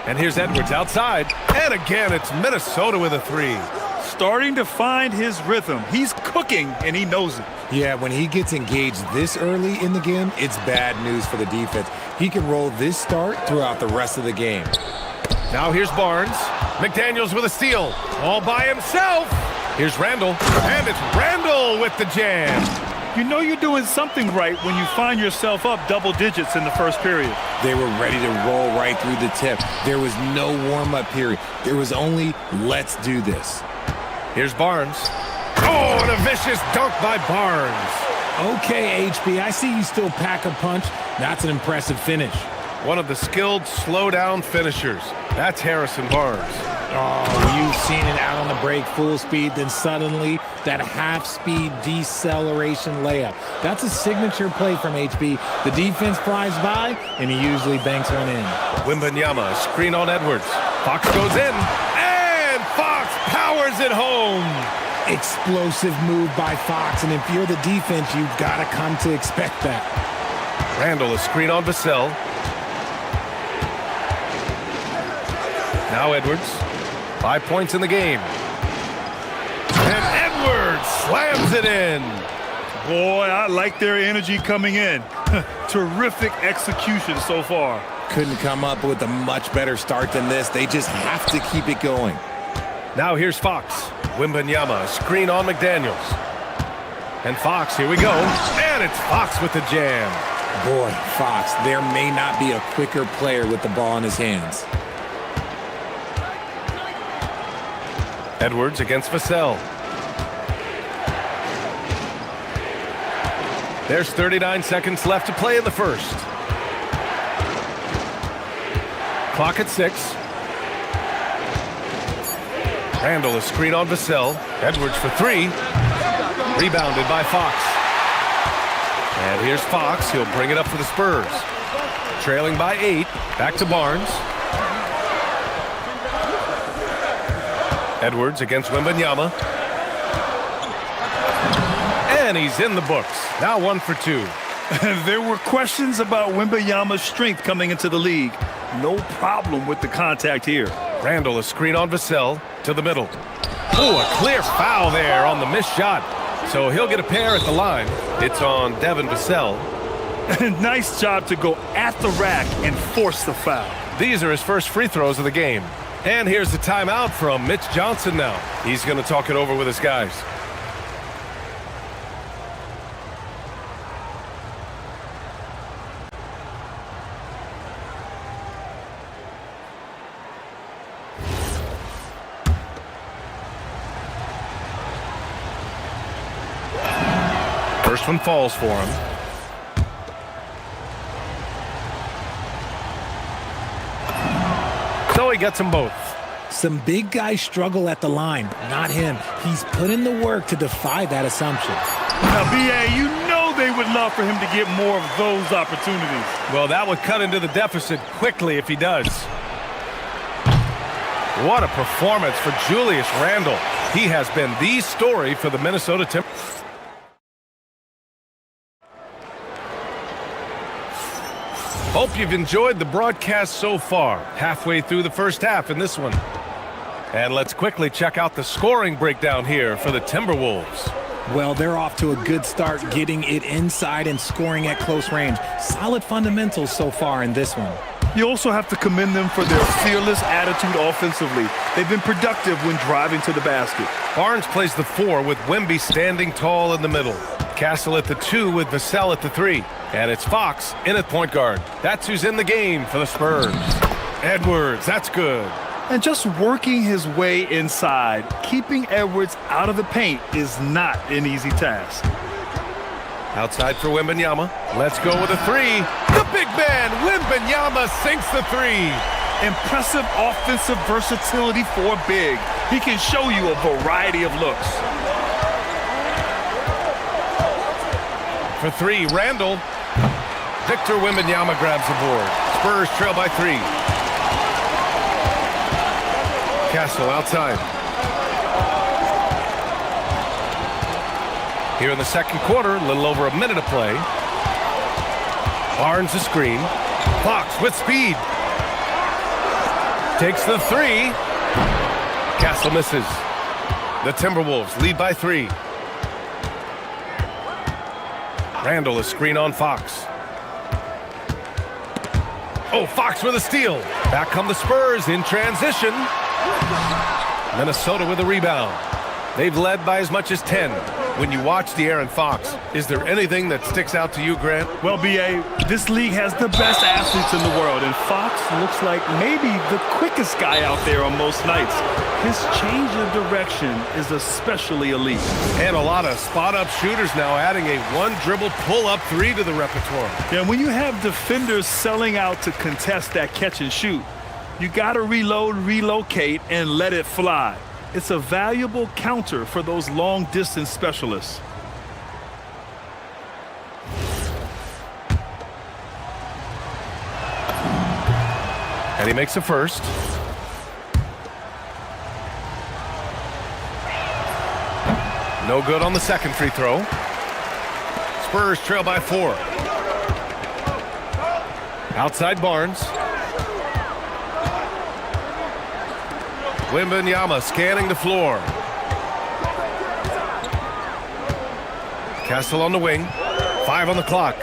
And here's Edwards outside. And again, it's Minnesota with a three. Starting to find his rhythm. He's cooking, and he knows it. Yeah, when he gets engaged this early in the game, it's bad news for the defense. He can roll this start throughout the rest of the game. Now here's Barnes. McDaniels with a steal. All by himself. Here's Randall. And it's Randall with the jam. You know you're doing something right when you find yourself up double digits in the first period. They were ready to roll right through the tip. There was no warm-up period. There was only, let's do this. Here's Barnes. Oh, and a vicious dunk by Barnes. Okay, HB, I see you still pack a punch. That's an impressive finish. one of the skilled slow-down finishers. That's Harrison Barnes. Oh, you've seen it out on the break, full speed, then suddenly that half-speed deceleration layup. That's a signature play from HB. The defense flies by, and he usually banks one in. Wembanyama, screen on Edwards. Fox goes in, and Fox powers it home. Explosive move by Fox, and if you're the defense, you've got to come to expect that. Randall, a screen on Vassell. Now Edwards. 5 points in the game. And Edwards slams it in. Boy, I like their energy coming in. Terrific execution so far. Couldn't come up with a much better start than this. They just have to keep it going. Now here's Fox. Wembanyama, screen on McDaniels. And Fox, here we go. And it's Fox with the jam. Boy, Fox, there may not be a quicker player with the ball in his hands. Edwards against Vassell. There's 39 seconds left to play in the first. Clock at 6. Randall, a screen on Vassell. Edwards for 3. Rebounded by Fox. And here's Fox. He'll bring it up for the Spurs. Trailing by 8. Back to Barnes. Edwards against Wembanyama. And he's in the books. Now 1 for 2. There were questions about Wembanyama's strength coming into the league. No problem with the contact here. Randall, a screen on Vassell to the middle. Oh, a clear foul there on the missed shot. So he'll get a pair at the line. It's on Devin Vassell. Nice job to go at the rack and force the foul. These are his first free throws of the game. And here's the timeout from Mitch Johnson now. He's going to talk it over with his guys. First one falls for him. So he gets them both. Some big guys struggle at the line, not him. He's put in the work to defy that assumption. Now, B.A., you know they would love for him to get more of those opportunities. Well, that would cut into the deficit quickly if he does. What a performance for Julius Randle. He has been the story for the Minnesota Timberwolves. Hope you've enjoyed the broadcast so far. Halfway through the first half in this one. And let's quickly check out the scoring breakdown here for the Timberwolves. Well, they're off to a good start getting it inside and scoring at close range. Solid fundamentals so far in this one. You also have to commend them for their fearless attitude offensively. They've been productive when driving to the basket. Barnes plays the 4 with Wemby standing tall in the middle. Castle at the 2 with Vassell at the 3. And it's Fox in at point guard. That's who's in the game for the Spurs. Edwards, that's good. And just working his way inside, keeping Edwards out of the paint is not an easy task. Outside for Wembanyama. Let's go with a 3. The big man, Wembanyama, sinks the 3. Impressive offensive versatility for big. He can show you a variety of looks. For 3, Randall. Victor Wembanyama grabs the board. Spurs trail by 3. Castle outside. Here in the second quarter, a little over a minute of play. Barnes a screen. Fox with speed. Takes the 3. Castle misses. The Timberwolves lead by 3. Randall a screen on Fox. Oh, Fox with a steal. Back come the Spurs in transition. Minnesota with a rebound. They've led by as much as 10. When you watch De'Aaron Fox, is there anything that sticks out to you, Grant? Well, B.A., this league has the best athletes in the world, and Fox looks like maybe the quickest guy out there on most nights. His change of direction is especially elite. And a lot of spot-up shooters now adding a one-dribble pull-up three to the repertoire. Yeah, when you have defenders selling out to contest that catch and shoot, you got to reload, relocate, and let it fly. It's a valuable counter for those long-distance specialists. And he makes a first. No good on the second free throw. Spurs trail by 4. Outside Barnes. Wembanyama scanning the floor. Castle on the wing. 5 on the clock.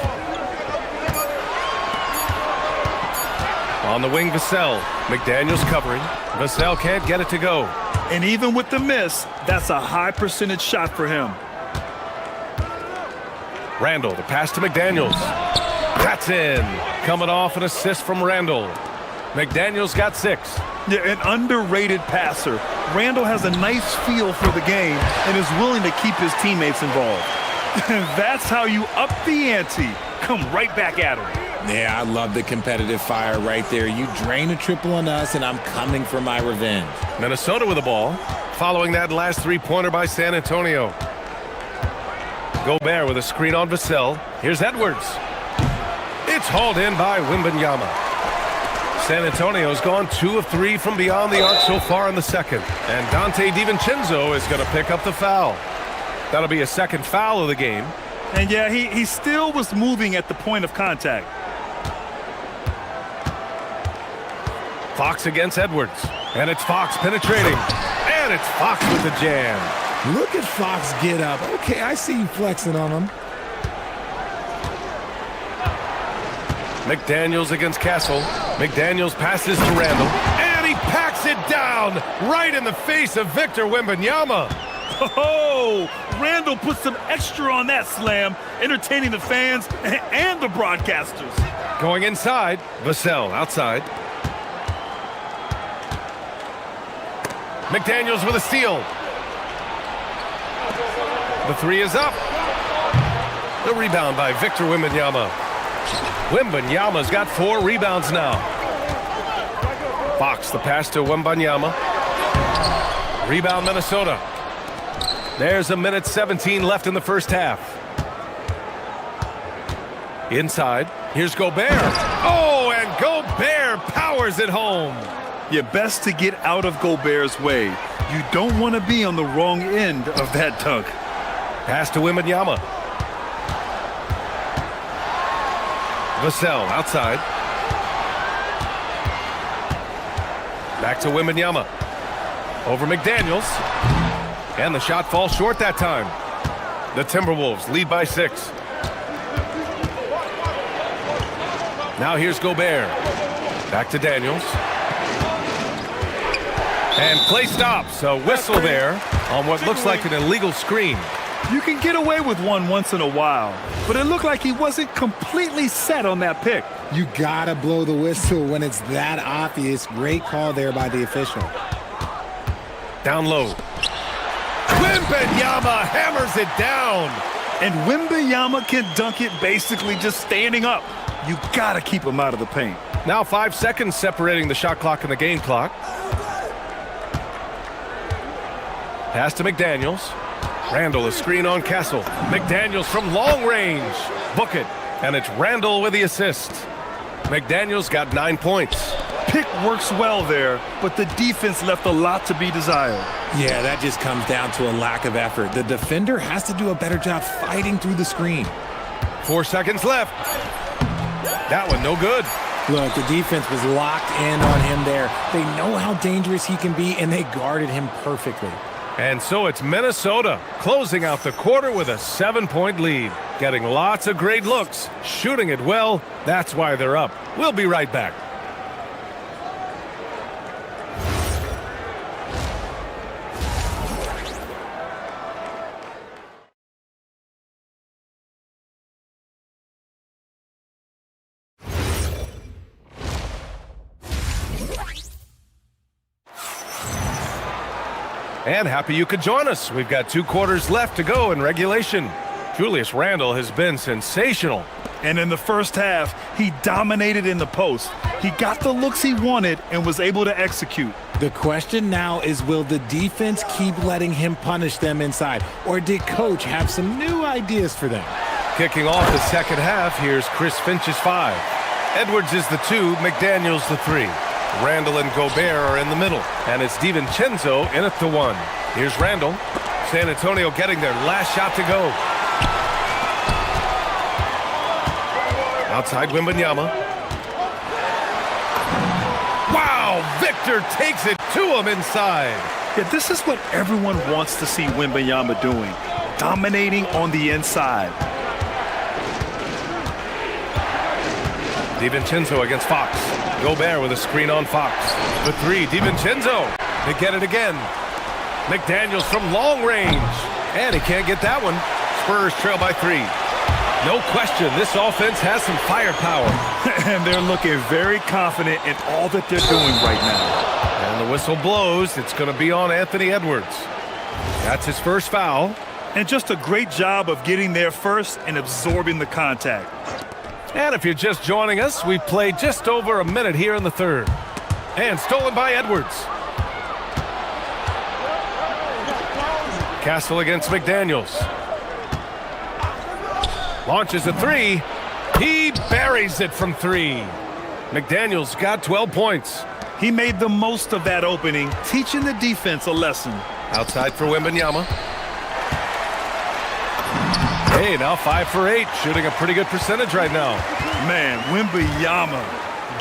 On the wing, Vassell. McDaniels covering. Vassell can't get it to go. And even with the miss, that's a high percentage shot for him. Randall, the pass to McDaniels. That's in. Coming off an assist from Randall. McDaniels got 6. Yeah, an underrated passer. Randall has a nice feel for the game and is willing to keep his teammates involved. That's how you up the ante. Come right back at him. Yeah, I love the competitive fire right there. You drain a triple on us, and I'm coming for my revenge. Minnesota with the ball, following that last three-pointer by San Antonio. Gobert with a screen on Vassell. Here's Edwards. It's hauled in by Wembanyama. San Antonio's gone 2 of 3 from beyond the arc so far in the second. And Dante DiVincenzo is going to pick up the foul. That'll be a second foul of the game. And yeah, he still was moving at the point of contact. Fox against Edwards. And it's Fox penetrating. And it's Fox with the jam. Look at Fox get up. Okay, I see you flexing on him. McDaniels against Castle. McDaniels passes to Randall. And he packs it down right in the face of Victor Wembanyama. Oh, Randall put some extra on that slam, entertaining the fans and the broadcasters. Going inside, Vassell outside. McDaniels with a steal. The three is up. The rebound by Victor Wembanyama. Wembanyama's got 4 rebounds now. Fox, the pass to Wembanyama. Rebound Minnesota. There's 1:17 left in the first half. Inside, here's Gobert. Oh, and Gobert powers it home. You're best to get out of Gobert's way. You don't want to be on the wrong end of that dunk. Pass to Wembanyama. Vassell outside. Back to Wembanyama. Over McDaniels. And the shot falls short that time. The Timberwolves lead by 6. Now here's Gobert. Back to Daniels. And play stops. A whistle there on what looks like an illegal screen. You can get away with one once in a while, but it looked like he wasn't completely set on that pick. You gotta blow the whistle when it's that obvious. Great call there by the official. Down low. Wembanyama hammers it down. And Wembanyama can dunk it basically just standing up. You gotta keep him out of the paint. Now 5 seconds separating the shot clock and the game clock. Pass to McDaniels. Randall, a screen on Castle. McDaniels from long range. Book it. And it's Randall with the assist. McDaniels got 9 points. Pick works well there, but the defense left a lot to be desired. Yeah, that just comes down to a lack of effort. The defender has to do a better job fighting through the screen. 4 seconds left. That one no good. Look, the defense was locked in on him there. They know how dangerous he can be, and they guarded him perfectly. And so it's Minnesota closing out the quarter with a 7-point lead. Getting lots of great looks, shooting it well. That's why they're up. We'll be right back. And happy you could join us. We've got 2 quarters left to go in regulation. Julius Randle has been sensational. And in the first half, he dominated in the post. He got the looks he wanted and was able to execute. The question now is, will the defense keep letting him punish them inside? Or did coach have some new ideas for them? Kicking off the second half, here's Chris Finch's 5. Edwards is the 2, McDaniels the 3. Randle and Gobert are in the middle. And it's DiVincenzo in at the 1. Here's Randle. San Antonio getting their last shot to go. Outside Wembanyama. Wow, Victor takes it to him inside. Yeah, this is what everyone wants to see Wembanyama doing, dominating on the inside. DiVincenzo against Fox. Gobert with a screen on Fox. The 3, DiVincenzo. They get it again. McDaniels from long range. And he can't get that one. Spurs trail by 3. No question, this offense has some firepower. And they're looking very confident in all that they're doing right now. And the whistle blows. It's going to be on Anthony Edwards. That's his first foul. And just a great job of getting there first and absorbing the contact. And if you're just joining us, we've played just over a minute here in the third. And stolen by Edwards. Castle against McDaniels. Launches a 3. He buries it from 3. McDaniels got 12 points. He made the most of that opening, teaching the defense a lesson. Outside for Wembanyama. Hey, now 5 for 8, shooting a pretty good percentage right now. Man, Wembanyama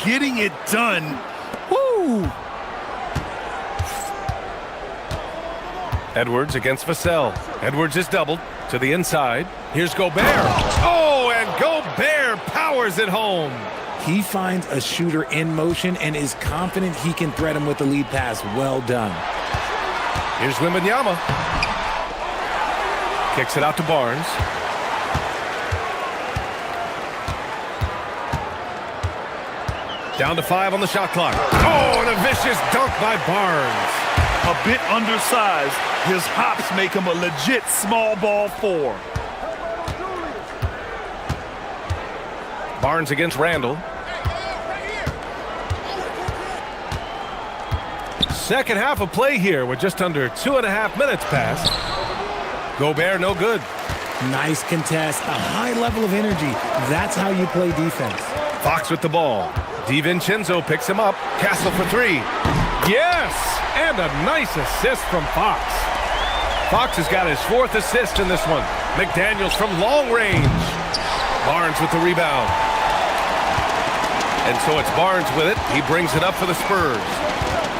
getting it done. Woo! Edwards against Vassell. Edwards is doubled to the inside. Here's Gobert. Oh, and Gobert powers it home. He finds a shooter in motion and is confident he can thread him with the lead pass. Well done. Here's Wembanyama. Kicks it out to Barnes. Down to 5 on the shot clock. Oh, and a vicious dunk by Barnes. A bit undersized. His hops make him a legit small ball 4. Barnes against Randle. Second half of play here with just under 2.5 minutes passed. Gobert no good. Nice contest, a high level of energy. That's how you play defense. Fox with the ball. DiVincenzo picks him up. Castle for 3. Yes! And a nice assist from Fox. Fox has got his 4th assist in this one. McDaniels from long range. Barnes with the rebound. And so it's Barnes with it. He brings it up for the Spurs.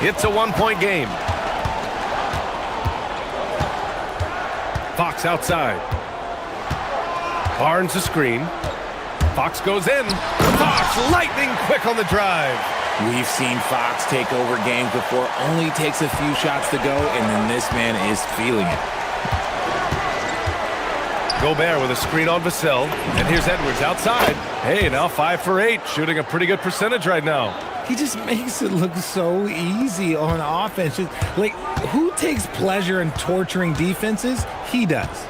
It's a 1-point game. Fox outside. Barnes a screen. Fox goes in. Fox lightning quick on the drive. We've seen Fox take over games before. Only takes a few shots to go, and then this man is feeling it. Gobert with a screen on Vassell. And here's Edwards outside. Hey, now 5 for 8. Shooting a pretty good percentage right now. He just makes it look so easy on offense. Like, who takes pleasure in torturing defenses? He does.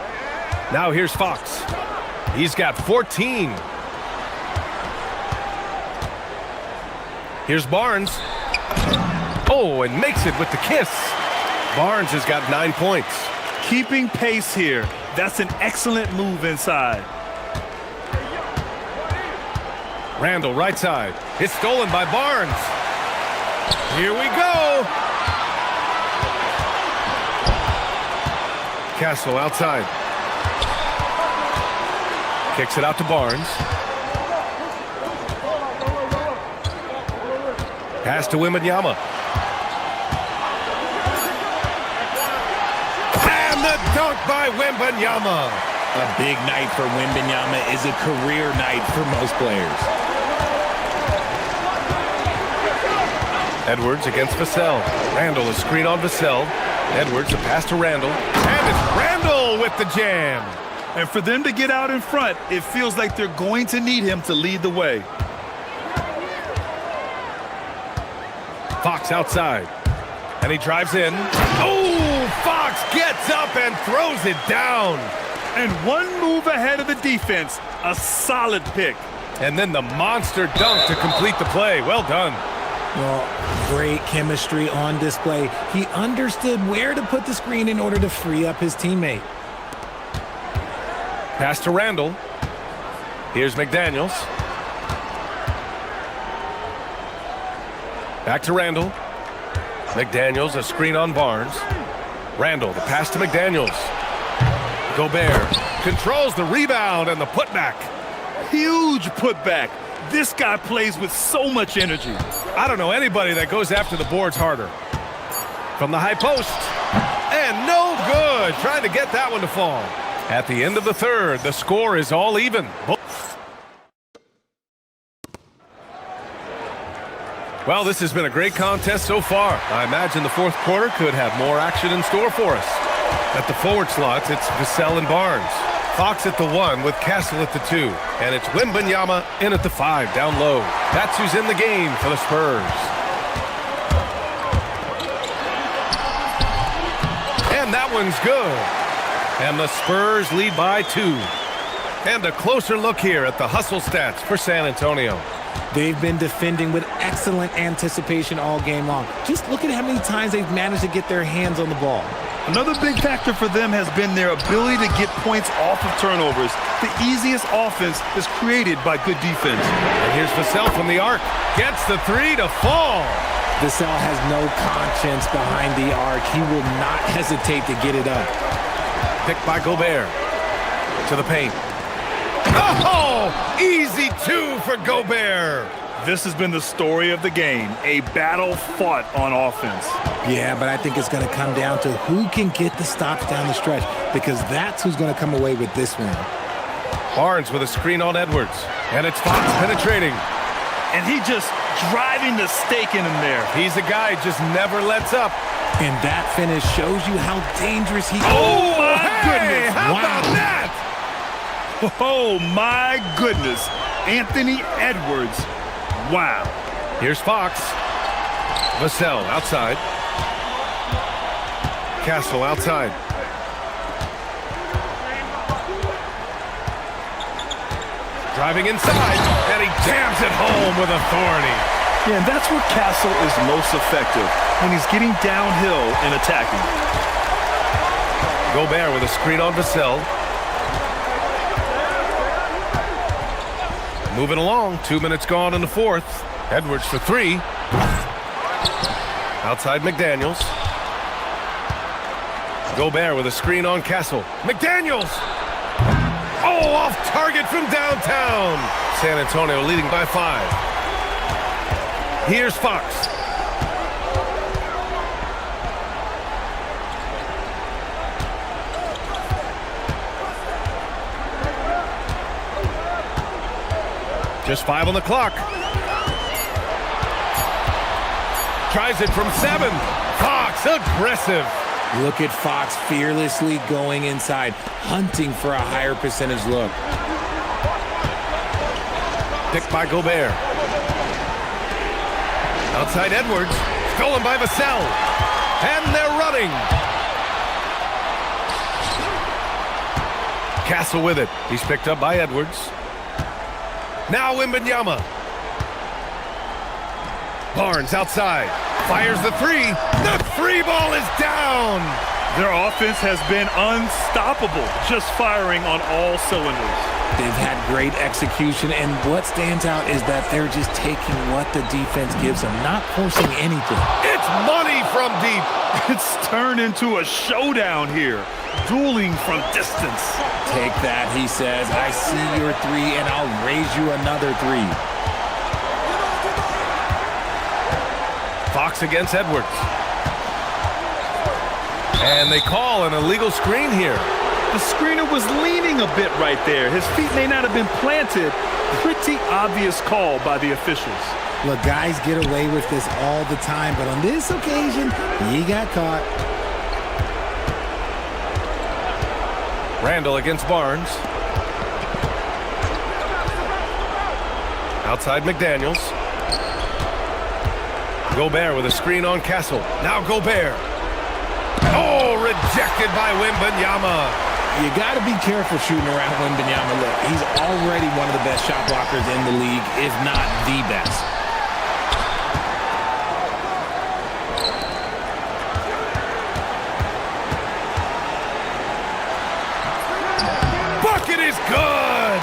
Now here's Fox. He's got 14. Here's Barnes. Oh, and makes it with the kiss. Barnes has got 9 points. Keeping pace here. That's an excellent move inside. Randle right side. It's stolen by Barnes. Here we go. Castle outside. Kicks it out to Barnes. Pass to Wembanyama. And the dunk by Wembanyama. A big night for Wembanyama is a career night for most players. Edwards against Vassell. Randle a screen on Vassell. Edwards a pass to Randle. And it's Randle with the jam. And for them to get out in front, it feels like they're going to need him to lead the way. Fox outside. And he drives in. Oh, gets up and throws it down. And one move ahead of the defense. A solid pick. And then the monster dunk to complete the play. Well done. Well, great chemistry on display. He understood where to put the screen in order to free up his teammate. Pass to Randall. Here's McDaniels. Back to Randall. McDaniels, a screen on Barnes. Randall, the pass to McDaniels. Gobert controls the rebound and the putback. Huge putback. This guy plays with so much energy. I don't know anybody that goes after the boards harder. From the high post. And no good. Trying to get that one to fall. At the end of the third, the score is all even. Well, this has been a great contest so far. I imagine the fourth quarter could have more action in store for us. At the forward slots, it's Vassell and Barnes. Fox at the 1 with Castle at the 2. And it's Wembanyama in at the 5 down low. That's who's in the game for the Spurs. And that one's good. And the Spurs lead by 2. And a closer look here at the hustle stats for San Antonio. They've been defending with excellent anticipation all game long. Just look at how many times they've managed to get their hands on the ball. Another big factor for them has been their ability to get points off of turnovers. The easiest offense is created by good defense. And here's Vassell from the arc. Gets the 3 to fall. Vassell has no conscience behind the arc. He will not hesitate to get it up. Picked by Gobert. To the paint. Oh! Easy 2 for Gobert. This has been the story of the game. A battle fought on offense. Yeah, but I think it's going to come down to who can get the stops down the stretch, because that's who's going to come away with this one. Barnes with a screen on Edwards. And it's Fox penetrating. And he just driving the stake in him there. He's a guy who just never lets up. And that finish shows you how dangerous he is. Oh, my goodness. How about that? Oh, my goodness. Anthony Edwards. Wow. Here's Fox. Vassell outside. Castle outside. Driving inside, and he jams it home with authority. Yeah, and that's where Castle is most effective, when he's getting downhill and attacking. Gobert with a screen on Vassell. Moving along, 2 minutes gone in the fourth. Edwards for 3. Outside McDaniels. Gobert with a screen on Castle. McDaniels! Oh, off target from downtown. San Antonio leading by 5. Here's Fox. Just 5 on the clock. Tries it from 7. Fox aggressive. Look at Fox fearlessly going inside, hunting for a higher percentage look. Picked by Gobert. Outside Edwards. Stolen by Vassell. And they're running. Castle with it. He's picked up by Edwards. Now Wembanyama. Barnes outside. Fires the 3. The 3 ball is down. Their offense has been unstoppable, just firing on all cylinders. They've had great execution, and what stands out is that they're just taking what the defense gives them, not forcing anything. It's money from deep. It's turned into a showdown here, dueling from distance. Take that, he says. I see your 3, and I'll raise you another 3. Fox against Edwards. And they call an illegal screen here. The screener was leaning a bit right there. His feet may not have been planted. Pretty obvious call by the officials. Look, guys get away with this all the time, but on this occasion, he got caught. Randall against Barnes. Outside McDaniels. Gobert with a screen on Castle. Now Gobert. Oh, Rejected by Wembanyama. You got to be careful shooting around Wembanyama. Look, he's already one of the best shot blockers in the league, if not the best. Bucket is good!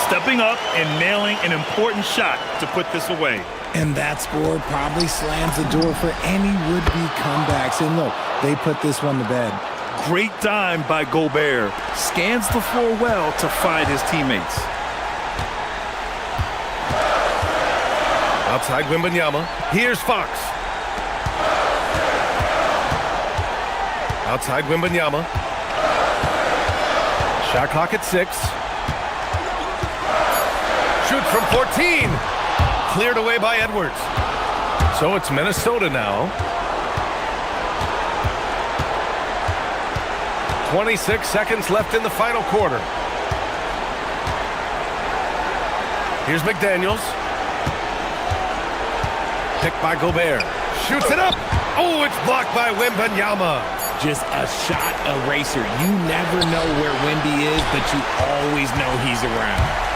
Stepping up and nailing an important shot to put this away. And that score probably slams the door for any would-be comebacks. And look, they put this one to bed. Great dime by Gobert. Scans the floor well to find his teammates. Outside Wembanyama. Here's Fox. Outside Wembanyama. Shot clock at 6. Shoots from 14. Cleared away by Edwards. So it's Minnesota now. 26 seconds left in the final quarter. Here's McDaniels. Picked by Gobert. Shoots it up. Oh, it's blocked by Wembanyama. Just a shot eraser. You never know where Wemby is, but you always know he's around.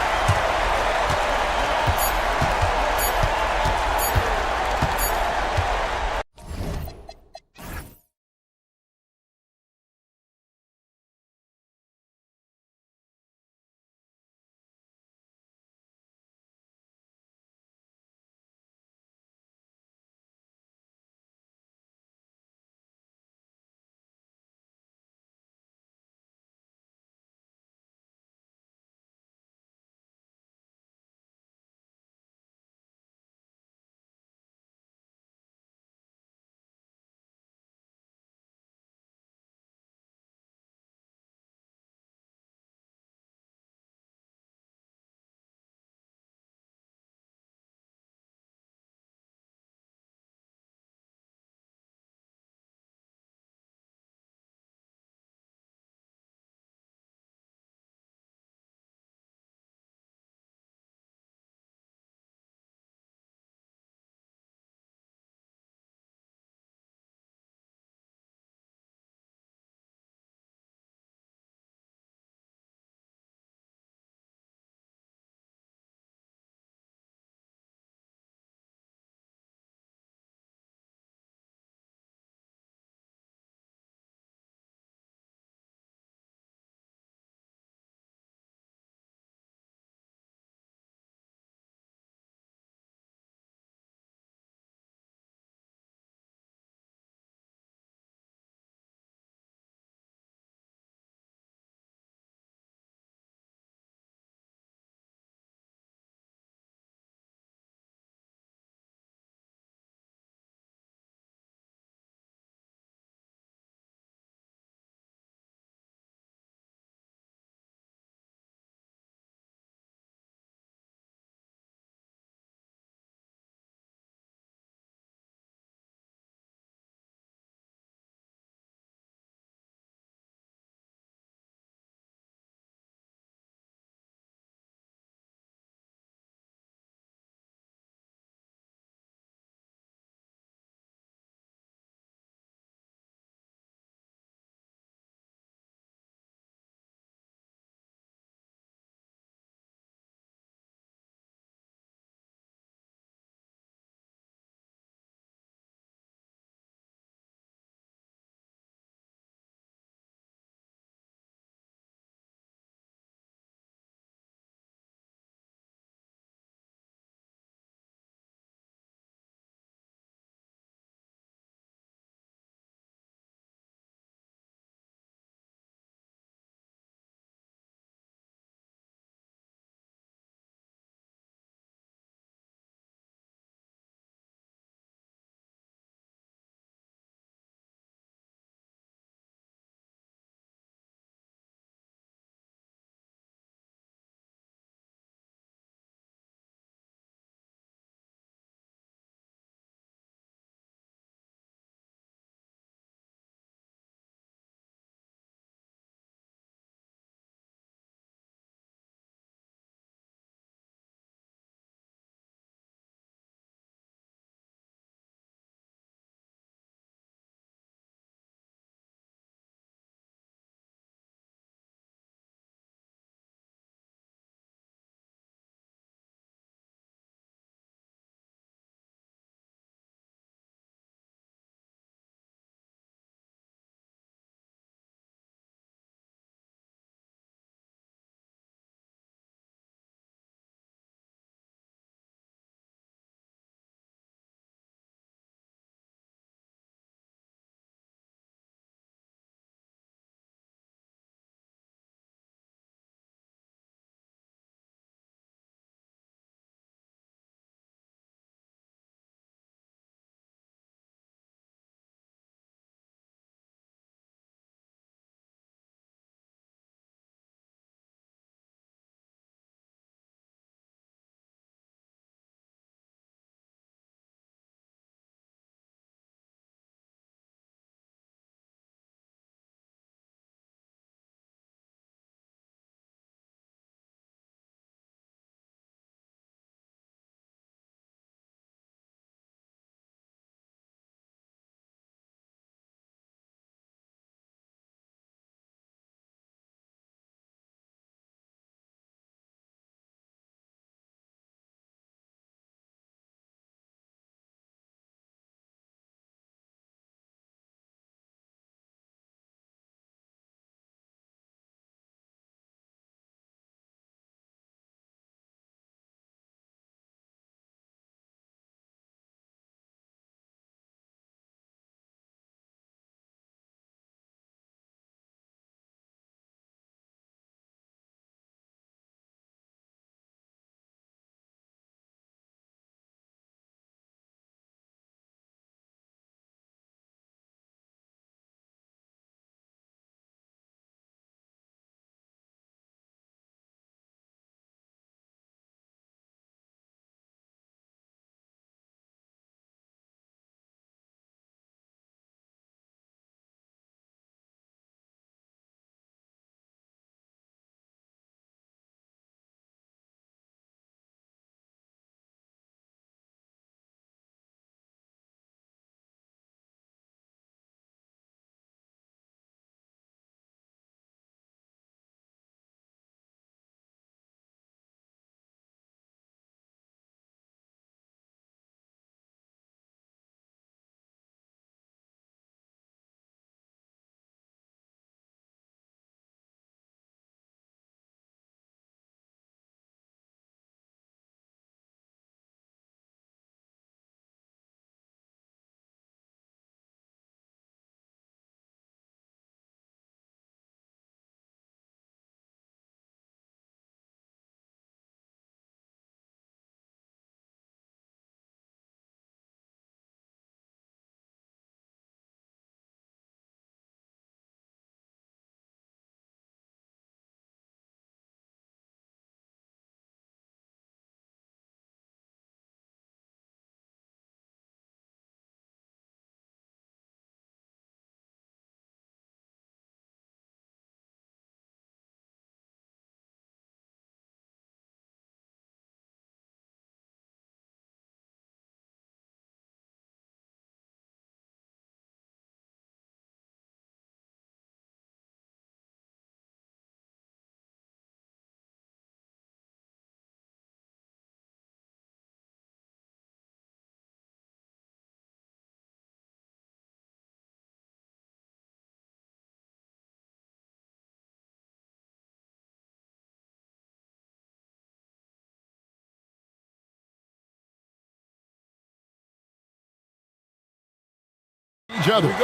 each other.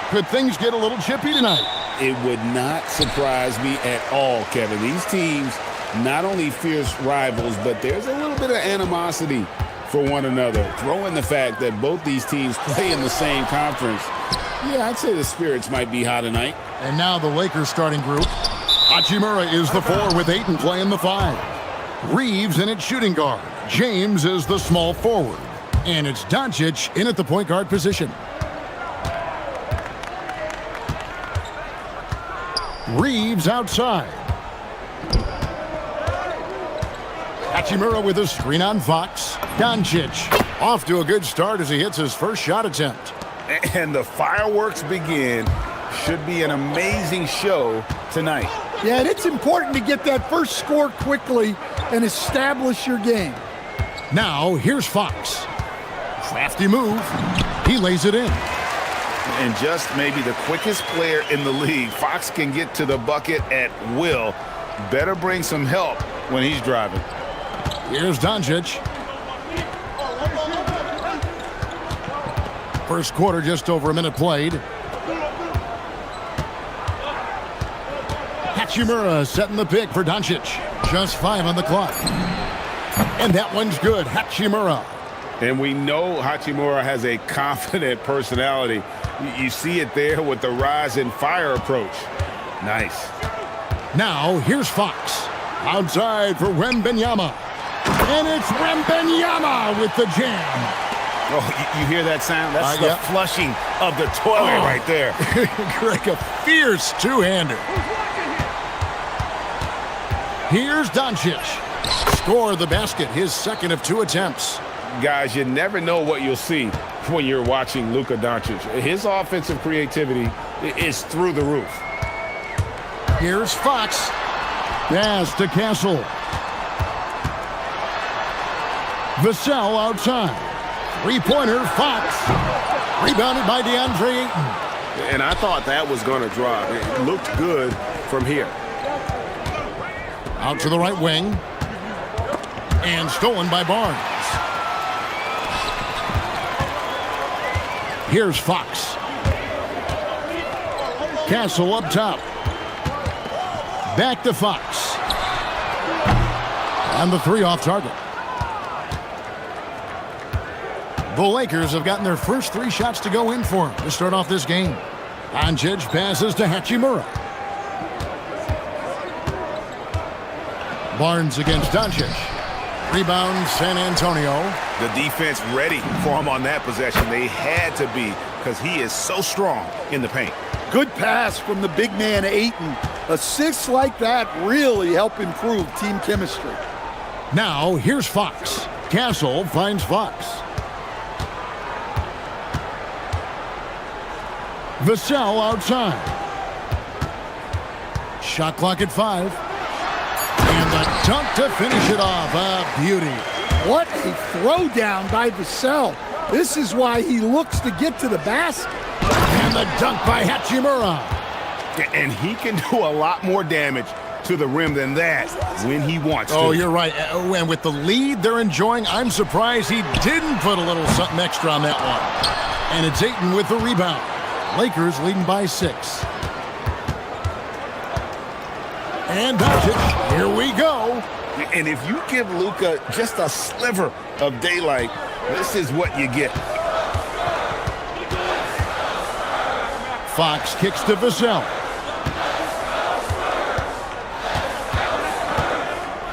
Could things get a little chippy tonight? It would not surprise me at all, Kevin. These teams, not only fierce rivals, but there's a little bit of animosity for one another. Throw in the fact that both these teams play in the same conference. Yeah, I'd say the spirits might be high tonight. And now the Lakers starting group. Hachimura is the 4 with Ayton playing the 5. Reeves in at shooting guard. James is the small forward. And it's Doncic in at the point guard position. Reeves outside. Hachimura with a screen on Fox. Doncic off to a good start as he hits his first shot attempt. And the fireworks begin. Should be an amazing show tonight. Yeah, and it's important to get that first score quickly and establish your game. Now, here's Fox. Crafty move. He lays it in. And just maybe the quickest player in the league. Fox can get to the bucket at will. Better bring some help when he's driving. Here's Doncic. First quarter, just over a minute played. Hachimura setting the pick for Doncic. Just 5 on the clock. And that one's good. Hachimura. And we know Hachimura has a confident personality. You see it there with the rise and fire approach. Nice. Now, here's Fox. Outside for Wembanyama. And it's Wembanyama with the jam. Oh, you hear that sound? That's the flushing of the toilet right there. Greg, a fierce two-hander. Here's Doncic. Score the basket, his second of 2 attempts. Guys, you never know what you'll see when you're watching Luka Doncic. His offensive creativity is through the roof. Here's Fox. Pass to Castle. Vassell outside. Three-pointer, Fox. Rebounded by DeAndre Ayton. And I thought that was going to drop. It looked good from here. Out to the right wing. And stolen by Barnes. Here's Fox. Castle up top. Back to Fox. And the 3 off target. The Lakers have gotten their first 3 shots to go in for them to start off this game. Doncic passes to Hachimura. Barnes against Doncic. Rebound, San Antonio. The defense ready for him on that possession. They had to be because he is so strong in the paint. Good pass from the big man, Ayton. Assists like that really help improve team chemistry. Now, here's Fox. Castle finds Fox. Vassell outside. Shot clock at 5. And the dunk to finish it off. A beauty. What a throwdown by Vassell. This is why he looks to get to the basket. And the dunk by Hachimura. And he can do a lot more damage to the rim than that when he wants to. Oh, you're right. And with the lead they're enjoying, I'm surprised he didn't put a little something extra on that one. And it's Ayton with the rebound. Lakers leading by 6. And Doncic, here we go. And if you give Luka just a sliver of daylight, this is what you get. Fox kicks to Vassell.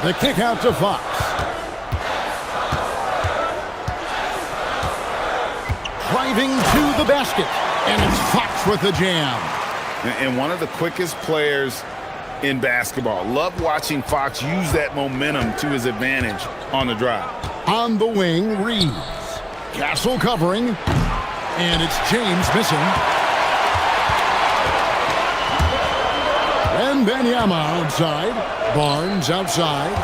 The kick out to Fox. Driving to the basket. And it's Fox with the jam. And one of the quickest players in basketball. Love watching Fox use that momentum to his advantage on the drive. On the wing, Reeves. Castle covering. And it's James missing. Wembanyama outside. Barnes outside.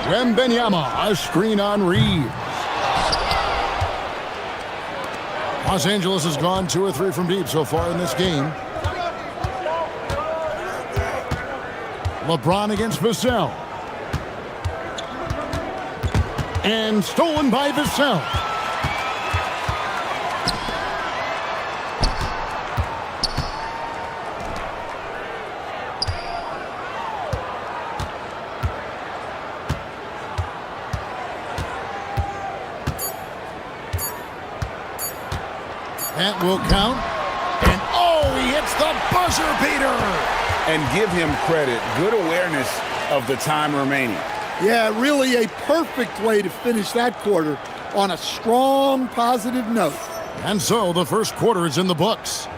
Wembanyama, a screen on Reeves. Los Angeles has gone 2 or 3 from deep so far in this game. LeBron against Vassell. And stolen by Vassell. That will count. And oh, he hits the buzzer beater. And give him credit. Good awareness of the time remaining. Yeah, really a perfect way to finish that quarter on a strong, positive note. And so the first quarter is in the books.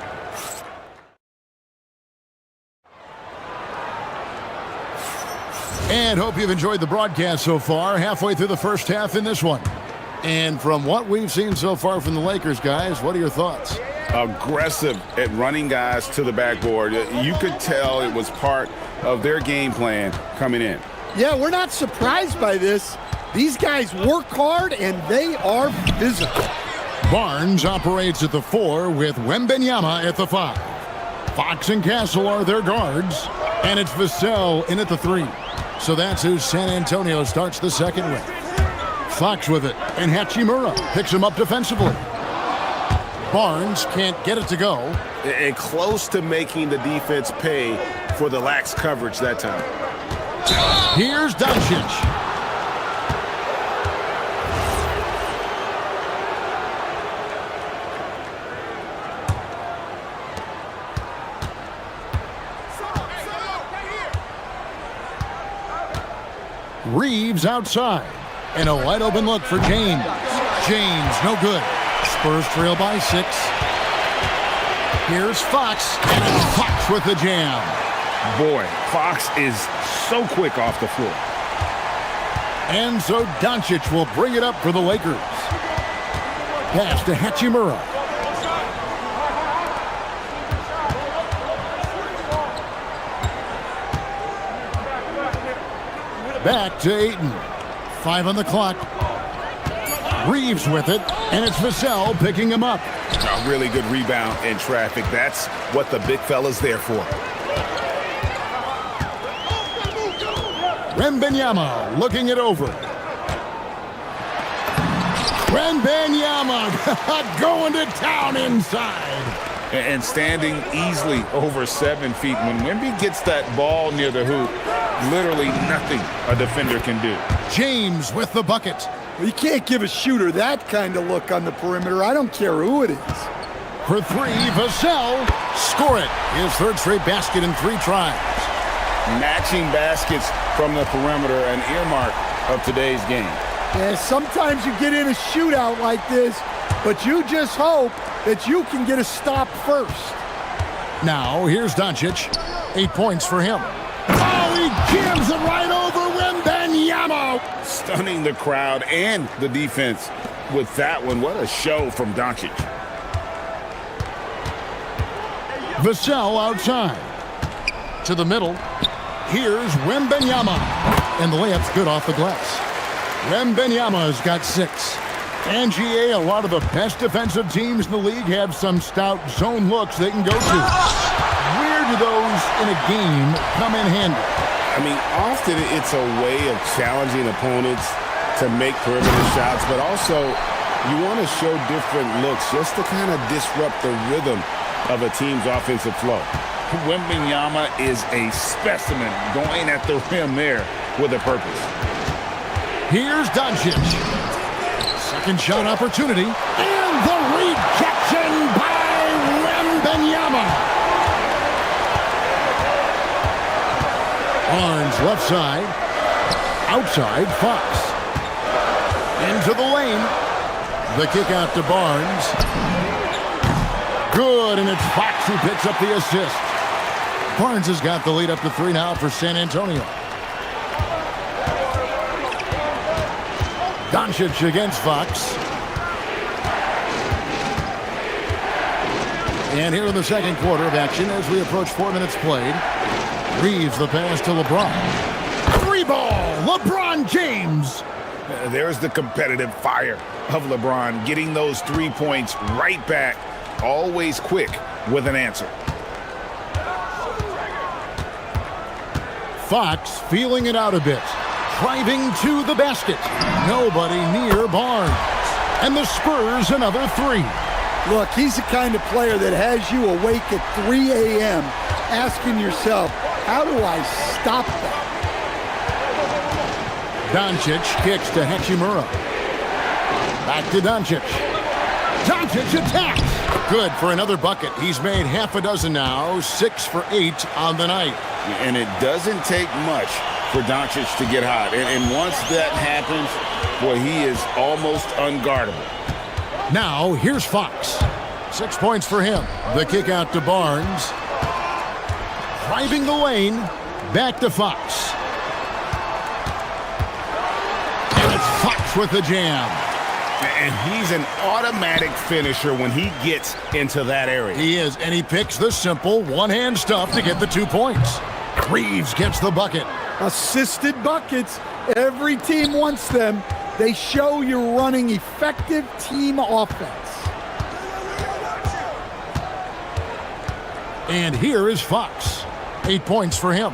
And hope you've enjoyed the broadcast so far. Halfway through the first half in this one. And from what we've seen so far from the Lakers, guys, what are your thoughts? Aggressive at running guys to the backboard. You could tell it was part of their game plan coming in. Yeah, we're not surprised by this. These guys work hard and they are physical. Barnes operates at the 4 with Wembanyama at the 5. Fox and Castle are their guards. And it's Vassell in at the 3. So that's who San Antonio starts the second with. Fox with it, and Hachimura picks him up defensively. Barnes can't get it to go. And close to making the defense pay for the lax coverage that time. Here's Doncic. Reeves outside. And a wide open look for James. James, no good. Spurs trail by 6. Here's Fox, and it's Fox with the jam. Boy, Fox is so quick off the floor. And so Doncic will bring it up for the Lakers. Pass to Hachimura. Back to Ayton. 5 on the clock. Reeves with it, and it's Vassell picking him up. A really good rebound in traffic. That's what the big fella's there for. Wembanyama looking it over. Wembanyama going to town inside. And standing easily over 7 feet. When Wemby gets that ball near the hoop, literally nothing a defender can do. James with the bucket. Well, you can't give a shooter that kind of look on the perimeter. I don't care who it is. For 3, Vassell. Score it. His third straight basket in 3 tries. Matching baskets from the perimeter, an earmark of today's game. Yeah, sometimes you get in a shootout like this, but you just hope that you can get a stop first. Now, here's Doncic. 8 points for him. Oh, he jams it right over Wembanyama. Stunning the crowd and the defense with that one. What a show from Doncic. Vassell outside. To the middle. Here's Wembanyama. And the layup's good off the glass. Wembanyama's got 6. And GA, a lot of the best defensive teams in the league have some stout zone looks they can go to. Where do those in a game come in handy? I mean, often it's a way of challenging opponents to make perimeter shots, but also you want to show different looks just to kind of disrupt the rhythm of a team's offensive flow. Wembanyama is a specimen going at the rim there with a purpose. Here's Doncic. Second shot opportunity. And the rejection by Wembanyama. Barnes left side. Outside, Fox. Into the lane. The kick out to Barnes. Good, and it's Fox who picks up the assist. Barnes has got the lead up to 3 now for San Antonio. Doncic against Fox. And here in the second quarter of action as we approach 4 minutes played. Reeves the pass to LeBron. 3-ball, LeBron James. There's the competitive fire of LeBron, getting those 3 points right back, always quick with an answer. Fox feeling it out a bit. Driving to the basket. Nobody near Barnes. And the Spurs another 3. Look, he's the kind of player that has you awake at 3 a.m. asking yourself, how do I stop that? Doncic kicks to Hachimura. Back to Doncic. Doncic attacks. Good for another bucket. He's made half a dozen now, 6 for 8 on the night. And it doesn't take much for Doncic to get hot. And once that happens, boy, he is almost unguardable. Now, here's Fox. 6 points for him. The kick out to Barnes. Driving the lane. Back to Fox. And it's Fox with the jam. And he's an automatic finisher when he gets into that area. He is, and he picks the simple one-hand stuff to get the 2 points. Reeves gets the bucket. Assisted buckets. Every team wants them. They show you're running effective team offense. And here is Fox. 8 points for him.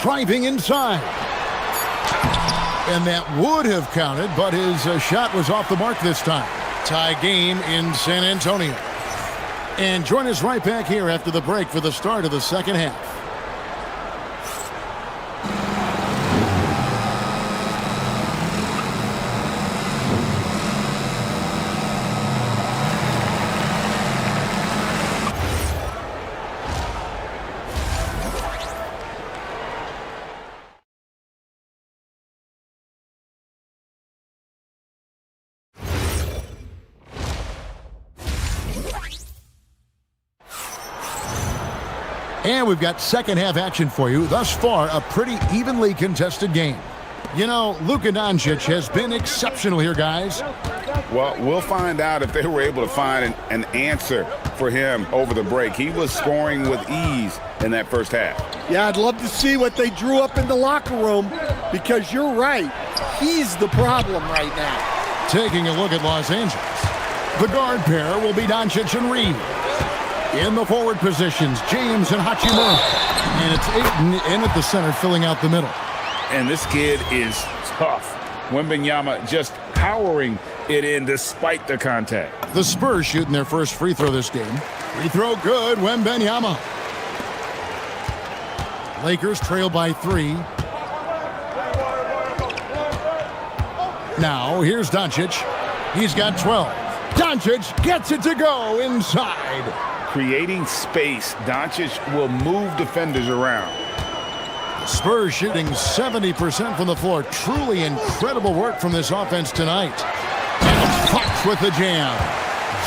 Driving inside. And that would have counted, but his shot was off the mark this time. Tie game in San Antonio. And join us right back here after the break for the start of the second half. And we've got second half action for you. Thus far, a pretty evenly contested game. You know, Luka Doncic has been exceptional here, guys. Well, we'll find out if they were able to find an answer for him over the break. He was scoring with ease in that first half. Yeah, I'd love to see what they drew up in the locker room, because you're right. He's the problem right now. Taking a look at Los Angeles. The guard pair will be Doncic and Reeves. In the forward positions, James and Hachimura. And it's Ayton in at the center, filling out the middle. And this kid is tough. Wembanyama just powering it in despite the contact. The Spurs shooting their first free throw this game. Free throw good, Wembanyama. Lakers trail by 3. Now, here's Doncic. He's got 12. Doncic gets it to go inside. Creating space, Doncic will move defenders around. The Spurs shooting 70% from the floor. Truly incredible work from this offense tonight. And it's Fox with the jam.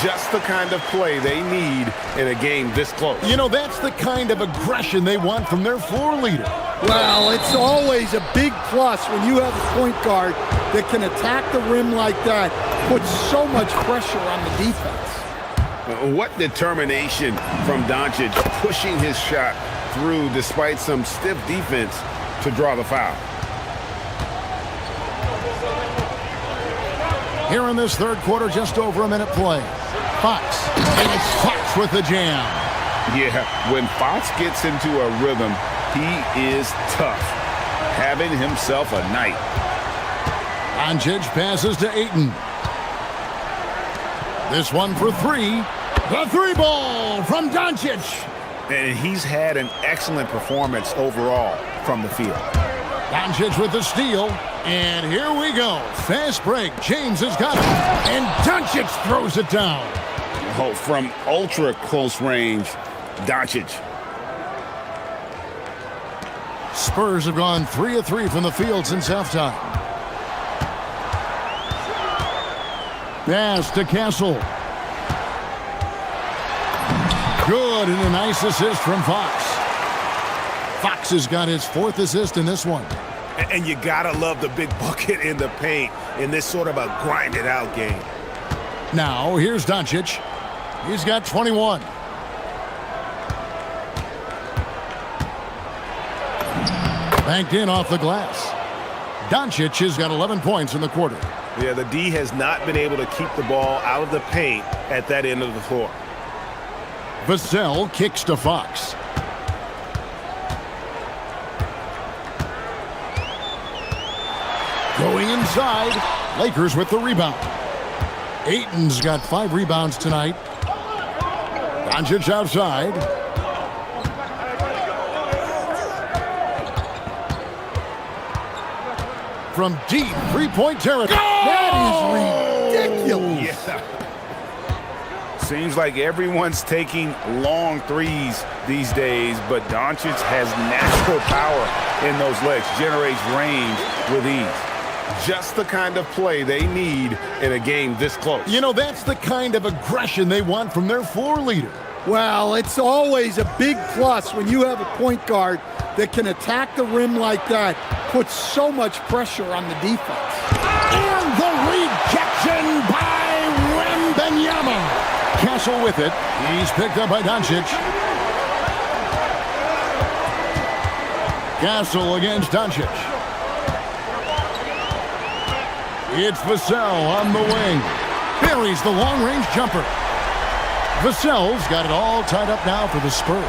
Just the kind of play they need in a game this close. You know, that's the kind of aggression they want from their floor leader. Well, it's always a big plus when you have a point guard that can attack the rim like that, put so much pressure on the defense. What determination from Doncic, pushing his shot through despite some stiff defense to draw the foul. Here in this third quarter, just over a minute play. Fox, and it's Fox with the jam. Yeah, when Fox gets into a rhythm, he is tough, having himself a night. Doncic passes to Ayton. This one for 3. The 3 ball from Doncic. And he's had an excellent performance overall from the field. Doncic with the steal. And here we go. Fast break. James has got it. And Doncic throws it down. Oh, from ultra close range, Doncic. Spurs have gone 3 of 3 from the field since halftime. Pass to Castle. Good, and a nice assist from Fox. Fox has got his 4th assist in this one. And you gotta love the big bucket in the paint in this sort of a grinded out game. Now, here's Doncic. He's got 21. Banked in off the glass. Doncic has got 11 points in the quarter. Yeah, the D has not been able to keep the ball out of the paint at that end of the floor. Vassell kicks to Fox. Going inside. Lakers with the rebound. Ayton's got 5 rebounds tonight. Doncic outside. From deep 3-point territory. That is ridiculous. Yeah. Seems like everyone's taking long threes these days, but Doncic has natural power in those legs, generates range with ease. Just the kind of play they need in a game this close. You know, that's the kind of aggression they want from their floor leader. Well, it's always a big plus when you have a point guard that can attack the rim like that, puts so much pressure on the defense. And the rejection by Wembanyama. Castle with it. He's picked up by Doncic. Castle against Doncic. It's Vassell on the wing. Buries the long-range jumper. Vassell's got it all tied up now for the Spurs.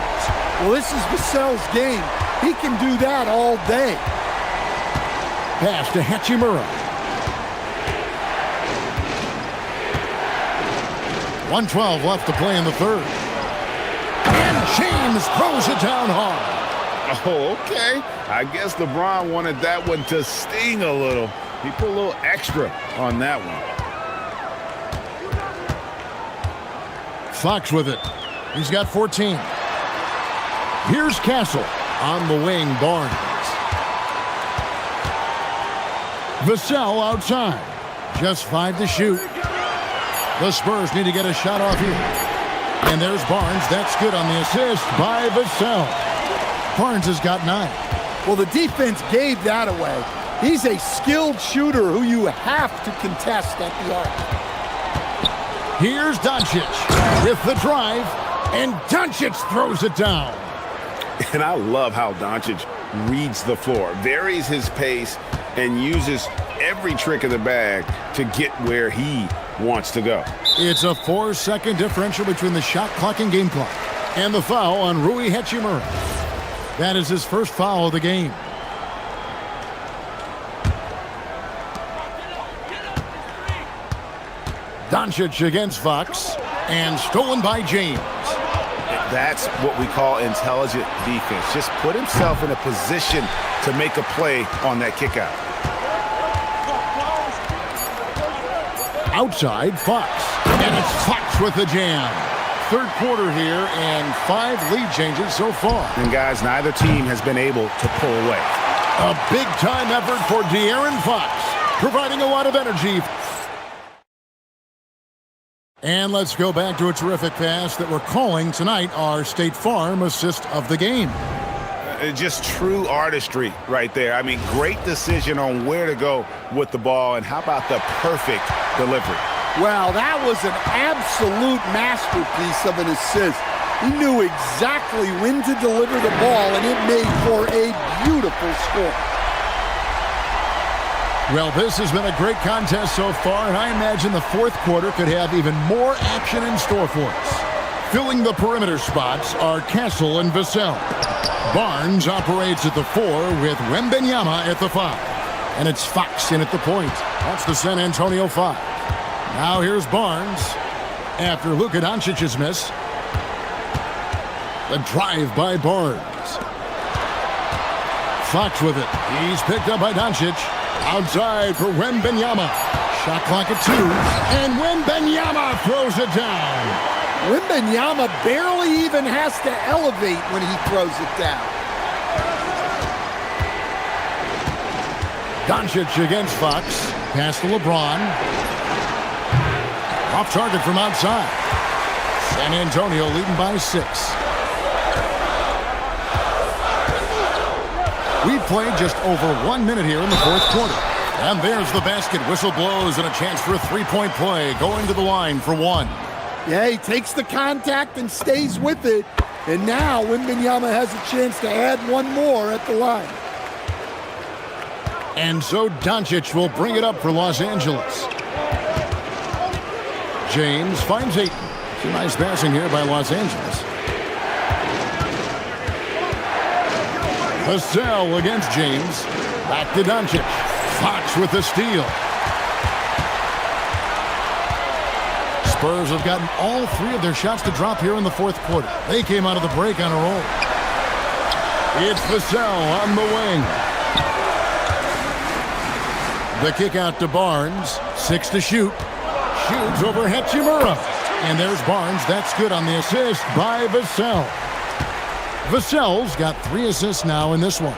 Well, this is Vassell's game. He can do that all day. Pass to Hachimura. 1:12 left to play in the third. And James throws it down hard. Oh, okay. I guess LeBron wanted that one to sting a little. He put a little extra on that one. Fox with it. He's got 14. Here's Castle on the wing. Barnes. Vassell outside. Just 5 to shoot. The Spurs need to get a shot off here. And there's Barnes. That's good on the assist by Vassell. Barnes has got 9. Well, the defense gave that away. He's a skilled shooter who you have to contest at the arc. Here's Doncic with the drive, and Doncic throws it down. And I love how Doncic reads the floor, varies his pace, and uses every trick of the bag to get where he wants to go. It's a 4-second differential between the shot clock and game clock. And the foul on Rui Hachimura. That is his first foul of the game. Doncic against Fox, and stolen by James. That's what we call intelligent defense. Just put himself in a position to make a play on that kickout. Outside, Fox. And it's Fox with the jam. Third quarter here, and 5 lead changes so far. And guys, neither team has been able to pull away. A big-time effort for De'Aaron Fox, providing a lot of energy. And let's go back to a terrific pass that we're calling tonight our State Farm assist of the game. Just true artistry right there. I mean, great decision on where to go with the ball, and how about the perfect delivery? Well, that was an absolute masterpiece of an assist. He knew exactly when to deliver the ball, and it made for a beautiful score. Well, this has been a great contest so far, and I imagine the fourth quarter could have even more action in store for us. Filling the perimeter spots are Castle and Vassell. Barnes operates at the 4 with Wembanyama at the 5. And it's Fox in at the point. That's the San Antonio 5. Now here's Barnes after Luka Doncic's miss. The drive by Barnes. Fox with it. He's picked up by Doncic. Outside for Wembanyama. Shot clock at 2. And Wembanyama throws it down. Wembanyama barely even has to elevate when he throws it down. Doncic against Fox. Pass to LeBron. Off target from outside. San Antonio leading by 6. We've played just over 1 minute here in the fourth quarter. And there's the basket. Whistle blows and a chance for a 3-point play. Going to the line for 1. Yeah, he takes the contact and stays with it. And now Wembanyama has a chance to add 1 more at the line. And so Doncic will bring it up for Los Angeles. James finds Ayton. Some nice passing here by Los Angeles. Vassell against James. Back to Doncic. Fox with the steal. Spurs have gotten all 3 of their shots to drop here in the fourth quarter. They came out of the break on a roll. It's Vassell on the wing. The kick out to Barnes. 6 to shoot. Shoots over Hachimura. And there's Barnes. That's good on the assist by Vassell. Vassell's got 3 assists now in this one.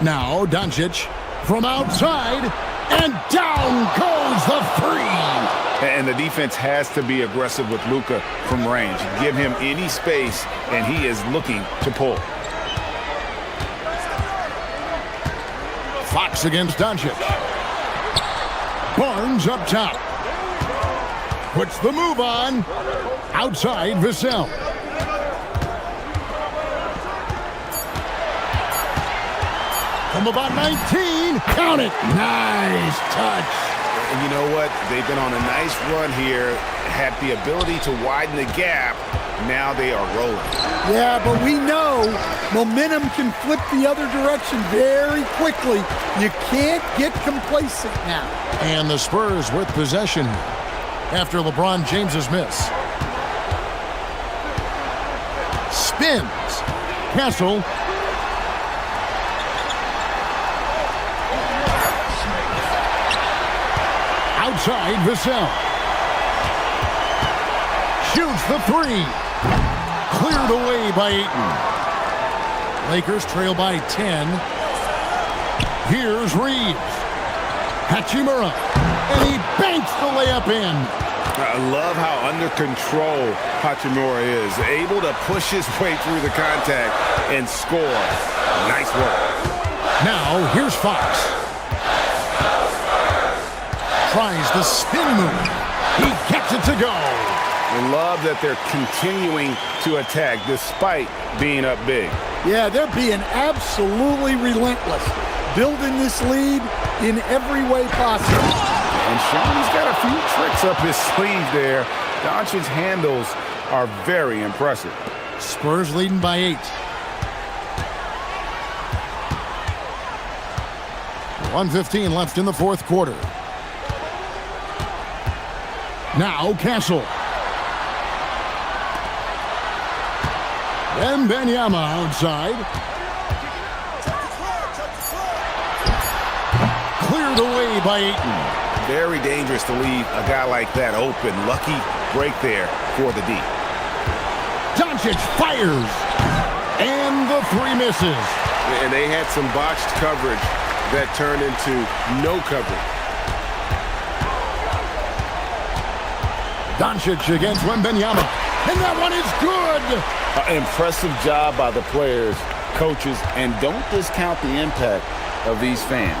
Now Doncic from outside, and down goes the three. And the defense has to be aggressive with Luka from range. Give him any space, and he is looking to pull. Fox against Doncic. Barnes up top. Puts the move on. Outside Vassell. From about 19. Count it. Nice touch. And you know what? They've been on a nice run here. Had the ability to widen the gap. Now they are rolling. Yeah, but we know momentum can flip the other direction very quickly. You can't get complacent now. And the Spurs with possession after LeBron James's miss. Spins. Castle. Outside Vassell. Shoots the three. Cleared away by Ayton. Lakers trail by 10. Here's Reeves. Hachimura. And he banks the layup in. I love how under control Hachimura is. Able to push his way through the contact and score. Nice work. Now, here's Fox. Tries the spin move. He gets it to go. I love that they're continuing to attack despite being up big. Yeah, they're being absolutely relentless. Building this lead in every way possible. And Shawnee's got a few tricks up his sleeve there. Doncic's handles are very impressive. Spurs leading by 8. 1:15 left in the fourth quarter. Now Castle. And Benyama outside. Cleared away by Ayton. Very dangerous to leave a guy like that open. Lucky break there for the D. Doncic fires. And the three misses. And they had some botched coverage that turned into no coverage. Doncic against Wembanyama. And that one is good. Impressive job by the players, coaches, and don't discount the impact of these fans.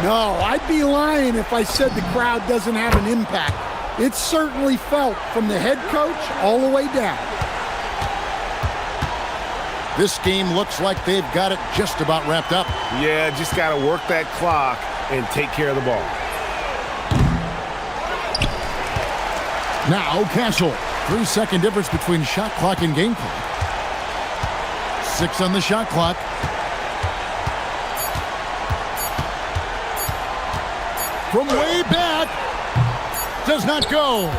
No, I'd be lying if I said the crowd doesn't have an impact. It's certainly felt from the head coach all the way down. This game looks like they've got it just about wrapped up. Yeah, just got to work that clock and take care of the ball. Now Castle. 3-second difference between shot clock and game clock. 6 on the shot clock. From way back. Does not go.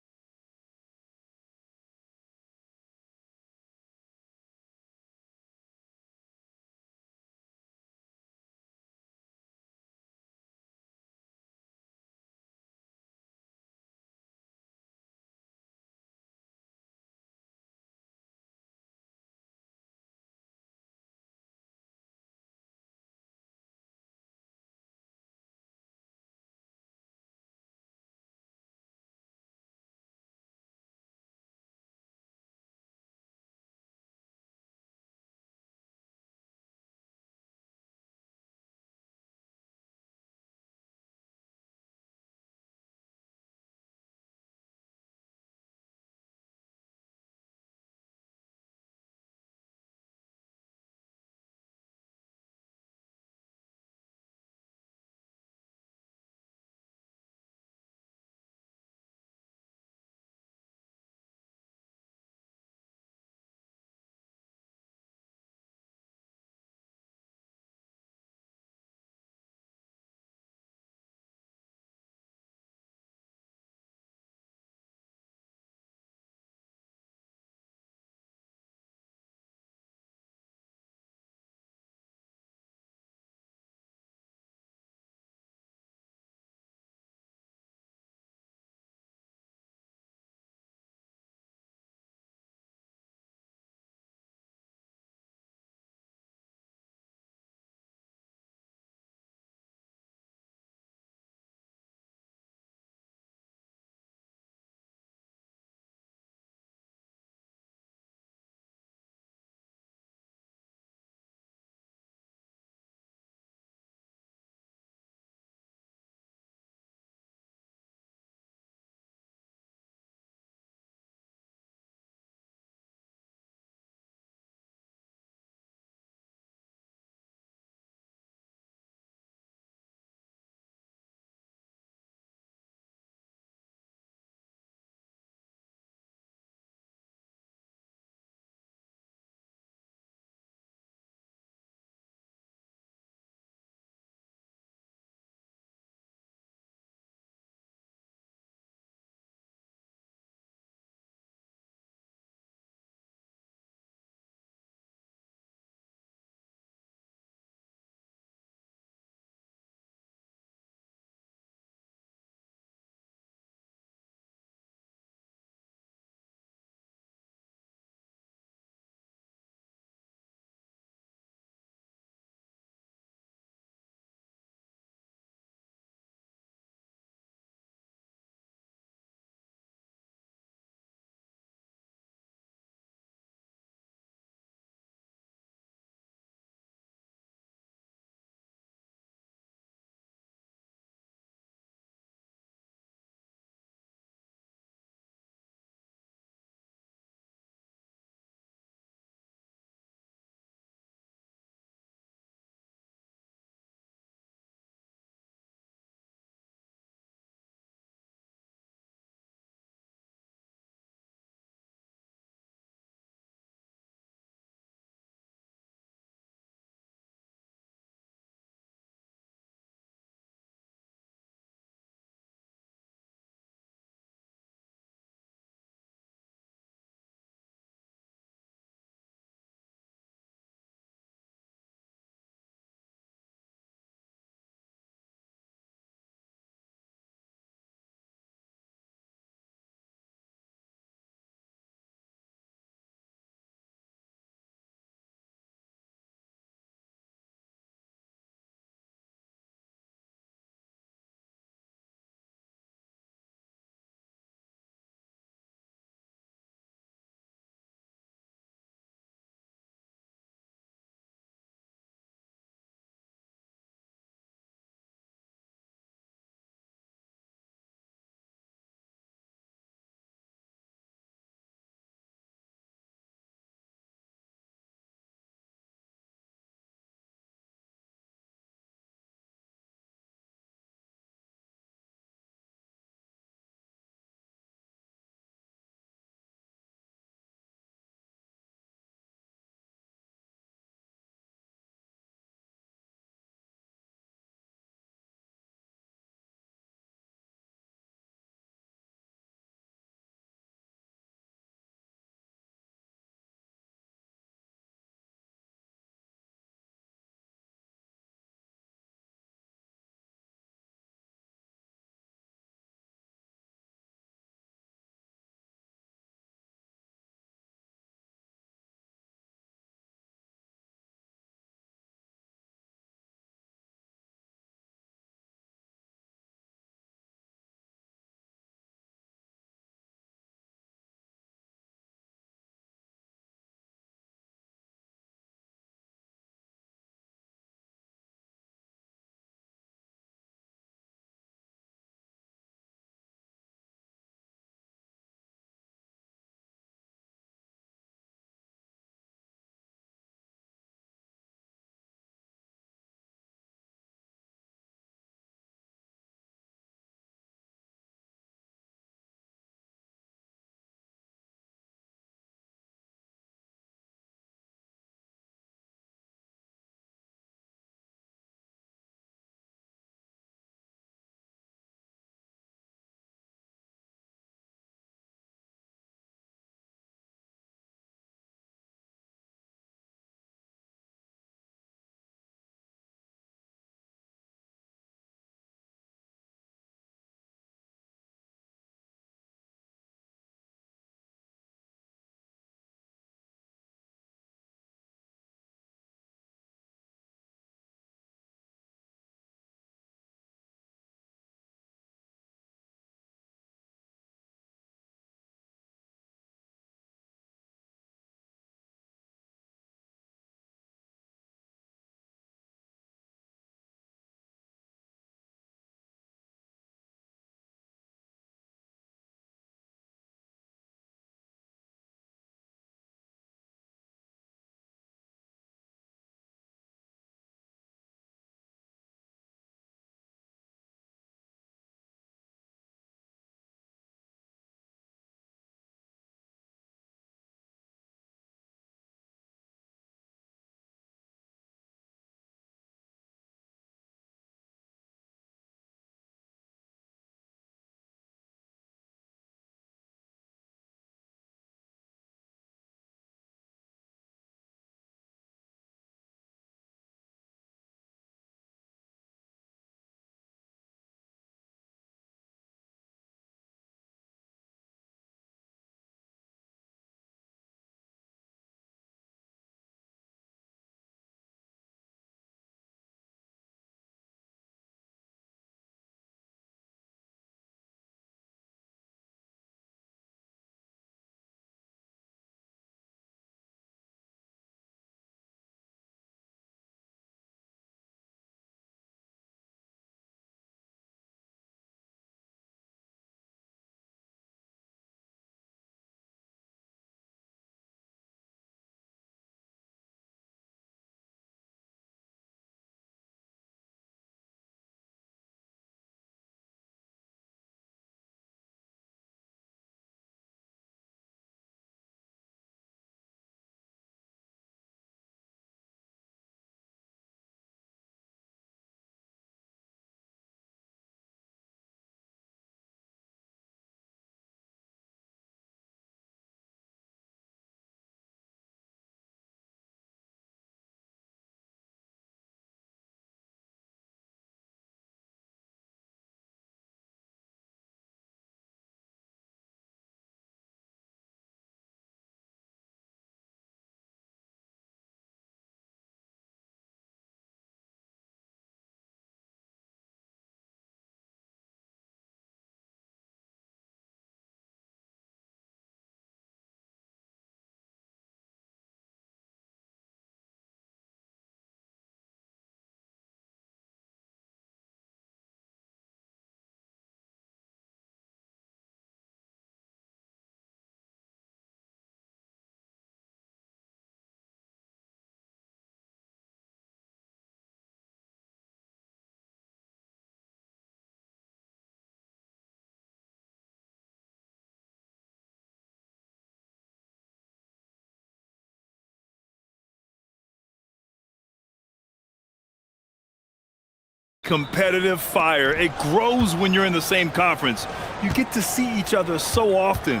Competitive fire. It grows when you're in the same conference. You get to see each other so often.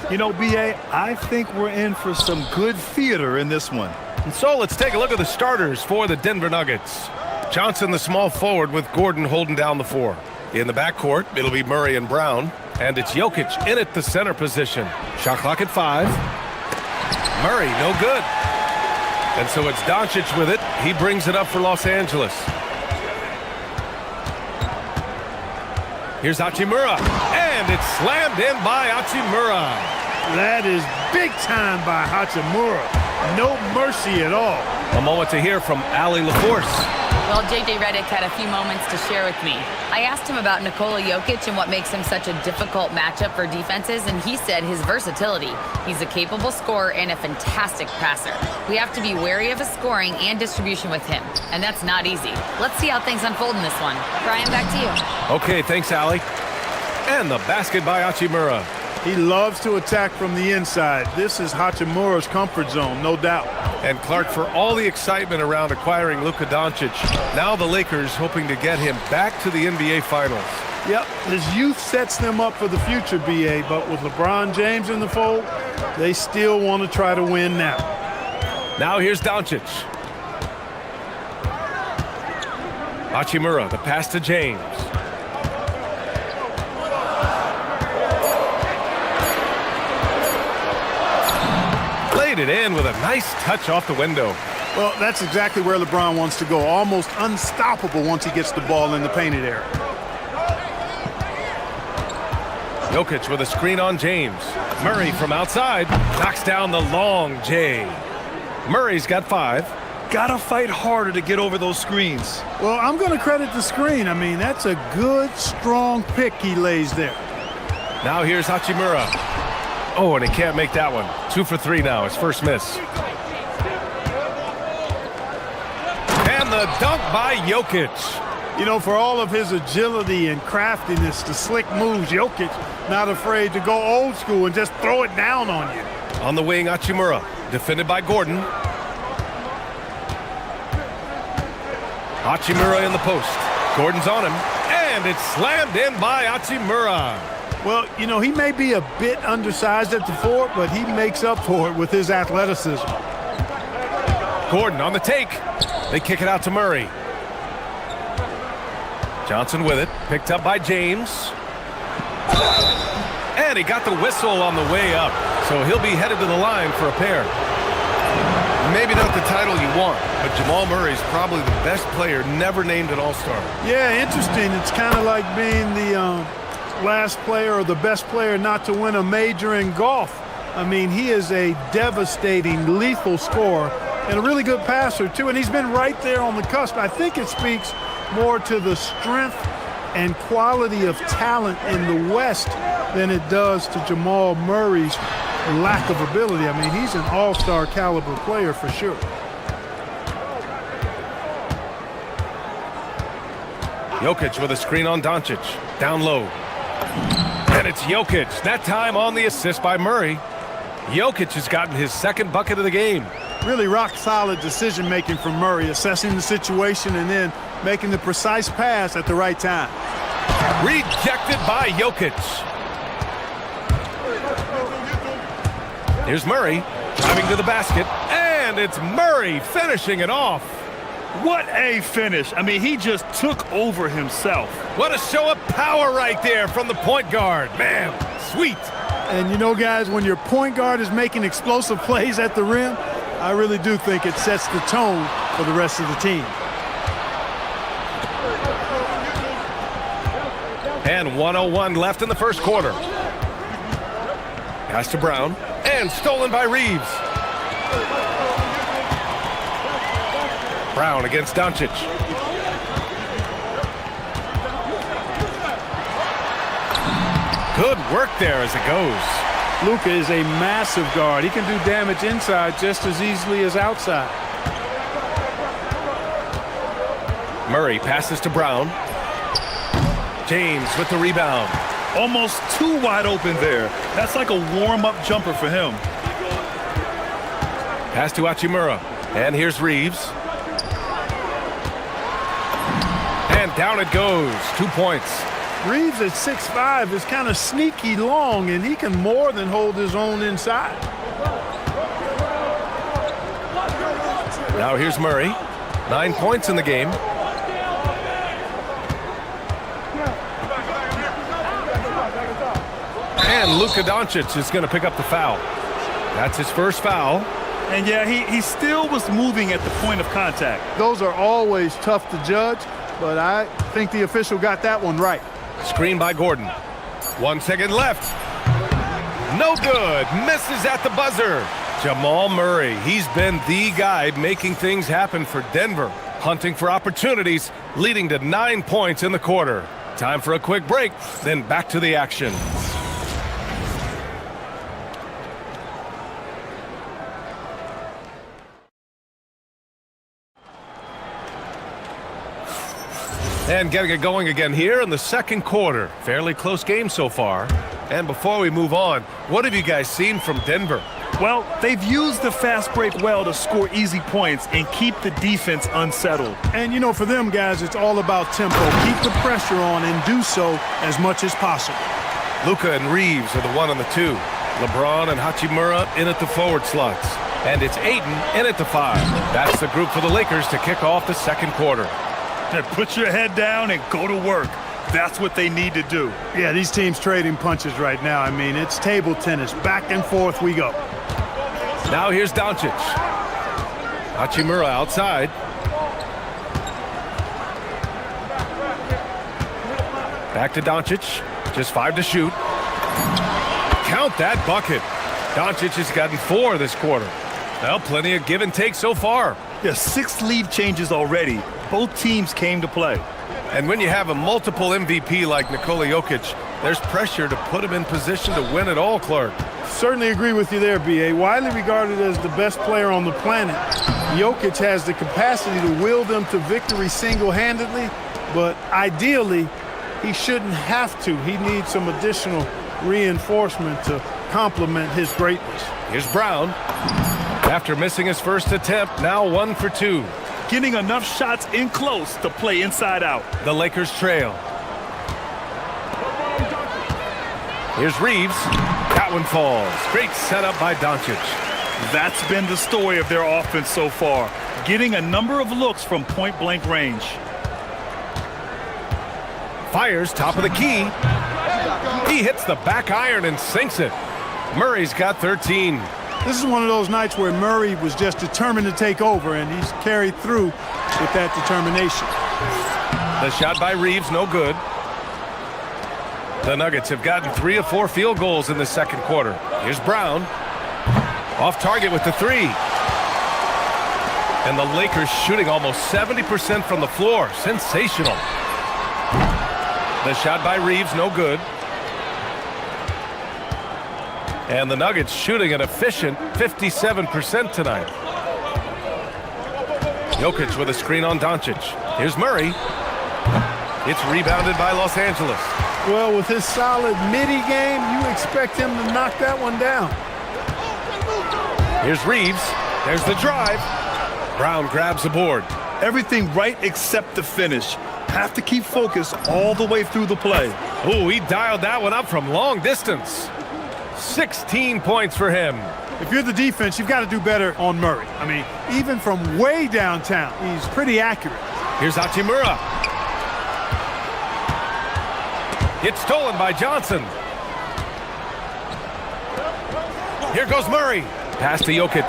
You know, B.A., I think we're in for some good theater in this one. And so let's take a look at the starters for the Denver Nuggets. Johnson, the small forward, with Gordon holding down the 4. In the backcourt, it'll be Murray and Brown. And it's Jokic in at the center position. Shot clock at 5. Murray, no good. And so it's Doncic with it. He brings it up for Los Angeles. Here's Hachimura, and it's slammed in by Hachimura. That is big time by Hachimura. No mercy at all. A moment to hear from Ali LaForce. Well, J.J. Redick had a few moments to share with me. I asked him about Nikola Jokic and what makes him such a difficult matchup for defenses, and he said his versatility. He's a capable scorer and a fantastic passer. We have to be wary of his scoring and distribution with him, and that's not easy. Let's see how things unfold in this one. Brian, back to you. Okay, thanks, Ali. And the basket by Hachimura. He loves to attack from the inside. This is Hachimura's comfort zone, no doubt. And Clark, for all the excitement around acquiring Luka Doncic, now the Lakers hoping to get him back to the NBA Finals. Yep, his youth sets them up for the future, B.A., but with LeBron James in the fold, they still want to try to win now. Now here's Doncic. Hachimura, the pass to James. Laid it in with a nice touch off the window. Well, that's exactly where LeBron wants to go. Almost unstoppable once he gets the ball in the painted area. Jokic with a screen on James. Murray from outside knocks down the long J. Murray's got 5. Gotta fight harder to get over those screens. Well, I'm going to credit the screen. I mean, that's a good, strong pick he lays there. Now here's Hachimura. Oh, and he can't make that one. 2 for 3 now, his first miss. And the dunk by Jokic. You know, for all of his agility and craftiness, the slick moves, Jokic not afraid to go old school and just throw it down on you. On the wing, Hachimura, defended by Gordon. Hachimura in the post. Gordon's on him, and it's slammed in by Hachimura. Well, you know, he may be a bit undersized at the 4, but he makes up for it with his athleticism. Gordon on the take. They kick it out to Murray. Johnson with it, picked up by James. And he got the whistle on the way up, so he'll be headed to the line for a pair. Maybe not the title you want, but Jamal Murray's probably the best player never named an All-Star. Yeah, interesting. It's kind of like being the last player or the best player not to win a major in golf. I mean, he is a devastating, lethal scorer and a really good passer, too, and he's been right there on the cusp. I think it speaks more to the strength and quality of talent in the West than it does to Jamal Murray's lack of ability. I mean, he's an all-star caliber player for sure. Jokic with a screen on Doncic. Down low. And it's Jokic, that time on the assist by Murray. Jokic has gotten his second bucket of the game. Really rock-solid decision-making from Murray, assessing the situation and then making the precise pass at the right time. Rejected by Jokic. Here's Murray driving to the basket, and it's Murray finishing it off. What a finish. I mean, he just took over himself. What a show of power right there from the point guard. Man, sweet. And you know, guys, when your point guard is making explosive plays at the rim, I really do think it sets the tone for the rest of the team. And 1:01 left in the first quarter. Pass to Brown, and stolen by Reeves. Brown against Doncic. Good work there as it goes. Luka is a massive guard. He can do damage inside just as easily as outside. Murray passes to Brown. James with the rebound. Almost too wide open there. That's like a warm-up jumper for him. Pass to Hachimura. And here's Reeves. And down it goes. 2 points. Reeves at 6'5" is kind of sneaky long, and he can more than hold his own inside. Now here's Murray. 9 points in the game. And Luka Doncic is going to pick up the foul. That's his first foul. And yeah, he still was moving at the point of contact. Those are always tough to judge, but I think the official got that one right. Screen by Gordon. 1 second left. No good. Misses at the buzzer. Jamal Murray. He's been the guy making things happen for Denver. Hunting for opportunities, leading to 9 points in the quarter. Time for a quick break, then back to the action. And getting it going again here in the second quarter. Fairly close game so far. And before we move on, what have you guys seen from Denver? Well, they've used the fast break well to score easy points and keep the defense unsettled. And, you know, for them guys, it's all about tempo. Keep the pressure on and do so as much as possible. Luka and Reeves are the 1 and the 2. LeBron and Hachimura in at the forward slots. And it's Ayton in at the 5. That's the group for the Lakers to kick off the second quarter. And put your head down and go to work. That's what they need to do. Yeah, these teams trading punches right now. I mean, it's table tennis. Back and forth we go. Now here's Doncic. Hachimura outside. Back to Doncic. Just 5 to shoot. Count that bucket. Doncic has gotten 4 this quarter. Well, plenty of give and take so far. Yeah, 6 lead changes already. Both teams came to play. And when you have a multiple MVP like Nikola Jokic, there's pressure to put him in position to win it all, Clark. Certainly agree with you there, B.A. Widely regarded as the best player on the planet, Jokic has the capacity to will them to victory single-handedly, but ideally, he shouldn't have to. He needs some additional reinforcement to complement his greatness. Here's Brown. After missing his first attempt, now 1 for 2. Getting enough shots in close to play inside out. The Lakers trail. Here's Reeves. That one falls. Great setup by Doncic. That's been the story of their offense so far. Getting a number of looks from point-blank range. Fires top of the key. He hits the back iron and sinks it. Murray's got 13. This is one of those nights where Murray was just determined to take over, and he's carried through with that determination. The shot by Reeves, no good. The Nuggets have gotten 3 of 4 field goals in the second quarter. Here's Brown. Off target with the 3. And the Lakers shooting almost 70% from the floor. Sensational. The shot by Reeves, no good. And the Nuggets shooting an efficient 57% tonight. Jokic with a screen on Doncic. Here's Murray. It's rebounded by Los Angeles. Well, with his solid midi game, you expect him to knock that one down. Here's Reeves. There's the drive. Brown grabs the board. Everything right except the finish. Have to keep focus all the way through the play. Oh, he dialed that one up from long distance. 16 points for him. If you're the defense, you've got to do better on Murray. I mean, even from way downtown, he's pretty accurate. Here's Hachimura. It's stolen by Johnson. Here goes Murray. Pass to Jokic.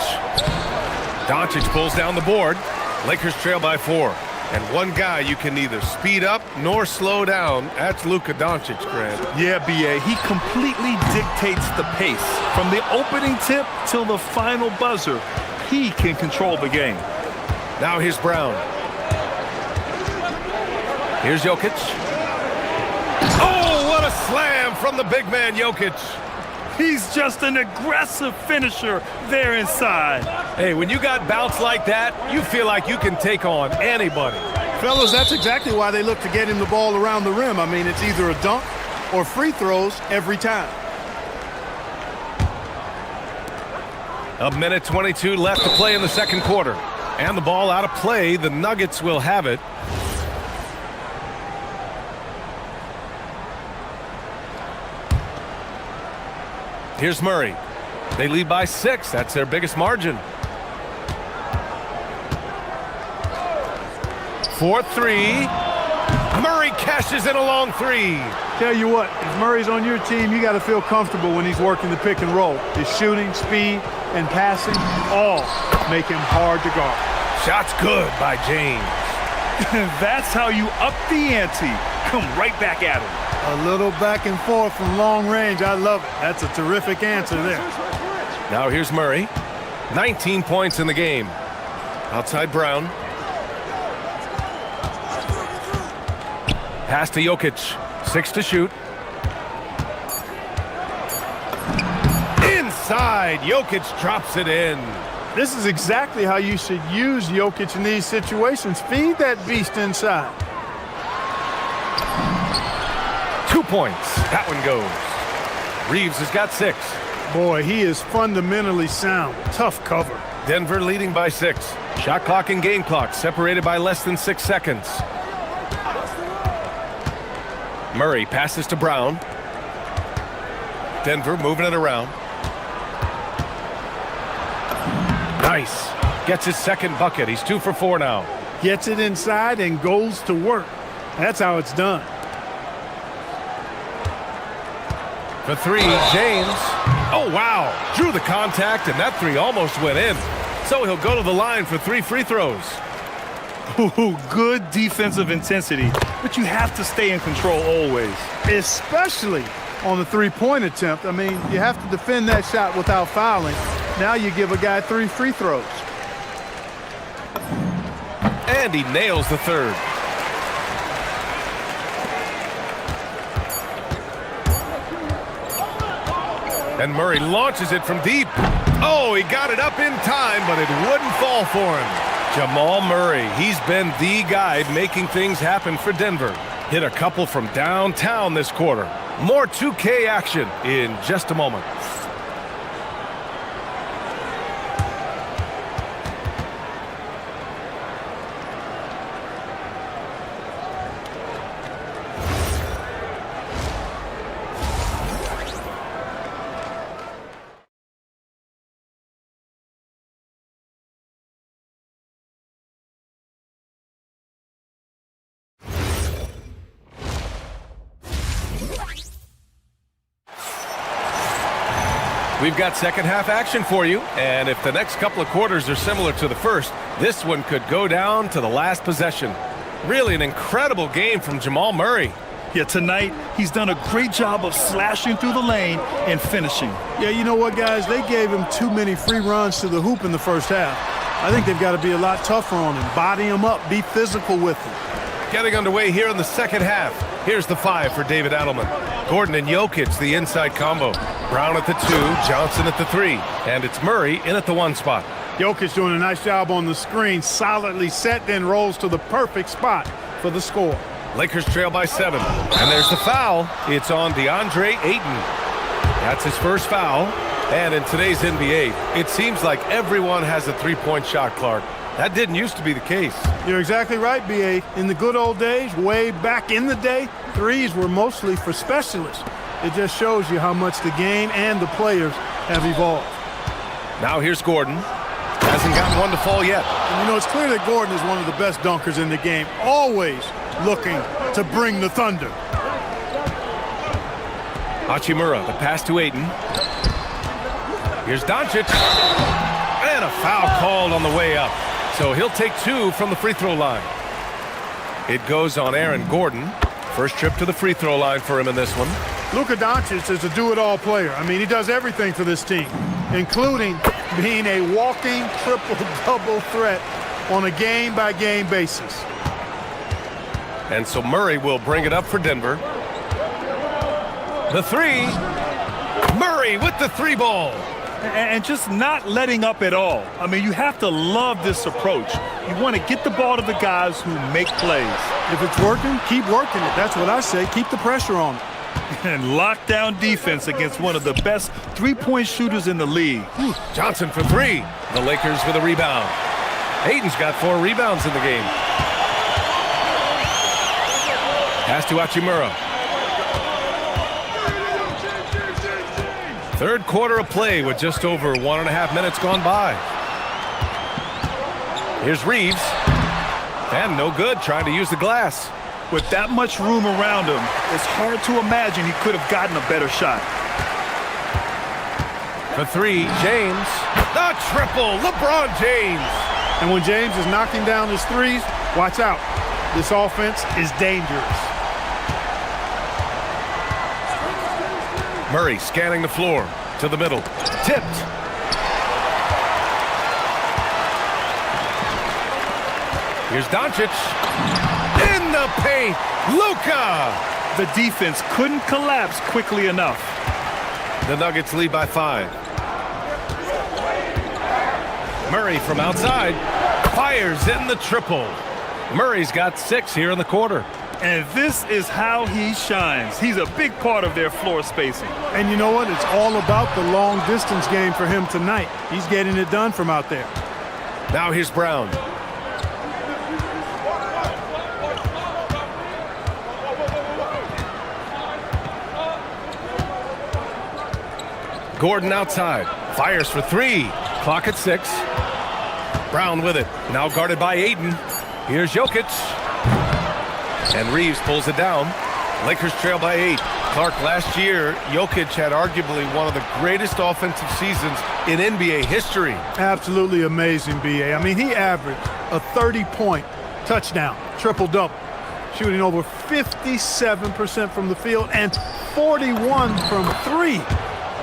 Doncic pulls down the board. Lakers trail by 4. And one guy you can neither speed up nor slow down. That's Luka Doncic, Grant. Yeah, B.A. He completely dictates the pace. From the opening tip till the final buzzer, he can control the game. Now here's Brown. Here's Jokic. Oh, what a slam from the big man, Jokic. He's just an aggressive finisher there inside. Hey, when you got bounce like that, you feel like you can take on anybody. Fellas, that's exactly why they look to get him the ball around the rim. I mean, it's either a dunk or free throws every time. A minute 22 left to play in the second quarter. And the ball out of play. The Nuggets will have it. Here's Murray. They lead by 6. That's their biggest margin. 4-3. Murray cashes in a long 3. Tell you what, if Murray's on your team, you got to feel comfortable when he's working the pick and roll. His shooting, speed, and passing all make him hard to guard. Shot's good by James. That's how you up the ante. Come right back at him. A little back and forth from long range. I love it. That's a terrific answer there. Now here's Murray. 19 points in the game. Outside Brown. Pass to Jokic. 6 to shoot. Inside. Jokic drops it in. This is exactly how you should use Jokic in these situations. Feed that beast inside. 2 points. That one goes. Reeves has got 6. Boy, he is fundamentally sound. Tough cover. Denver leading by 6. Shot clock and game clock separated by less than 6 seconds. Murray passes to Brown. Denver moving it around. Nice. Gets his second bucket. He's 2 for 4 now. Gets it inside and goes to work. That's how it's done. For 3, James. Oh, wow. Drew the contact, and that 3 almost went in. So he'll go to the line for 3 free throws. Ooh, good defensive intensity, but you have to stay in control always. Especially on the three-point attempt. I mean, you have to defend that shot without fouling. Now you give a guy 3 free throws. And he nails the 3rd. And Murray launches it from deep. Oh, he got it up in time, but it wouldn't fall for him. Jamal Murray, he's been the guy making things happen for Denver. Hit a couple from downtown this quarter. More 2K action in just a moment. We've got second half action for you, and if the next couple of quarters are similar to the first, this one could go down to the last possession. Really an incredible game from Jamal Murray. Yeah, tonight he's done a great job of slashing through the lane and finishing. Yeah, you know what, guys? They gave him too many free runs to the hoop in the first half. I think they've got to be a lot tougher on him, body him up, be physical with him. Getting underway here in the second half. Here's the 5 for David Adelman. Gordon and Jokic, the inside combo. Brown at the 2, Johnson at the 3. And it's Murray in at the 1 spot. Jokic doing a nice job on the screen, solidly set, then rolls to the perfect spot for the score. Lakers trail by 7. And there's the foul. It's on DeAndre Ayton. That's his first foul. And in today's NBA, it seems like everyone has a three-point shot, Clark. That didn't used to be the case. You're exactly right, B.A. In the good old days, way back in the day, threes were mostly for specialists. It just shows you how much the game and the players have evolved. Now here's Gordon. Hasn't gotten one to fall yet. And you know, it's clear that Gordon is one of the best dunkers in the game, always looking to bring the thunder. Hachimura, the pass to Ayton. Here's Doncic. And a foul called on the way up. So he'll take 2 from the free throw line. It goes on Aaron Gordon. First trip to the free throw line for him in this one. Luka Doncic is a do-it-all player. I mean, he does everything for this team, including being a walking triple-double threat on a game-by-game basis. And so Murray will bring it up for Denver. The 3. Murray with the 3 ball. And just not letting up at all. I mean, you have to love this approach. You want to get the ball to the guys who make plays. If it's working, keep working it. That's what I say. Keep the pressure on it. And lockdown defense against one of the best three-point shooters in the league. Johnson for 3. The Lakers with a rebound. Ayton's got 4 rebounds in the game. Pass to Hachimura. Third quarter of play with just over 1.5 minutes gone by. Here's Reeves. And no good, trying to use the glass. With that much room around him, it's hard to imagine he could have gotten a better shot. For three, James. The triple, LeBron James. And when James is knocking down his threes, watch out. This offense is dangerous. Murray scanning the floor to the middle. Tipped. Here's Doncic. In the paint, Luka. The defense couldn't collapse quickly enough. The Nuggets lead by 5. Murray from outside fires in the triple. Murray's got 6 here in the quarter. And this is how he shines. He's a big part of their floor spacing. And you know what? It's all about the long distance game for him tonight. He's getting it done from out there. Now here's Brown. Gordon outside. Fires for 3. Clock at 6. Brown with it. Now guarded by Aiden. Here's Jokic. And Reeves pulls it down. Lakers trail by 8. Clark, last year, Jokic had arguably one of the greatest offensive seasons in NBA history. Absolutely amazing, B.A. I mean, he averaged a 30-point touchdown, triple-double, shooting over 57% from the field and 41 from 3.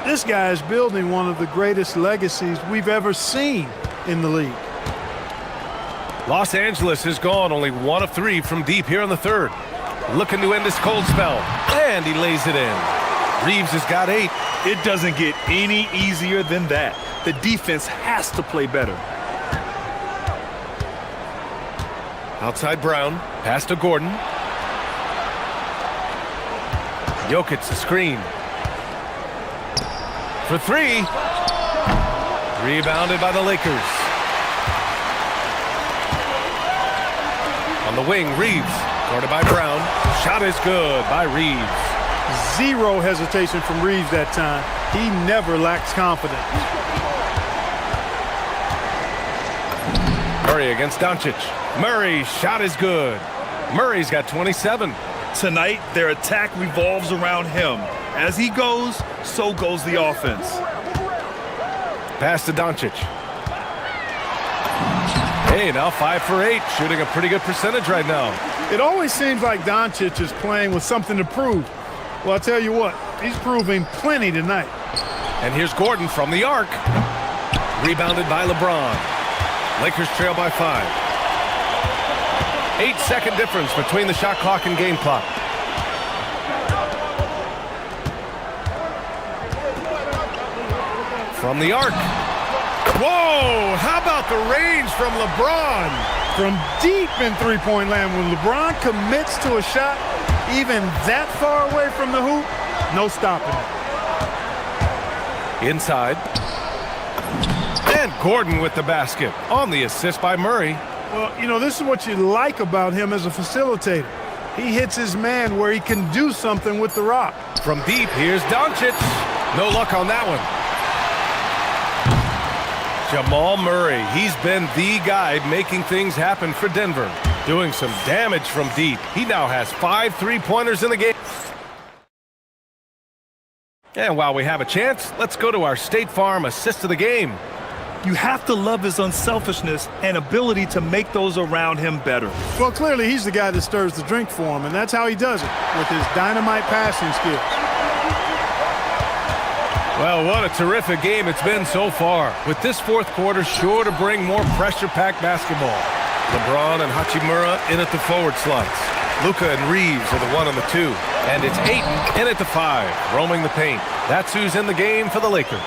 This guy is building one of the greatest legacies we've ever seen in the league. Los Angeles has gone only 1 of 3 from deep here in the third. Looking to end this cold spell. And he lays it in. Reeves has got 8. It doesn't get any easier than that. The defense has to play better. Outside Brown. Pass to Gordon. Jokic the screen. For 3. Rebounded by the Lakers. On the wing, Reeves. Guarded by Brown. Shot is good by Reeves. Zero hesitation from Reeves that time. He never lacks confidence. Murray against Doncic. Murray, shot is good. Murray's got 27. Tonight, their attack revolves around him. As he goes, so goes the offense. Pass to Doncic. Hey, now 5 for 8, shooting a pretty good percentage right now. It always seems like Doncic is playing with something to prove. Well, I'll tell you what, he's proving plenty tonight. And here's Gordon from the arc. Rebounded by LeBron. Lakers trail by 5. 8-second difference between the shot clock and game clock. From the arc. Whoa! How about the range from LeBron? From deep in three-point land, when LeBron commits to a shot, even that far away from the hoop, no stopping it. Inside. And Gordon with the basket on the assist by Murray. Well, you know, this is what you like about him as a facilitator. He hits his man where he can do something with the rock. From deep, here's Doncic. No luck on that one. Jamal Murray, he's been the guy making things happen for Denver. Doing some damage from deep. He now has 5 3-pointers in the game. And while we have a chance, let's go to our State Farm assist of the game. You have to love his unselfishness and ability to make those around him better. Well, clearly he's the guy that stirs the drink for him, and that's how he does it, with his dynamite passing skills. Well, what a terrific game it's been so far. With this fourth quarter sure to bring more pressure-packed basketball. LeBron and Hachimura in at the forward slots. Luka and Reeves are the 1 and the 2. And it's Ayton in at the 5, roaming the paint. That's who's in the game for the Lakers.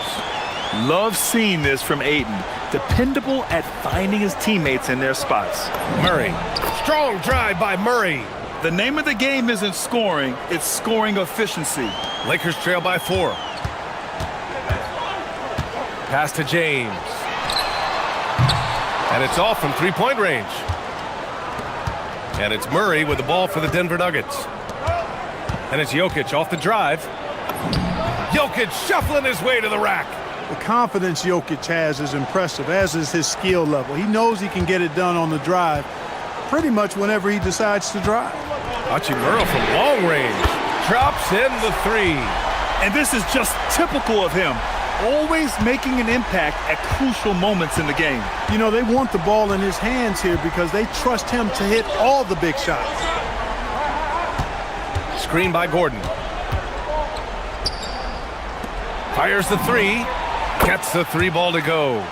Love seeing this from Ayton. Dependable at finding his teammates in their spots. Murray. Strong drive by Murray. The name of the game isn't scoring, it's scoring efficiency. Lakers trail by 4. Pass to James. And it's off from three-point range. And it's Murray with the ball for the Denver Nuggets. And it's Jokic off the drive. Jokic shuffling his way to the rack. The confidence Jokic has is impressive, as is his skill level. He knows he can get it done on the drive pretty much whenever he decides to drive. Hachimura from long range drops in the three. And this is just typical of him, always making an impact at crucial moments in the game. You know, they want the ball in his hands here because they trust him to hit all the big shots. Screen by Gordon. Fires the three. Gets the three ball to go.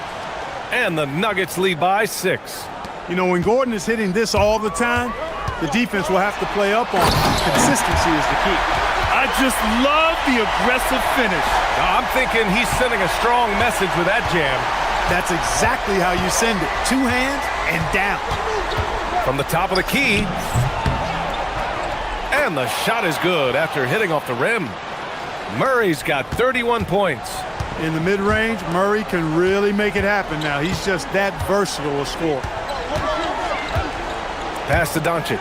And the Nuggets lead by 6. You know, when Gordon is hitting this all the time, the defense will have to play up on it. Consistency is the key. I just love the aggressive finish. I'm thinking he's sending a strong message with that jam. That's exactly how you send it. 2 hands and down. From the top of the key. And the shot is good after hitting off the rim. Murray's got 31 points. In the mid-range, Murray can really make it happen now. He's just that versatile a scorer. Pass to Doncic.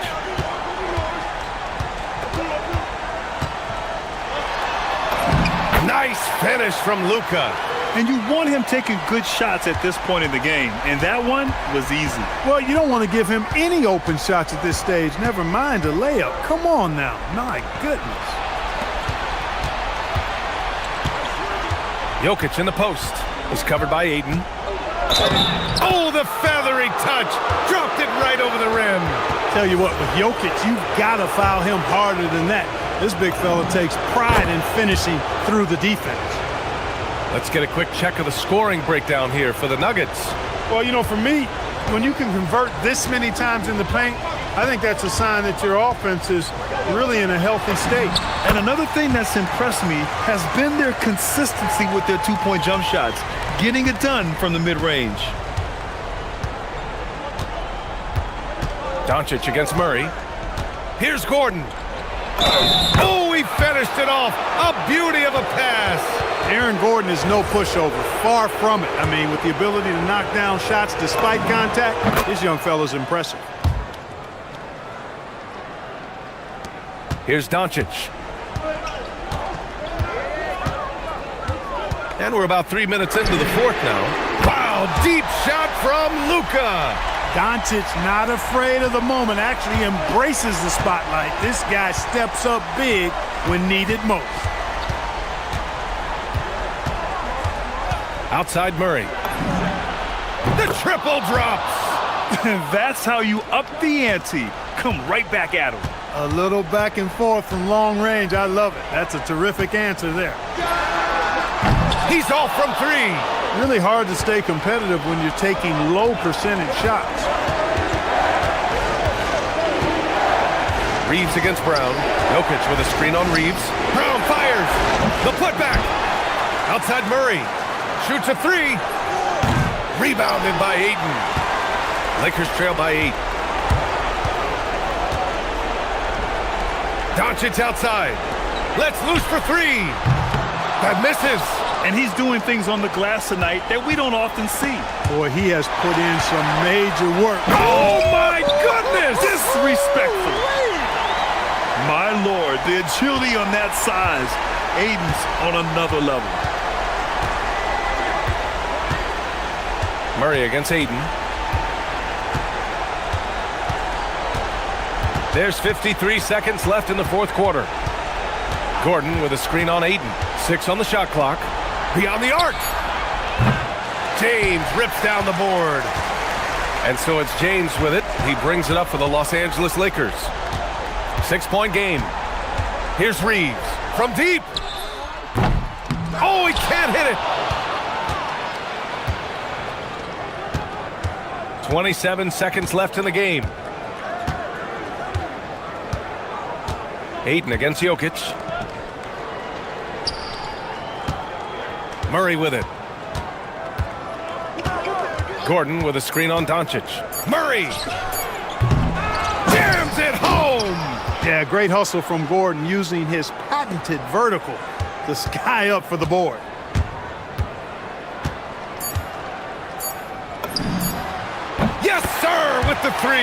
Nice finish from Luka. And you want him taking good shots at this point in the game. And that one was easy. Well, you don't want to give him any open shots at this stage. Never mind a layup. Come on now. My goodness. Jokic in the post. He's covered by Ayton. Oh, the feathery touch. Dropped it right over the rim. Tell you what, with Jokic, you've got to foul him harder than that. This big fella takes pride in finishing through the defense. Let's get a quick check of the scoring breakdown here for the Nuggets. Well, you know, for me, when you can convert this many times in the paint, I think that's a sign that your offense is really in a healthy state. And another thing that's impressed me has been their consistency with their two-point jump shots, getting it done from the mid-range. Doncic against Murray. Here's Gordon. Oh, he finished it off. A beauty of a pass. Aaron Gordon is no pushover. Far from it. I mean, with the ability to knock down shots despite contact, this young fella's impressive. Here's Doncic. And we're about 3 minutes into the fourth now. Wow, deep shot from Luka. Doncic not afraid of the moment, actually embraces the spotlight. This guy steps up big when needed most. Outside Murray. The triple drops. That's how you up the ante. Come right back at him. A little back and forth from long range. I love it. That's a terrific answer there. He's off from 3. Really hard to stay competitive when you're taking low percentage shots. Reeves against Brown. Jokic with a screen on Reeves. Brown fires. The putback. Outside Murray. Shoots a 3. Rebounded by Ayton. Lakers trail by 8. Doncic outside. Let's loose for 3. That misses. And he's doing things on the glass tonight that we don't often see. Boy, he has put in some major work. Oh, my goodness! Disrespectful. My Lord, the agility on that size. Aiden's on another level. Murray against Ayton. There's 53 seconds left in the fourth quarter. Gordon with a screen on Ayton. 6 on the shot clock. Beyond the arc. James rips down the board. And so it's James with it. He brings it up for the Los Angeles Lakers. 6-point game. Here's Reeves from deep. Oh, he can't hit it. 27 seconds left in the game. Ayton against Jokic. Murray with it. Gordon with a screen on Doncic. Murray jams it home. Yeah, great hustle from Gordon using his patented vertical to sky up for the board. Yes, sir, with the 3.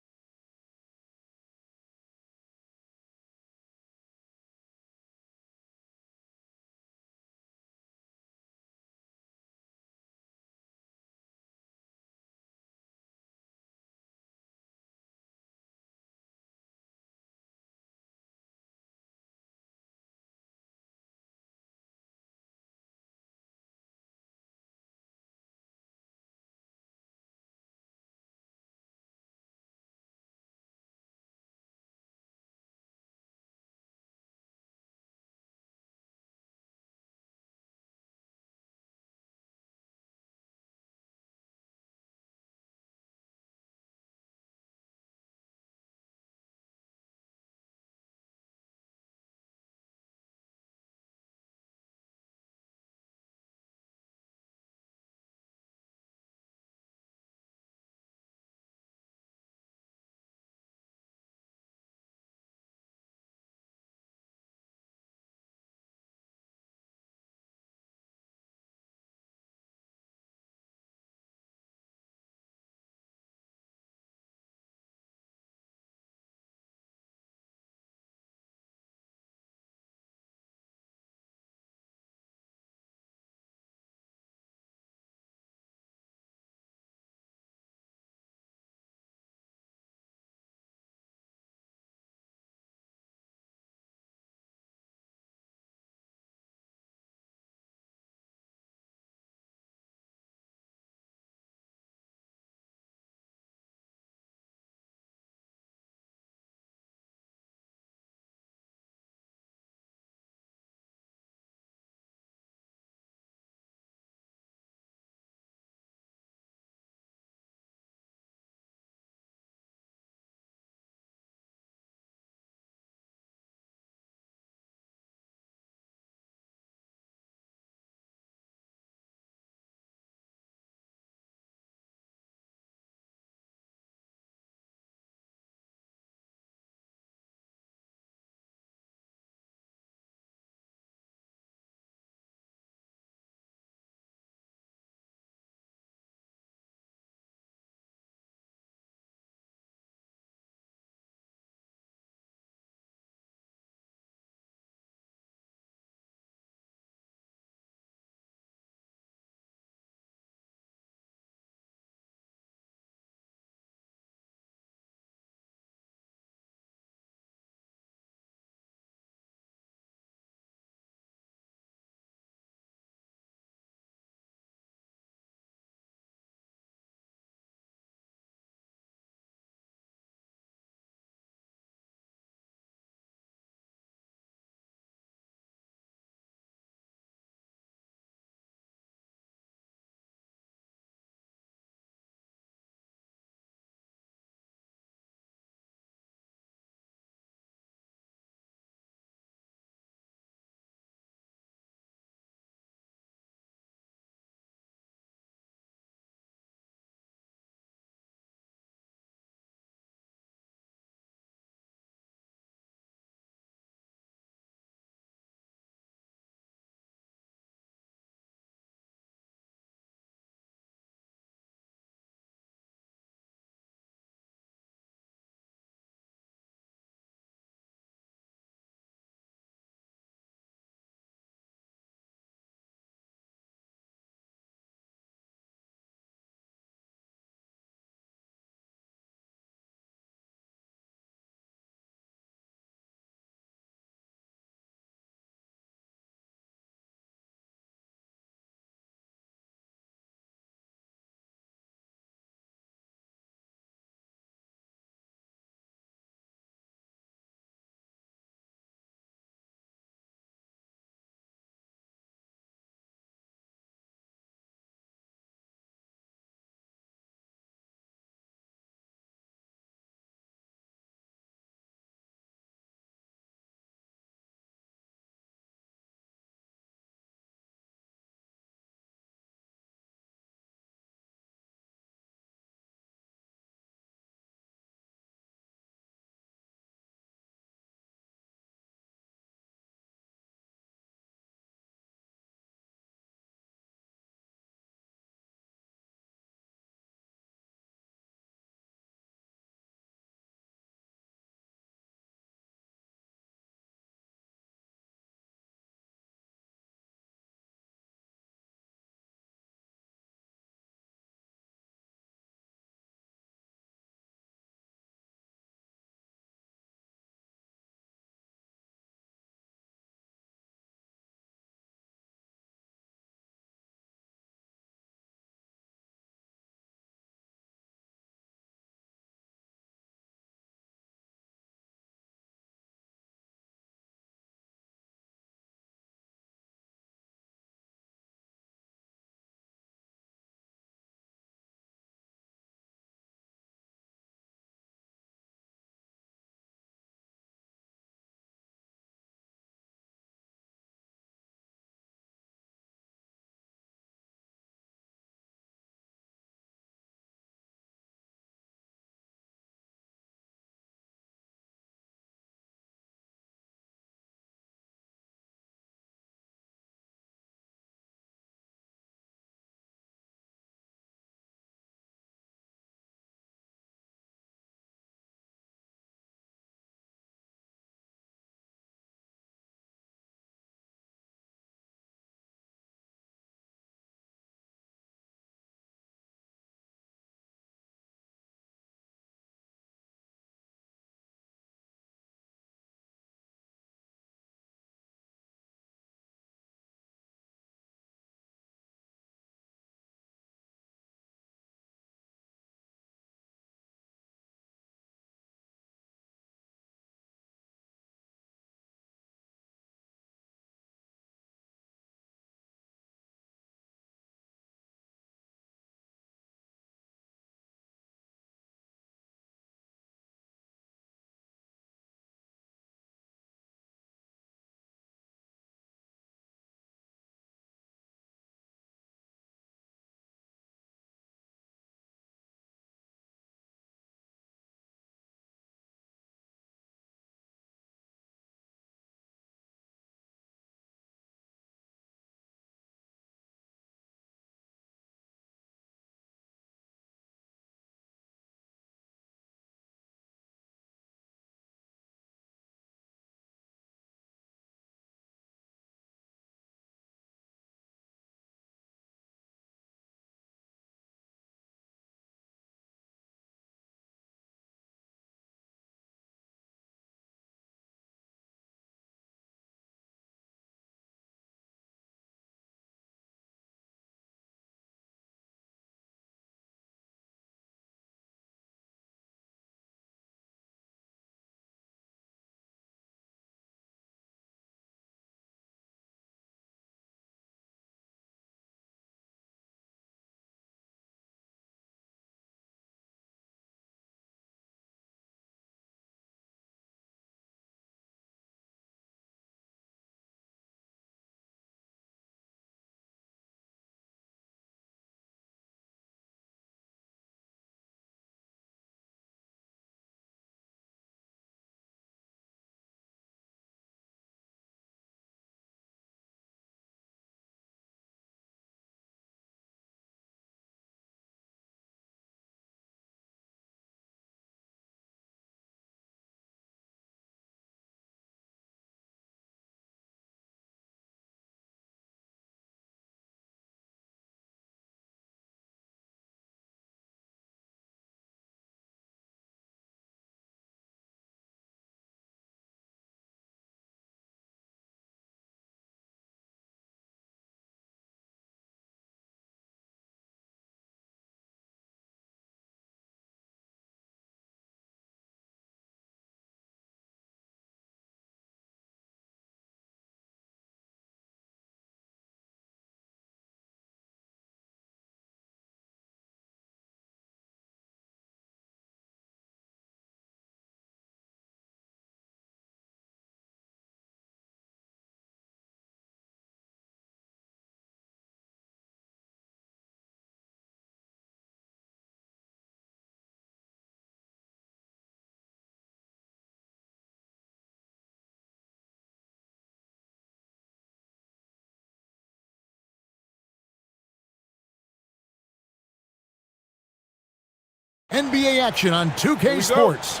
NBA action on 2K Sports.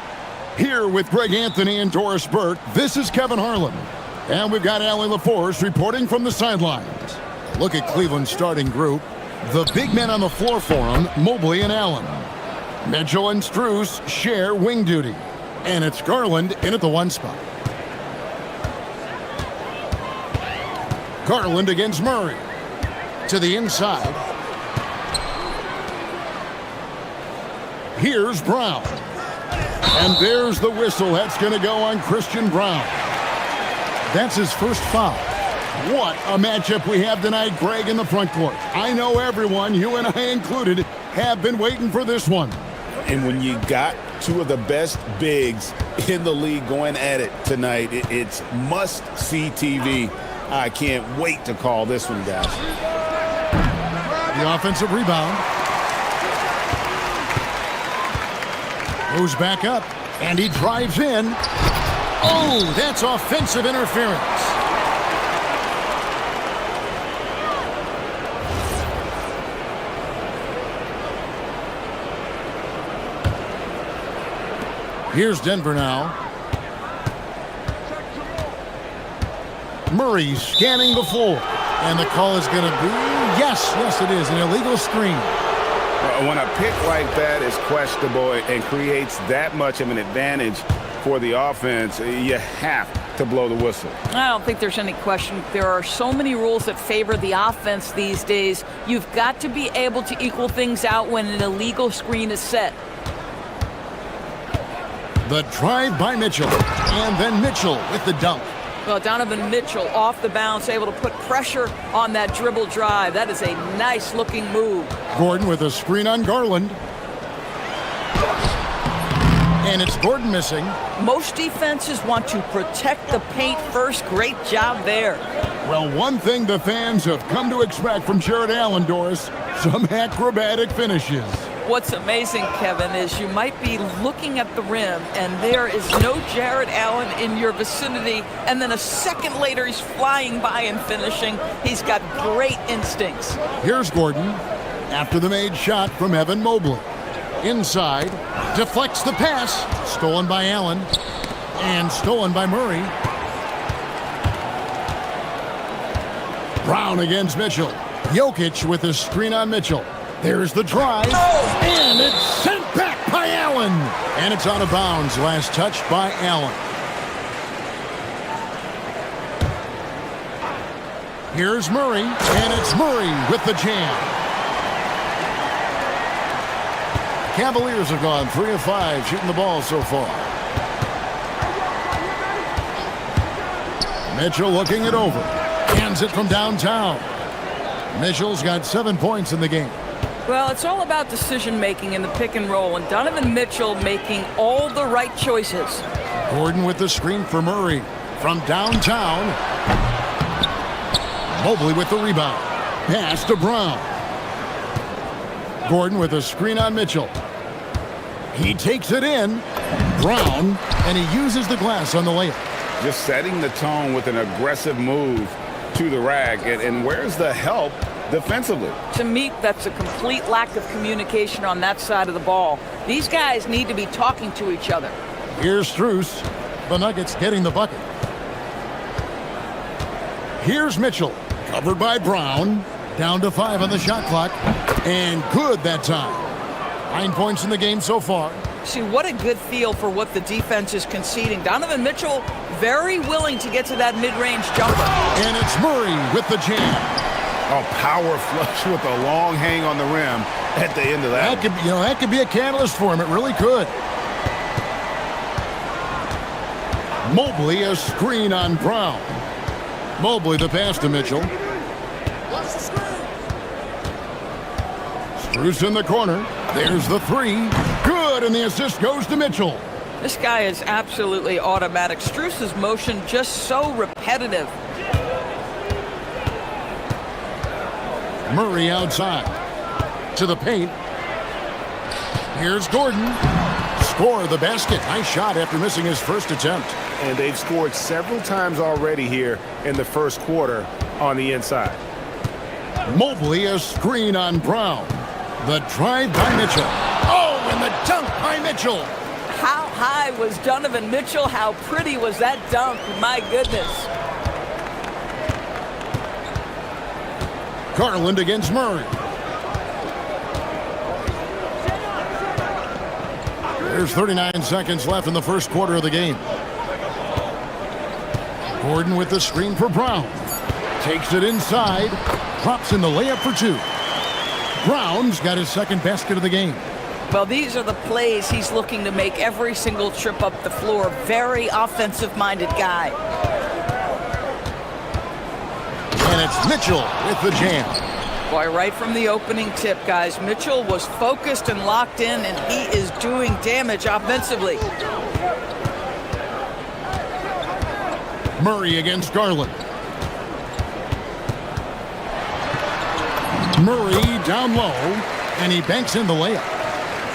Here with Greg Anthony and Doris Burke, this is Kevin Harlan. And we've got Allie LaForce reporting from the sidelines. Look at Cleveland's starting group. The big men on the floor for them, Mobley and Allen. Mitchell and Strus share wing duty. And it's Garland in at the 1 spot. Garland against Murray. To the inside. Here's Brown. And there's the whistle. That's going to go on Christian Brown. That's his first foul. What a matchup we have tonight, Greg, in the front court. I know everyone, you and I included, have been waiting for this one. And when you got two of the best bigs in the league going at it tonight, it's must-see TV. I can't wait to call this one, guys. The offensive rebound. Moves back up, and he drives in. Oh, that's offensive interference. Here's Denver now. Murray scanning the floor. And the call is going to be, yes, it is, an illegal screen. When a pick like that is questionable and creates that much of an advantage for the offense, you have to blow the whistle. I don't think there's any question. There are so many rules that favor the offense these days. You've got to be able to equal things out when an illegal screen is set. The drive by Mitchell, and then Mitchell with the dunk. Well, Donovan Mitchell off the bounce, able to put pressure on that dribble drive. That is a nice-looking move. Gordon with a screen on Garland. And it's Gordon missing. Most defenses want to protect the paint first. Great job there. Well, one thing the fans have come to expect from Jared Allen, Doris, some acrobatic finishes. What's amazing, Kevin, is you might be looking at the rim and there is no Jared Allen in your vicinity, and then a second later he's flying by and finishing. He's got great instincts. Here's Gordon after the made shot from Evan Mobley. Inside, deflects the pass, stolen by Allen, and stolen by Murray. Brown against Mitchell. Jokic with a screen on Mitchell. There's the drive, and it's sent back by Allen. And it's out of bounds. Last touch by Allen. Here's Murray, and it's Murray with the jam. Cavaliers have gone 3 of 5 shooting the ball so far. Mitchell looking it over. Hands it from downtown. Mitchell's got 7 points in the game. Well, it's all about decision-making in the pick and roll, and Donovan Mitchell making all the right choices. Gordon with the screen for Murray from downtown. Mobley with the rebound. Pass to Brown. Gordon with a screen on Mitchell. He takes it in. Brown, and he uses the glass on the layup. Just setting the tone with an aggressive move to the rack. And where's the help defensively? To me, that's a complete lack of communication on that side of the ball. These guys need to be talking to each other. Here's Strus. The Nuggets getting the bucket. Here's Mitchell. Covered by Brown. Down to 5 on the shot clock. And good that time. 9 points in the game so far. See, what a good feel for what the defense is conceding. Donovan Mitchell very willing to get to that mid-range jumper. And it's Murray with the jam. A power flush with a long hang on the rim at the end of that. That could be a catalyst for him. It really could. Mobley, a screen on Brown. Mobley, the pass to Mitchell. Strus in the corner. There's the 3. Good, and the assist goes to Mitchell. This guy is absolutely automatic. Strus's motion just so repetitive. Murray outside. To the paint. Here's Gordon. Score the basket. Nice shot after missing his first attempt. And they've scored several times already here in the first quarter on the inside. Mobley, a screen on Brown. The drive by Mitchell. Oh, and the dunk by Mitchell. How high was Donovan Mitchell? How pretty was that dunk? My goodness. Garland against Murray. There's 39 seconds left in the first quarter of the game. Gordon with the screen for Brown. Takes it inside. Drops in the layup for two. Brown's got his second basket of the game. Well, these are the plays he's looking to make every single trip up the floor. Very offensive-minded guy. And it's Mitchell with the jam. Boy, right from the opening tip, guys, Mitchell was focused and locked in, and he is doing damage offensively. Murray against Garland. Murray down low, and he banks in the layup.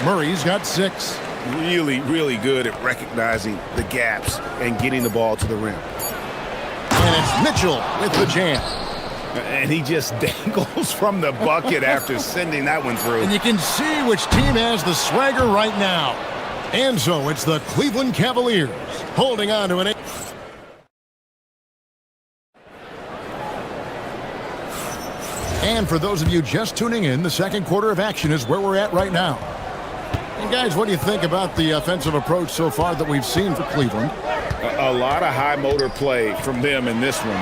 Murray's got 6. Really, really good at recognizing the gaps and getting the ball to the rim. And it's Mitchell with the jam. And he just dangles from the bucket after sending that one through. And you can see which team has the swagger right now. And so it's the Cleveland Cavaliers holding on to an 8. And for those of you just tuning in, the second quarter of action is where we're at right now. And guys, what do you think about the offensive approach so far that we've seen for Cleveland? A lot of high motor play from them in this one,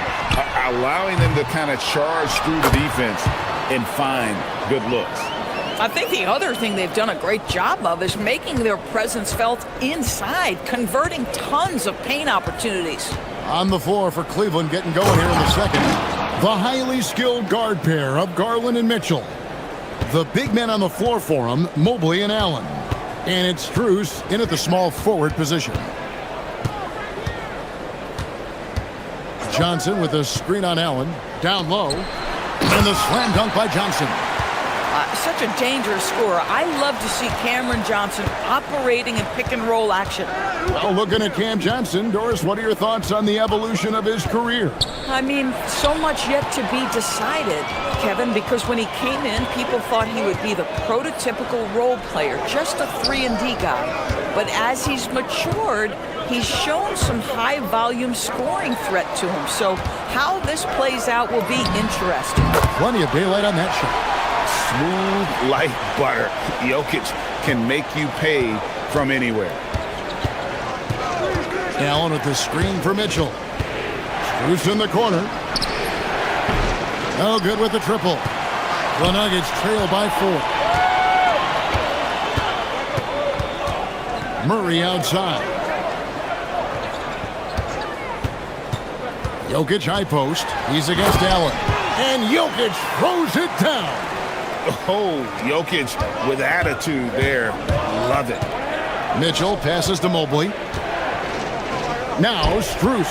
allowing them to kind of charge through the defense and find good looks. I think the other thing they've done a great job of is making their presence felt inside, converting tons of paint opportunities. On the floor for Cleveland getting going here in the second. The highly skilled guard pair of Garland and Mitchell. The big men on the floor for them, Mobley and Allen. And it's Strus in at the small forward position. Johnson with a screen on Allen. Down low. And the slam dunk by Johnson. Such a dangerous scorer. I love to see Cameron Johnson operating in pick-and-roll action. Well, looking at Cam Johnson, Doris, what are your thoughts on the evolution of his career? I mean, so much yet to be decided, Kevin, because when he came in, people thought he would be the prototypical role player, just a 3-and-D guy. But as he's matured, he's shown some high-volume scoring threat to him. So how this plays out will be interesting. Plenty of daylight on that shot. Smooth like butter. Jokic can make you pay from anywhere. Allen with the screen for Mitchell. Strus in the corner. Oh, good with the triple. The Nuggets trail by 4. Murray outside. Jokic high post. He's against Allen. And Jokic throws it down. Oh, Jokic with attitude there. Love it. Mitchell passes to Mobley. Now Strus,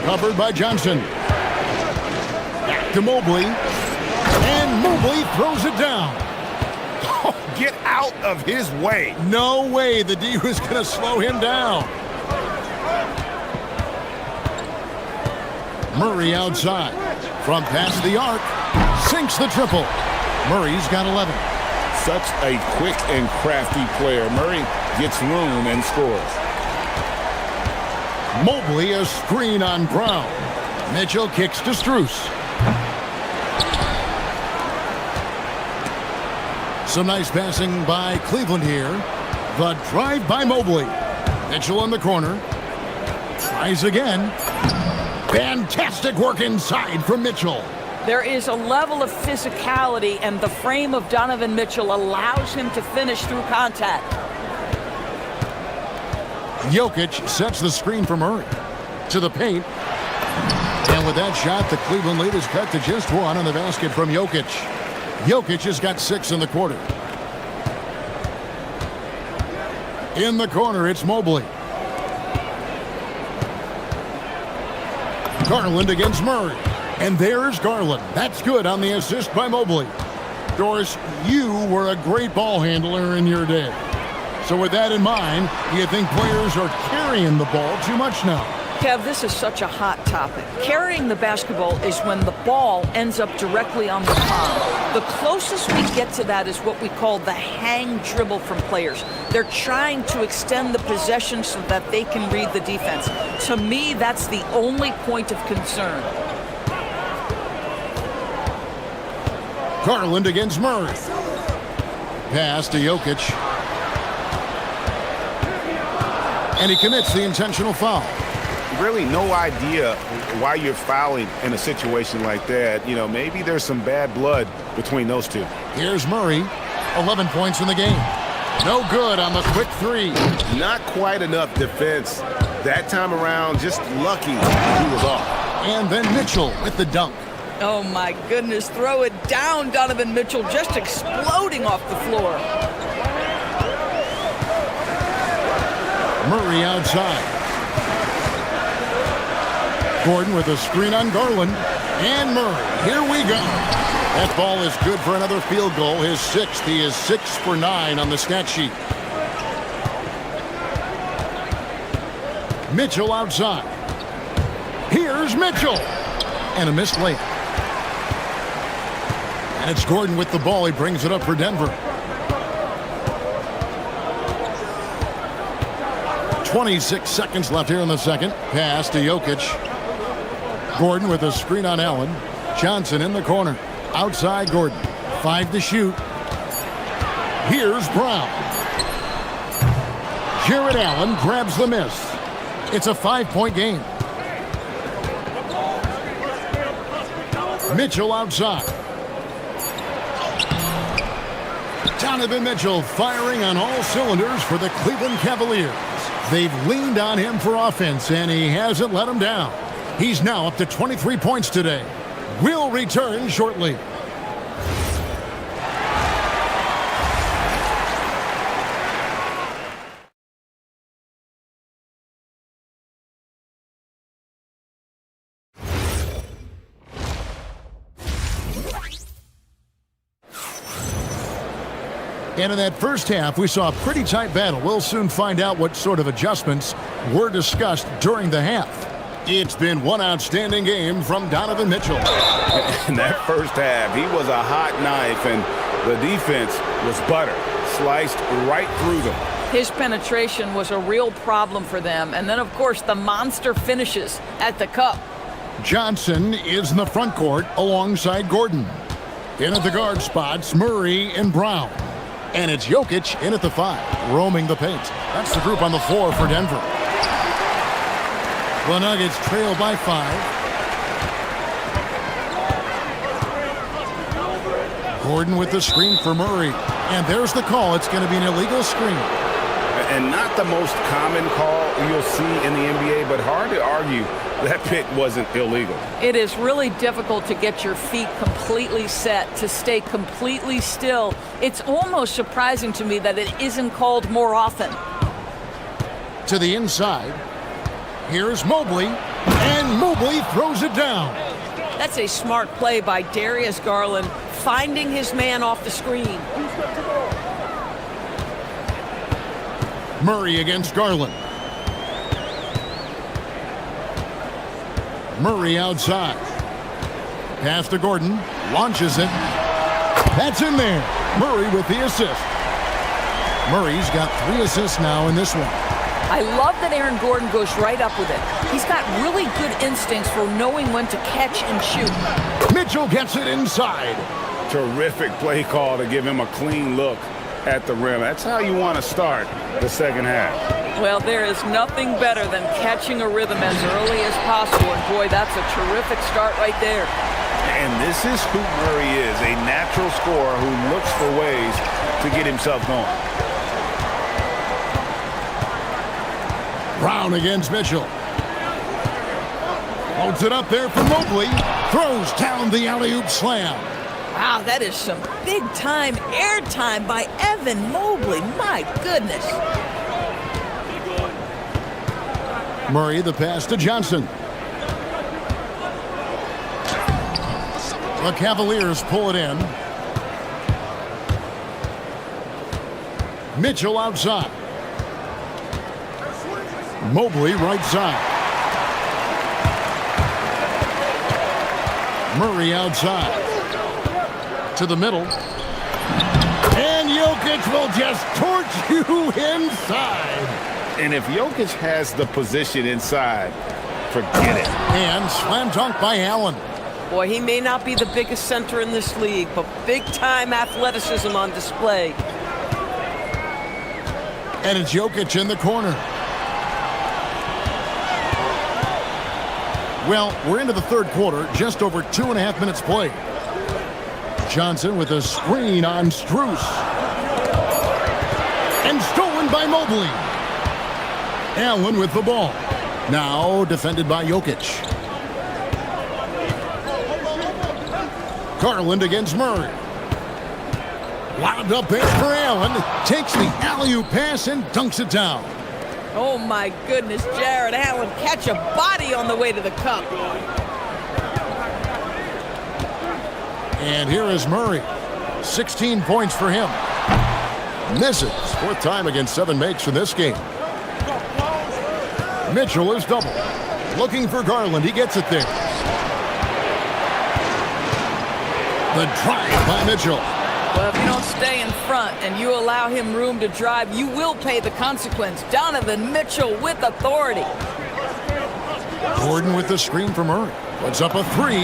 covered by Johnson. Back to Mobley. And Mobley throws it down. Oh, get out of his way. No way the D was going to slow him down. Murray outside. From past the arc. Sinks the triple. Murray's got 11. Such a quick and crafty player. Murray gets room and scores. Mobley a screen on Brown. Mitchell kicks to Strus. Some nice passing by Cleveland here. The drive by Mobley. Mitchell in the corner. Tries again. Fantastic work inside from Mitchell. There is a level of physicality, and the frame of Donovan Mitchell allows him to finish through contact. Jokic sets the screen for Murray. To the paint. And with that shot, the Cleveland lead is cut to just 1 on the basket from Jokic. Jokic has got 6 in the quarter. In the corner, it's Mobley. Garland against Murray. And there's Garland. That's good on the assist by Mobley. Doris, you were a great ball handler in your day. So with that in mind, do you think players are carrying the ball too much now? Kev, this is such a hot topic. Carrying the basketball is when the ball ends up directly on the palm. The closest we get to that is what we call the hang dribble from players. They're trying to extend the possession so that they can read the defense. To me, that's the only point of concern. Garland against Murray. Pass to Jokic. And he commits the intentional foul. Really no idea why you're fouling in a situation like that. You know, maybe there's some bad blood between those two. Here's Murray, 11 points in the game. No good on the quick three. Not quite enough defense that time around, just lucky he was off. And then Mitchell with the dunk. Oh my goodness, throw it down, Donovan Mitchell, just exploding off the floor. Murray outside. Gordon with a screen on Garland. And Murray, here we go. That ball is good for another field goal, his sixth. He is 6 for 9 on the stat sheet. Mitchell outside. Here's Mitchell. And a missed layup. And it's Gordon with the ball. He brings it up for Denver. 26 seconds left here in the second. Pass to Jokic. Gordon with a screen on Allen. Johnson in the corner. Outside Gordon. 5 to shoot. Here's Brown. Jared Allen grabs the miss. It's a 5-point game. Mitchell outside. Donovan Mitchell firing on all cylinders for the Cleveland Cavaliers. They've leaned on him for offense, and he hasn't let them down. He's now up to 23 points today. We'll return shortly. And in that first half, we saw a pretty tight battle. We'll soon find out what sort of adjustments were discussed during the half. It's been one outstanding game from Donovan Mitchell. In that first half, he was a hot knife, and the defense was butter, sliced right through them. His penetration was a real problem for them. And then, of course, the monster finishes at the cup. Johnson is in the front court alongside Gordon. In at the guard spots, Murray and Brown. And it's Jokic in at the 5, roaming the paint. That's the group on the floor for Denver. The Nuggets trail by 5. Gordon with the screen for Murray. And there's the call. It's going to be an illegal screen. And not the most common call you'll see in the NBA, but hard to argue that pick wasn't illegal. It is really difficult to get your feet completely set, to stay completely still. It's almost surprising to me that it isn't called more often. To the inside. Here's Mobley. And Mobley throws it down. That's a smart play by Darius Garland, finding his man off the screen. Murray against Garland. Murray outside. Pass to Gordon. Launches it. That's in there. Murray with the assist. Murray's got 3 assists now in this one. I love that Aaron Gordon goes right up with it. He's got really good instincts for knowing when to catch and shoot. Mitchell gets it inside. Terrific play call to give him a clean look at the rim. That's how you want to start the second half. Well, there is nothing better than catching a rhythm as early as possible, and boy, that's a terrific start right there. And this is who Murray is, a natural scorer who looks for ways to get himself going. Brown against Mitchell. Holds it up there for Mobley. Throws down the alley-oop slam. Wow, that is some big-time airtime by Evan Mobley. My goodness. Murray, the pass to Johnson. The Cavaliers pull it in. Mitchell outside. Mobley right side. Murray outside. To the middle. And Jokic will just torch you inside. And if Jokic has the position inside, forget it. And slam dunk by Allen. Boy, he may not be the biggest center in this league, but big-time athleticism on display. And it's Jokic in the corner. Well, we're into the third quarter, just over 2.5 minutes played. Johnson with a screen on Strus. And stolen by Mobley. Allen with the ball. Now defended by Jokic. Garland against Murray. Wound up there for Allen. Takes the alley-oop pass and dunks it down. Oh, my goodness, Jared Allen catch a body on the way to the cup. And here is Murray. 16 points for him. Misses. Fourth time against 7 makes in this game. Mitchell is double. Looking for Garland. He gets it there. The drive by Mitchell. Well, if you don't stay in front and you allow him room to drive, you will pay the consequence. Donovan Mitchell with authority. Gordon with the screen for Murray. Puts up a 3.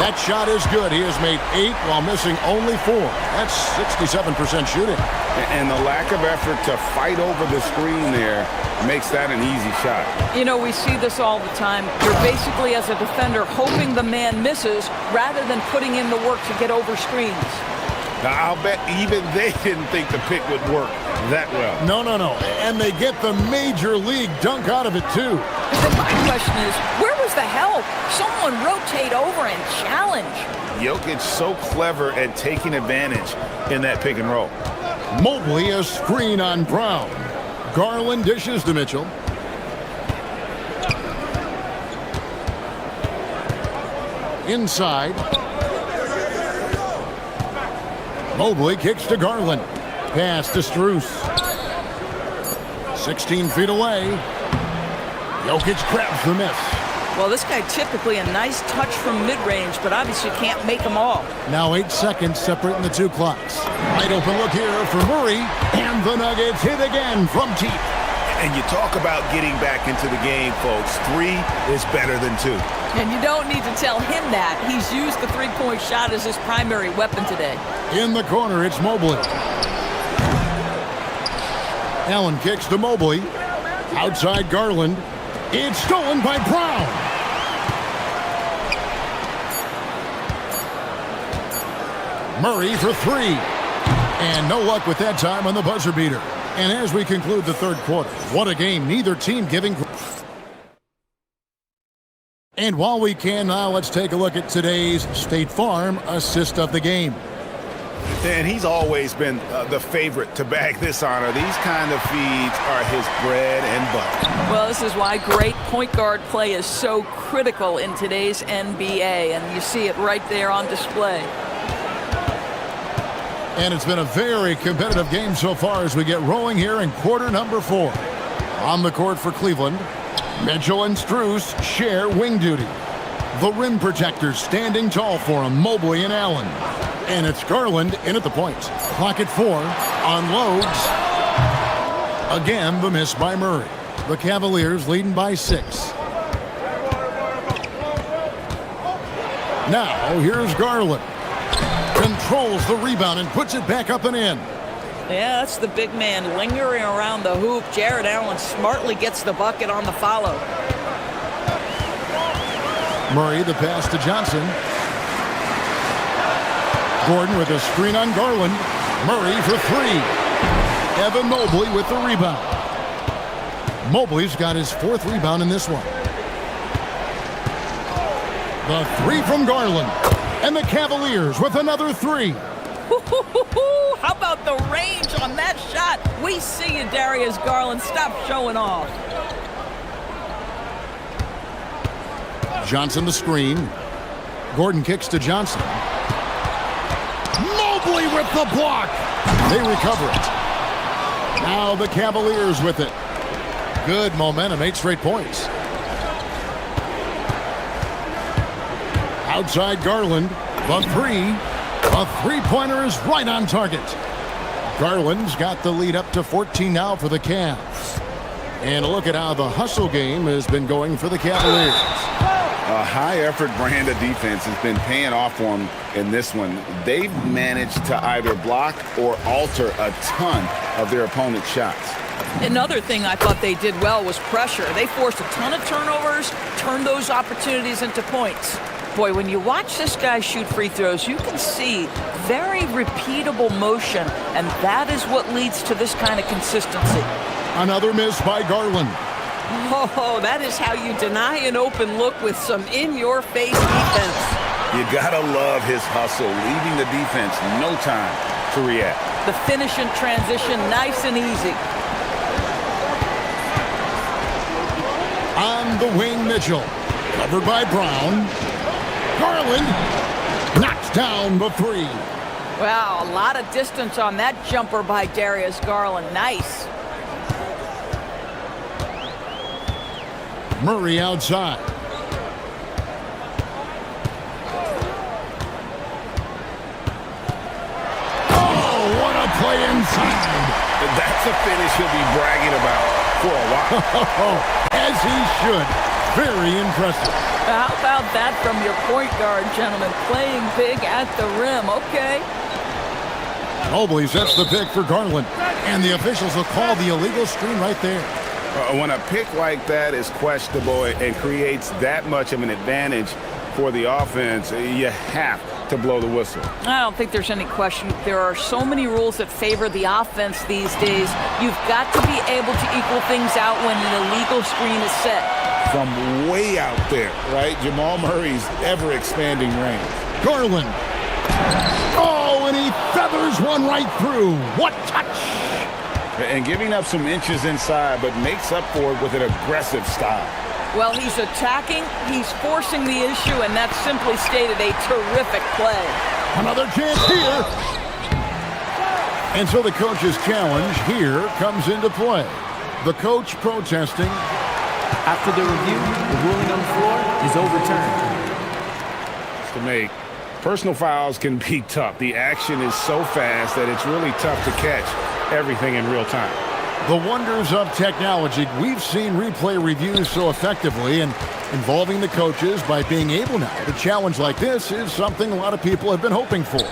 That shot is good. He has made 8 while missing only 4. That's 67% shooting. And the lack of effort to fight over the screen there makes that an easy shot. You know, we see this all the time. You're basically, as a defender, hoping the man misses rather than putting in the work to get over screens. Now, I'll bet even they didn't think the pick would work that well. No. And they get the major league dunk out of it, too. But my question is, where was the help? Someone rotate over and challenge. Jokic so clever at taking advantage in that pick and roll. Mobley a screen on Brown. Garland dishes to Mitchell. Inside. Mobley kicks to Garland. Pass to Strus. 16 feet away. Jokic grabs the miss. Well, this guy typically a nice touch from mid-range, but obviously can't make them all. Now 8 seconds separating the 2 clocks. Wide open look here for Murray. And the Nuggets hit again from deep. And you talk about getting back into the game, folks. 3 is better than 2. And you don't need to tell him that. He's used the three-point shot as his primary weapon today. In the corner, it's Mobley. Allen kicks to Mobley. Outside Garland. It's stolen by Brown. Murray for 3. And no luck with that time on the buzzer beater. And as we conclude the third quarter, what a game. Neither team giving. And while we can now, let's take a look at today's State Farm assist of the game. And he's always been the favorite to bag this honor. These kind of feeds are his bread and butter. Well, this is why great point guard play is so critical in today's NBA, and you see it right there on display. And it's been a very competitive game so far as we get rolling here in quarter number 4. On the court for Cleveland, Mitchell and Strus share wing duty. The rim protectors standing tall for him, Mobley and Allen. And it's Garland in at the point. Clock at 4. Unloads. Again, the miss by Murray. The Cavaliers leading by 6. Now, here's Garland. Controls the rebound and puts it back up and in. Yeah, that's the big man lingering around the hoop. Jared Allen smartly gets the bucket on the follow. Murray, the pass to Johnson. Gordon with a screen on Garland. Murray for 3. Evan Mobley with the rebound. Mobley's got his 4th rebound in this one. The 3 from Garland. And the Cavaliers with another 3. How about the range on that shot? We see you, Darius Garland. Stop showing off. Johnson the screen. Gordon kicks to Johnson. Mobley with the block. They recover it. Now the Cavaliers with it. Good momentum, 8 straight points. Outside Garland. The three. A three-pointer is right on target. Garland's got the lead up to 14 now for the Cavs. And look at how the hustle game has been going for the Cavaliers. A high-effort brand of defense has been paying off for them in this one. They've managed to either block or alter a ton of their opponent's shots. Another thing I thought they did well was pressure. They forced a ton of turnovers, turned those opportunities into points. Boy, when you watch this guy shoot free throws, you can see very repeatable motion, and that is what leads to this kind of consistency. Another miss by Garland. Oh, that is how you deny an open look with some in-your-face defense. You gotta love his hustle, leaving the defense no time to react. The finish in transition, nice and easy. On the wing, Mitchell. Covered by Brown. Garland knocks down the three. Wow, a lot of distance on that jumper by Darius Garland. Nice. Murray outside. Oh, what a play inside. That's a finish he'll be bragging about for a while. As he should. Very impressive. How about that from your point guard, gentlemen? Playing big at the rim. Okay. Mobley sets the pick for Garland. And the officials will call the illegal screen right there. When a pick like that is questionable and creates that much of an advantage for the offense, you have to blow the whistle. I don't think there's any question. There are so many rules that favor the offense these days. You've got to be able to equal things out when an illegal screen is set. From way out there, right? Jamal Murray's ever-expanding range. Garland. Oh, and he feathers one right through. What touch! And giving up some inches inside, but makes up for it with an aggressive style. Well, he's attacking, he's forcing the issue, and that's simply stated a terrific play. Another chance here. And so the coach's challenge here comes into play. The coach protesting. After the review, the ruling on the floor is overturned. To make personal fouls can be tough. The action is so fast that it's really tough to catch everything in real time. The wonders of technology. We've seen replay reviews so effectively, and involving the coaches by being able now to challenge like this is something a lot of people have been hoping for.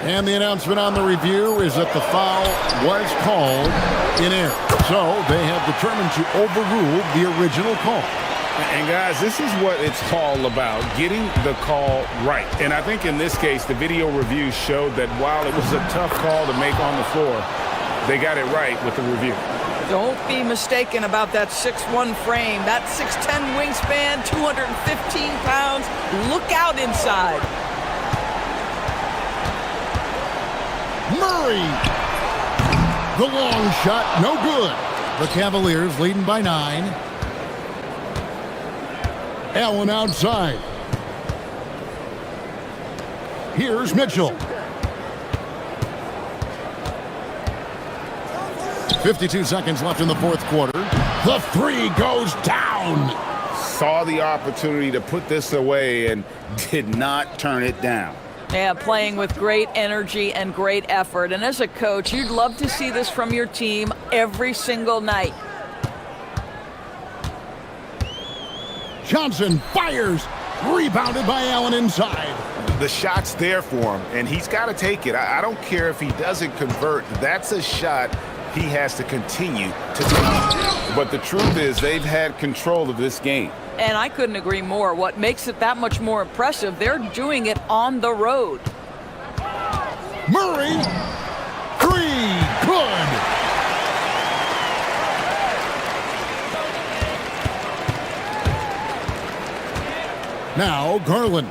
And the announcement on the review is that the foul was called in error. So they have determined to overrule the original call. And guys, this is what it's all about, getting the call right. And I think in this case, the video review showed that while it was a tough call to make on the floor, they got it right with the review. Don't be mistaken about that 6'1" frame, that 6'10" wingspan, 215 pounds. Look out inside. Murray! The long shot, no good. The Cavaliers leading by 9. Allen outside. Here's Mitchell. 52 seconds left in the fourth quarter. The three goes down. Saw the opportunity to put this away and did not turn it down. Yeah, playing with great energy and great effort. And as a coach, you'd love to see this from your team every single night. Johnson fires. Rebounded by Allen inside. The shot's there for him, and he's got to take it. I don't care if he doesn't convert. That's a shot he has to continue to take. But the truth is they've had control of this game. And I couldn't agree more. What makes it that much more impressive, they're doing it on the road. Murray. Three. Good. Now Garland.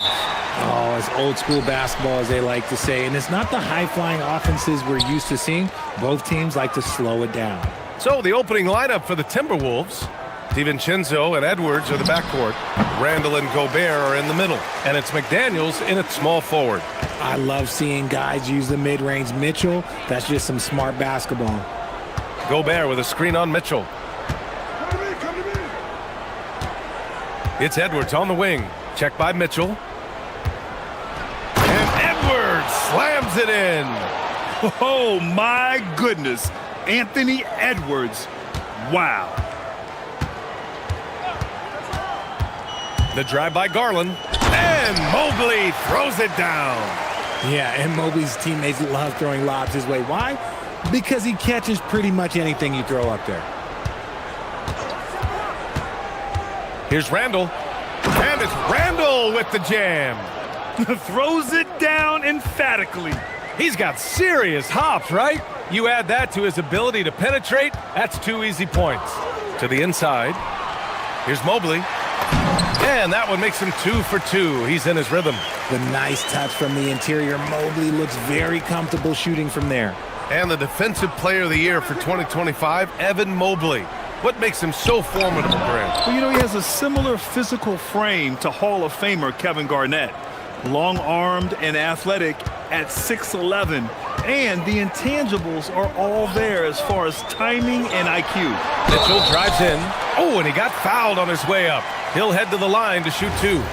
Oh, it's old school basketball, as they like to say. And it's not the high-flying offenses we're used to seeing. Both teams like to slow it down. So the opening lineup for the Timberwolves. DiVincenzo and Edwards are the backcourt. Randall and Gobert are in the middle. And it's McDaniels in at small forward. I love seeing guys use the mid-range. Mitchell, that's just some smart basketball. Gobert with a screen on Mitchell. It's Edwards on the wing. Check by Mitchell. And Edwards slams it in. Oh, my goodness. Anthony Edwards. Wow. The drive by Garland. And Mobley throws it down. Yeah, and Mobley's teammates love throwing lobs his way. Why? Because he catches pretty much anything you throw up there. Here's Randall. And it's Randall with the jam. Throws it down emphatically. He's got serious hops, right? You add that to his ability to penetrate, that's 2 easy points. To the inside. Here's Mobley. And that one makes him 2 for 2. He's in his rhythm. The nice touch from the interior. Mobley looks very comfortable shooting from there. And the Defensive Player of the Year for 2025, Evan Mobley. What makes him so formidable, Grant? Well, you know, he has a similar physical frame to Hall of Famer Kevin Garnett. Long-armed and athletic at 6'11", and the intangibles are all there as far as timing and IQ. Mitchell drives in. Oh, and he got fouled on his way up. He'll head to the line to shoot 2.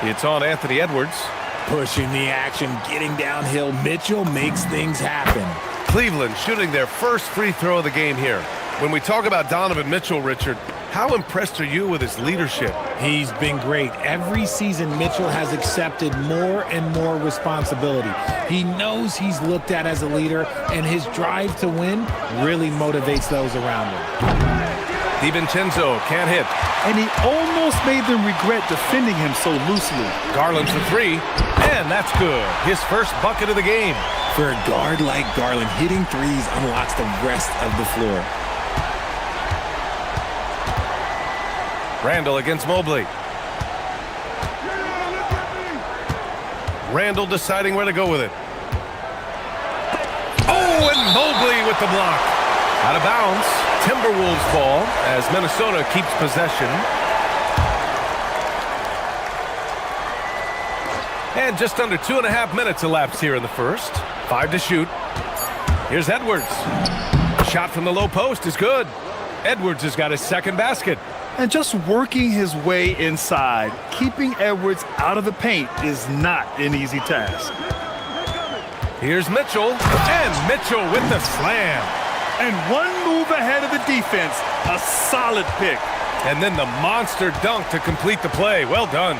It's on Anthony Edwards. Pushing the action, getting downhill. Mitchell makes things happen. Cleveland shooting their first free throw of the game here. When we talk about Donovan Mitchell, Richard, how impressed are you with his leadership? He's been great. Every season, Mitchell has accepted more and more responsibility. He knows he's looked at as a leader, and his drive to win really motivates those around him. DiVincenzo can't hit. And he almost made them regret defending him so loosely. Garland for 3, and that's good. His first bucket of the game. For a guard like Garland, hitting threes unlocks the rest of the floor. Randall against Mobley. Randall deciding where to go with it. Oh, and Mobley with the block. Out of bounds. Timberwolves ball as Minnesota keeps possession. And just under 2.5 minutes elapsed here in the first. 5 to shoot. Here's Edwards. Shot from the low post is good. Edwards has got his second basket. And just working his way inside, keeping Edwards out of the paint is not an easy task. Here's Mitchell, and Mitchell with the slam. And one move ahead of the defense, a solid pick. And then the monster dunk to complete the play. Well done.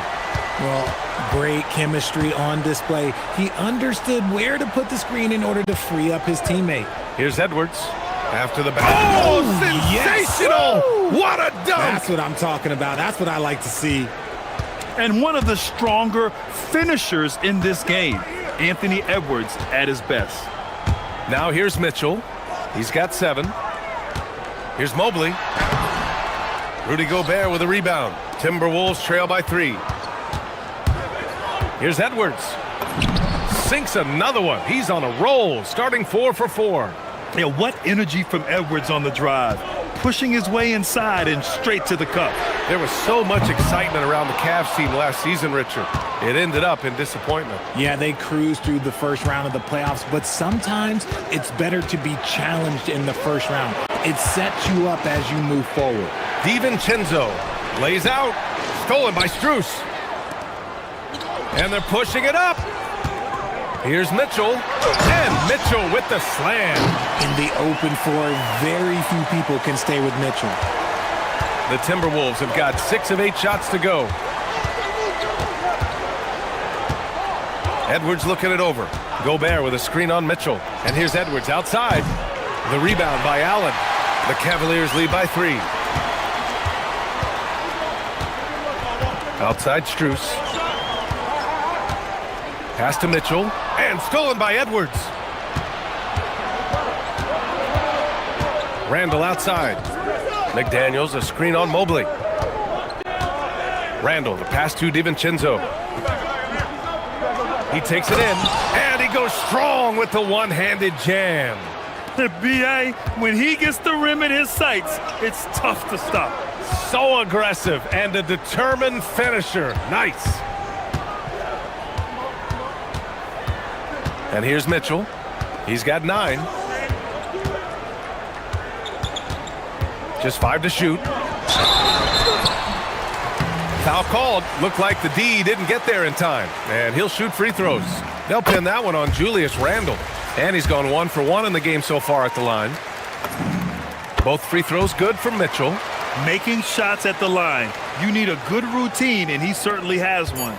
Well, great chemistry on display. He understood where to put the screen in order to free up his teammate. Here's Edwards. After the back. Oh, sensational! Yes. What a dunk! That's what I'm talking about. That's what I like to see. And one of the stronger finishers in this game, Anthony Edwards at his best. Now here's Mitchell. He's got 7. Here's Mobley. Rudy Gobert with a rebound. Timberwolves trail by 3. Here's Edwards. Sinks another one. He's on a roll, starting 4 for 4. Yeah, what energy from Edwards on the drive. Pushing his way inside and straight to the cup. There was so much excitement around the Cavs team last season, Richard. It ended up in disappointment. Yeah, they cruised through the first round of the playoffs, but sometimes it's better to be challenged in the first round. It sets you up as you move forward. DiVincenzo lays out. Stolen by Strus. And they're pushing it up. Here's Mitchell, and Mitchell with the slam. In the open floor, very few people can stay with Mitchell. The Timberwolves have got 6 of 8 shots to go. Edwards looking it over. Gobert with a screen on Mitchell. And here's Edwards outside. The rebound by Allen. The Cavaliers lead by 3. Outside Strus. Pass to Mitchell, and stolen by Edwards. Randall outside. McDaniels, a screen on Mobley. Randall, the pass to DiVincenzo. He takes it in, and he goes strong with the one-handed jam. B.A., when he gets the rim in his sights, it's tough to stop. So aggressive and a determined finisher. Nice. And here's Mitchell. He's got 9. Just 5 to shoot. Foul called. Looked like the D didn't get there in time. And he'll shoot free throws. They'll pin that one on Julius Randle. And he's gone 1 for 1 in the game so far at the line. Both free throws good for Mitchell. Making shots at the line. You need a good routine, and he certainly has one.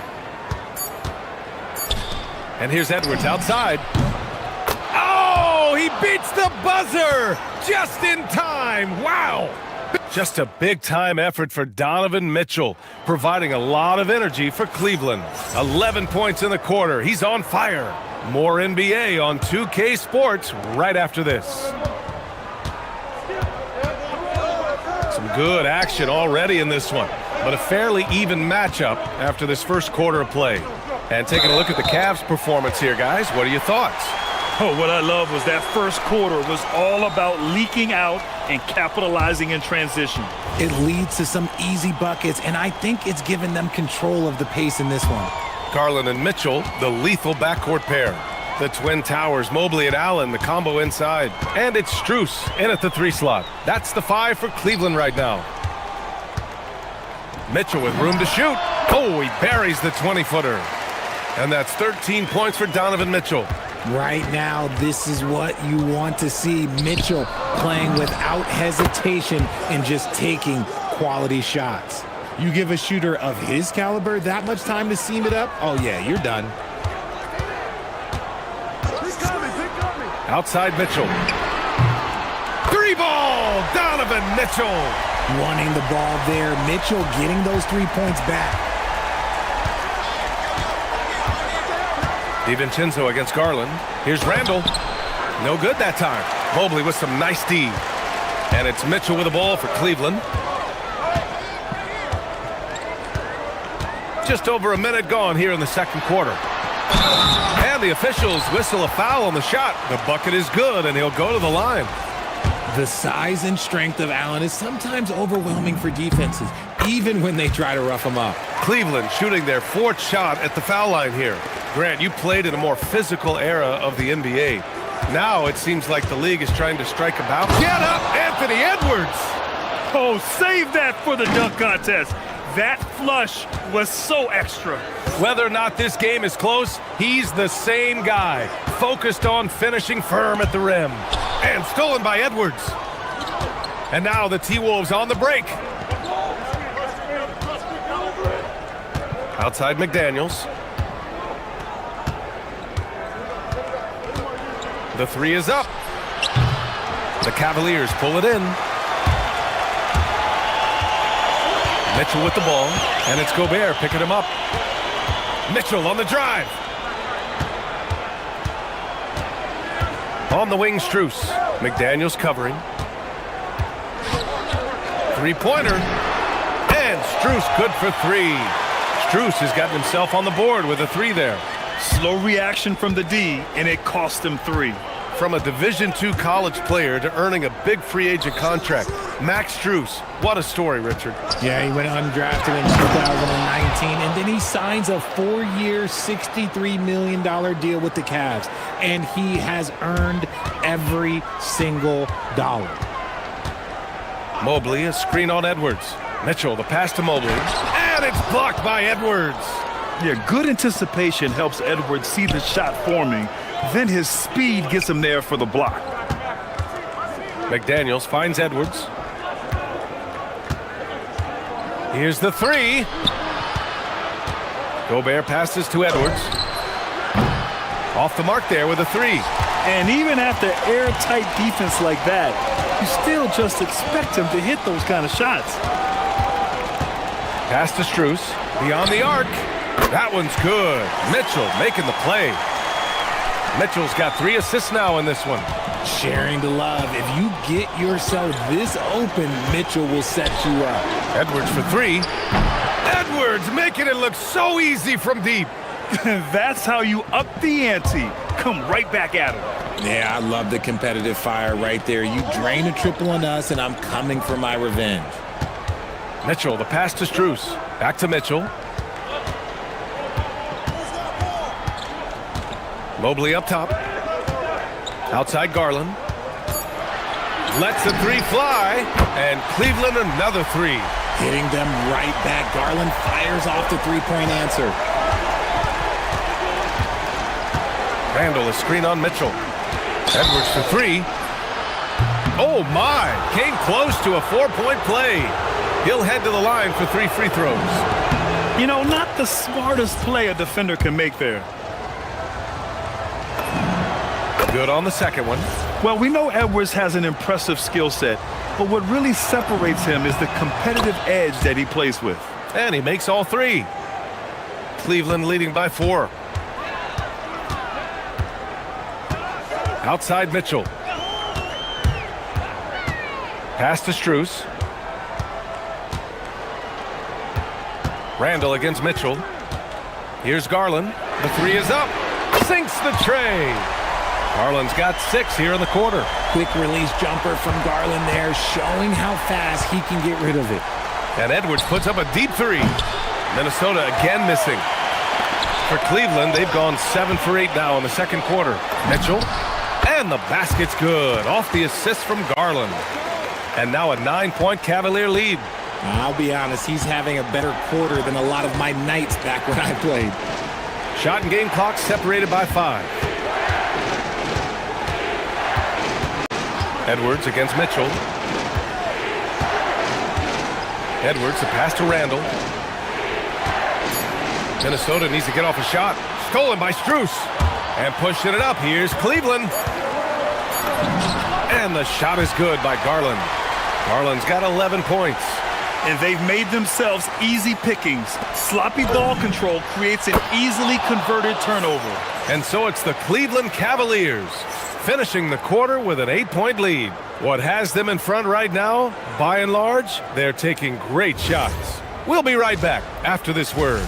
And here's Edwards outside. Oh, he beats the buzzer just in time. Wow. Just a big-time effort for Donovan Mitchell, providing a lot of energy for Cleveland. 11 points in the quarter. He's on fire. More NBA on 2K Sports right after this. Some good action already in this one, but a fairly even matchup after this first quarter of play. And taking a look at the Cavs' performance here, guys, what are your thoughts? Oh, what I love was that first quarter was all about leaking out and capitalizing in transition. It leads to some easy buckets, and I think it's given them control of the pace in this one. Garland and Mitchell, the lethal backcourt pair. The Twin Towers, Mobley and Allen, the combo inside. And it's Strus in at the 3 slot. That's the 5 for Cleveland right now. Mitchell with room to shoot. Oh, he buries the 20-footer. And that's 13 points for Donovan Mitchell. Right now, this is what you want to see. Mitchell playing without hesitation and just taking quality shots. You give a shooter of his caliber that much time to seam it up, oh yeah, you're done. Outside Mitchell. 3-ball, Donovan Mitchell. Wanting the ball there. Mitchell getting those 3 points back. DiVincenzo against Garland. Here's Randle. No good that time. Mobley with some nice D. And it's Mitchell with the ball for Cleveland. Just over a minute gone here in the second quarter. And the officials whistle a foul on the shot. The bucket is good, and he'll go to the line. The size and strength of Allen is sometimes overwhelming for defenses, even when they try to rough him up. Cleveland shooting their 4th shot at the foul line here. Grant, you played in a more physical era of the NBA. Now it seems like the league is trying to strike a balance. Get up, Anthony Edwards! Oh, save that for the dunk contest. That flush was so extra. Whether or not this game is close, he's the same guy, focused on finishing firm at the rim. And stolen by Edwards. And now the T-Wolves on the break. Outside McDaniels. The 3 is up. The Cavaliers pull it in. Mitchell with the ball, and it's Gobert picking him up. Mitchell on the drive. On the wing, Strus. McDaniels covering. 3-pointer. And Strus good for 3. Strus has gotten himself on the board with a 3 there. Slow reaction from the D, and it cost him 3. From a Division II college player to earning a big free agent contract, Max Strus. What a story, Richard. Yeah, he went undrafted in 2019, and then he signs a 4-year, $63 million deal with the Cavs, and he has earned every single dollar. Mobley, a screen on Edwards. Mitchell, the pass to Mobley, and it's blocked by Edwards. Yeah, good anticipation helps Edwards see the shot forming. Then his speed gets him there for the block. McDaniels finds Edwards. Here's the 3. Gobert passes to Edwards. Off the mark there with a 3. And even after airtight defense like that, you still just expect him to hit those kind of shots. Pass to Strus. Beyond the arc. That one's good. Mitchell making the play. Mitchell's got 3 assists now in this one. Sharing the love. If you get yourself this open, Mitchell will set you up. Edwards for 3. Edwards making it look so easy from deep. That's how you up the ante. Come right back at him. Yeah, I love the competitive fire right there. You drain a triple on us, and I'm coming for my revenge. Mitchell, the pass to Strus. Back to Mitchell. Mobley up top. Outside Garland. Lets the three fly. And Cleveland another three. Hitting them right back. Garland fires off the three-point answer. Randall, a screen on Mitchell. Edwards for three. Oh my! Came close to a 4-point play. He'll head to the line for 3 free throws. You know, not the smartest play a defender can make there. Good on the second one. Well, we know Edwards has an impressive skill set, but what really separates him is the competitive edge that he plays with. And he makes all three. Cleveland leading by 4. Outside Mitchell. Pass to Strus. Randall against Mitchell. Here's Garland. The three is up. Sinks the tray. Garland's got 6 here in the quarter. Quick release jumper from Garland there, showing how fast he can get rid of it. And Edwards puts up a deep three. Minnesota again missing. For Cleveland, they've gone 7 for 8 now in the second quarter. Mitchell. And the basket's good. Off the assist from Garland. And now a 9-point Cavalier lead. I'll be honest, he's having a better quarter than a lot of my nights back when I played. Shot and game clock separated by 5. Edwards against Mitchell. Edwards, the pass to Randall. Minnesota needs to get off a shot. Stolen by Strus. And pushing it up. Here's Cleveland. And the shot is good by Garland. Garland's got 11 points. And they've made themselves easy pickings. Sloppy ball control creates an easily converted turnover. And so it's the Cleveland Cavaliers finishing the quarter with an 8-point lead. What has them in front right now, by and large, they're taking great shots. We'll be right back after this word.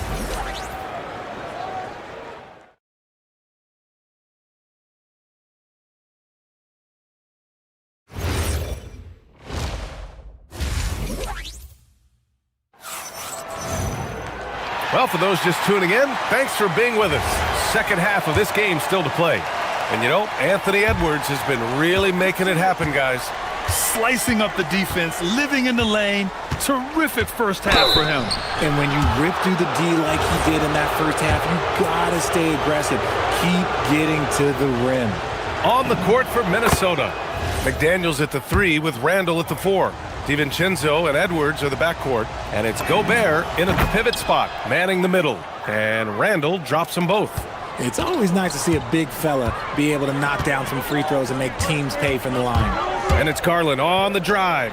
Well, for those just tuning in, thanks for being with us. Second half of this game still to play. And you know, Anthony Edwards has been really making it happen, guys. Slicing up the defense, living in the lane. Terrific first half for him. And when you rip through the D like he did in that first half, you gotta stay aggressive. Keep getting to the rim. On the court for Minnesota. McDaniels at the 3 with Randall at the 4. DiVincenzo and Edwards are the backcourt. And it's Gobert in at the pivot spot, manning the middle. And Randall drops them both. It's always nice to see a big fella be able to knock down some free throws and make teams pay from the line. And it's Garland on the drive.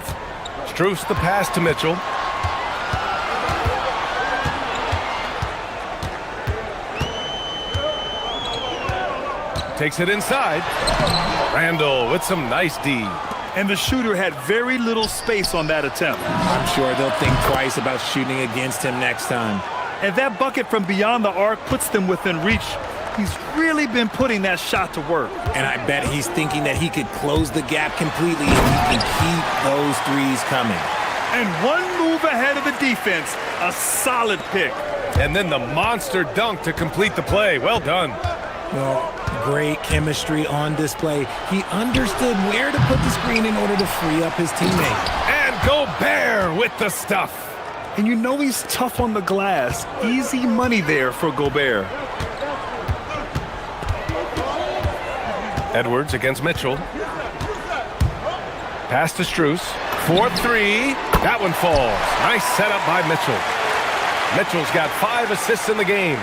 Strus the pass to Mitchell. Takes it inside. Randall with some nice D. And the shooter had very little space on that attempt. I'm sure they'll think twice about shooting against him next time. And that bucket from beyond the arc puts them within reach. He's really been putting that shot to work. And I bet he's thinking that he could close the gap completely if he can keep those threes coming. And one move ahead of the defense. A solid pick. And then the monster dunk to complete the play. Well done. Well, great chemistry on display. He understood where to put the screen in order to free up his teammate. And Gobert with the stuff. And you know he's tough on the glass. Easy money there for Gobert. Edwards against Mitchell. Pass to Strus. 4-3. That one falls. Nice setup by Mitchell. Mitchell's got 5 assists in the game.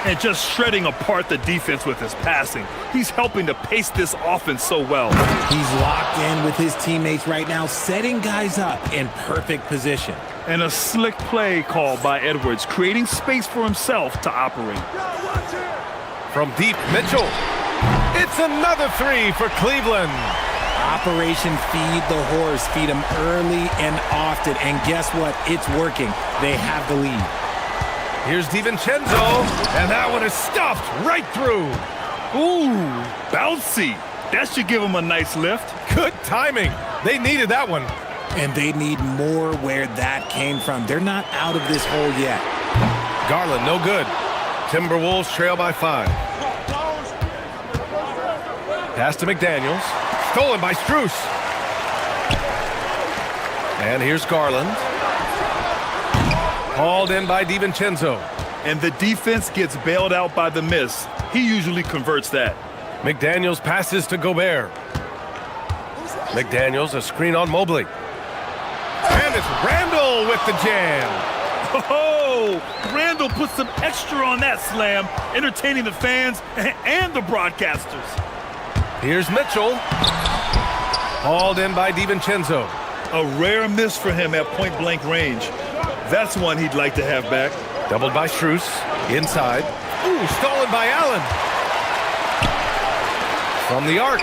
And just shredding apart the defense with his passing. He's helping to pace this offense so well. He's locked in with his teammates right now, setting guys up in perfect position. And a slick play called by Edwards, creating space for himself to operate. From deep, Mitchell. It's another 3 for Cleveland. Operation Feed the Horse. Feed him early and often. And guess what? It's working. They have the lead. Here's DiVincenzo, and that one is stuffed right through. Ooh, bouncy. That should give him a nice lift. Good timing. They needed that one. And they need more where that came from. They're not out of this hole yet. Garland, no good. Timberwolves trail by 5. Pass to McDaniels. Stolen by Strus. And here's Garland. Hauled in by DiVincenzo. And the defense gets bailed out by the miss. He usually converts that. McDaniels passes to Gobert. McDaniels, a screen on Mobley. And it's Randall with the jam. Oh, Randall put some extra on that slam, entertaining the fans and the broadcasters. Here's Mitchell. Hauled in by DiVincenzo. A rare miss for him at point-blank range. That's one he'd like to have back. Doubled by Strus. Inside. Ooh, stolen by Allen. From the arc.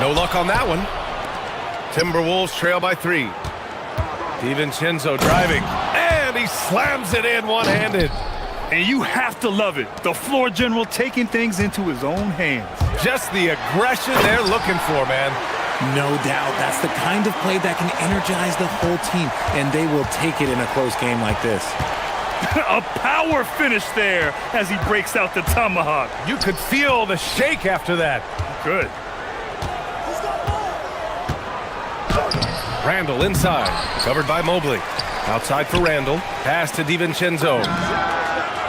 No luck on that one. Timberwolves trail by 3. DiVincenzo driving. And he slams it in one-handed. And you have to love it. The floor general taking things into his own hands. Just the aggression they're looking for, man. No doubt. That's the kind of play that can energize the whole team, and they will take it in a close game like this. A power finish there as he breaks out the tomahawk. You could feel the shake after that. Good. Randall inside. Covered by Mobley. Outside for Randall. Pass to DiVincenzo.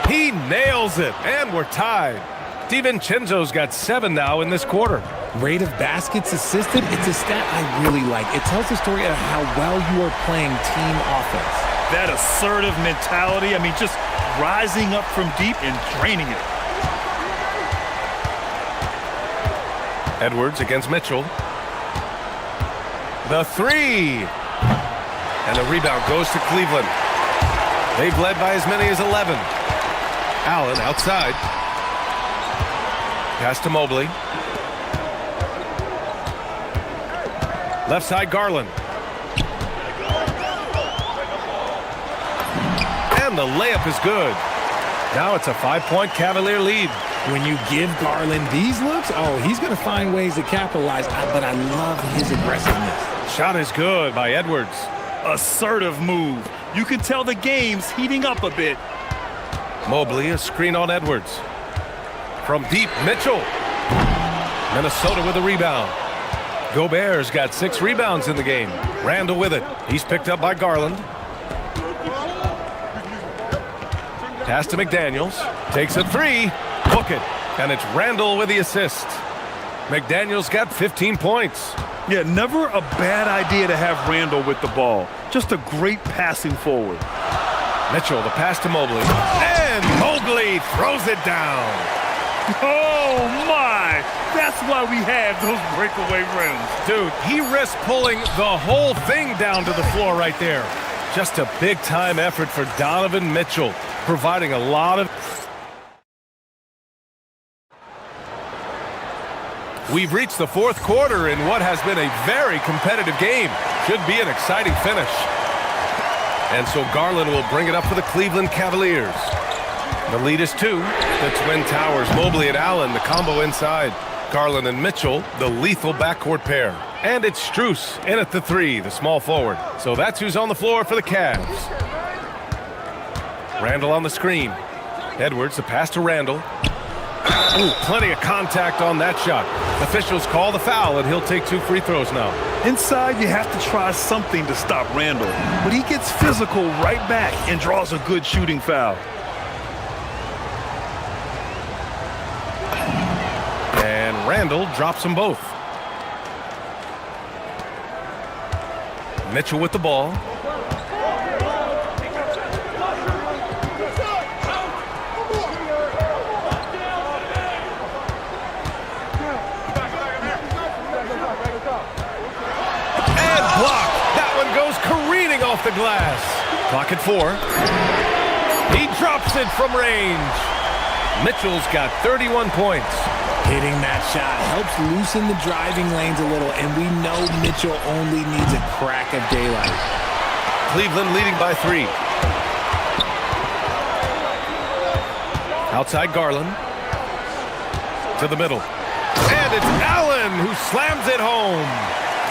He nails it, and we're tied. DiVincenzo's got 7 now in this quarter. Rate of baskets assisted, it's a stat I really like. It tells the story of how well you are playing team offense. That assertive mentality, I mean, just rising up from deep and draining it. Edwards against Mitchell. The 3. And the rebound goes to Cleveland. They've led by as many as 11. Allen outside. Pass to Mobley. Left side, Garland. And the layup is good. Now it's a 5-point Cavalier lead. When you give Garland these looks, oh, he's going to find ways to capitalize, but I love his aggressiveness. Shot is good by Edwards. Assertive move. You can tell the game's heating up a bit. Mobley, a screen on Edwards. From deep, Mitchell. Minnesota with a rebound. Gobert's got 6 rebounds in the game. Randall with it. He's picked up by Garland. Pass to McDaniels. Takes a 3. Book it. And it's Randall with the assist. McDaniels got 15 points. Yeah, never a bad idea to have Randall with the ball. Just a great passing forward. Mitchell, the pass to Mobley. And Mobley throws it down. Oh, my. That's why we have those breakaway rims. Dude, he risked pulling the whole thing down to the floor right there. Just a big-time effort for Donovan Mitchell, providing a lot of... We've reached the 4th quarter in what has been a very competitive game. Should be an exciting finish. And so Garland will bring it up for the Cleveland Cavaliers. The lead is 2. The Twin Towers, Mobley and Allen, the combo inside. Garland and Mitchell, the lethal backcourt pair. And it's Strus in at the 3, the small forward. So that's who's on the floor for the Cavs. Randall on the screen. Edwards, the pass to Randall. Ooh, plenty of contact on that shot. Officials call the foul, and he'll take 2 free throws now. Inside, you have to try something to stop Randall. But he gets physical right back and draws a good shooting foul. And Randall drops them both. Mitchell with the ball. Off the glass. Clock at 4. He drops it from range. Mitchell's got 31 points. Hitting that shot helps loosen the driving lanes a little, and we know Mitchell only needs a crack of daylight. Cleveland leading by 3. Outside Garland. To the middle. And it's Allen who slams it home.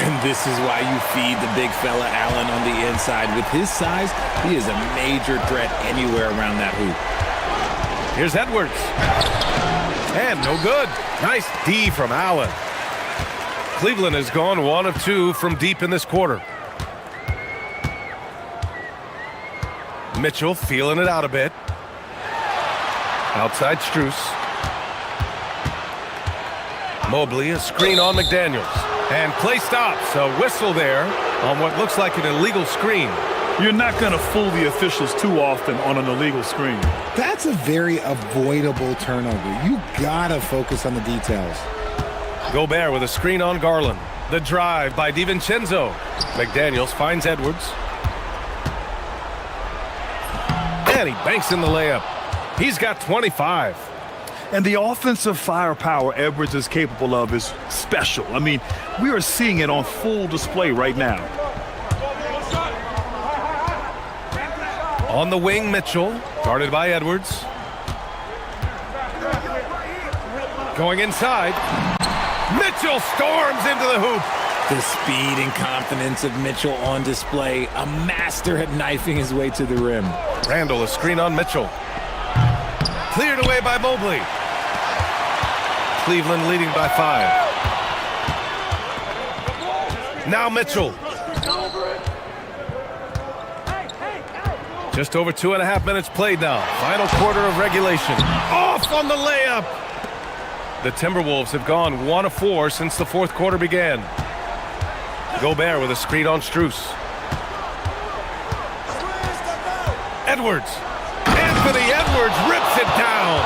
And this is why you feed the big fella Allen on the inside. With his size, he is a major threat anywhere around that hoop. Here's Edwards. And no good. Nice D from Allen. Cleveland has gone 1 of 2 from deep in this quarter. Mitchell feeling it out a bit. Outside Strus. Mobley, a screen on McDaniels. And play stops. A whistle there on what looks like an illegal screen. You're not going to fool the officials too often on an illegal screen. That's a very avoidable turnover. You gotta focus on the details. Gobert with a screen on Garland. The drive by DiVincenzo. McDaniels finds Edwards. And he banks in the layup. He's got 25. And the offensive firepower Edwards is capable of is special. I mean, we are seeing it on full display right now. On the wing, Mitchell, guarded by Edwards. Going inside. Mitchell storms into the hoop. The speed and confidence of Mitchell on display. A master at knifing his way to the rim. Randall, a screen on Mitchell. Cleared away by Mobley. Cleveland leading by 5. Now Mitchell. Just over 2.5 minutes played now. Final quarter of regulation. Off on the layup. The Timberwolves have gone 1 of 4 since the fourth quarter began. Gobert with a screen on Strus. Edwards. Anthony Edwards rips it down.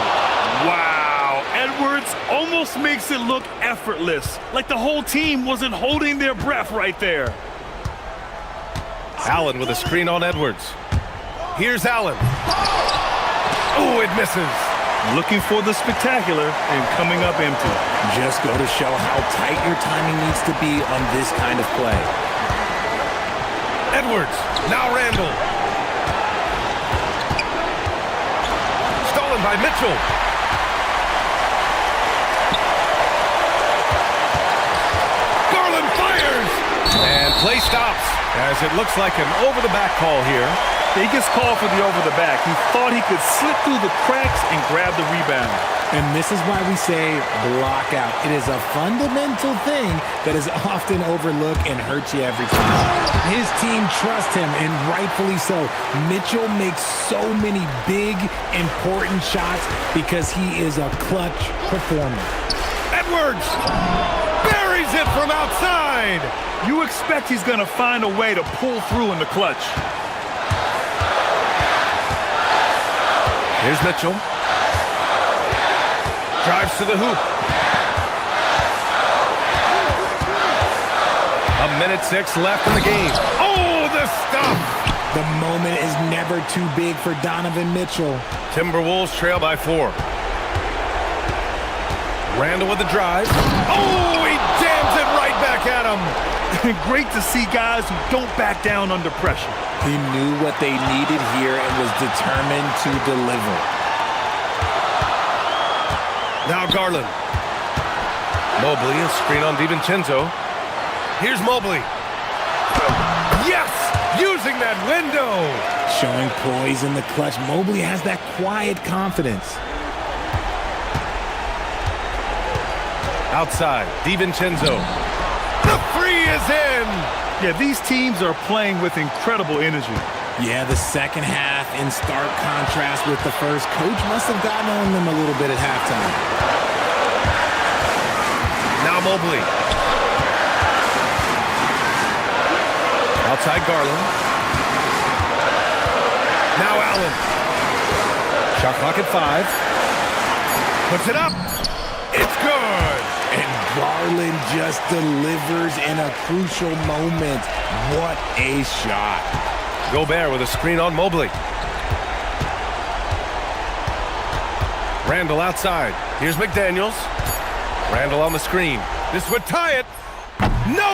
Wow. Edwards almost makes it look effortless. Like the whole team wasn't holding their breath right there. Allen with a screen on Edwards. Here's Allen. Oh, it misses. Looking for the spectacular and coming up empty. Just go to show how tight your timing needs to be on this kind of play. Edwards. Now Randall. Stolen by Mitchell. Garland fires. And play stops as it looks like an over-the-back call here. He gets called for the over-the-back. He thought he could slip through the cracks and grab the rebound. And this is why we say block out. It is a fundamental thing that is often overlooked and hurts you every time. His team trusts him, and rightfully so. Mitchell makes so many big, important shots because he is a clutch performer. Edwards buries it from outside. You expect he's going to find a way to pull through in the clutch. Here's Mitchell. Drives to the hoop. 1:06 left in the game. Oh, the stuff! The moment is never too big for Donovan Mitchell. Timberwolves trail by 4. Randall with the drive. Oh, he jams it right back at him. Great to see guys who don't back down under pressure. He knew what they needed here and was determined to deliver. Now Garland. Mobley, a screen on DiVincenzo. Here's Mobley. Yes! Using that window! Showing poise in the clutch. Mobley has that quiet confidence. Outside, DiVincenzo. The free is in! Yeah, these teams are playing with incredible energy. Yeah, the second half in stark contrast with the first. Coach must have gotten on them a little bit at halftime. Now Mobley. Outside Garland. Now Allen. Shot clock at 5. Puts it up. It's good. And Garland just delivers in a crucial moment. What a shot. Gobert with a screen on Mobley. Randall outside. Here's McDaniels. Randall on the screen. This would tie it. No!